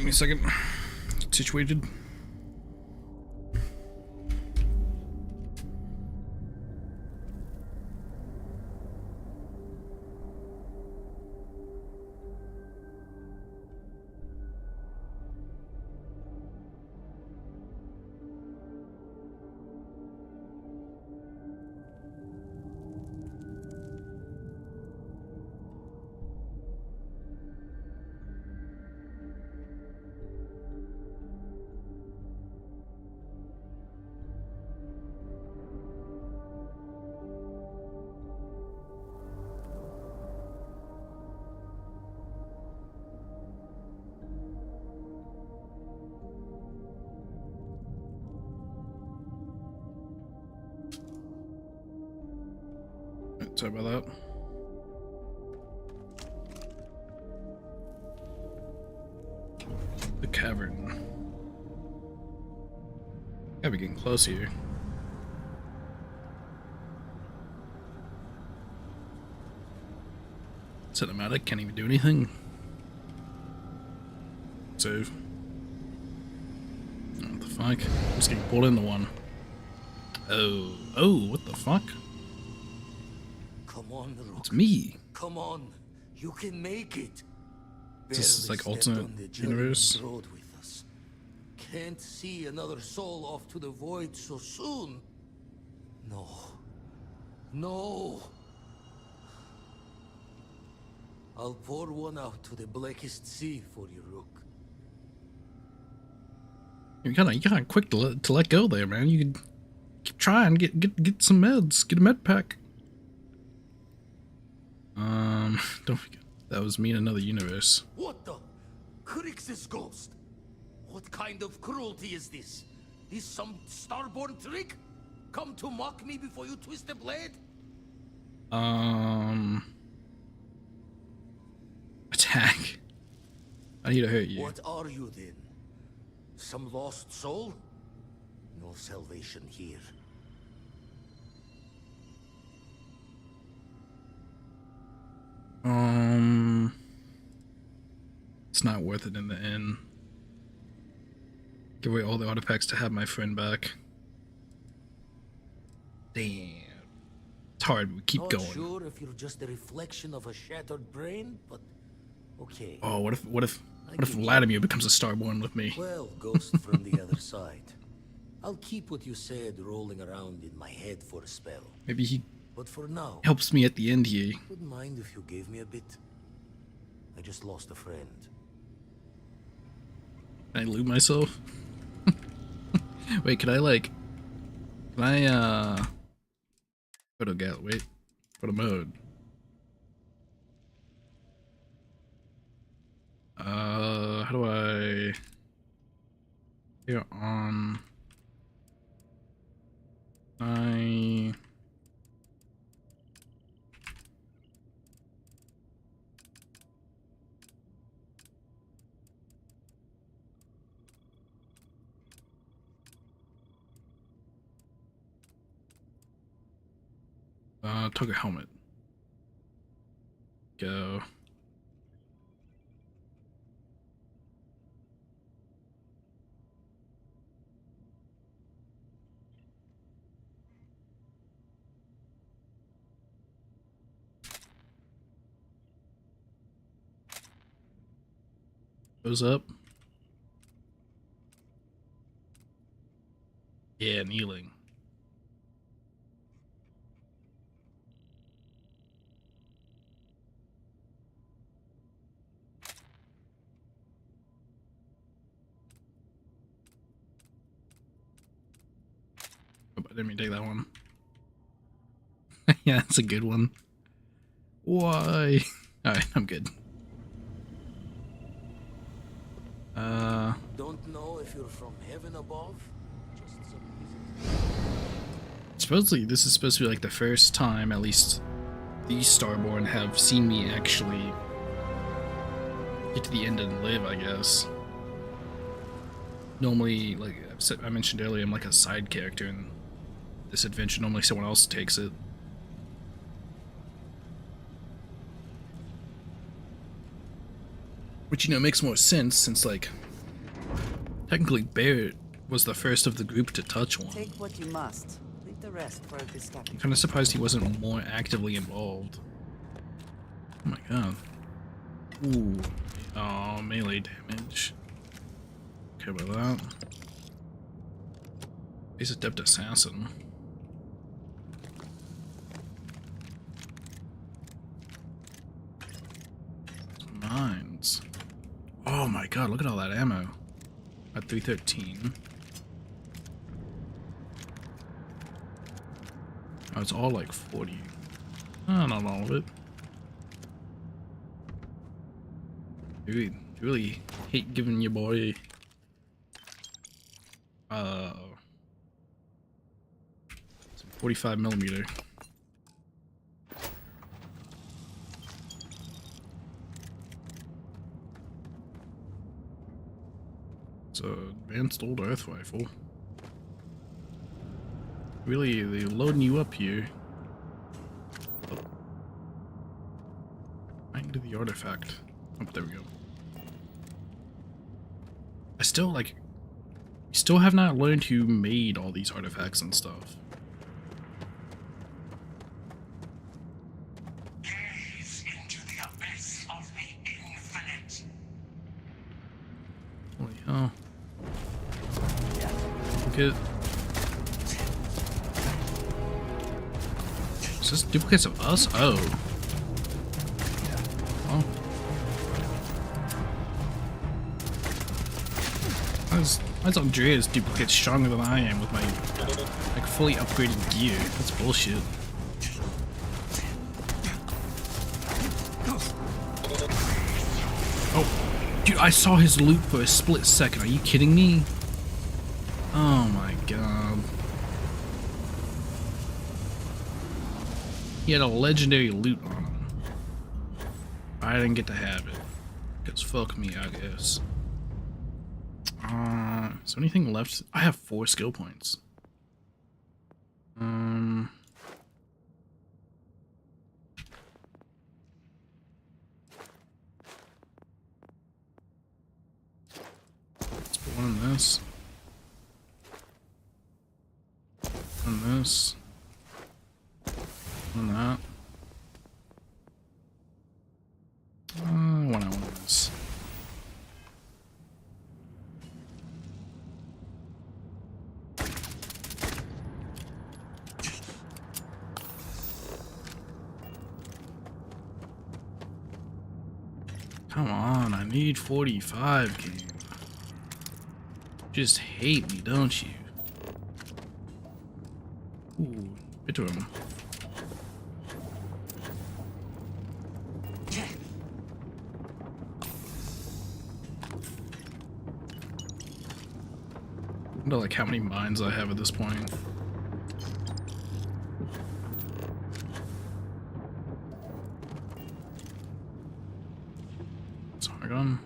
me a second. Get situated. Sorry about that. The cavern. Gotta be getting close here. Cinematic, can't even do anything. Save. What the fuck? I'm just getting pulled into one. Oh, what the fuck? Come on, Rook. It's me. Come on, you can make it. This is like alternate universe. Road with us. Can't see another soul off to the void so soon. No. No. I'll pour one out to the blackest sea for you, Rook. You're kind of quick to let go there, man. You could keep trying, get some meds, get a med pack. Don't forget that was me in another universe. What the? Crix's ghost? What kind of cruelty is this? This some starborn trick? Come to mock me before you twist the blade? Attack. I need to hurt you. What are you then? Some lost soul? No salvation here. It's not worth it in the end. Give away all the artifacts to have my friend back. Damn. It's hard, we keep going. Not sure if you're just a reflection of a shattered brain, but okay. Oh, what if Vladimir becomes a Starborn with me? Well, ghost from the other side. I'll keep what you said rolling around in my head for a spell. Maybe he But for now, helps me at the end here. wouldn't mind if you gave me a bit. I just lost a friend. Can I loot myself? Wait, can I photo gal, wait. Photo mode. How do I here on toggle helmet. Go. Goes up. Yeah, kneeling. Oh, I didn't mean to take that one. Yeah, that's a good one. Why? Alright, I'm good. Don't know if you're from heaven above. Just some Supposedly, this is supposed to be like the first time, at least, these Starborn have seen me actually get to the end and live, I guess. Normally, like I mentioned earlier, I'm like a side character in this adventure. Normally someone else takes it. Which, you know, makes more sense since, like, Technically, Barrett was the first of the group to touch one. Take what you must. Leave the rest for a discussion. I'm kind of surprised he wasn't more actively involved. Oh my god. Ooh. Oh, melee damage. Okay about that. He's adept assassin. Mines. Oh my god, look at all that ammo. At 313. Oh, it's all like 40. Oh, not all of it. Really hate giving your boy 45mm. It's a advanced old earth rifle. Really, they're loading you up here. Oh. Find the artifact. Oh, there we go. I still still have not learned who made all these artifacts and stuff. Gaze into the abyss of the infinite. Holy hell. Look at... Is this duplicates of us? Oh. Oh. Why is Andrea's duplicate stronger than I am with my like fully upgraded gear? That's bullshit. Oh, dude, I saw his loot for a split second. Are you kidding me? Oh my god. He had a legendary loot on him. I didn't get to have it. Because fuck me, I guess. Is there anything left? I have 4 skill points. Let's put one in this. One in this. One in that. One in this. Come on, I need 45, game. Just hate me, don't you? Ooh, bit to him. I wonder like how many mines I have at this point. Gun.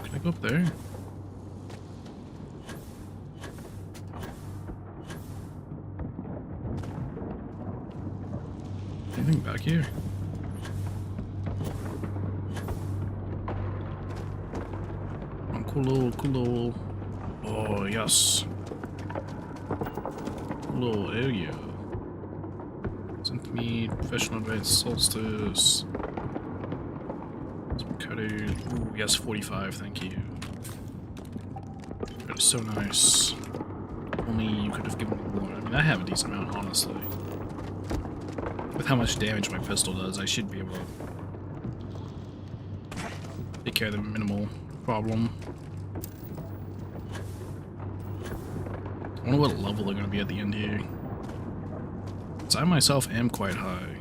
Can I go up there? Anything back here? Oh, cool little. Oh yes. Cool little area. Me, professional advanced solstice. Ooh, yes, 45, thank you. That is so nice. Only you could have given me more. I mean, I have a decent amount, honestly. With how much damage my pistol does, I should be able to take care of the minimal problem. I wonder what level they're going to be at the end here. I myself am quite high.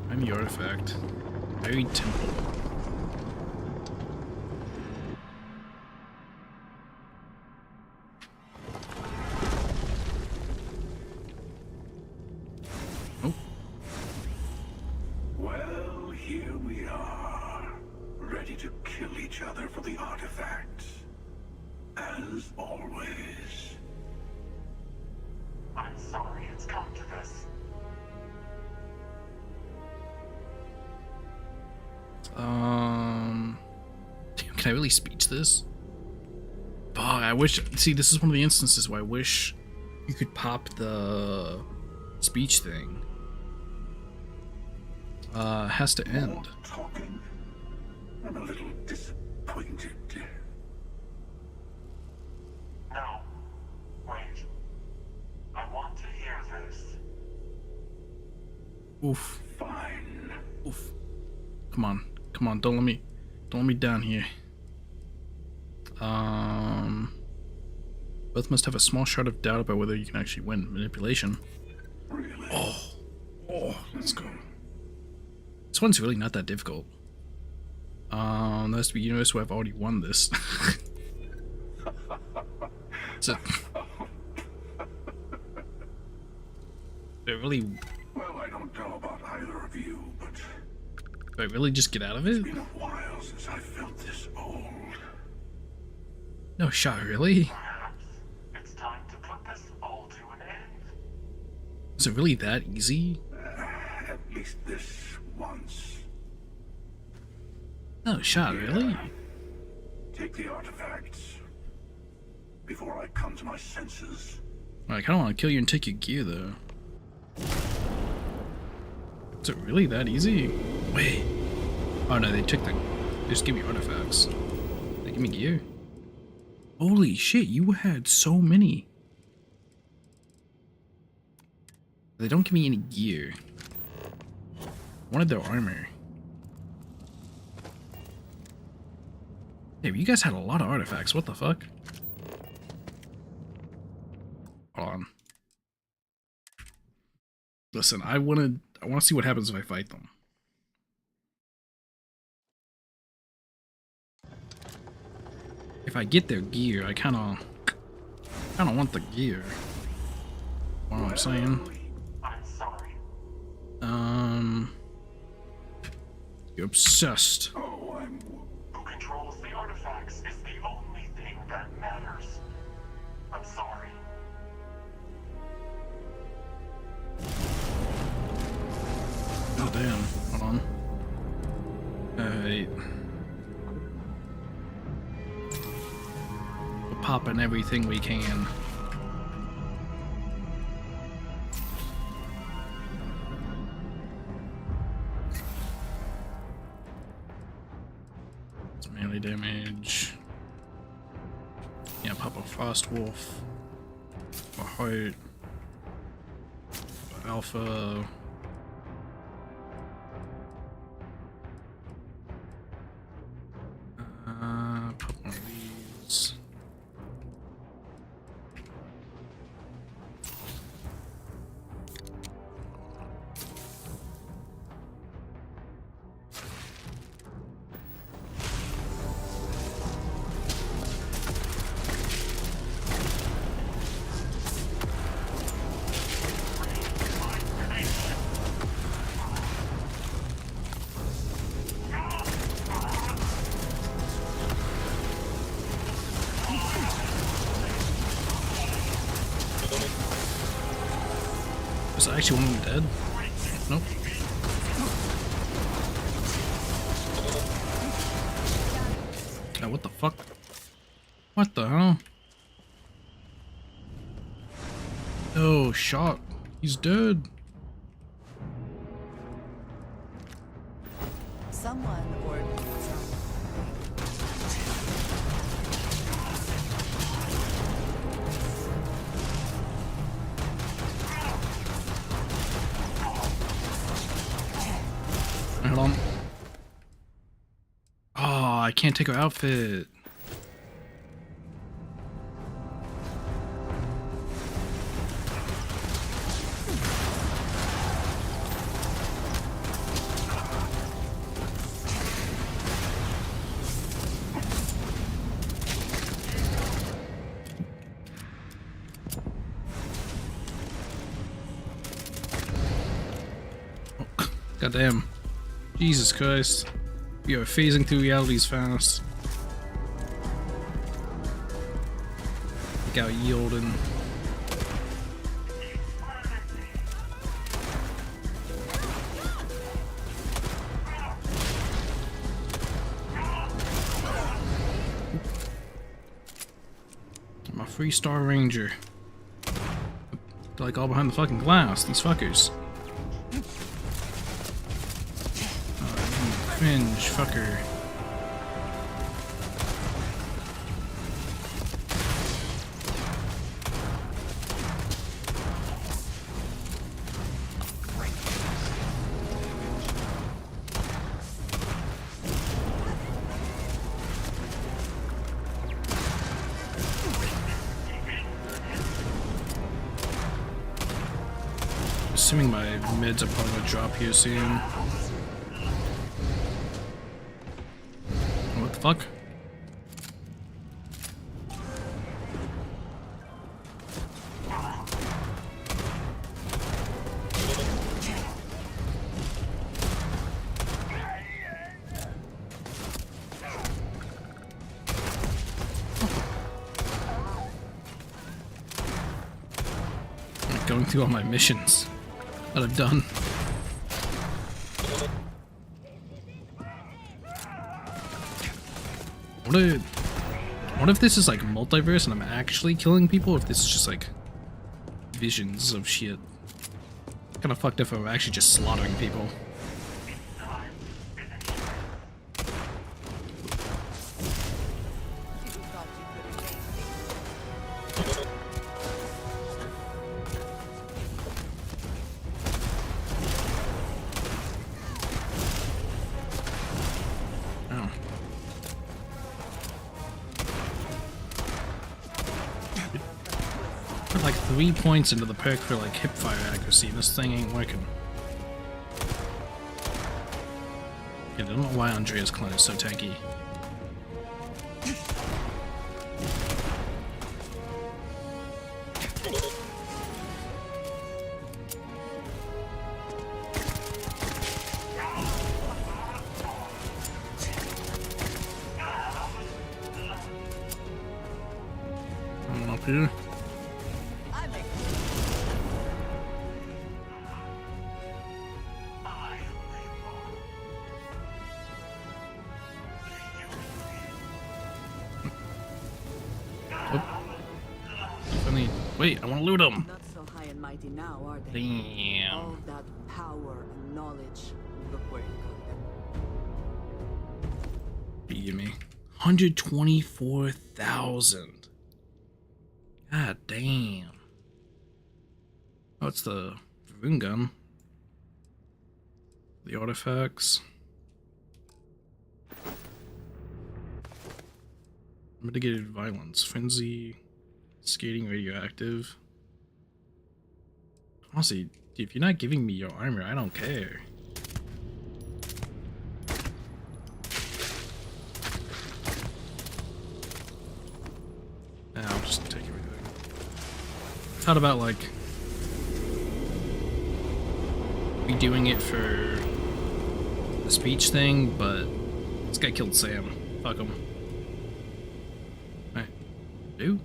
I'm the artifact. Buried temple. Can I really speech this? Fuck, I wish... See, this is one of the instances where I wish you could pop the speech thing. Has to end. Talking. I'm a little disappointed. No. Wait. I want to hear this. Oof. Fine. Oof. Come on. Come on, don't let me down here. Both must have a small shred of doubt about whether you can actually win. Manipulation. Really? Oh, let's go. This one's really not that difficult. There has to be universe who have already won this. So, do I really... Well, I don't know about either of you, but... Do I really just get out of it? It's been a while since I felt this old. No shot, really? Perhaps it's time to put this all to an end. Is it really that easy? At least this once. No shot, really? Take the artifacts before I come to my senses. I kinda wanna kill you and take your gear, though. Is it really that easy? Wait. Oh no, they just give me artifacts. They give me gear? Holy shit, you had so many. They don't give me any gear. I wanted their armor. Hey, you guys had a lot of artifacts, what the fuck? Hold on. Listen, I wanna see what happens if I fight them. If I get their gear, I kinda want the gear. You know what I'm saying? I'm sorry. You're obsessed. Oh, who controls the artifacts is the only thing that matters. I'm sorry. Oh damn, hold on. Alright. We're popping everything we can. It's melee damage. Yeah, pop a Frost Wolf. A Heart. A Alpha. Pop one of these. Was actually one of them dead? Nope. Yeah, what the fuck? What the hell? Oh, shot. He's dead. Someone or Hold on. Oh, I can't take her outfit. Goddamn. Jesus Christ. We are phasing through realities fast. Look out, yielding. free Star Ranger. They're like all behind the fucking glass, these fuckers. Cringe fucker. Assuming my meds are probably gonna drop here soon. What the fuck? I'm going through all my missions that I've done. What if this is like multiverse and I'm actually killing people? If this is just like visions of shit? Kind of fucked up if I'm actually just slaughtering people. Like 3 points into the perk for like hip fire accuracy, and this thing ain't working. I don't know why Andrea's clone is so tanky. Someone up here. Wait, I want to loot them. Not so high and mighty now, are they? Damn. All that power and knowledge. Look where it got them. You give me 124,000. God damn. Oh, it's the rune gun. The artifacts. Mitigated violence, frenzy. Skating radioactive. Honestly, if you're not giving me your armor, I don't care. Nah, I'll just take everything. Thought about like redoing it for the speech thing, but this guy killed Sam. Fuck him. Alright. Do?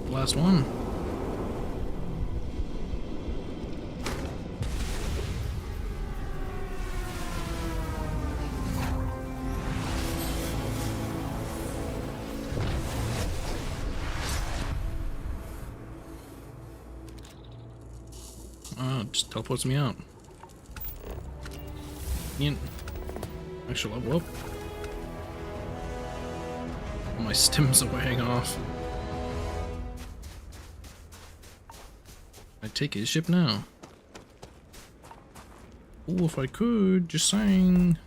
Last one. Oh, just teleports me out. Actually, level up. All my stims are wearing off. I'd take his ship now. Oh, if I could, just saying.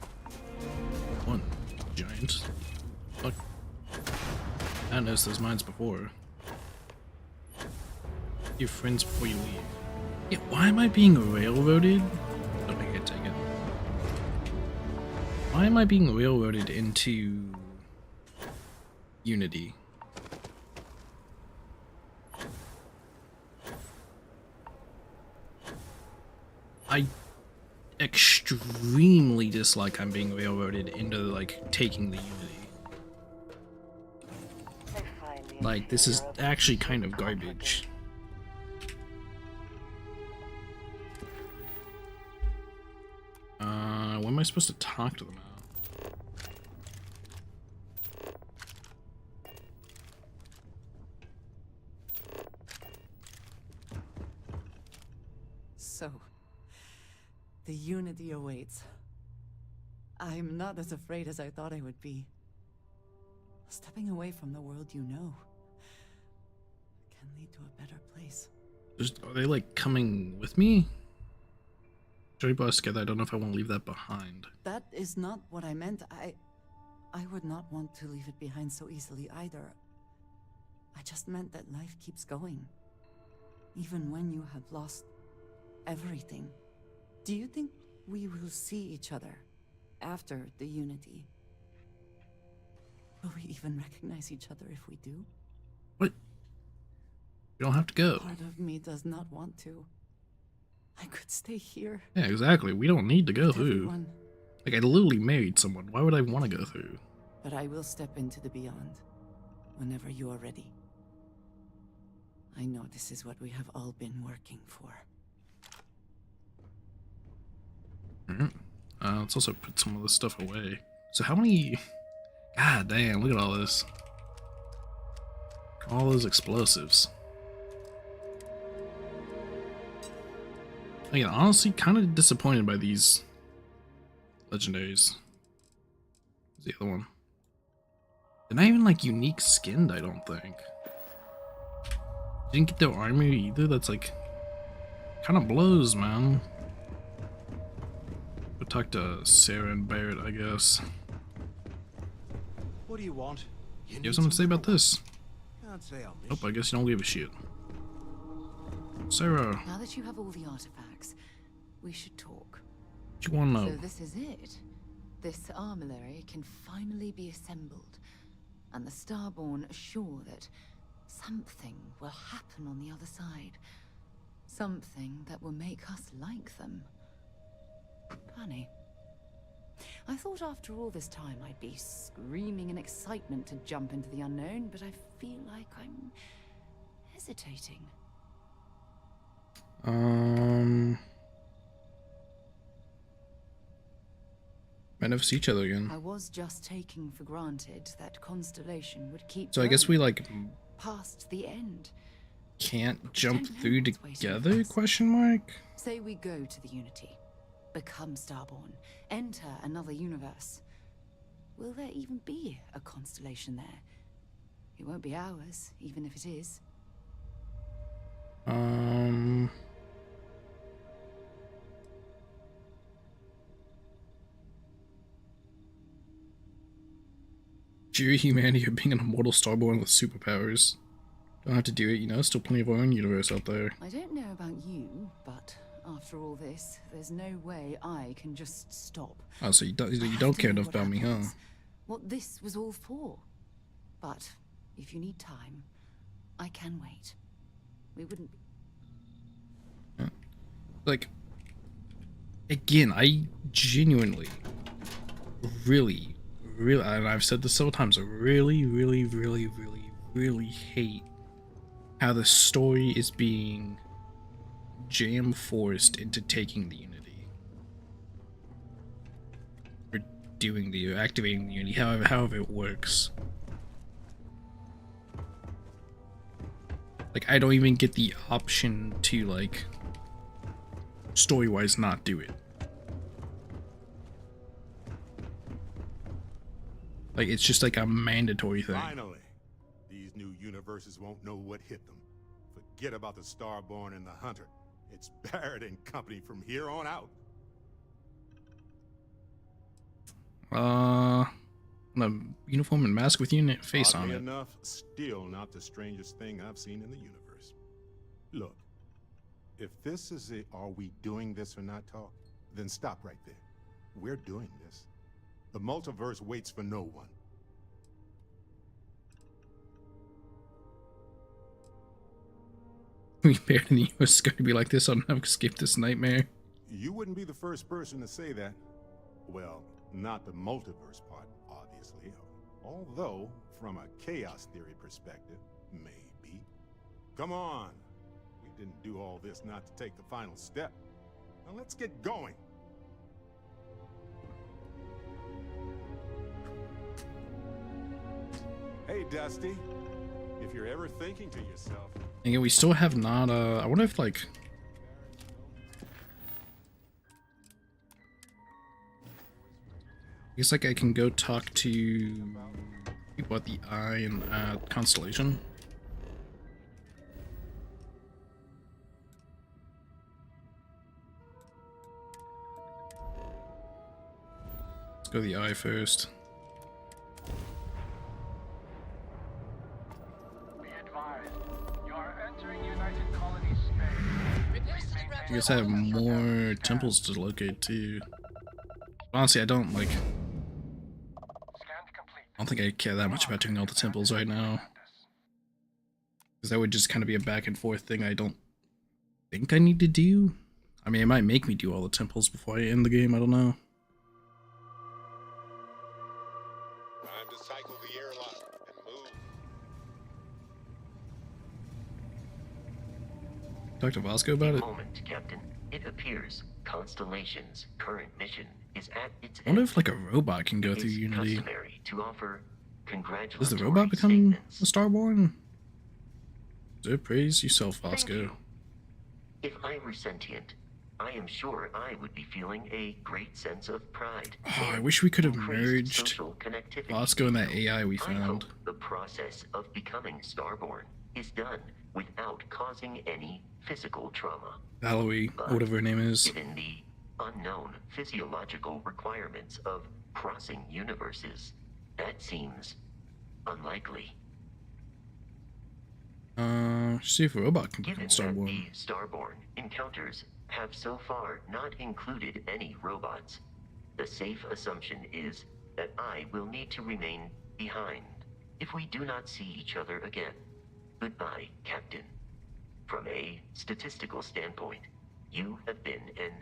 One giant. Fuck. I didn't notice those mines before. Your friends before you leave. Yeah, why am I being railroaded? I don't think I can take it. Why am I being railroaded into Unity? I extremely dislike I'm being railroaded into like taking the Unity. Like, this is actually kind of garbage. when am I supposed to talk to them now? So, the Unity awaits. I'm not as afraid as I thought I would be. Stepping away from the world you know can lead to a better place. Are they like coming with me? Journey brought us together. I don't know if I want to leave that behind. That is not what I meant. I would not want to leave it behind so easily either. I just meant that life keeps going. Even when you have lost everything. Do you think we will see each other after the Unity? Will we even recognize each other if we do? What? You don't have to go. Part of me does not want to. I could stay here. Yeah, exactly. We don't need to go through. Everyone. Like, I literally married someone. Why would I want to go through? But I will step into the beyond whenever you are ready. I know this is what we have all been working for. Let's also put some of this stuff away. So how many... God damn, look at all this. All those explosives. Again, honestly, kind of disappointed by these legendaries. What's the other one? They're not even like unique skinned, I don't think. Didn't get their armor either. That's like kind of blows, man. We'll talk to Sarah and Barrett, I guess. What do you want? You have something to say about this? Can't say I'll miss Nope, I guess you don't give a shit. Sarah. Now that you have all the artifacts, we should talk. What you want to know? So this is it. This armillary can finally be assembled, and the Starborn are sure that something will happen on the other side. Something that will make us like them. Funny. I thought after all this time I'd be screaming in excitement to jump into the unknown, but I feel like I'm hesitating. Might never see each other again. I was just taking for granted that Constellation would keep So I guess we like past the end. can't jump through together? Question mark. Say we go to the Unity, become Starborn, enter another universe. Will there even be a Constellation there? It won't be ours, even if it is. Jury humanity of being an immortal Starborn with superpowers. Don't have to do it, you know, still plenty of our own universe out there. I don't know about you, but after all this, there's no way I can just stop. Oh, so you don't care enough about me, huh? What this was all for. But if you need time, I can wait. We wouldn't be... Like, again, I genuinely, really, and I've said this several times, I really hate how the story is being jam-forced into taking the Unity. Or activating the Unity, however it works. Like, I don't even get the option to, like, story-wise not do it. Like, it's just like a mandatory thing. Finally, these new universes won't know what hit them. Forget about the Starborn and the Hunter. It's Barrett and company from here on out. The uniform and mask with unit face on it. Enough, still not the strangest thing I've seen in the universe. Look, if this is a "are we doing this or not" talk, then stop right there. We're doing this. The multiverse waits for no one. We Barrett in the US is going to be like this. I'll never escape this nightmare. You wouldn't be the first person to say that. Well, not the multiverse part, obviously. Although, from a chaos theory perspective, maybe. Come on. We didn't do all this not to take the final step. Now let's get going. Hey, Dusty. If you're ever thinking to yourself... Again, we still have not, I wonder if, like... I guess, like, I can go talk to people at the Eye and at Constellation. Let's go to the Eye first. Be advised, you are entering United Colony space. I guess I have more temples to locate too. Honestly, I don't like. I don't think I care that much about doing all the temples right now, because that would just kind of be a back and forth thing I don't think I need to do. I mean, it might make me do all the temples before I end the game. I don't know. Time to cycle the airlock and move. Talk to Vasco about it. Moment, Captain. It appears Constellation's current mission is at its I wonder end. if like a robot can go through It's Unity. customary to offer congratulatory Does the robot become statements. a Starborn? So praise yourself, Vasco. If I were sentient, I am sure I would be feeling a great sense of pride. Oh, I wish we could have Increased merged social connectivity. Vasco and that AI we I hope found. the process of becoming Starborn is done without causing any physical trauma. Valerie, or whatever her name is. Given the unknown physiological requirements of crossing universes, that seems unlikely. See if a robot can Given become that Starborn. the Starborn encounters have so far not included any robots, the safe assumption is that I will need to remain behind if we do not see each other again. Goodbye, Captain. From a statistical standpoint, you have been an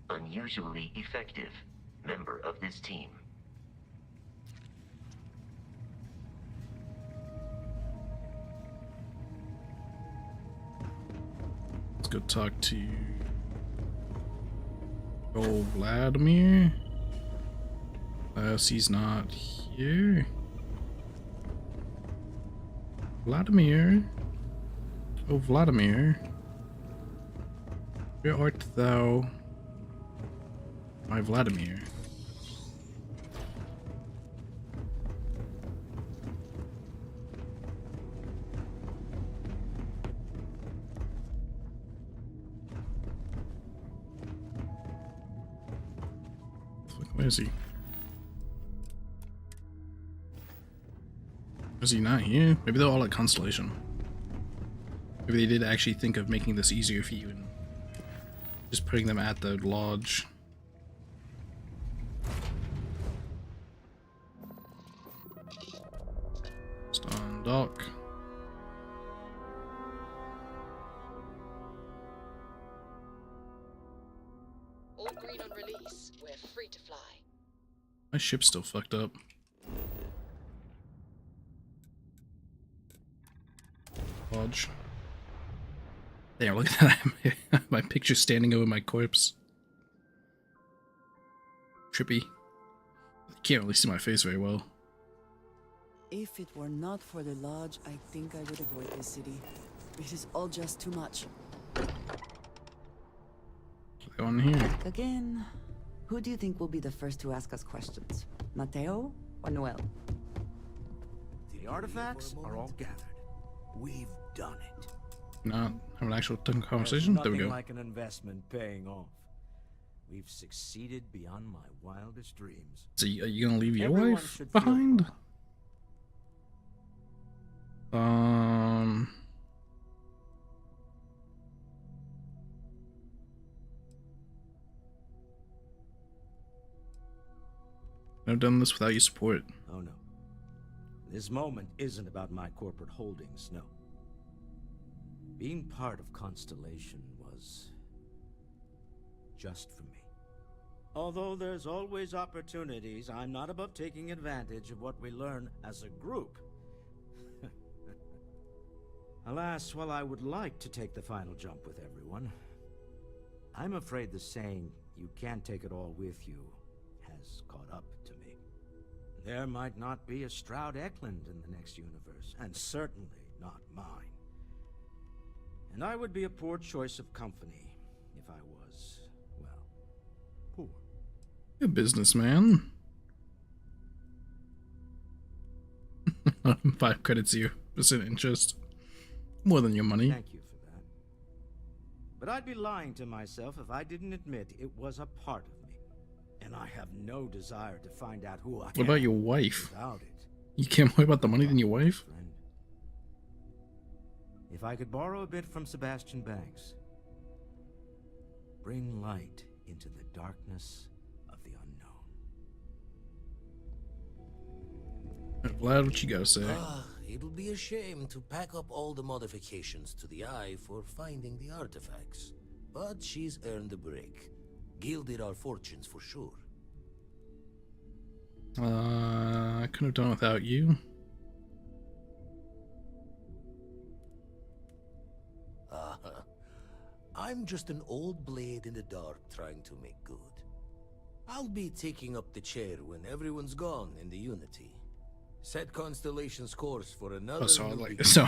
unusually effective member of this team. Let's go talk to old Vladimir. He's not here. Vladimir. Oh, Vladimir. Where art thou, my Vladimir? Where is he? Is he not here? Maybe they're all at Constellation. Maybe they did actually think of making this easier for you and just putting them at the lodge. Just on dock. All green on release. We're free to fly. My ship's still fucked up. Lodge. There, look at that. My picture standing over my corpse. Trippy. You can't really see my face very well. If it were not for the lodge, I think I would avoid this city. It is all just too much. Go on here. Again, who do you think will be the first to ask us questions? Mateo or Noel? The artifacts are all gathered. We've done it. Not have an actual conversation. There we go. Like an investment paying off. We've succeeded beyond my wildest dreams. So, are you gonna leave your Everyone wife should feel behind? I've done this without your support. Oh no. This moment isn't about my corporate holdings, no. Being part of Constellation was just for me. Although there's always opportunities, I'm not above taking advantage of what we learn as a group. Alas, while I would like to take the final jump with everyone, I'm afraid the saying, "you can't take it all with you," has caught up to me. There might not be a Stroud Eklund in the next universe, and certainly not mine. And I would be a poor choice of company if I was, well, poor. You're a businessman. 5 credits a year, % interest. More than your money. Thank you for that. But I'd be lying to myself if I didn't admit it was a part of me. And I have no desire to find out who I am. What about your wife? Without it. You care more about the money than your wife? Friend. If I could borrow a bit from Sebastian Banks. Bring light into the darkness of the unknown. Vlad, what you gotta say? It'll be a shame to pack up all the modifications to the Eye for finding the artifacts. But she's earned a break. Gilded our fortunes for sure. I could have done without you. I'm just an old blade in the dark trying to make good. I'll be taking up the chair when everyone's gone in the Unity. Set Constellation's course for another. So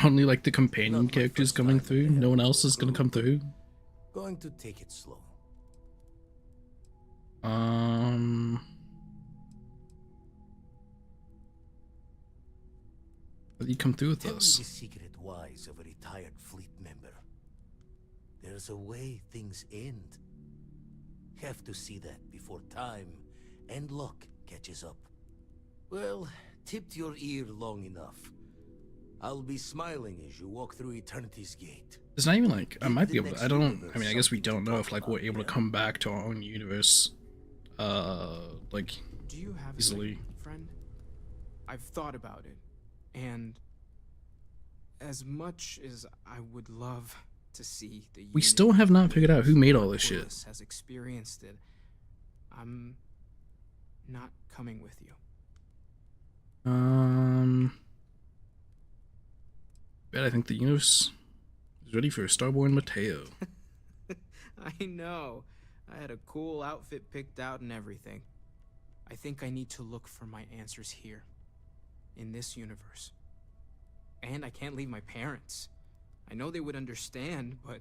only like the companion characters coming through? No one else is gonna come through? Going to take it slow. Will you come through with Tell me us? the secret whys of a retired fleet member. There's a way things end. Have to see that before time and luck catches up. Well, tipped your ear long enough. I'll be smiling as you walk through Eternity's gate. It's not even like I might be able to, I mean I guess we don't know if like we're able to come back to our own universe like Do you have easily. it, friend? I've thought about it, and as much as I would love to see the We still have not figured out who made all this shit. Has experienced it. I'm not coming with you. But I think the universe is ready for Starborn Mateo. I know. I had a cool outfit picked out and everything. I think I need to look for my answers here, in this universe. And I can't leave my parents. I know they would understand, but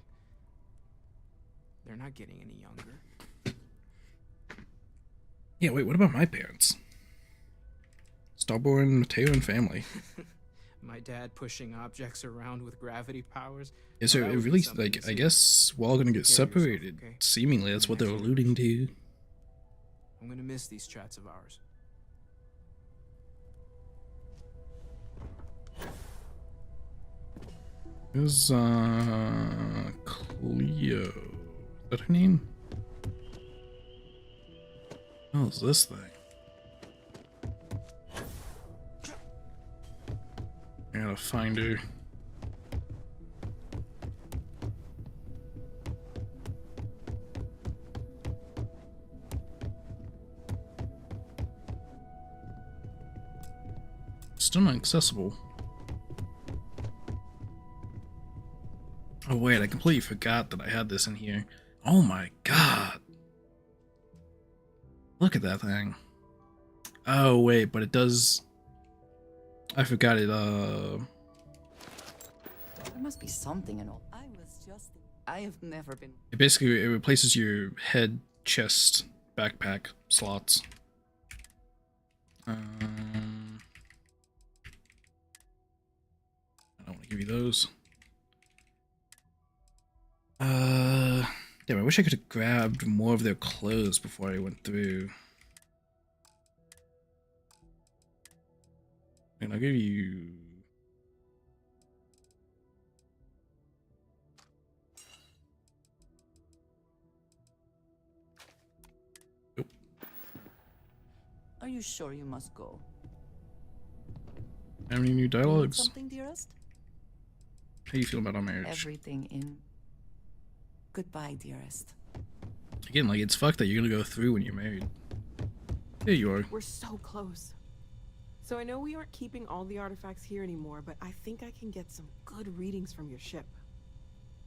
they're not getting any younger. Yeah, wait, what about my parents? Starborn Mateo and family. My dad pushing objects around with gravity powers. Is there it really like I guess we're all gonna get separated. okay? Seemingly that's what they're alluding to. I'm gonna miss these chats of ours. There's Cleo. Is that her name? What is this thing? I gotta find her. Still not accessible. Oh wait, I completely forgot that I had this in here. Oh my god. Look at that thing. Oh wait, but it does... I forgot it, There must be something in all. I have never been. It basically it replaces your head, chest, backpack slots. I don't want to give you those. Damn, I wish I could have grabbed more of their clothes before I went through. And I'll give you... Nope. Are you sure you must go? Have any new dialogues? Something, dearest? How you feel about our marriage? Everything in. Goodbye, dearest. Again, like, it's fucked that you're gonna go through when you're married. There you are. We're so close. So I know we aren't keeping all the artifacts here anymore, but I think I can get some good readings from your ship.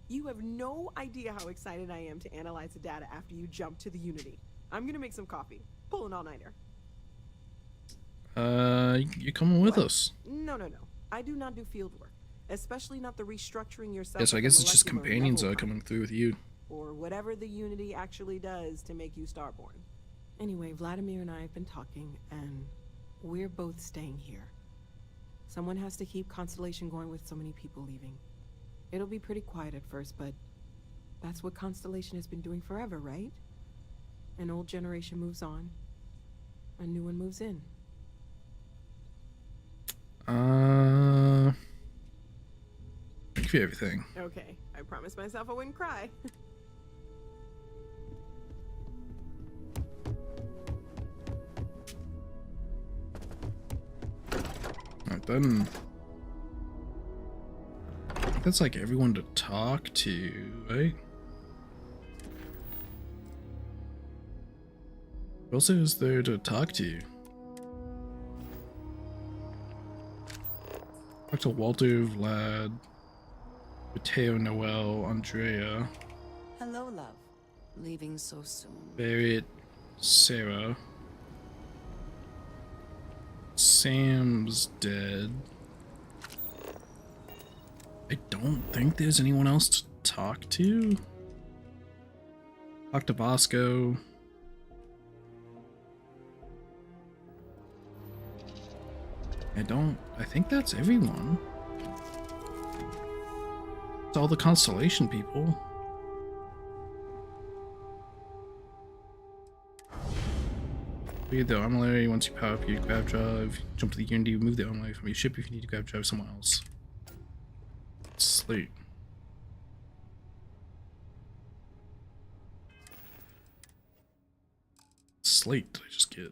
You have no idea how excited I am to analyze the data after you jump to the Unity. I'm gonna make some coffee. Pull an all-nighter. You're coming with us. No. I do not do field work, especially not the restructuring yourself. Yeah, so I at guess the it's just molecular companions level are coming through with you. or whatever the Unity actually does to make you Starborn. Anyway, Vladimir and I have been talking, and we're both staying here. Someone has to keep Constellation going with so many people leaving. It'll be pretty quiet at first, but that's what Constellation has been doing forever, right? An old generation moves on, a new one moves in. Thank you for everything. Okay, I promised myself I wouldn't cry. Alright then. I think that's like everyone to talk to, right? Who else is there to talk to? Talk to Walter, Vlad, Mateo, Noel, Andrea. Hello, love. Leaving so soon. Barrett, Sarah. Sam's dead. I don't think there's anyone else to talk to. Talk to Bosco. I think that's everyone. It's all the Constellation people. Read the armory once you power up your grab drive. Jump to the Unity, remove the armory from your ship if you need to grab drive somewhere else. Slate. Slate did I just get?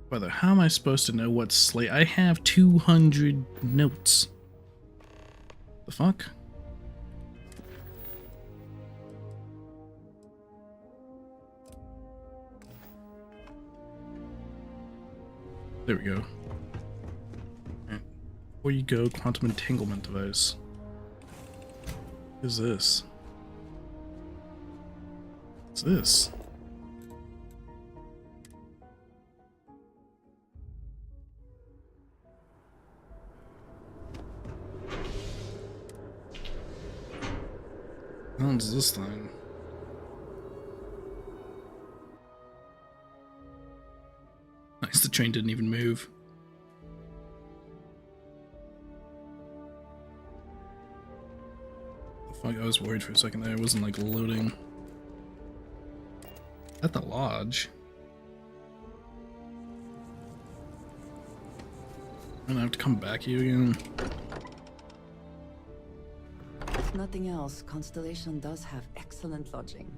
Brother, how am I supposed to know what slate? I have 200 notes. The fuck? There we go. Right. Before you go, quantum entanglement device. What is this? What's this? How long is this thing? Nice, the train didn't even move. Fuck, I was worried for a second there. It wasn't like loading. At the lodge. I'm gonna have to come back here again. If nothing else, Constellation does have excellent lodging.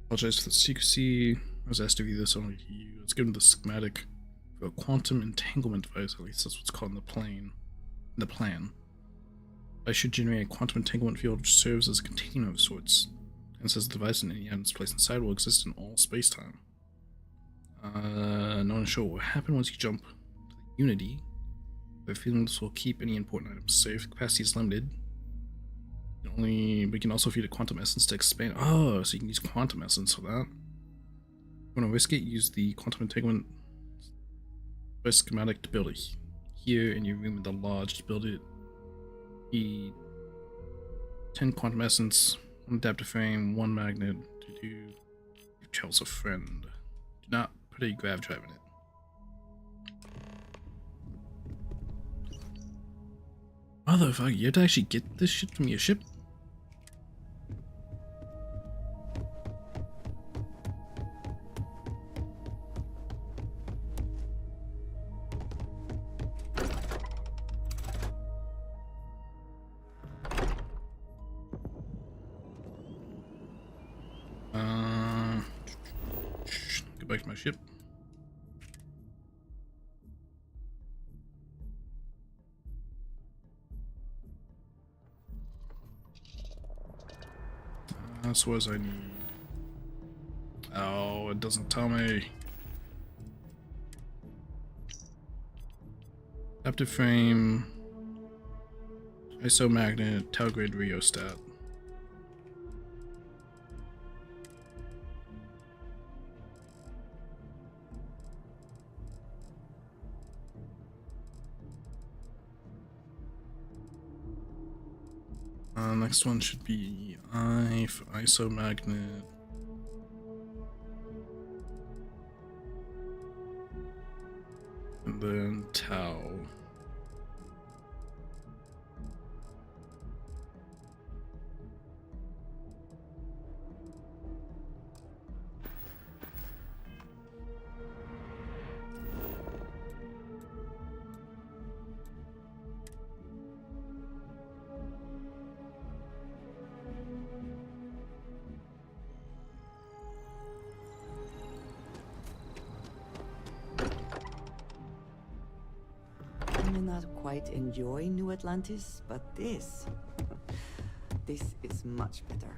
Apologize for the secrecy. I was asked to view this only to you. Let's give him the schematic for a quantum entanglement device. At least that's what's called in the plan. I should generate a quantum entanglement field which serves as a container of sorts, and says the device and any items placed inside will exist in all space-time. No one is sure what will happen once you jump to the Unity. I have a feeling this will keep any important items safe. Capacity is limited. We can also feed a quantum essence to expand. Oh, so you can use quantum essence for that. Want to risk it? Use the quantum entanglement schematic to build it here in your room in the lodge. To build it, need 10 quantum essence, 1 adaptive frame, 1 magnet to do. Your child's a friend. Do not put a grav drive in it. Motherfucker, you have to actually get this shit from your ship? Get back to my ship. That's what I need. Oh, it doesn't tell me. Adaptive frame, ISO magnet, Talgrid rheostat. Next one should be I for ISO magnet. And then tau. I may not quite enjoy New Atlantis, but this is much better.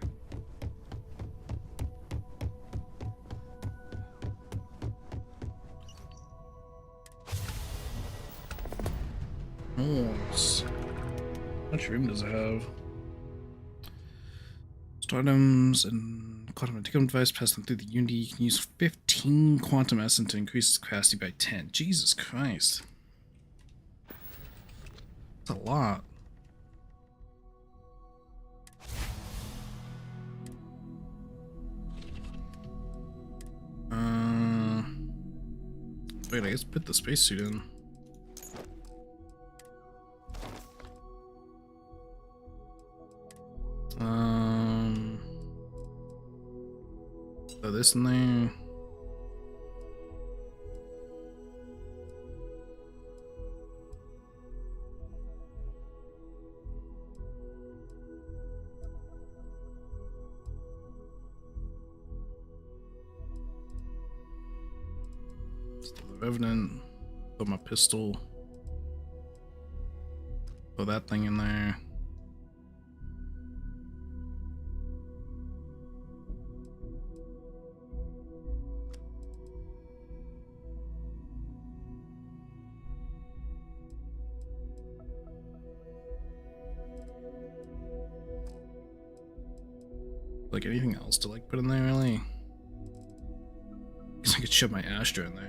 Oh, how much room does it have? Stardoms and quantum decom device pass them through the Unity. You can use 15 quantum essence to increase its capacity by 10. Jesus Christ. That's a lot. Wait, I guess put the spacesuit in. Throw this in there. The Revenant. Put my pistol. Throw that thing in there. Like anything else to like put in there really? Guess I could shove my Astra in there.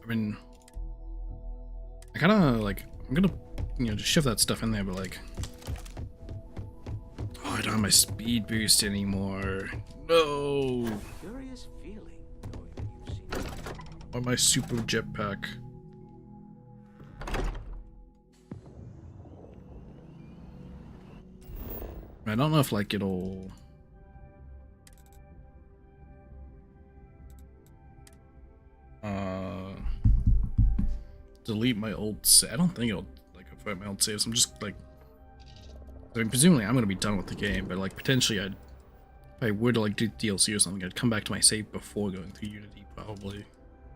I mean, I kind of like, I'm gonna, just shove that stuff in there, but like, oh, I don't have my speed boost anymore. No. Curious feeling knowing that you've seen Or my super jetpack. I don't know if like it'll. Delete my old save. I don't think it'll like affect my old saves. I'm just like, I mean, presumably I'm gonna be done with the game, but like potentially if I were to like do DLC or something, I'd come back to my save before going through Unity probably,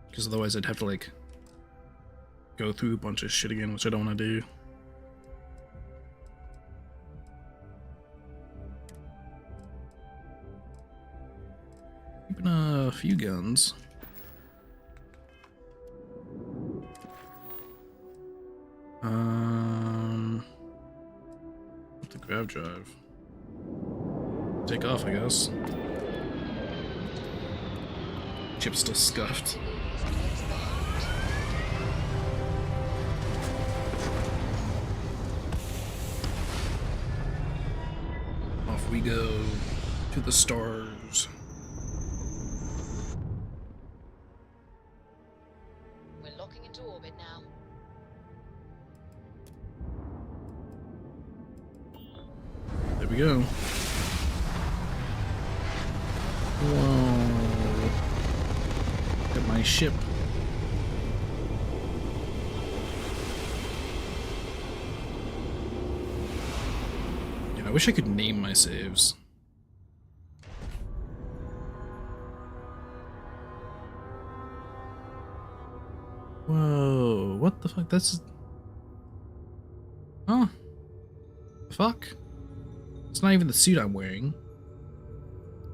because otherwise I'd have to like go through a bunch of shit again, which I don't want to do. Keeping a few guns. The grav drive. Take off, I guess. Chip's still scuffed. Off we go to the stars. We're locking into orbit now. we go. Whoa. Look at my ship. Yeah, I wish I could name my saves. Whoa, what the fuck? That's... Huh? The fuck? It's not even the suit I'm wearing.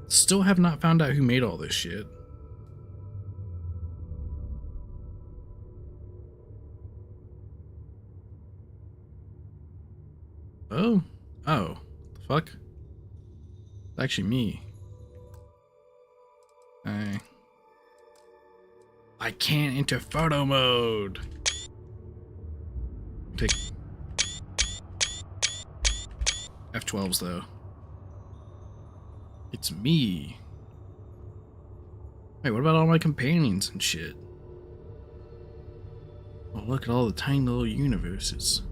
Still have not found out who made all this shit. Oh? Oh. The fuck? It's actually me. I can't enter photo mode. Take F12s though. It's me. Wait, what about all my companions and shit? Oh, look at all the tiny little universes.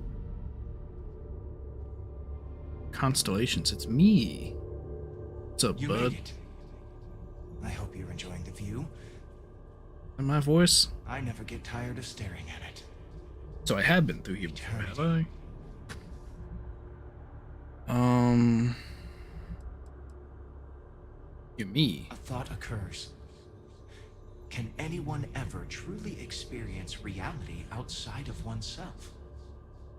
Constellations, it's me. What's up, You bud? made it. I hope you're enjoying the view. And my voice? I never get tired of staring at it. So I have been through here before, have I? You're me. A thought occurs. Can anyone ever truly experience reality outside of oneself?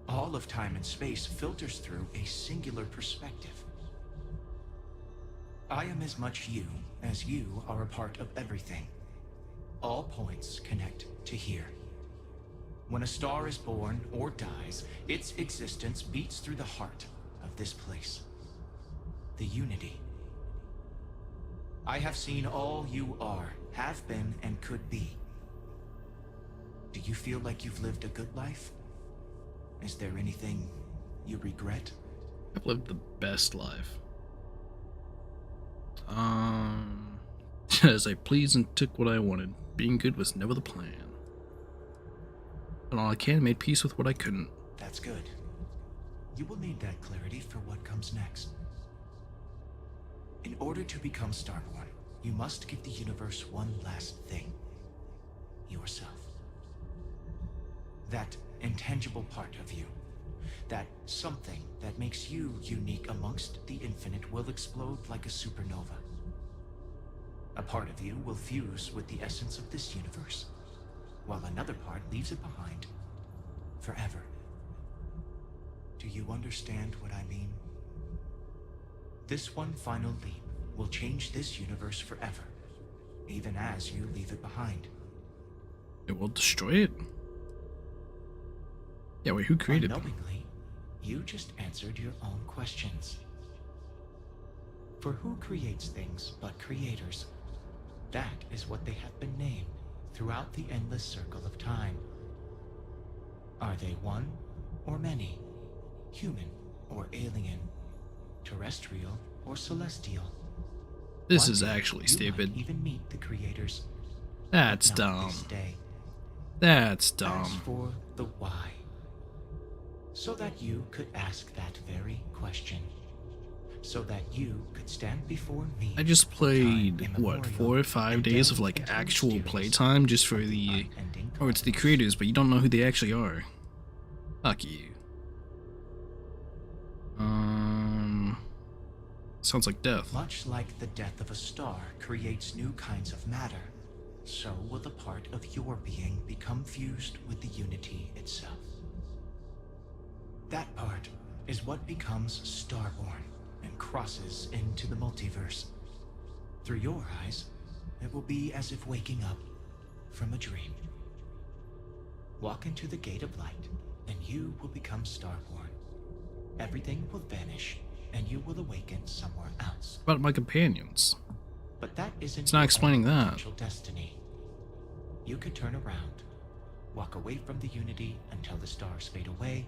All of time and space filters through a singular perspective. I am as much you as you are a part of everything. All points connect to here. When a star is born or dies, its existence beats through the heart of this place. The unity. I have seen all you are, have been, and could be. Do you feel like you've lived a good life? Is there anything you regret? I've lived the best life. As I pleased and took what I wanted. Being good was never the plan. And all I can made peace with what I couldn't. That's good. You will need that clarity for what comes next. In order to become Starborn, you must give the universe one last thing. Yourself. That intangible part of you. That something that makes you unique amongst the infinite will explode like a supernova. A part of you will fuse with the essence of this universe, while another part leaves it behind forever. Do you understand what I mean? This one final leap will change this universe forever, even as you leave it behind. It will destroy it? Yeah, wait, who created them? Unknowingly, you just answered your own questions. For who creates things but creators? That is what they have been named throughout the endless circle of time. Are they one or many? Human or alien? Terrestrial or celestial? This One is day, actually you stupid. might even meet the creators. That's Not dumb. this day. That's As dumb. for the why, so that you could ask that very question, so that you could stand before me. I just played, what, 4 or 5 days of like actual playtime just for the... Oh, it's the creators, but you don't know who they actually are. Fuck you. Sounds like death. Much like the death of a star creates new kinds of matter, so will the part of your being become fused with the unity itself. That part is what becomes Starborn and crosses into the multiverse. Through your eyes, it will be as if waking up from a dream. Walk into the gate of light, and you will become Starborn. Everything will vanish, and you will awaken somewhere else. What about my companions? But that isn't It's not your explaining own that. potential destiny. You could turn around, walk away from the unity until the stars fade away,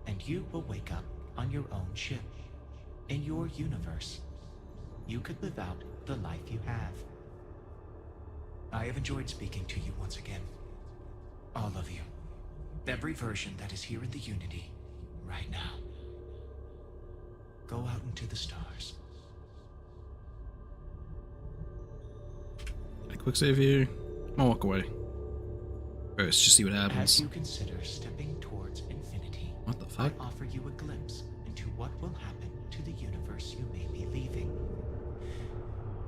and you will wake up on your own ship, in your universe. You could live out the life you have. I have enjoyed speaking to you once again. All of you. Every version that is here in the Unity, right now. Go out into the stars. A quick save here. I'll walk away. First, just see what happens. As you consider stepping towards infinity, What the fuck? I offer you a glimpse into what will happen to the universe you may be leaving.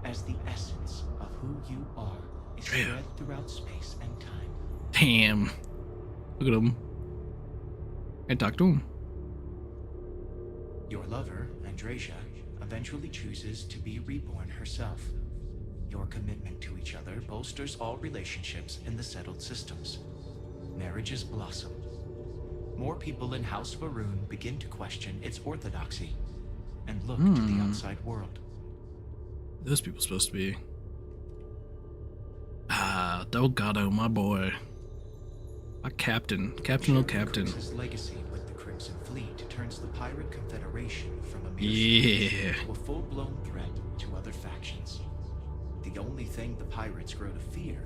As the essence of who you are is spread throughout space and time. Damn. Look at him. I talk to him. Your lover, Andresia, eventually chooses to be reborn herself. Your commitment to each other bolsters all relationships in the settled systems. Marriages blossom. More people in House Varun begin to question its orthodoxy and look to the outside world. Those people supposed to be. Ah, Delgado, my boy. My captain. Captain, oh captain. His legacy with the Crimson Fleet turns the Pirate Confederation from a mere Yeah. to a full-blown threat to other factions. The only thing the pirates grow to fear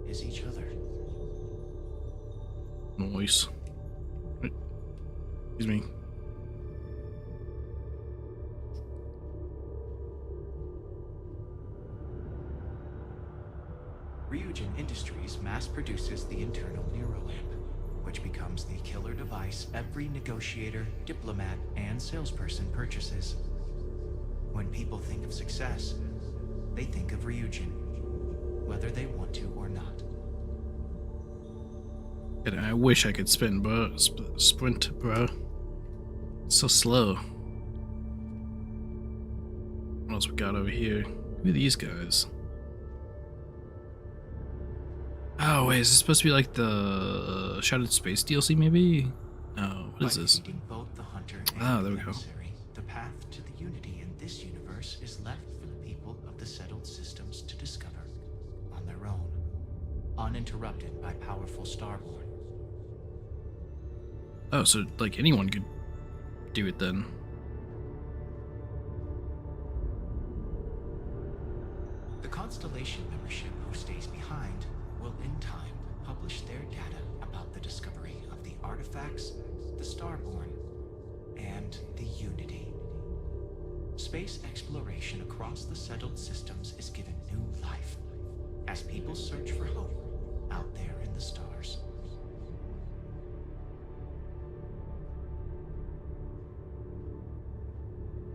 is each other. Noise. Excuse me. Ryujin Industries mass produces the internal Neurolamp, which becomes the killer device every negotiator, diplomat, and salesperson purchases. When people think of success, they think of Ryujin, whether they want to or not. And I wish I could sprint, bro. So slow. What else we got over here? Who are these guys? Oh wait, is this supposed to be like the Shattered Space DLC maybe? Oh, what is this? Both the hunter and Ah, there we the go. emissary, the path to the unity in this universe is left for the people of the settled systems to discover on their own, uninterrupted by powerful Starborn. Oh, so like anyone could do it then. The Constellation membership who stays behind will in time publish their data about the discovery of the artifacts, the Starborn, and the Unity. Space exploration across the settled systems is given new life as people search for hope out there in the stars.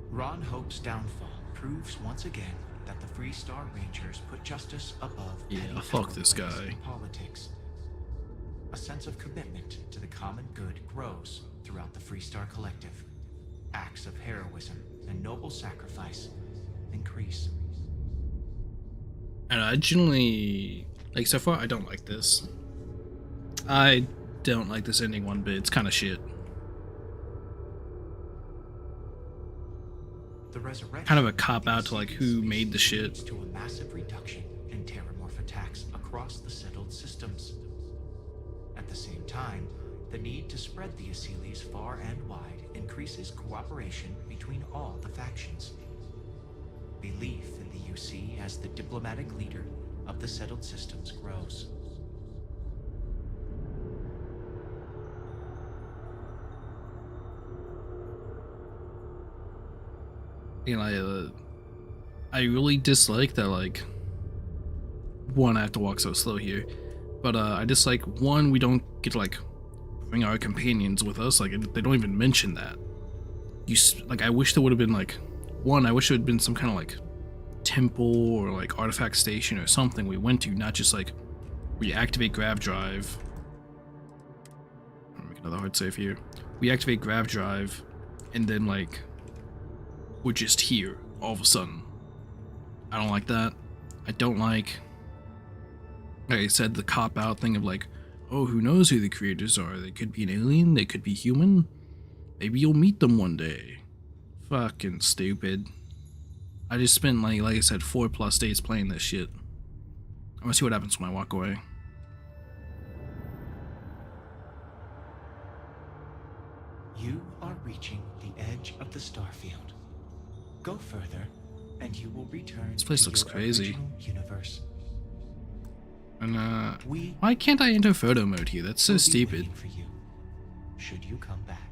Ron Hope's downfall proves once again that the Free Star Rangers put justice above Yeah, petty fuck this conflicts guy. and politics. A sense of commitment to the common good grows throughout the Free Star Collective. Acts of heroism and noble sacrifice increase. And I generally, like, so far I don't like this. I don't like this ending one bit. It's kind of shit. The resurrection Kind of a cop out to like who made the shit. leads to a massive reduction in terramorph attacks across the settled systems. At the same time, the need to spread the Asylees far and wide increases cooperation between all the factions. Belief in the UC as the diplomatic leader of the settled systems grows. You know, I really dislike that, like, one, I have to walk so slow here, but I dislike, one, we don't get to, like, bring our companions with us. Like, they don't even mention that. Like, I wish there would have been, like, one, I wish there had been some kind of, like, temple or, like, artifact station or something we went to, not just, like, we activate grav drive. I'll make another hard save here. We activate grav drive, and then, like, we're just here all of a sudden. I don't like that. I don't like I said, the cop-out thing of like, oh, who knows who the creators are? They could be an alien, they could be human. Maybe you'll meet them one day. Fucking stupid. I just spent, like I said, 4+ days playing this shit. I want to see what happens when I walk away. You are reaching the edge of the Starfield. Go further, and you will return This place to looks your crazy. original universe. And why can't I enter photo mode here? That's so stupid. For you, should you come back.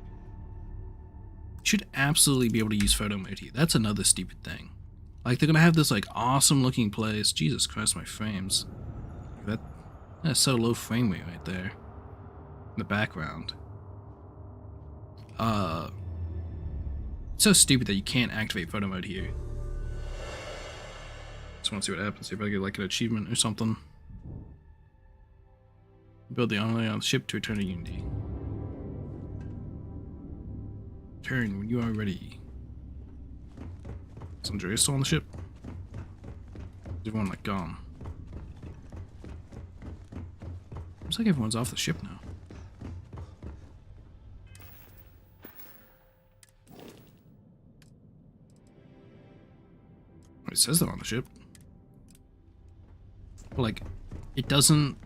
Should absolutely be able to use photo mode here. That's another stupid thing. Like, they're gonna have this like awesome looking place. Jesus Christ, my frames. That's so low frame rate right there. In the background. It's so stupid that you can't activate photo mode here. Just want to see what happens. See if I get like an achievement or something. Build the on ship to return to Unity. Turn when you are ready. Is Andrea still on the ship? Is everyone like gone? Looks like everyone's off the ship now. It says they're on the ship. But like, it doesn't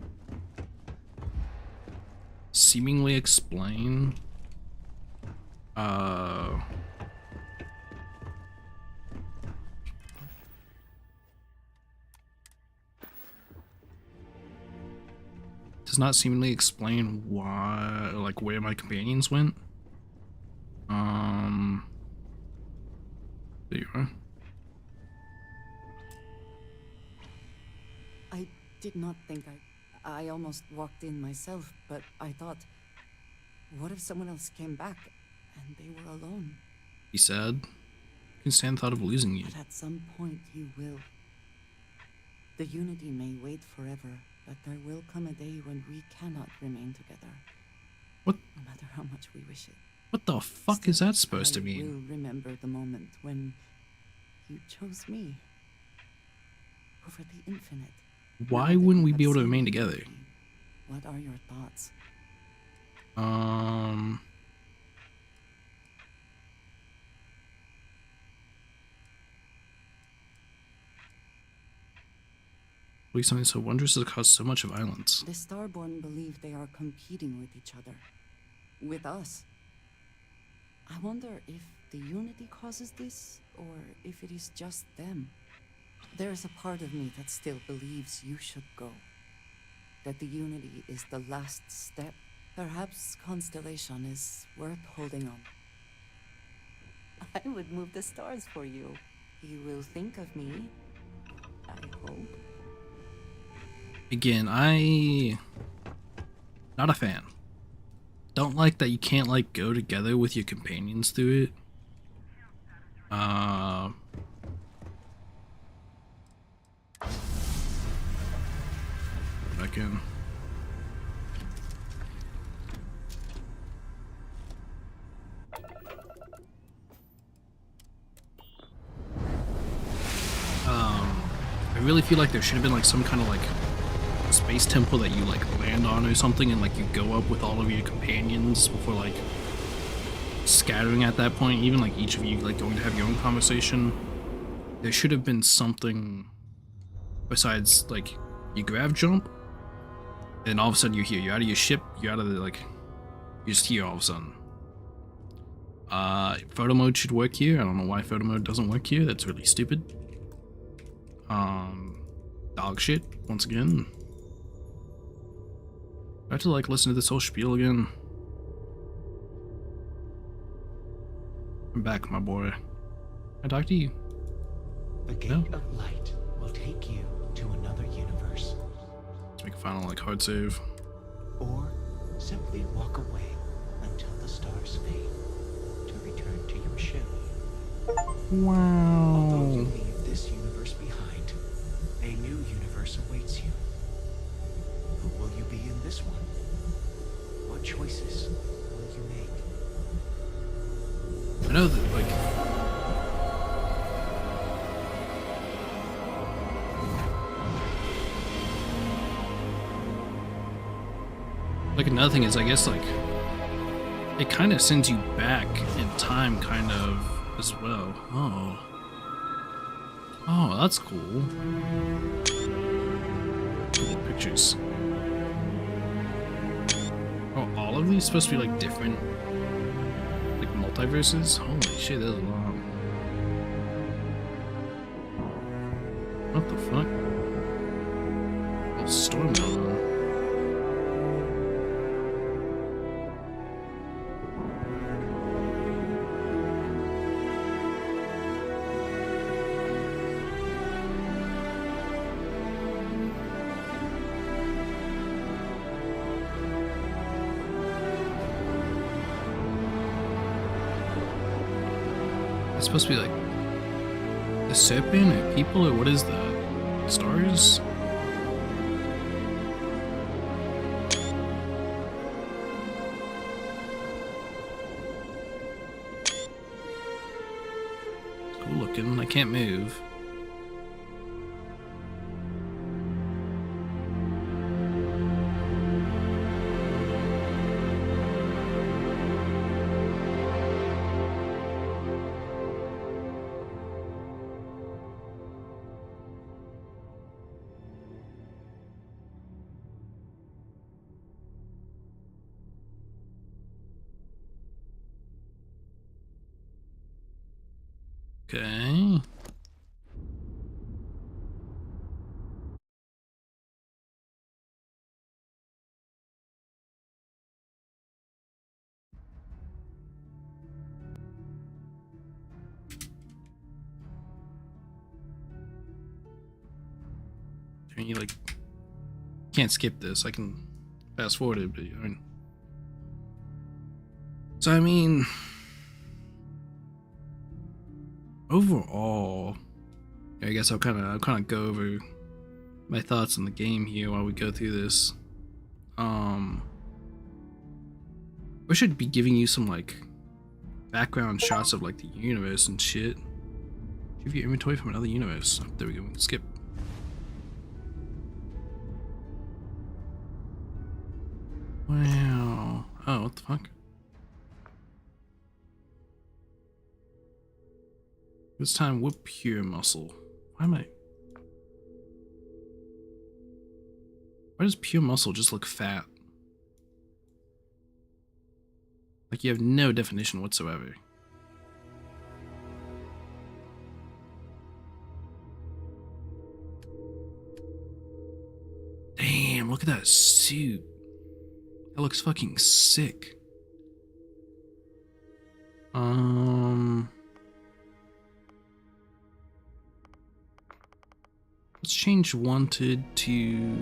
seemingly explain does not seemingly explain why, like, where my companions went. There you are. I did not think I almost walked in myself, but I thought, what if someone else came back and they were alone? He said, I can stand the thought of losing you. But at some point you will. The Unity may wait forever, but there will come a day when we cannot remain together. What? No matter how much we wish it. What the fuck is that supposed to mean? I will remember the moment when you chose me over the infinite. Why wouldn't we be able to remain together? What are your thoughts? Believe something so wondrous has caused so much violence. The Starborn believe they are competing with each other. With us. I wonder if the Unity causes this, or if it is just them. There is a part of me that still believes you should go. That the Unity is the last step. Perhaps Constellation is worth holding on. I would move the stars for you. You will think of me, I hope. Again, not a fan. Don't like that you can't like go together with your companions through it. Back in. I really feel like there should have been like some kind of like space temple that you like land on or something, and like you go up with all of your companions before like scattering at that point, even like each of you like going to have your own conversation. There should have been something besides like you grab jump and all of a sudden you're here, you're out of your ship, you're out of the like, you're just here all of a sudden. Photo mode should work here. I don't know why photo mode doesn't work here. That's really stupid. Dog shit once again. I have to like listen to this whole spiel again. I'm back, my boy. I talk to you. The gate of light will take you to another universe. Let's make a final like hard save. Or simply walk away until the stars fade to return to your ship. Wow. Although you leave this universe behind, a new universe awaits you. Who will you be in this one? What choices will you make? I know that like another thing is I guess like it kind of sends you back in time kind of as well. Oh, that's cool. Cool pictures. Oh, all of these supposed to be like different like multiverses? Holy shit, that's long. What the fuck? Oh, storm going on. It's supposed to be like a serpent or people, or what is that? Stars? Cool looking. I can't move. Okay. Can you like can't skip this. I can fast forward it, but I mean, so I mean overall, I guess I'll kind of go over my thoughts on the game here while we go through this. We should be giving you some like background shots of like the universe and shit. Give your inventory from another universe. Oh, there we go. We can skip. Wow. Oh, what the fuck? This time we're pure muscle. Why am I? Why does pure muscle just look fat? Like you have no definition whatsoever. Damn, look at that suit. That looks fucking sick. Let's change wanted to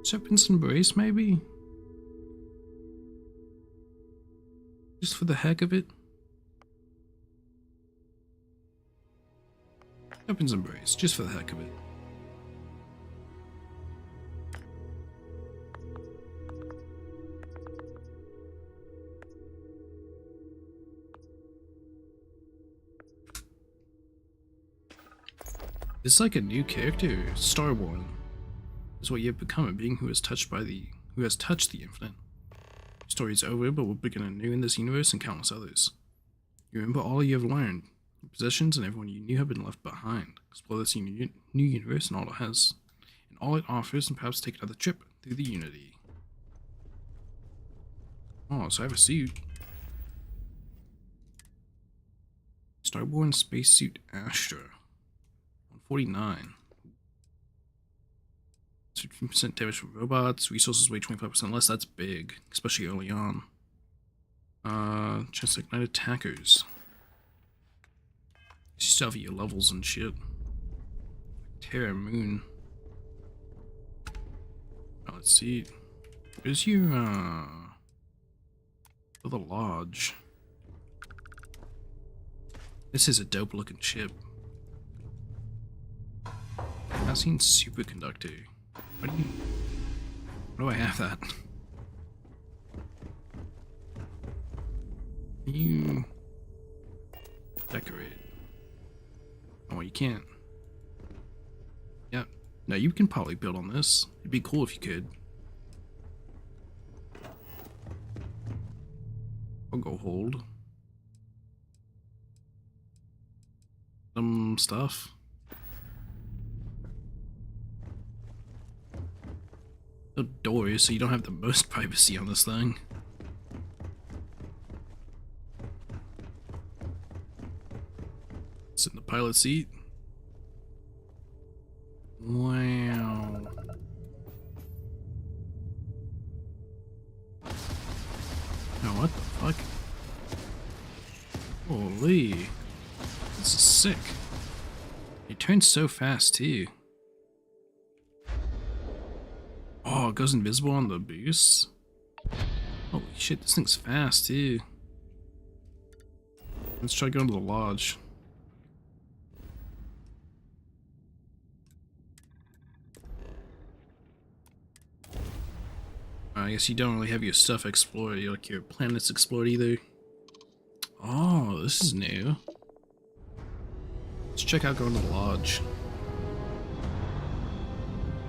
Serpent's Embrace, maybe? Just for the heck of it? Serpent's Embrace, just for the heck of it. It's like a new character, Starborn. Is what you have become, a being who has touched the infinite. Your story is over, but we'll begin anew in this universe and countless others. You remember all you have learned. Your possessions and everyone you knew have been left behind. Explore this new universe and all it offers, and perhaps take another trip through the Unity. Oh, so I have a suit. Starborn Spacesuit Astra. 149. 15% damage from robots. Resources weigh 25% less. That's big, especially early on. Chance to ignite attackers. You still have your levels and shit. Terra Moon. Oh, let's see. Where's your the lodge? This is a dope looking ship. I've seen Superconductor. Why do I have that? You decorate. Oh, you can't. Yeah. No, you can probably build on this. It'd be cool if you could. I'll go hold. Some stuff. No doors, so you don't have the most privacy on this thing. Sit in the pilot seat. Wow. Now what the fuck? Holy. This is sick. It turns so fast too. it goes invisible on the boost? Holy shit, this thing's fast too. Let's try going to the lodge. I guess you don't really have your stuff explored, like your planets explored either. Oh, this is new. Let's check out going to the lodge.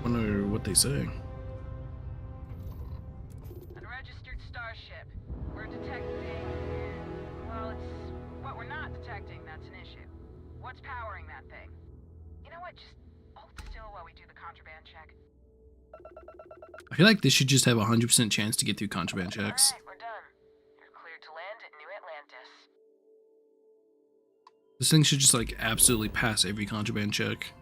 Wonder what they say. Unregistered starship. We're detecting... Well, it's what we're not detecting that's an issue. What's powering that thing? You know what? Just hold still while we do the contraband check. I feel like this should just have a 100% chance to get through contraband checks. Alright, we're done. You're cleared to land at New Atlantis. This thing should just like absolutely pass every contraband check.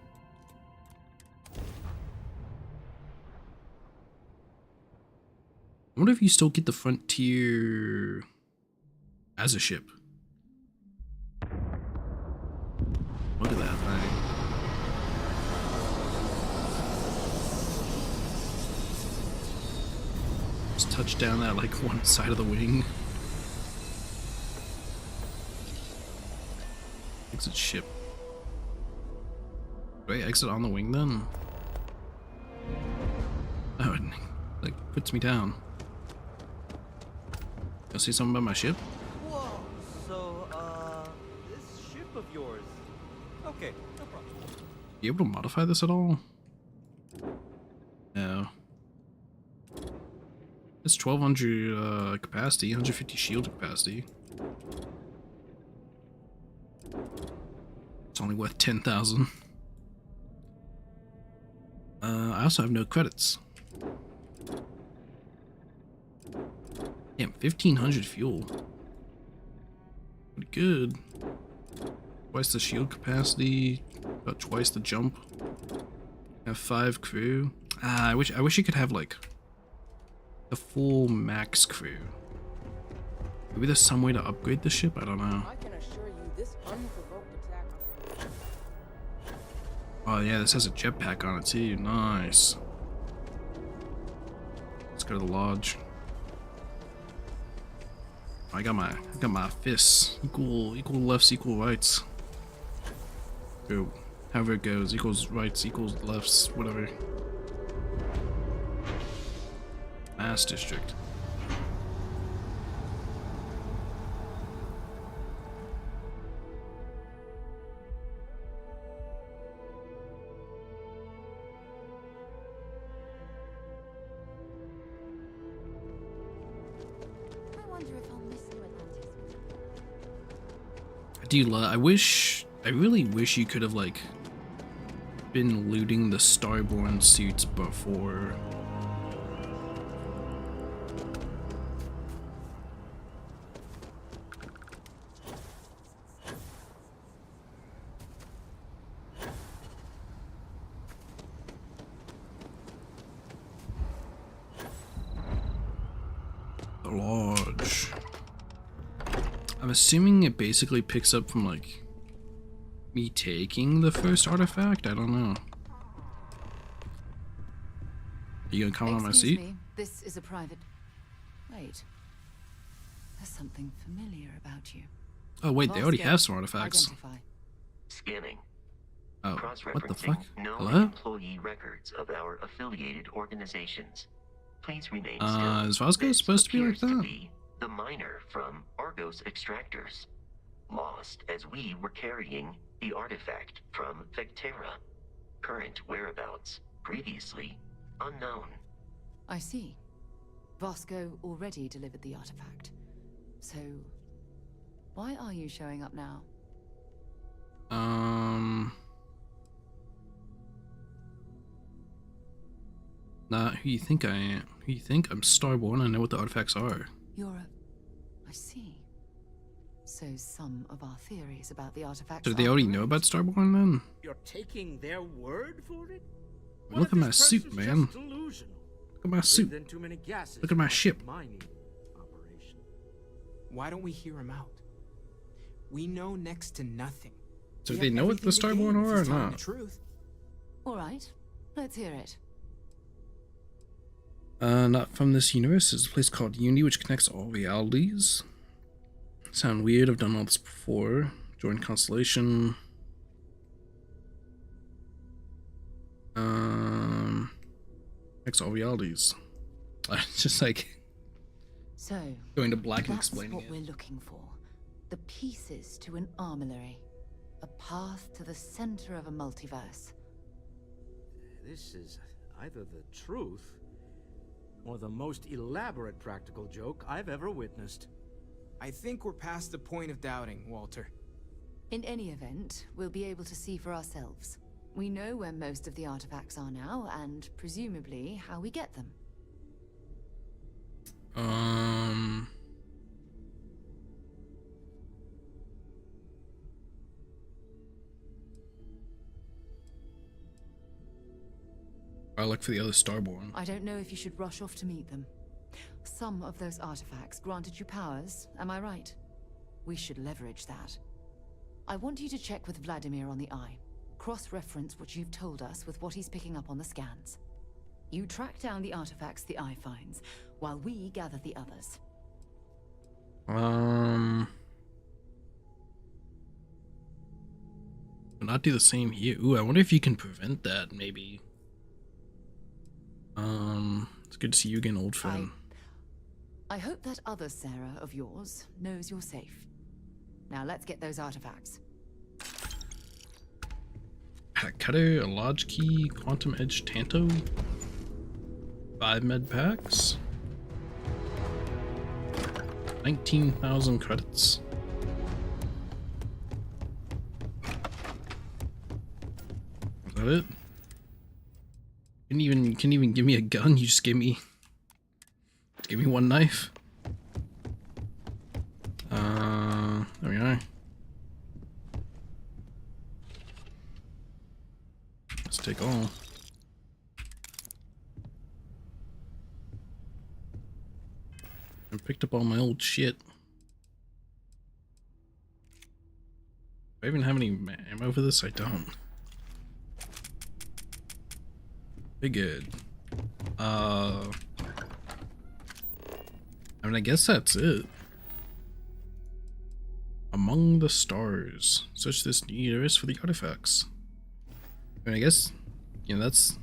I wonder if you still get the Frontier as a ship. Look at that thing. Just touch down that like one side of the wing. Exit ship. Do I exit on the wing then? Oh, it like puts me down. You'll see something about my ship? Whoa, so, this ship of yours. Okay, no problem. You able to modify this at all? No. It's 1200 capacity, 150 shield capacity. It's only worth 10,000. I also have no credits. Damn, 1500 fuel. Pretty good. Twice the shield capacity, about twice the jump. Have 5 crew. I wish you could have like the full max crew. Maybe there's some way to upgrade the ship. I don't know. I can assure you this unprovoked attack. Oh yeah, this has a jetpack on it too. Nice. Let's go to the lodge. I got my fists. Equal lefts, equal rights. Go, however it goes. Equals rights, equals lefts, whatever. Mass district. I really wish you could have like been looting the Starborn suits before. The lodge. I'm assuming it basically picks up from like me taking the first artifact. I don't know. Are you gonna comment on my seat? Me. This is a private. Wait. There's something familiar about you. Oh wait, they already have some artifacts. Identify. Scanning. Oh, what the Cross-referencing fuck? known Hello? employee records of our affiliated organizations. Please remain still. Is Vasco supposed to be like that? The miner from Argos Extractors. Lost as we were carrying the artifact from Vectera. Current whereabouts, previously unknown. I see. Vasco already delivered the artifact. So, why are you showing up now? Not who you think I am. Who you think? I'm Starborn. I know what the artifacts are. You're a... I see. So some of our theories about the artifacts. So do they already know about Starborn then? You're taking their word for it? Look at my suit, man. Look at my suit. Look at my ship. Why don't we hear him out? We know next to nothing. So do they know what the Starborn are or not? The truth. All right, let's hear it. Not from this universe. There's a place called Unity which connects all realities. Sound weird, I've done all this before. Join Constellation. Connects all realities. It's just like So, going to black and that's explaining what it. we're looking for. The pieces to an armillary. A path to the center of a multiverse. This is either the truth or the most elaborate practical joke I've ever witnessed. I think we're past the point of doubting, Walter. In any event, we'll be able to see for ourselves. We know where most of the artifacts are now, and presumably how we get them. I look for the other Starborn. I don't know if you should rush off to meet them. Some of those artifacts granted you powers, am I right? We should leverage that. I want you to check with Vladimir on the Eye. Cross-reference what you've told us with what he's picking up on the scans. You track down the artifacts the Eye finds, while we gather the others. But not do the same here. Ooh, I wonder if you can prevent that, maybe. It's good to see you again, old friend. I hope that other Sarah of yours knows you're safe. Now let's get those artifacts. Pack cutter, a lodge key, quantum edge tanto, 5 med packs, 19,000 credits. Is that it? You couldn't even give me a gun. You just gave me one knife. There we are. Let's take all. I picked up all my old shit. Do I even have any ammo for this? I don't. Very good. I mean, I guess that's it. Among the stars. Search this new universe for the artifacts. I mean, I guess, you know, that's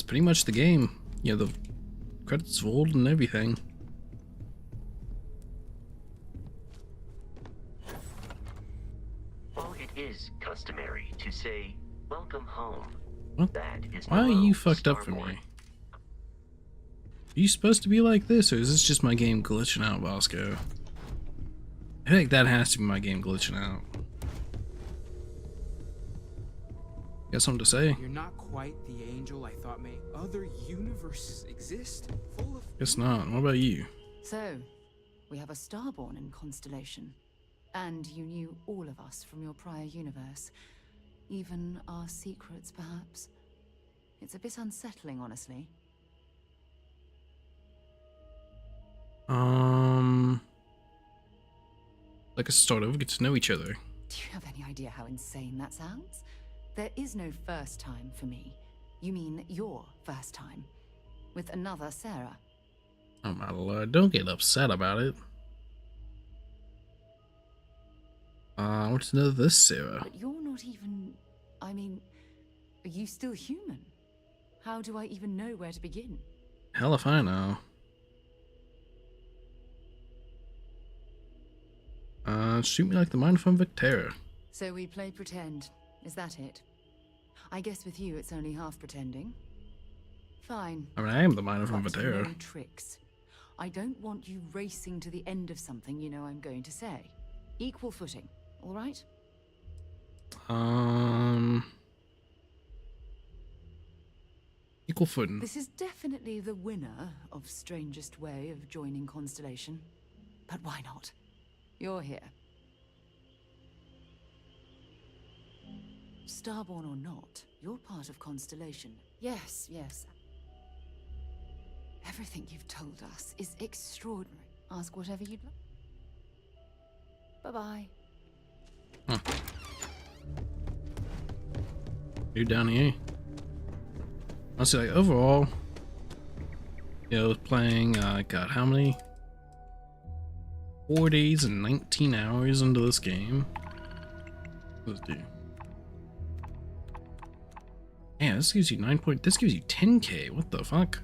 pretty much the game. You know, the credits rolled and everything. While it is customary to say, "Welcome home," What? that is Why are you fucked up for Starborn. me? Are you supposed to be like this, or is this just my game glitching out, Bosco? I think that has to be my game glitching out. Got something to say? You're not quite the angel I thought may. Other universes exist, full of... Guess not. What about you? So, we have a Starborn in Constellation. And you knew all of us from your prior universe. Even our secrets, perhaps. It's a bit unsettling, honestly. Like a start over, get to know each other. Do you have any idea how insane that sounds? There is no first time for me. You mean your first time. With another Sarah. Oh my lord, don't get upset about it. I want to know this, Sarah. But you're not even... I mean, are you still human? How do I even know where to begin? Hell if I know. Shoot me like the mine from Victera. So we play pretend. Is that it? I guess with you it's only half pretending. Fine. I mean, I am the miner from But Victera. no tricks. I don't want you racing to the end of something you know I'm going to say. Equal footing, all right? Equal footing. This is definitely the winner of strangest way of joining Constellation. But why not? You're here. Starborn or not, you're part of Constellation. Yes, yes. Everything you've told us is extraordinary. Ask whatever you'd like. Bye-bye. Huh. You down here? Honestly, like, overall, Yeah, I was playing, God, how many? 4 days and 19 hours into this game. Let's do. Yeah, this gives you 9 point. This gives you 10K. What the fuck?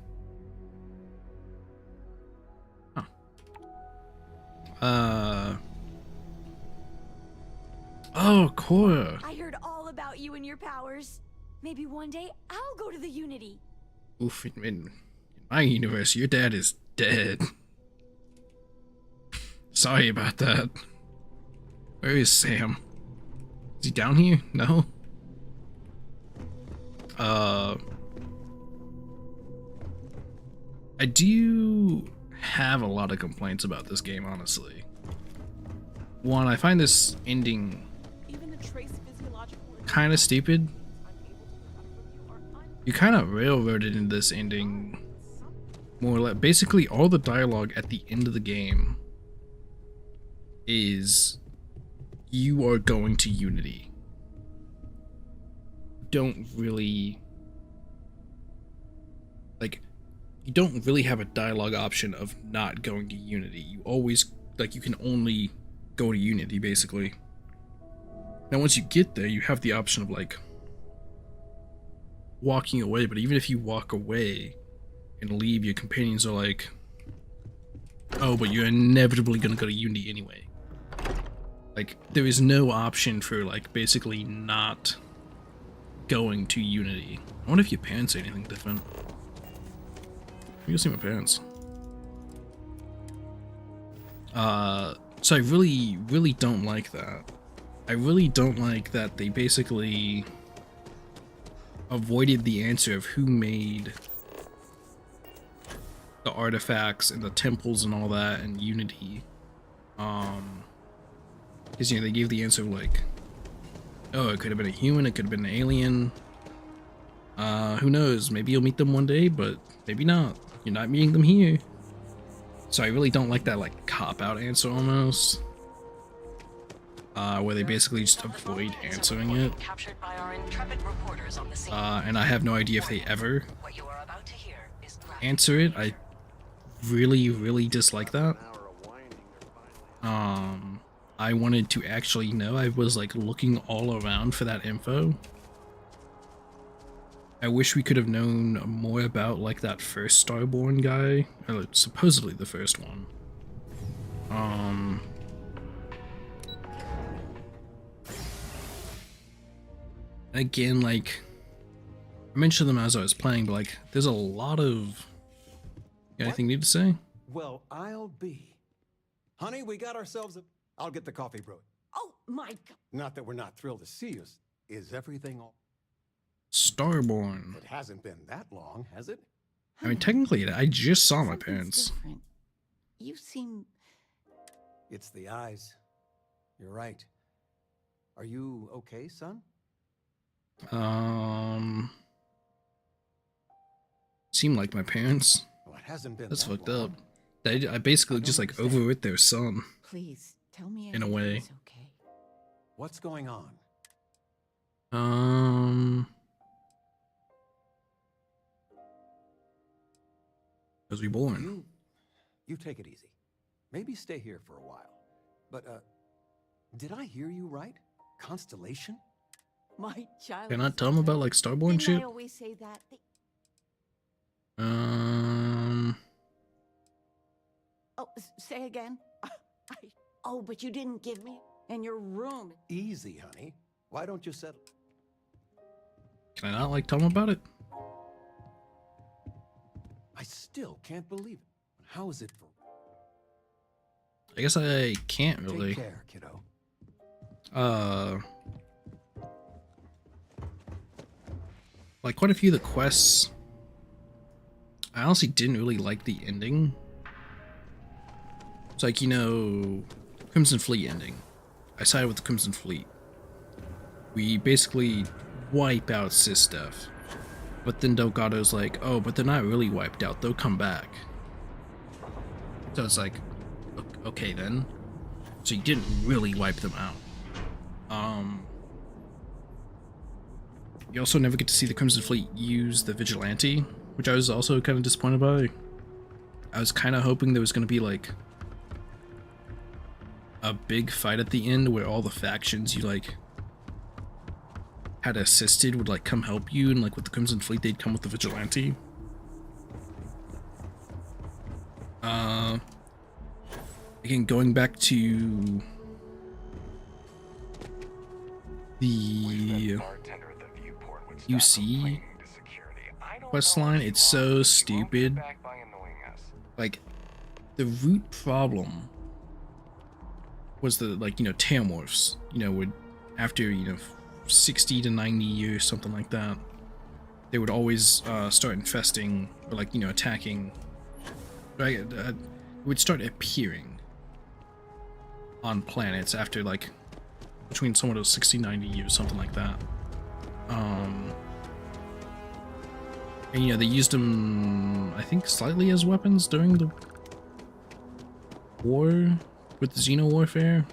Huh. Oh, Cora. I heard all about you and your powers. Maybe one day I'll go to the Unity. Oof, in my universe, your dad is dead. Sorry about that. Where is Sam? Is he down here? No? I do have a lot of complaints about this game, honestly. One, I find this ending kind of stupid. You kind of railroaded in this ending. More or less, basically all the dialogue at the end of the game is you are going to Unity. Don't really, like, you don't really have a dialogue option of not going to Unity. You always, like, you can only go to Unity, basically. Now once you get there, you have the option of, like, walking away, but even if you walk away and leave, your companions are like, oh, but you're inevitably gonna go to Unity anyway. Like, there is no option for, like, basically not going to Unity. I wonder if your parents say anything different. You see my parents. So I really don't like that. I really don't like that they basically avoided the answer of who made the artifacts and the temples and all that in Unity. Because, you know, they gave the answer of, like, oh, it could have been a human, it could have been an alien. Who knows? Maybe you'll meet them one day, but maybe not. You're not meeting them here. So I really don't like that, like, cop-out answer almost. Where they basically just avoid answering it. And I have no idea if they ever answer it. I really dislike that. I wanted to actually know. I was, like, looking all around for that info. I wish we could have known more about, like, that first Starborn guy, or supposedly the first one. Again, like, I mentioned them as I was playing, but, like, there's a lot of... You got anything you need to say? Well, I'll be. Honey, we got ourselves a... I'll get the coffee brewed. Oh, my God. Not that we're not thrilled to see you. Is everything all... Starborn. It hasn't been that long, has it? I mean, technically, I just saw my parents. Different. You seem... It's the eyes. You're right. Are you okay, son? Seem like my parents. Well, it hasn't been That's that fucked long. up. I basically just, like, overwrit their son. Please, tell me in a way. okay. What's going on? Was we born? You take it easy. Maybe stay here for a while. But, did I hear you right? Constellation? My child. Can I tell them about, like, Starborn shit? I always say that. Oh, say again. Oh, but you didn't give me in your room. Easy, honey. Why don't you settle? Can I not, like, tell them about it? I still can't believe it. How is it for... I guess I can't really. Take care, kiddo. Like, quite a few of the quests, I honestly didn't really like the ending. It's like, you know, Crimson Fleet ending. I sided with the Crimson Fleet. We basically wipe out Sysdef. But then Delgado's like, oh, but they're not really wiped out, they'll come back. So it's like, okay then. So you didn't really wipe them out. You also never get to see the Crimson Fleet use the Vigilante, which I was also kind of disappointed by. I was kind of hoping there was going to be like a big fight at the end where all the factions you like had assisted would like come help you, and like with the Crimson Fleet they'd come with the vigilante. Again, going back to the UC questline, it's so stupid. Like, the root problem was the, like, you know, Tamorphs, you know, would, after, you know, 60 to 90 years, something like that, they would always start infesting, or like, you know, attacking, right? It would start appearing on planets after, like, between somewhat of 60, 90 years, something like that. And, you know, they used them, I think, slightly as weapons during the war with the Xeno warfare.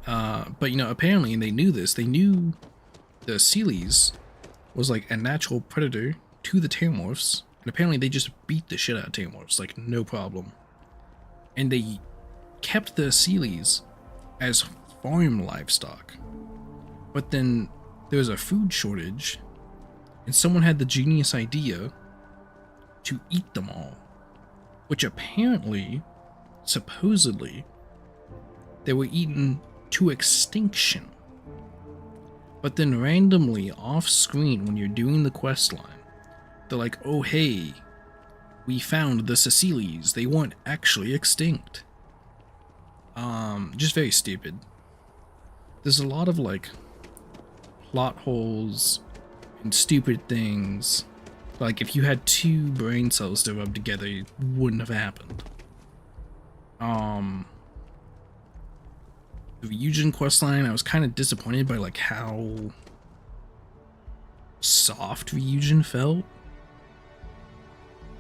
But, you know, apparently, and they knew this, they knew the Seelies was, like, a natural predator to the Tamorphs, and apparently they just beat the shit out of Tamorphs, like, no problem. And they kept the Seelies as farm livestock. But then there was a food shortage, and someone had the genius idea to eat them all, which apparently, supposedly, they were eaten to extinction. But then randomly off screen when you're doing the quest line, they're like, oh hey, we found the Ceciles, they weren't actually extinct. Just very stupid. There's a lot of like plot holes and stupid things. Like if you had two brain cells to rub together, it wouldn't have happened. The Ryujin questline, I was kind of disappointed by like how soft Ryujin felt.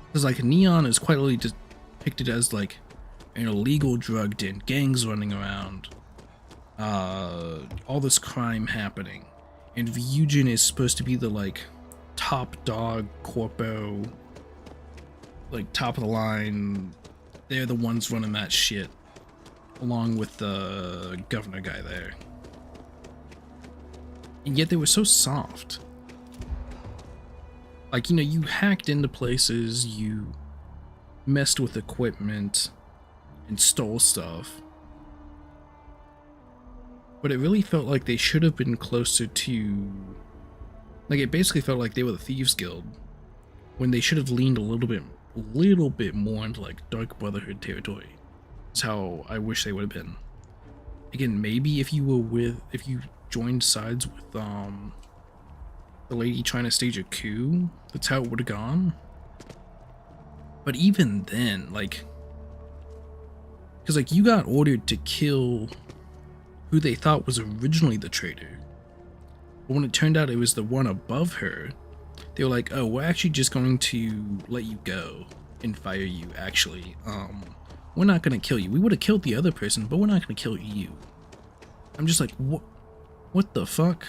Because like Neon is quite literally depicted as like an illegal drug den, gangs running around, all this crime happening, and Ryujin is supposed to be the like top dog corpo, like top of the line. They're the ones running that shit, along with the governor guy there. And yet they were so soft. Like, you know, you hacked into places, you messed with equipment, and stole stuff. But it really felt like they should have been closer to... Like, it basically felt like they were the Thieves Guild, when they should have leaned a little bit more into, like, Dark Brotherhood territory. That's how I wish they would have been. Again, maybe if you joined sides with, the lady trying to stage a coup, that's how it would have gone. But even then, like... Because, like, you got ordered to kill who they thought was originally the traitor. But when it turned out it was the one above her, they were like, oh, we're actually just going to let you go and fire you, actually. We're not going to kill you. We would have killed the other person, but we're not going to kill you. I'm just like, what the fuck?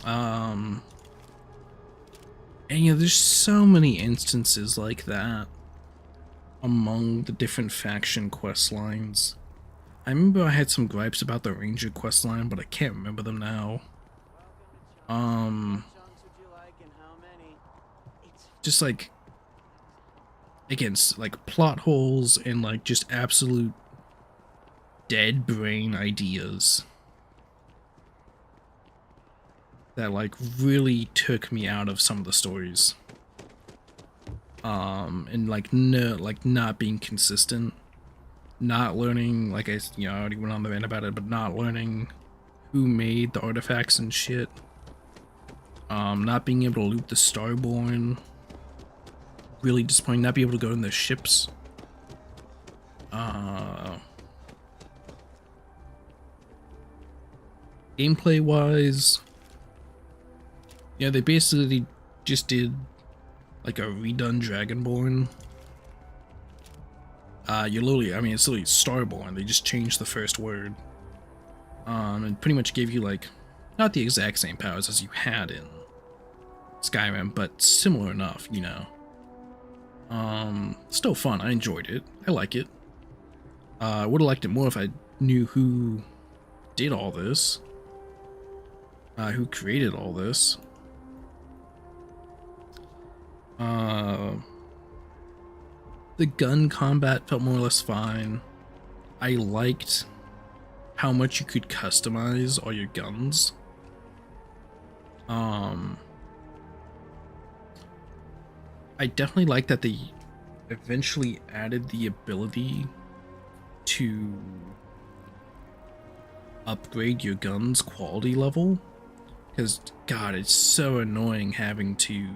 And, you know, there's so many instances like that among the different faction quest lines. I remember I had some gripes about the Ranger quest line, but I can't remember them now. Just like, again, like plot holes and like just absolute dead brain ideas that like really took me out of some of the stories. And like not being consistent, not learning, like I already went on the rant about it, but not learning who made the artifacts and shit. Not being able to loot the Starborn, really disappointing. Not be able to go in the ships. Gameplay wise, yeah, they basically just did like a redone Dragonborn. You're literally, I mean, it's literally Starborn. They just changed the first word. And pretty much gave you like, not the exact same powers as you had in Skyrim, but similar enough, you know. Still fun. I enjoyed it. I like it. I would have liked it more if I knew who did all this. Who created all this. The gun combat felt more or less fine. I liked how much you could customize all your guns. I definitely like that they eventually added the ability to upgrade your gun's quality level. Because, God, it's so annoying having to...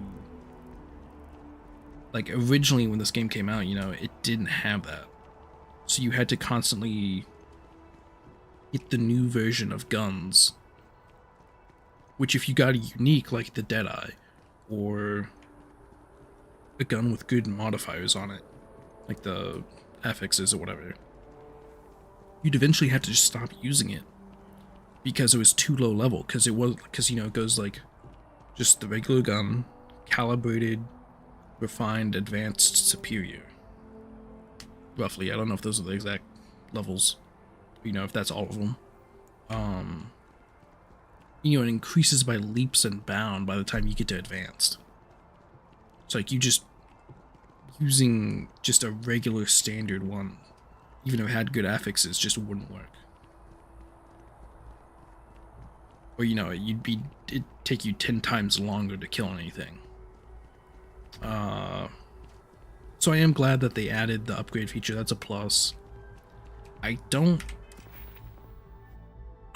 Like, originally when this game came out, you know, it didn't have that. So you had to constantly get the new version of guns. Which if you got a unique, like the Deadeye, or a gun with good modifiers on it, like the FXs or whatever, you'd eventually have to just stop using it. Because it was too low level, because you know, it goes like, just the regular gun, calibrated, refined, advanced, superior. Roughly, I don't know if those are the exact levels, you know, if that's all of them. You know, it increases by leaps and bounds by the time you get to advanced. It's like you just using just a regular standard one, even if it had good affixes, just wouldn't work. Or, you know, it'd take you 10 times longer to kill anything. So I am glad that they added the upgrade feature. That's a plus. I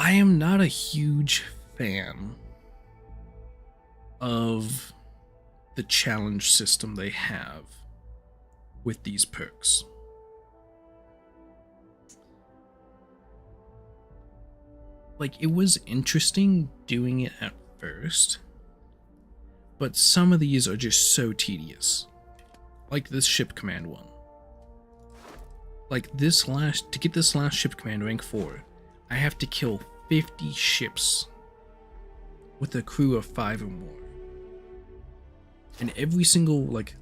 am not a huge fan of the challenge system they have with these perks. Like, it was interesting doing it at first, but some of these are just so tedious. Like this ship command one. Like to get this last ship command rank 4, I have to kill 50 ships with a crew of 5 or more. And every single, like,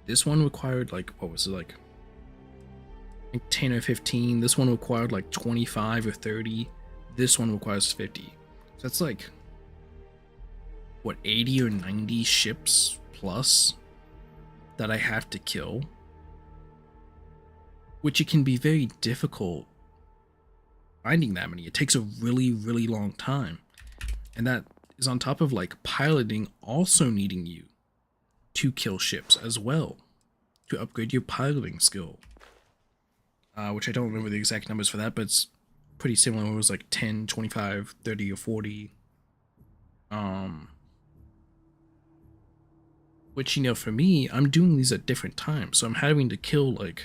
this one required, like, what was it, like 10 or 15. This one required like 25 or 30. This one requires 50. So that's like, what, 80 or 90 ships plus that I have to kill? Which it can be very difficult finding that many. It takes a really, really long time. And that is on top of, like, piloting also needing you to kill ships as well, to upgrade your piloting skill. Which I don't remember the exact numbers for that, but it's pretty similar. It was like 10, 25, 30, or 40. Which, you know, for me, I'm doing these at different times, so I'm having to kill, like,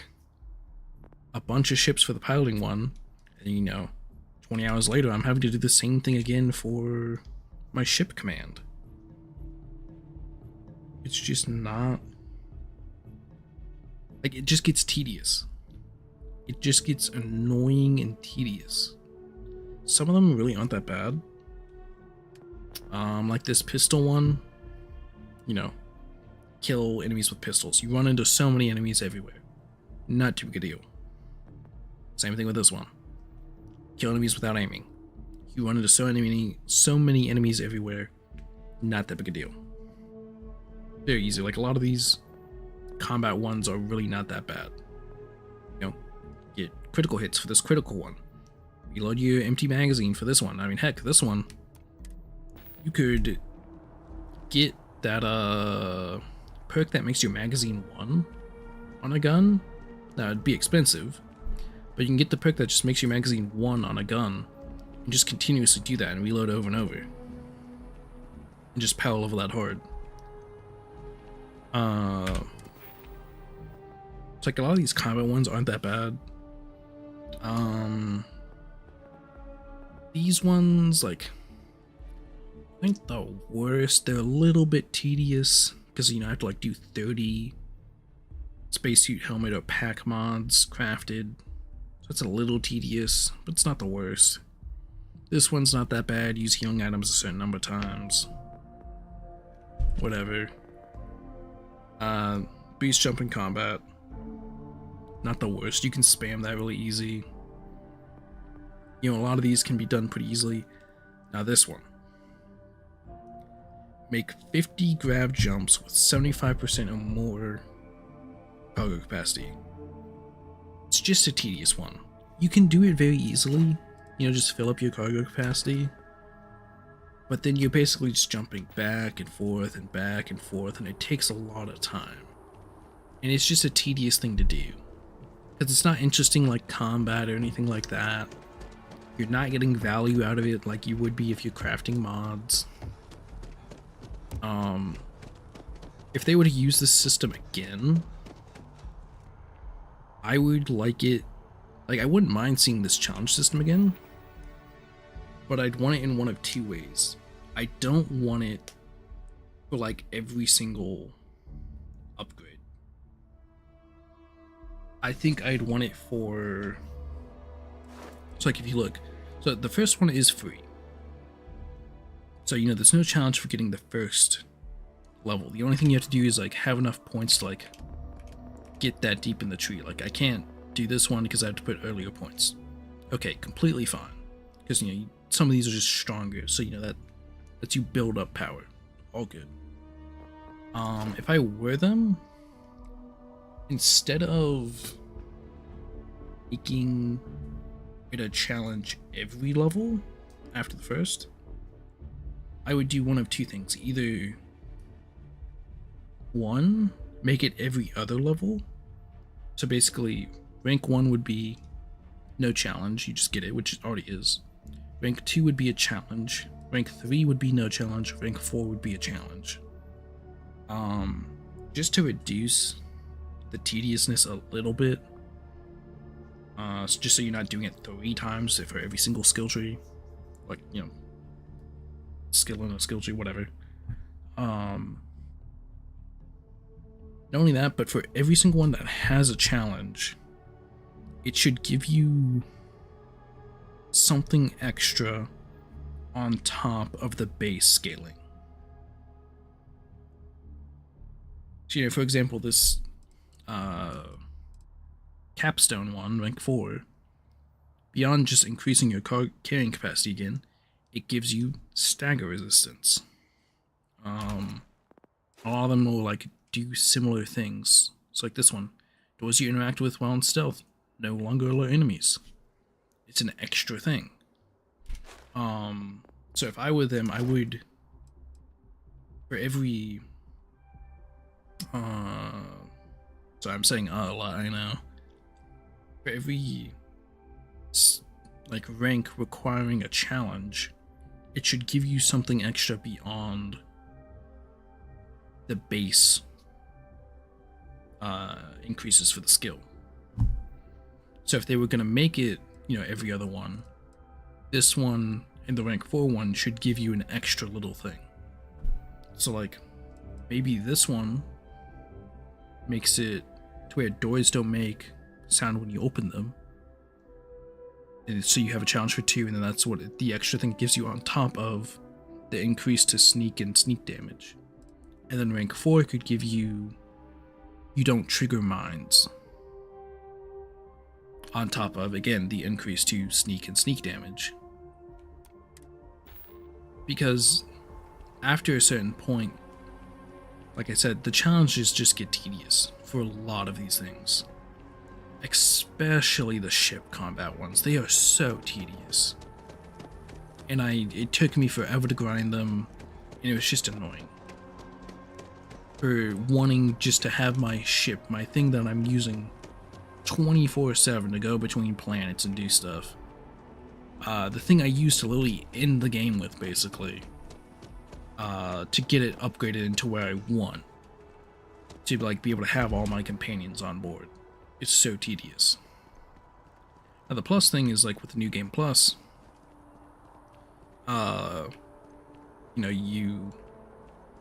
a bunch of ships for the piloting one, and, you know, 20 hours later, I'm having to do the same thing again for my ship command. It's just not... Like, it just gets tedious. It just gets annoying and tedious. Some of them really aren't that bad. Like this pistol one, you know, kill enemies with pistols. You run into so many enemies everywhere. Not too big a deal. Same thing with this one. Kill enemies without aiming. You run into so many enemies everywhere. Not that big a deal. Very easy. Like, a lot of these combat ones are really not that bad. You know, get critical hits for this critical one. Reload your empty magazine for this one. I mean, heck, this one, you could get that perk that makes your magazine 1 on a gun. Now, it'd be expensive, but you can get the perk that just makes your magazine 1 on a gun and just continuously do that and reload over and over. And just power level that hard. It's like a lot of these combat ones aren't that bad. These ones, like, I think the worst. They're a little bit tedious because, you know, I have to, like, do 30 spacesuit helmet or pack mods crafted. So it's a little tedious, but it's not the worst. This one's not that bad. Use healing items a certain number of times. Whatever. Beast jumping combat. Not the worst. You can spam that really easy. You know, a lot of these can be done pretty easily. Now this one. Make 50 grab jumps with 75% or more cargo capacity. It's just a tedious one. You can do it very easily, you know, just fill up your cargo capacity. But then you're basically just jumping back and forth, and it takes a lot of time. And it's just a tedious thing to do. Because it's not interesting like combat or anything like that. You're not getting value out of it like you would be if you're crafting mods. If they were to use this system again, I would like it, like I wouldn't mind seeing this challenge system again, but I'd want it in one of two ways. I don't want it for like every single upgrade. I think I'd want it for, so like if you look, so the first one is free. So, you know, there's no challenge for getting the first level. The only thing you have to do is like have enough points to like get that deep in the tree. Like I can't do this one because I have to put earlier points. Okay, completely fine. Because, you know, some of these are just stronger. So, you know, that lets you build up power. All good. If I were them, instead of making it a challenge every level after the first, I would do one of two things. Either one, make it every other level. So basically, rank 1 would be no challenge, you just get it, which it already is. Rank 2 would be a challenge. Rank 3 would be no challenge. Rank 4 would be a challenge. Just to reduce the tediousness a little bit. Just so you're not doing it 3 times for every single skill tree. Like, you know, skill in a skill tree, whatever. Not only that, but for every single one that has a challenge, it should give you something extra on top of the base scaling. So, you know, for example, this capstone one, rank 4, beyond just increasing your carrying capacity again, it gives you stagger resistance. A lot of them will like do similar things. So like this one, doors you interact with while in stealth no longer alert enemies. It's an extra thing. So if I were them, I would, for every so I'm saying a lot, I know. For every like rank requiring a challenge, it should give you something extra beyond the base increases for the skill. So if they were going to make it, you know, every other one, this one and the rank 4 one should give you an extra little thing. So like maybe this one makes it to where doors don't make sound when you open them, and so you have a challenge for 2, and then that's what the extra thing gives you on top of the increase to sneak and sneak damage. And then rank 4 could give you don't trigger mines on top of, again, the increase to sneak and sneak damage. Because after a certain point, like I said, the challenges just get tedious for a lot of these things. Especially the ship combat ones. They are so tedious. And it took me forever to grind them, and it was just annoying. For wanting just to have my ship, my thing that I'm using 24/7 to go between planets and do stuff. The thing I use to literally end the game with, basically. To get it upgraded into where I want. To like be able to have all my companions on board. It's so tedious. Now the plus thing is like with the New Game Plus, you know, you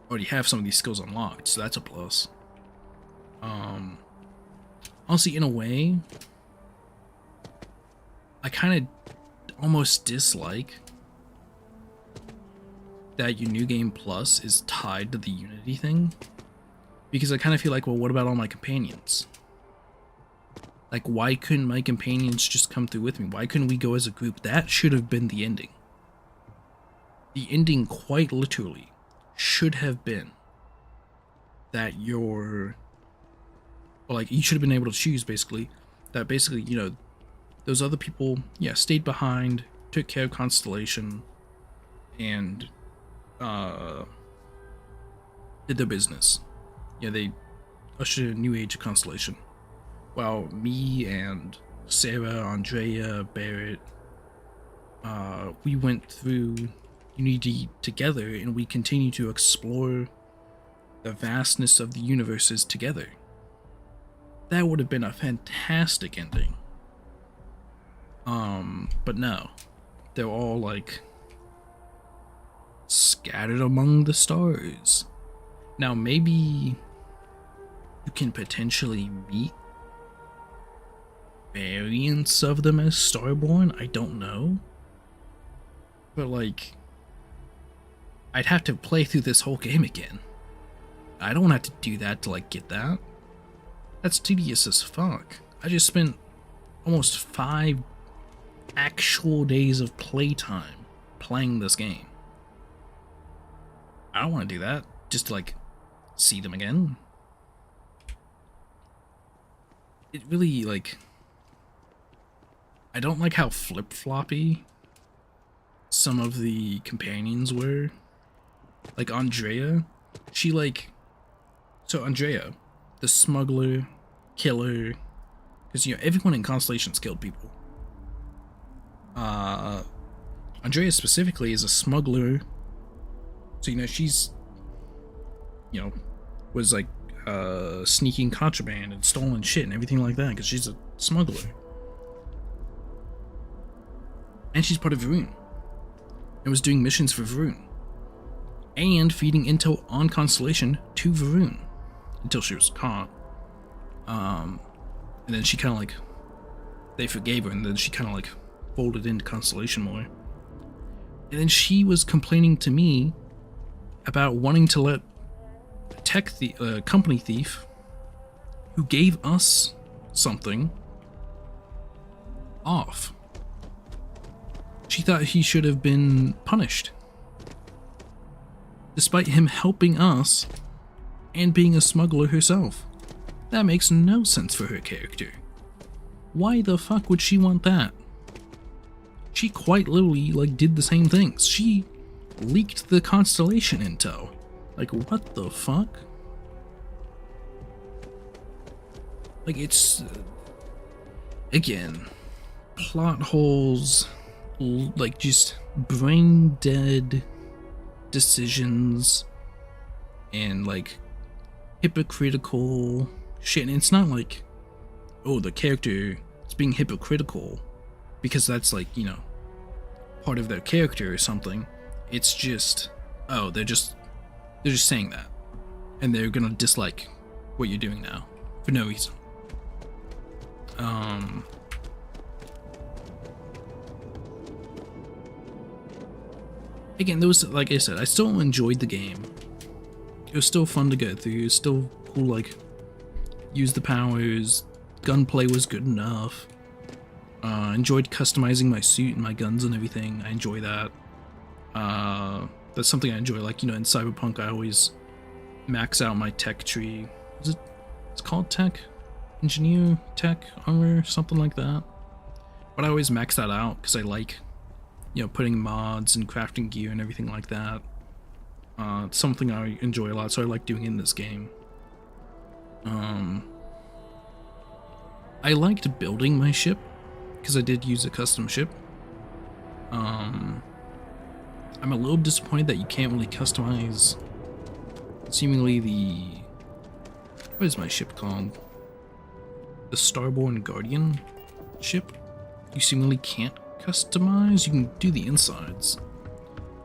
already have some of these skills unlocked, so that's a plus. Honestly, in a way, I kind of almost dislike that your New Game Plus is tied to the Unity thing, Because I kind of feel like, well, what about all my companions? Like, why couldn't my companions just come through with me? Why couldn't we go as a group? That should have been the ending. The ending, quite literally, should have been that you're... Well, like, you should have been able to choose, basically. That basically, you know, those other people, yeah, stayed behind, took care of Constellation, and, did their business. Yeah, they ushered in a new age of Constellation. While me and Sarah, Andrea, Barrett, we went through Unity together, and we continue to explore the vastness of the universes together. That would have been a fantastic ending. But no. They're all, like, scattered among the stars. Now, maybe you can potentially meet variants of them as Starborn? I don't know. But, like, I'd have to play through this whole game again. I don't have to do that to, like, get that. That's tedious as fuck. I just spent almost 5 actual days of playtime playing this game. I don't want to do that just to, like, see them again. It really, like... I don't like how flip-floppy some of the companions were. Like, Andrea, she, like... So, Andrea, the smuggler, killer... Because, you know, everyone in Constellation's killed people. Andrea specifically is a smuggler. So, you know, she's... You know, was, like, sneaking contraband and stolen shit and everything like that, because she's a smuggler. And she's part of Varun. And was doing missions for Varun. And feeding intel on Constellation to Varun. Until she was caught. And then she kind of like... They forgave her, and then she kind of like folded into Constellation more. And then she was complaining to me about wanting to let a company thief who gave us something off. She thought he should have been punished. Despite him helping us and being a smuggler herself. That makes no sense for her character. Why the fuck would she want that? She quite literally, like, did the same things. She leaked the Constellation intel. Like, what the fuck? Like, it's... again, plot holes, like, just brain-dead decisions, and, like, hypocritical shit. And it's not like, oh, the character is being hypocritical because that's, like, you know, part of their character or something. It's just, oh, they're just saying that, and they're gonna dislike what you're doing now for no reason. Again, there was, like I said, I still enjoyed the game. It was still fun to go through. It was still cool, like, use the powers. Gunplay was good enough. Enjoyed customizing my suit and my guns and everything. I enjoy that. That's something I enjoy. Like, you know, in Cyberpunk, I always max out my tech tree. It's called tech? Engineer, tech, armor, something like that. But I always max that out because I like, you know, putting mods and crafting gear and everything like that. It's something I enjoy a lot, so I like doing in this game. I liked building my ship because I did use a custom ship. I'm a little disappointed that you can't really customize seemingly what is my ship called? The Starborn Guardian ship. You seemingly can't customize. You can do the insides,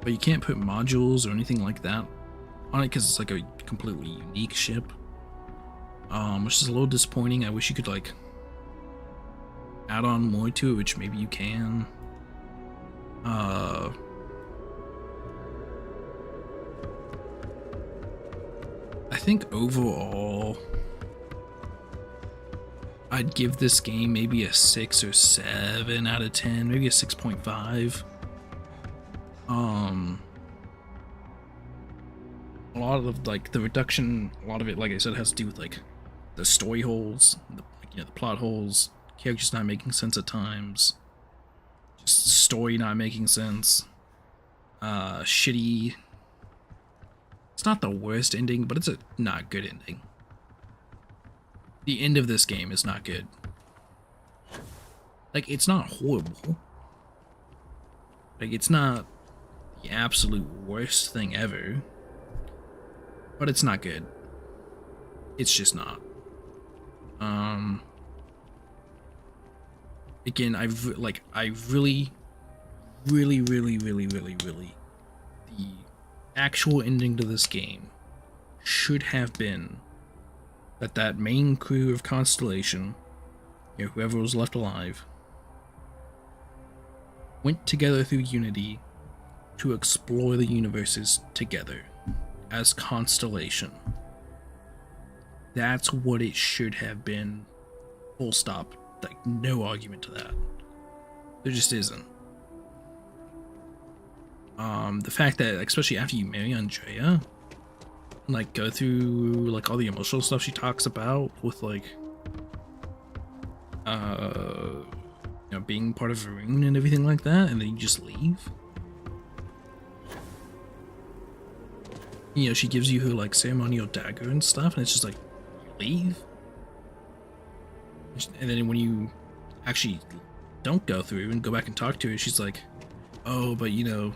but you can't put modules or anything like that on it because it's like a completely unique ship, which is a little disappointing. I wish you could, like, add on more to it, which maybe you can. I think overall, I'd give this game maybe a 6 or 7 out of 10, maybe a 6.5. A lot of like the reduction, a lot of it, like I said, has to do with like the story holes, the plot holes, characters not making sense at times, just story not making sense, shitty. It's not the worst ending, but it's a not good ending. The end of this game is not good. Like, it's not horrible. Like, it's not the absolute worst thing ever. But it's not good. It's just not. Again, I really, the actual ending to this game should have been that main crew of Constellation, you know, whoever was left alive, went together through Unity to explore the universes together as Constellation. That's what it should have been. Full stop. Like, no argument to that. There just isn't. The fact that, especially after you marry Andrea, like, go through, like, all the emotional stuff she talks about with, like, you know, being part of Varun and everything like that, and then you just leave. You know, she gives you her, like, ceremonial dagger and stuff, and it's just like, you leave? And then when you actually don't go through and go back and talk to her, she's like, oh, but, you know,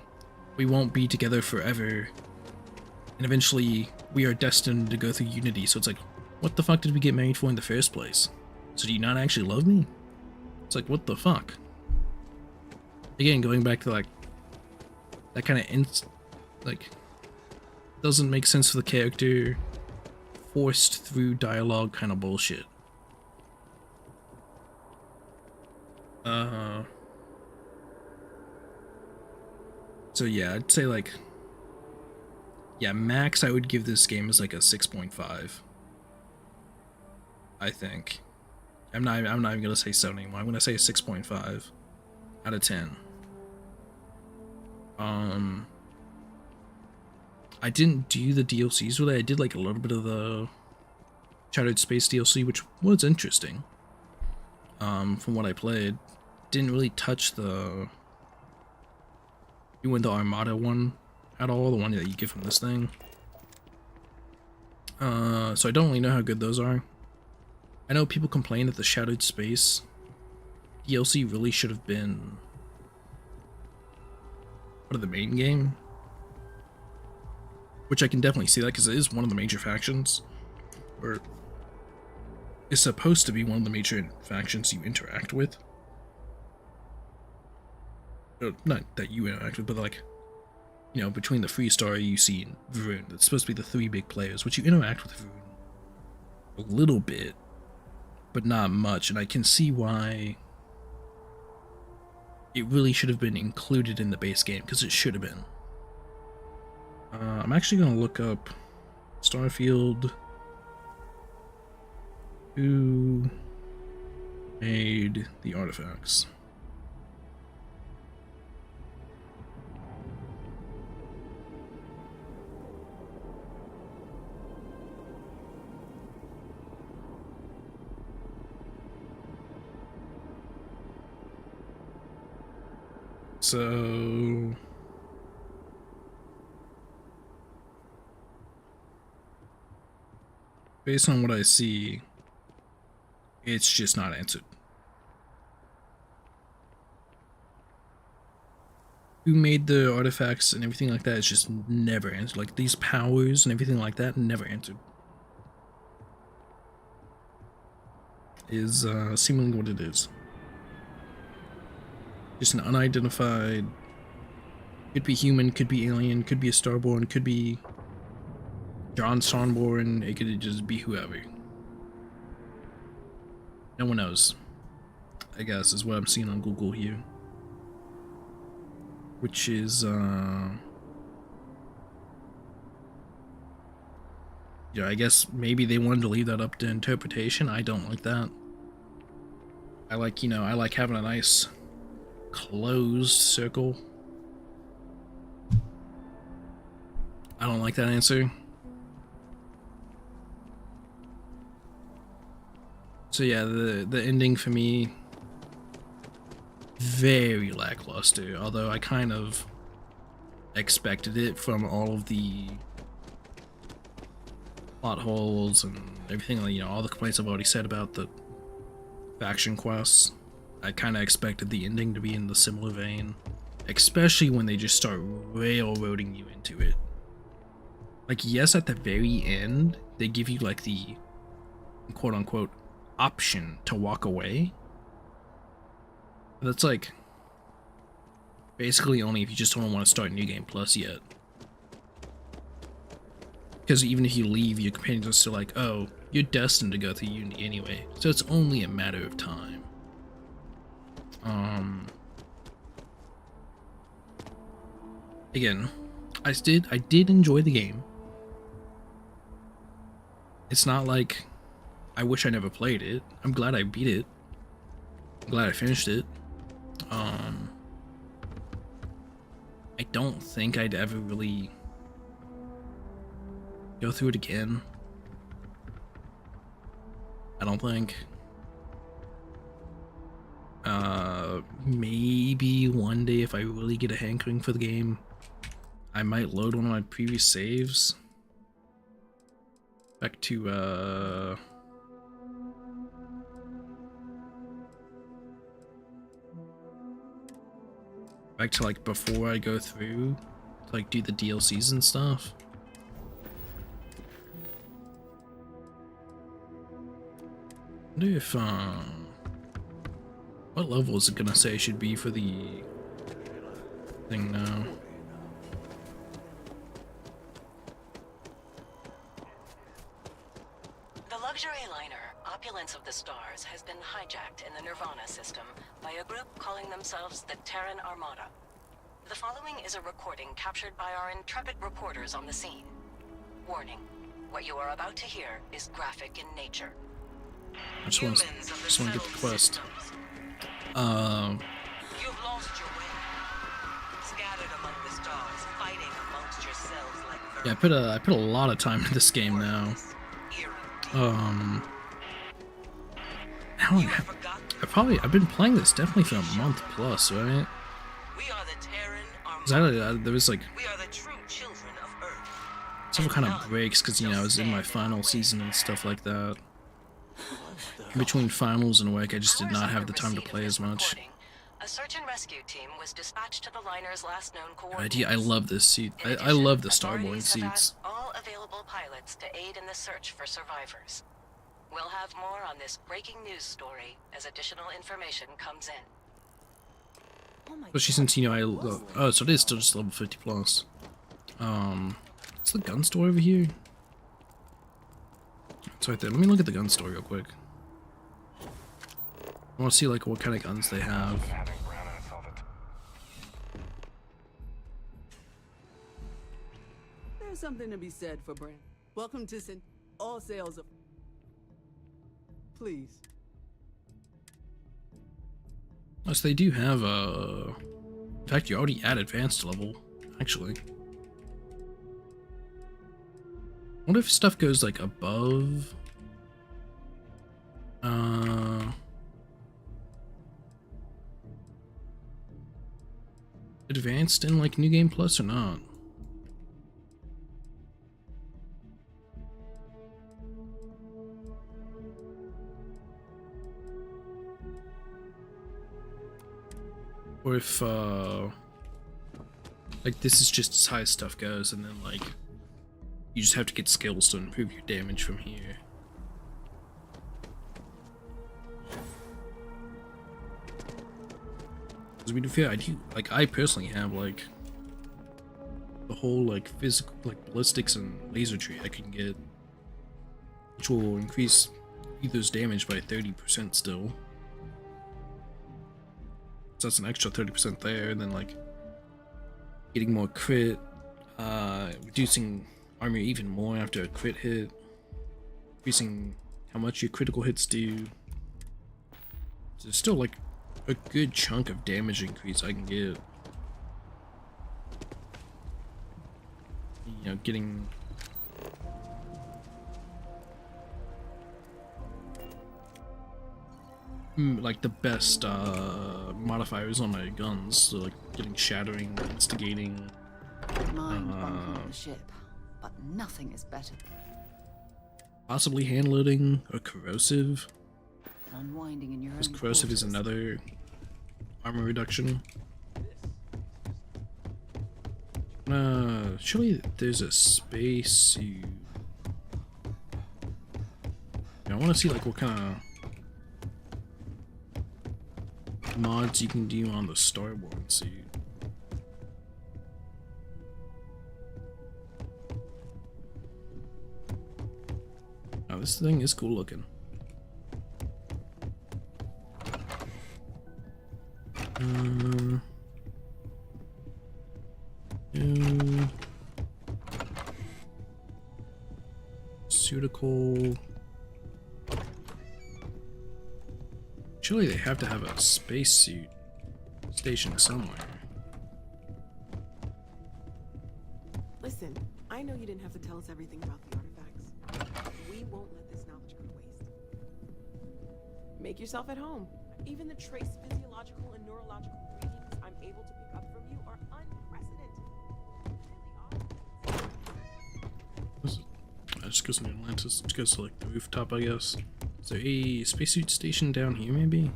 we won't be together forever, and eventually we are destined to go through Unity. So it's like, what the fuck did we get married for in the first place? So do you not actually love me? It's like, what the fuck? Again, going back to, like, that kind of like, doesn't make sense for the character, forced through dialogue kind of bullshit. So yeah, I'd say, like, yeah, max I would give this game is like a 6.5. I think. I'm not even gonna say 7 anymore. I'm gonna say a 6.5 out of 10. I didn't do the DLCs with it. I did like a little bit of the Shattered Space DLC, which was interesting. From what I played, didn't really touch the Armada one at all, the one that you get from this thing. So I don't really know how good those are. I know people complain that the Shattered Space DLC really should have been part of the main game, which I can definitely see that because it is one of the major factions, or is supposed to be one of the major factions you interact with. Not that you interact with, but like, you know, between the Freestar, UC, and Varun, that's supposed to be the 3 big players, which you interact with Varun a little bit, but not much, and I can see why it really should have been included in the base game, because it should have been. I'm actually going to look up Starfield. Who made the artifacts? So based on what I see, it's just not answered. Who made the artifacts and everything like that is just never answered. Like, these powers and everything like that, never answered. Is seemingly what it is. Just an unidentified, could be human, could be alien, could be a Starborn, could be John Sonborn, it could just be whoever. No one knows, I guess, is what I'm seeing on Google here. Which is, you know, I guess maybe they wanted to leave that up to interpretation. I don't like that. I like, you know, I like having a nice closed circle. I don't like that answer. So yeah, the ending for me, very lackluster, although I kind of expected it from all of the plot holes and everything, you know, all the complaints I've already said about the faction quests. I kind of expected the ending to be in the similar vein, especially when they just start railroading you into it. Like, yes, at the very end, they give you like the quote-unquote option to walk away. That's like basically only if you just don't want to start New Game Plus yet. Because even if you leave, your companions are still like, oh, you're destined to go through Unity anyway, so it's only a matter of time. Again, I did enjoy the game. It's not like I wish I never played it. I'm glad I beat it. I'm glad I finished it. I don't think I'd ever really go through it again. I don't think. Maybe one day if I really get a hankering for the game, I might load one of my previous saves back to like before I go through to like do the DLCs and stuff. I wonder if what level is it gonna say should be for the thing now? The luxury liner, Opulence of the Stars, has been hijacked in the Nirvana system by a group calling themselves the Terran Armada. The following is a recording captured by our intrepid reporters on the scene. Warning, what you are about to hear is graphic in nature. I just want to get the quest. You've lost your way. Scattered among the stars, fighting amongst yourselves like yeah, I put a lot of time into this game now. How long I've been playing this definitely for a month plus, right? We are the Terran Armada. There was like We are the true children of Earth. several kind of breaks because, you know, I was in my final season and stuff like that. In between finals and work, I just did not have the time to play as much. A search and rescue team was dispatched to the liner's last known God, coordinates. I love this seat. I love the starboard seats. All available pilots to aid in the search for survivors. We'll have more on this breaking news story as additional information comes in. Especially since, you know, oh, so it is still just level 50 plus. Is the gun store over here? It's right there. Let me look at the gun store real quick. I want to see like what kind of guns they have. There's something to be said for brand. Welcome to all sales of. Please. Oh, so they do have in fact, you're already at advanced level, actually. What if stuff goes like above? Advanced in like New Game Plus or not? Or if like this is just as high as stuff goes, and then like you just have to get skills to improve your damage from here. Because we do feel I personally have like the whole like physical like ballistics and laser tree I can get, which will increase Ether's damage by 30% still. So that's an extra 30% there, and then like getting more crit, reducing armor even more after a crit hit. increasing how much your critical hits do. There's still like a good chunk of damage increase I can get. You know, getting like the best modifiers on my guns, so like getting shattering, instigating. Mind bunkering the ship, but nothing is better. Possibly hand loading or corrosive. Unwinding in your own Because corrosive is another armor reduction. Surely there's a space suit. I want to see like what kind of mods you can do on the Starborn suit. Oh, this thing is cool looking. Suitical. Surely they have to have a spacesuit station somewhere. Listen, I know you didn't have to tell us everything about the artifacts. We won't let this knowledge go to waste. Make yourself at home. Even the trace physiological and neurological readings I'm able to pick up from you are unprecedented. It just goes to Atlantis. It goes to like the rooftop, I guess. Is there a spacesuit station down here, maybe?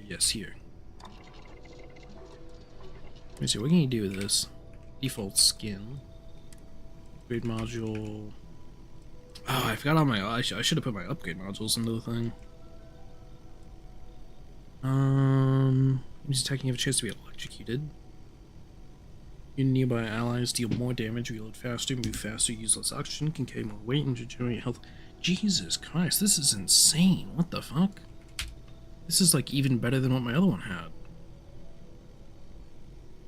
Yes, here. Let me see, what can you do with this? Default skin. Upgrade module. Oh, I forgot all my. I should have put my upgrade modules into the thing. Enemies attacking have a chance to be electrocuted. Your nearby allies deal more damage, reload faster, move faster, use less oxygen, can carry more weight, and regenerate health. Jesus Christ, this is insane. What the fuck? This is like even better than what my other one had.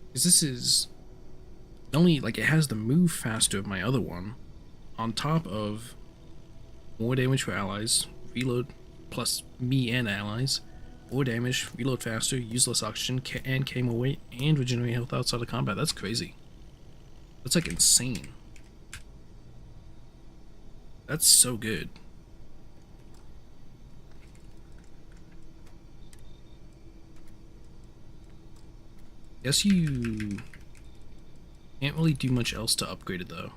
Because this is only like it has the move faster of my other one, on top of more damage for allies, reload plus me and allies, more damage, reload faster, use less oxygen, and carry more weight, and regenerate health outside of combat. That's crazy. That's like insane. That's so good. Guess you can't really do much else to upgrade it though.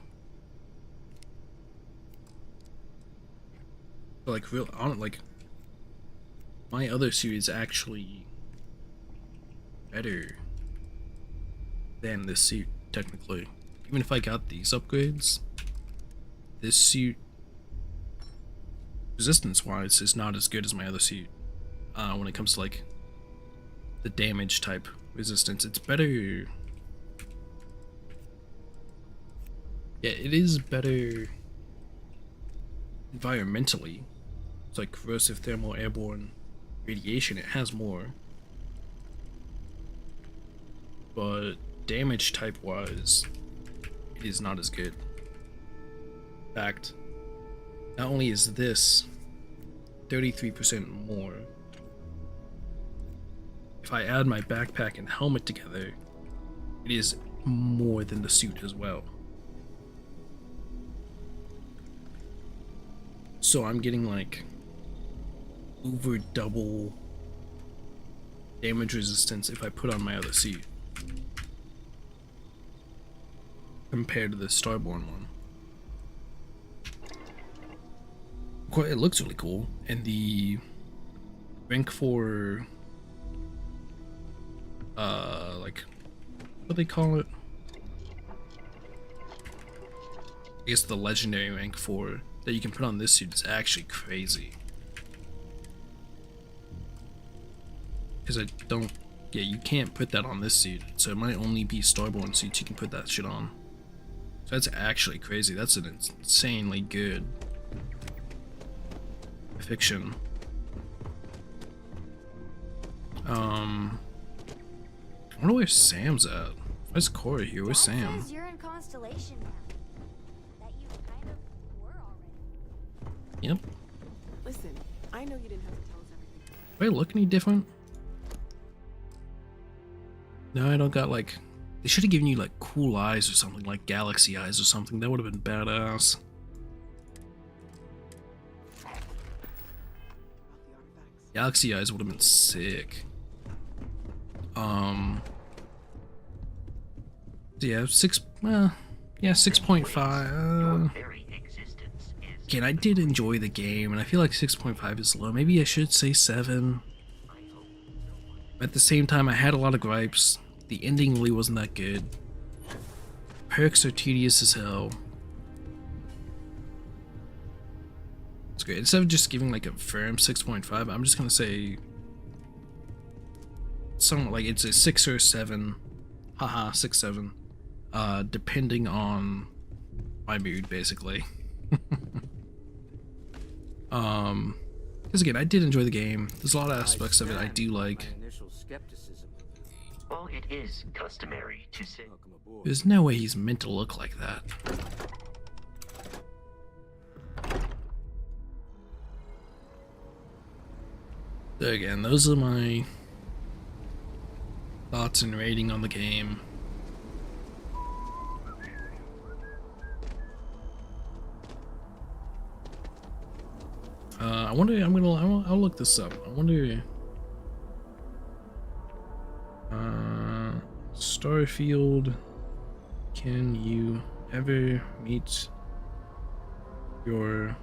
But like real on like my other suit is actually better than this suit technically. Even if I got these upgrades, this suit resistance wise is not as good as my other suit when it comes to like the damage type resistance. It's better. Yeah, it is better environmentally. It's like corrosive, thermal, airborne, radiation. It has more, but damage type wise, it is not as good. In fact, not only is this 33% more, if I add my backpack and helmet together, it is more than the suit as well. So I'm getting like over double damage resistance if I put on my other suit compared to the Starborn one. It looks really cool, and the rank 4 like what do they call it? I guess the legendary rank 4 that you can put on this suit is actually crazy. Because I don't, yeah, you can't put that on this suit, so it might only be Starborn suits you can put that shit on. So that's actually crazy. That's an insanely good fiction. I wonder where Sam's at. Where's Corey here? Where's Sam? Says you're in Constellation now. That you've kind of Yep. Listen, I know you didn't have to tell us everything. Do I look any different? No, I don't got like... They should have given you like cool eyes or something, like galaxy eyes or something. That would have been badass. Galaxy eyes would have been sick. Yeah, 6.5. Again, I did enjoy the game, and I feel like 6.5 is low. Maybe I should say 7. At the same time, I had a lot of gripes. The ending really wasn't that good. Perks are tedious as hell. It's great. Instead of just giving like a firm 6.5, I'm just gonna say something like it's a 6 or 7. Haha, 6, 7. Depending on my mood, basically. Because again, I did enjoy the game. There's a lot of aspects of it I do like. While it is customary to say, There's no way he's meant to look like that. So again, those are my thoughts and rating on the game. I wonder. I'll look this up. I wonder. Starfield. Can you ever meet your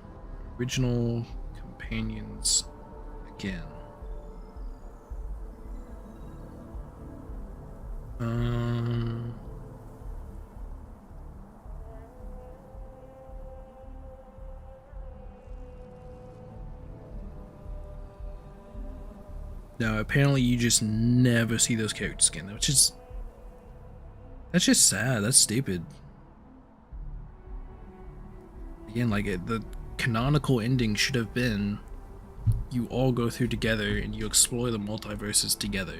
original companions again? No, apparently you just never see those characters again, which is... That's just sad, that's stupid. Again, like, the canonical ending should have been you all go through together and you explore the multiverses together.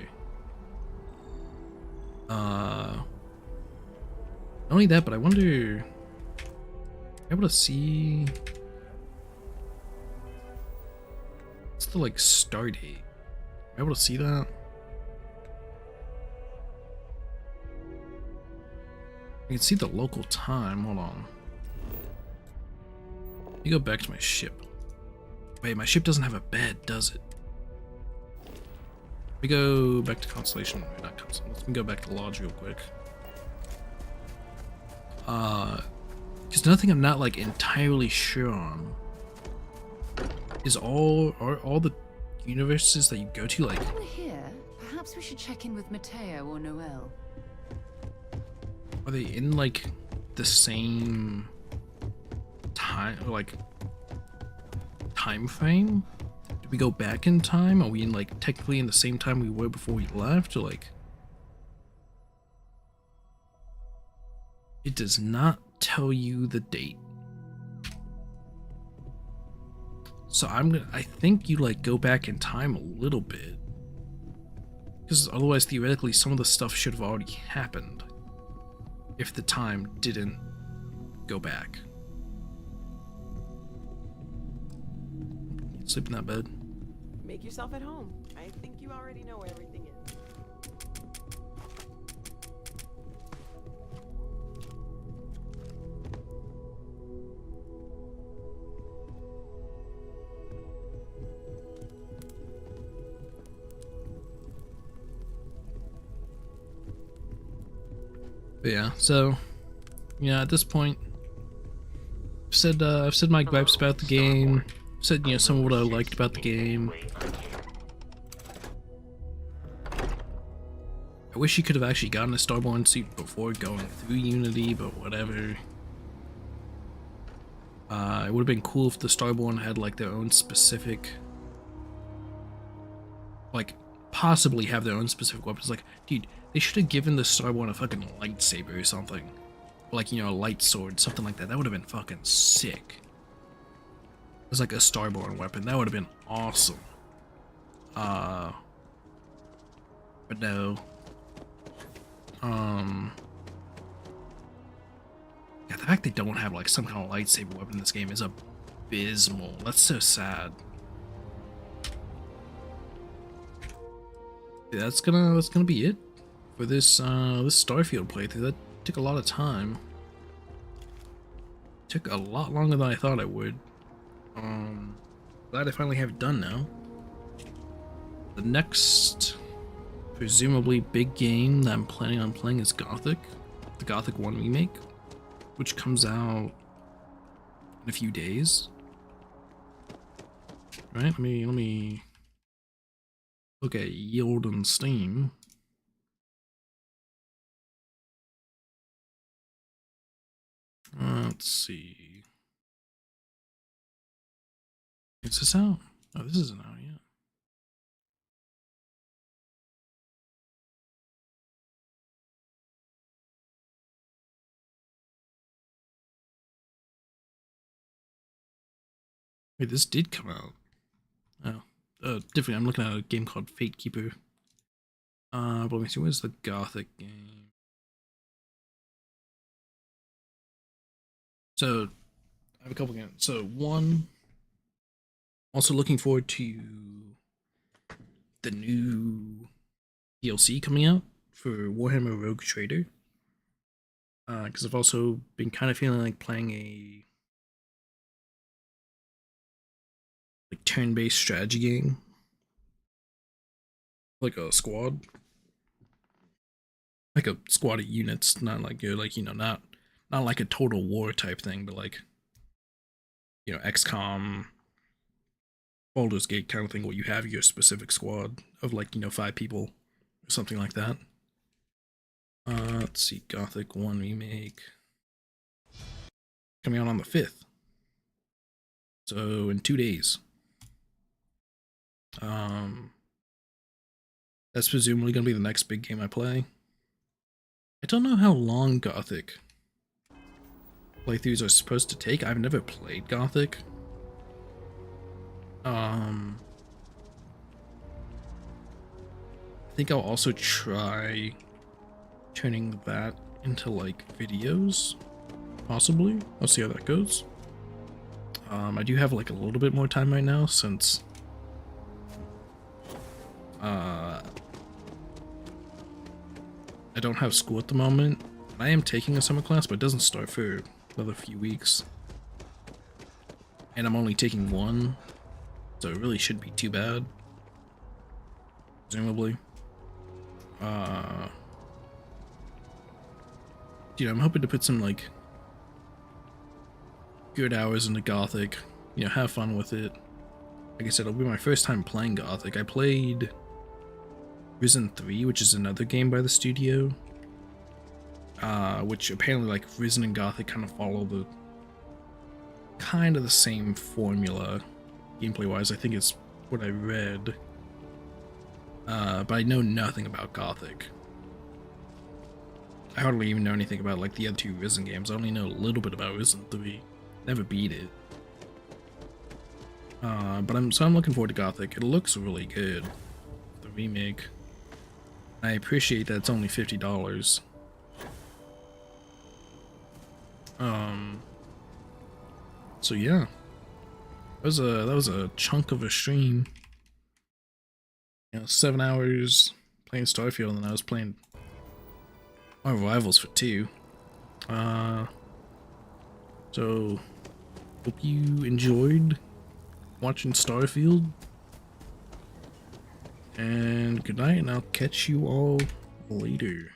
Not only that, but I wonder... able to see... What's the, like, start date? Able to see that? I can see the local time. Hold on. Let me go back to my ship. Wait, my ship doesn't have a bed, does it? Let me go back to Constellation. Not Constellation. Let me go back to Lodge real quick. Because nothing I'm not like entirely sure on is all the universes that you go to like. While we're here, perhaps we should check in with Mateo or Noel. Are they in like the same time, or like time frame? Do we go back in time? Are we in like technically in the same time we were before we left, or like? It does not tell you the date. So I think you like go back in time a little bit. Because otherwise theoretically some of the stuff should have already happened. If the time didn't go back. Sleep in that bed. Make yourself at home. I think you already know where everything is. But yeah, so yeah, at this point, I've said my gripes about the game. I've said, you know, some of what I liked about the game. I wish you could have actually gotten a Starborn suit before going through Unity, but whatever. It would have been cool if the Starborn had like their own specific, like possibly have their own specific weapons. Like, dude, they should have given the Starborn a fucking lightsaber or something. Like, you know, a light sword, something like that. That would have been fucking sick. It was like a Starborn weapon. That would have been awesome. But no. Yeah, the fact they don't have like some kind of lightsaber weapon in this game is a abysmal. That's so sad. Yeah, that's gonna be it for this this Starfield playthrough. That took a lot of time. Took a lot longer than I thought it would. Glad I finally have it done now. The next presumably big game that I'm planning on playing is Gothic, the Gothic 1 remake, which comes out in a few days. Right? Let me look at yield on Steam. Let's see. Is this out? Oh, this isn't out yet. Wait, this did come out. Oh, different. I'm looking at a game called Fate Keeper. But let me see. Where's the Gothic game? So, I have a couple games. So, one, also looking forward to the new DLC coming out for Warhammer Rogue Trader. Because I've also been kind of feeling like playing a turn-based strategy game, like a squad, like a squad of units, not like you're like, you know, not like a Total War type thing, but like, you know, XCOM, Baldur's Gate kind of thing, where you have your specific squad of like, you know, 5 people or something like that. Let's see, Gothic 1 remake coming out on the 5th, so in 2 days. That's presumably gonna be the next big game I play. I don't know how long Gothic playthroughs are supposed to take. I've never played Gothic. I think I'll also try turning that into like videos, possibly. I'll see how that goes. I do have like a little bit more time right now since I don't have school at the moment. I am taking a summer class, but it doesn't start for another few weeks. And I'm only taking one, so it really shouldn't be too bad. Presumably. Dude, I'm hoping to put some, like, good hours into Gothic. You know, have fun with it. Like I said, it'll be my first time playing Gothic. I played Risen 3, which is another game by the studio. Which apparently, like, Risen and Gothic kind of follow the same formula gameplay-wise. I think it's what I read. But I know nothing about Gothic. I hardly even know anything about, like, the other 2 Risen games. I only know a little bit about Risen 3. Never beat it. But I'm looking forward to Gothic. It looks really good. The remake. I appreciate that it's only $50. So yeah. That was a chunk of a stream. You know, 7 hours playing Starfield, and then I was playing my Rivals for 2. So hope you enjoyed watching Starfield. And good night, and I'll catch you all later.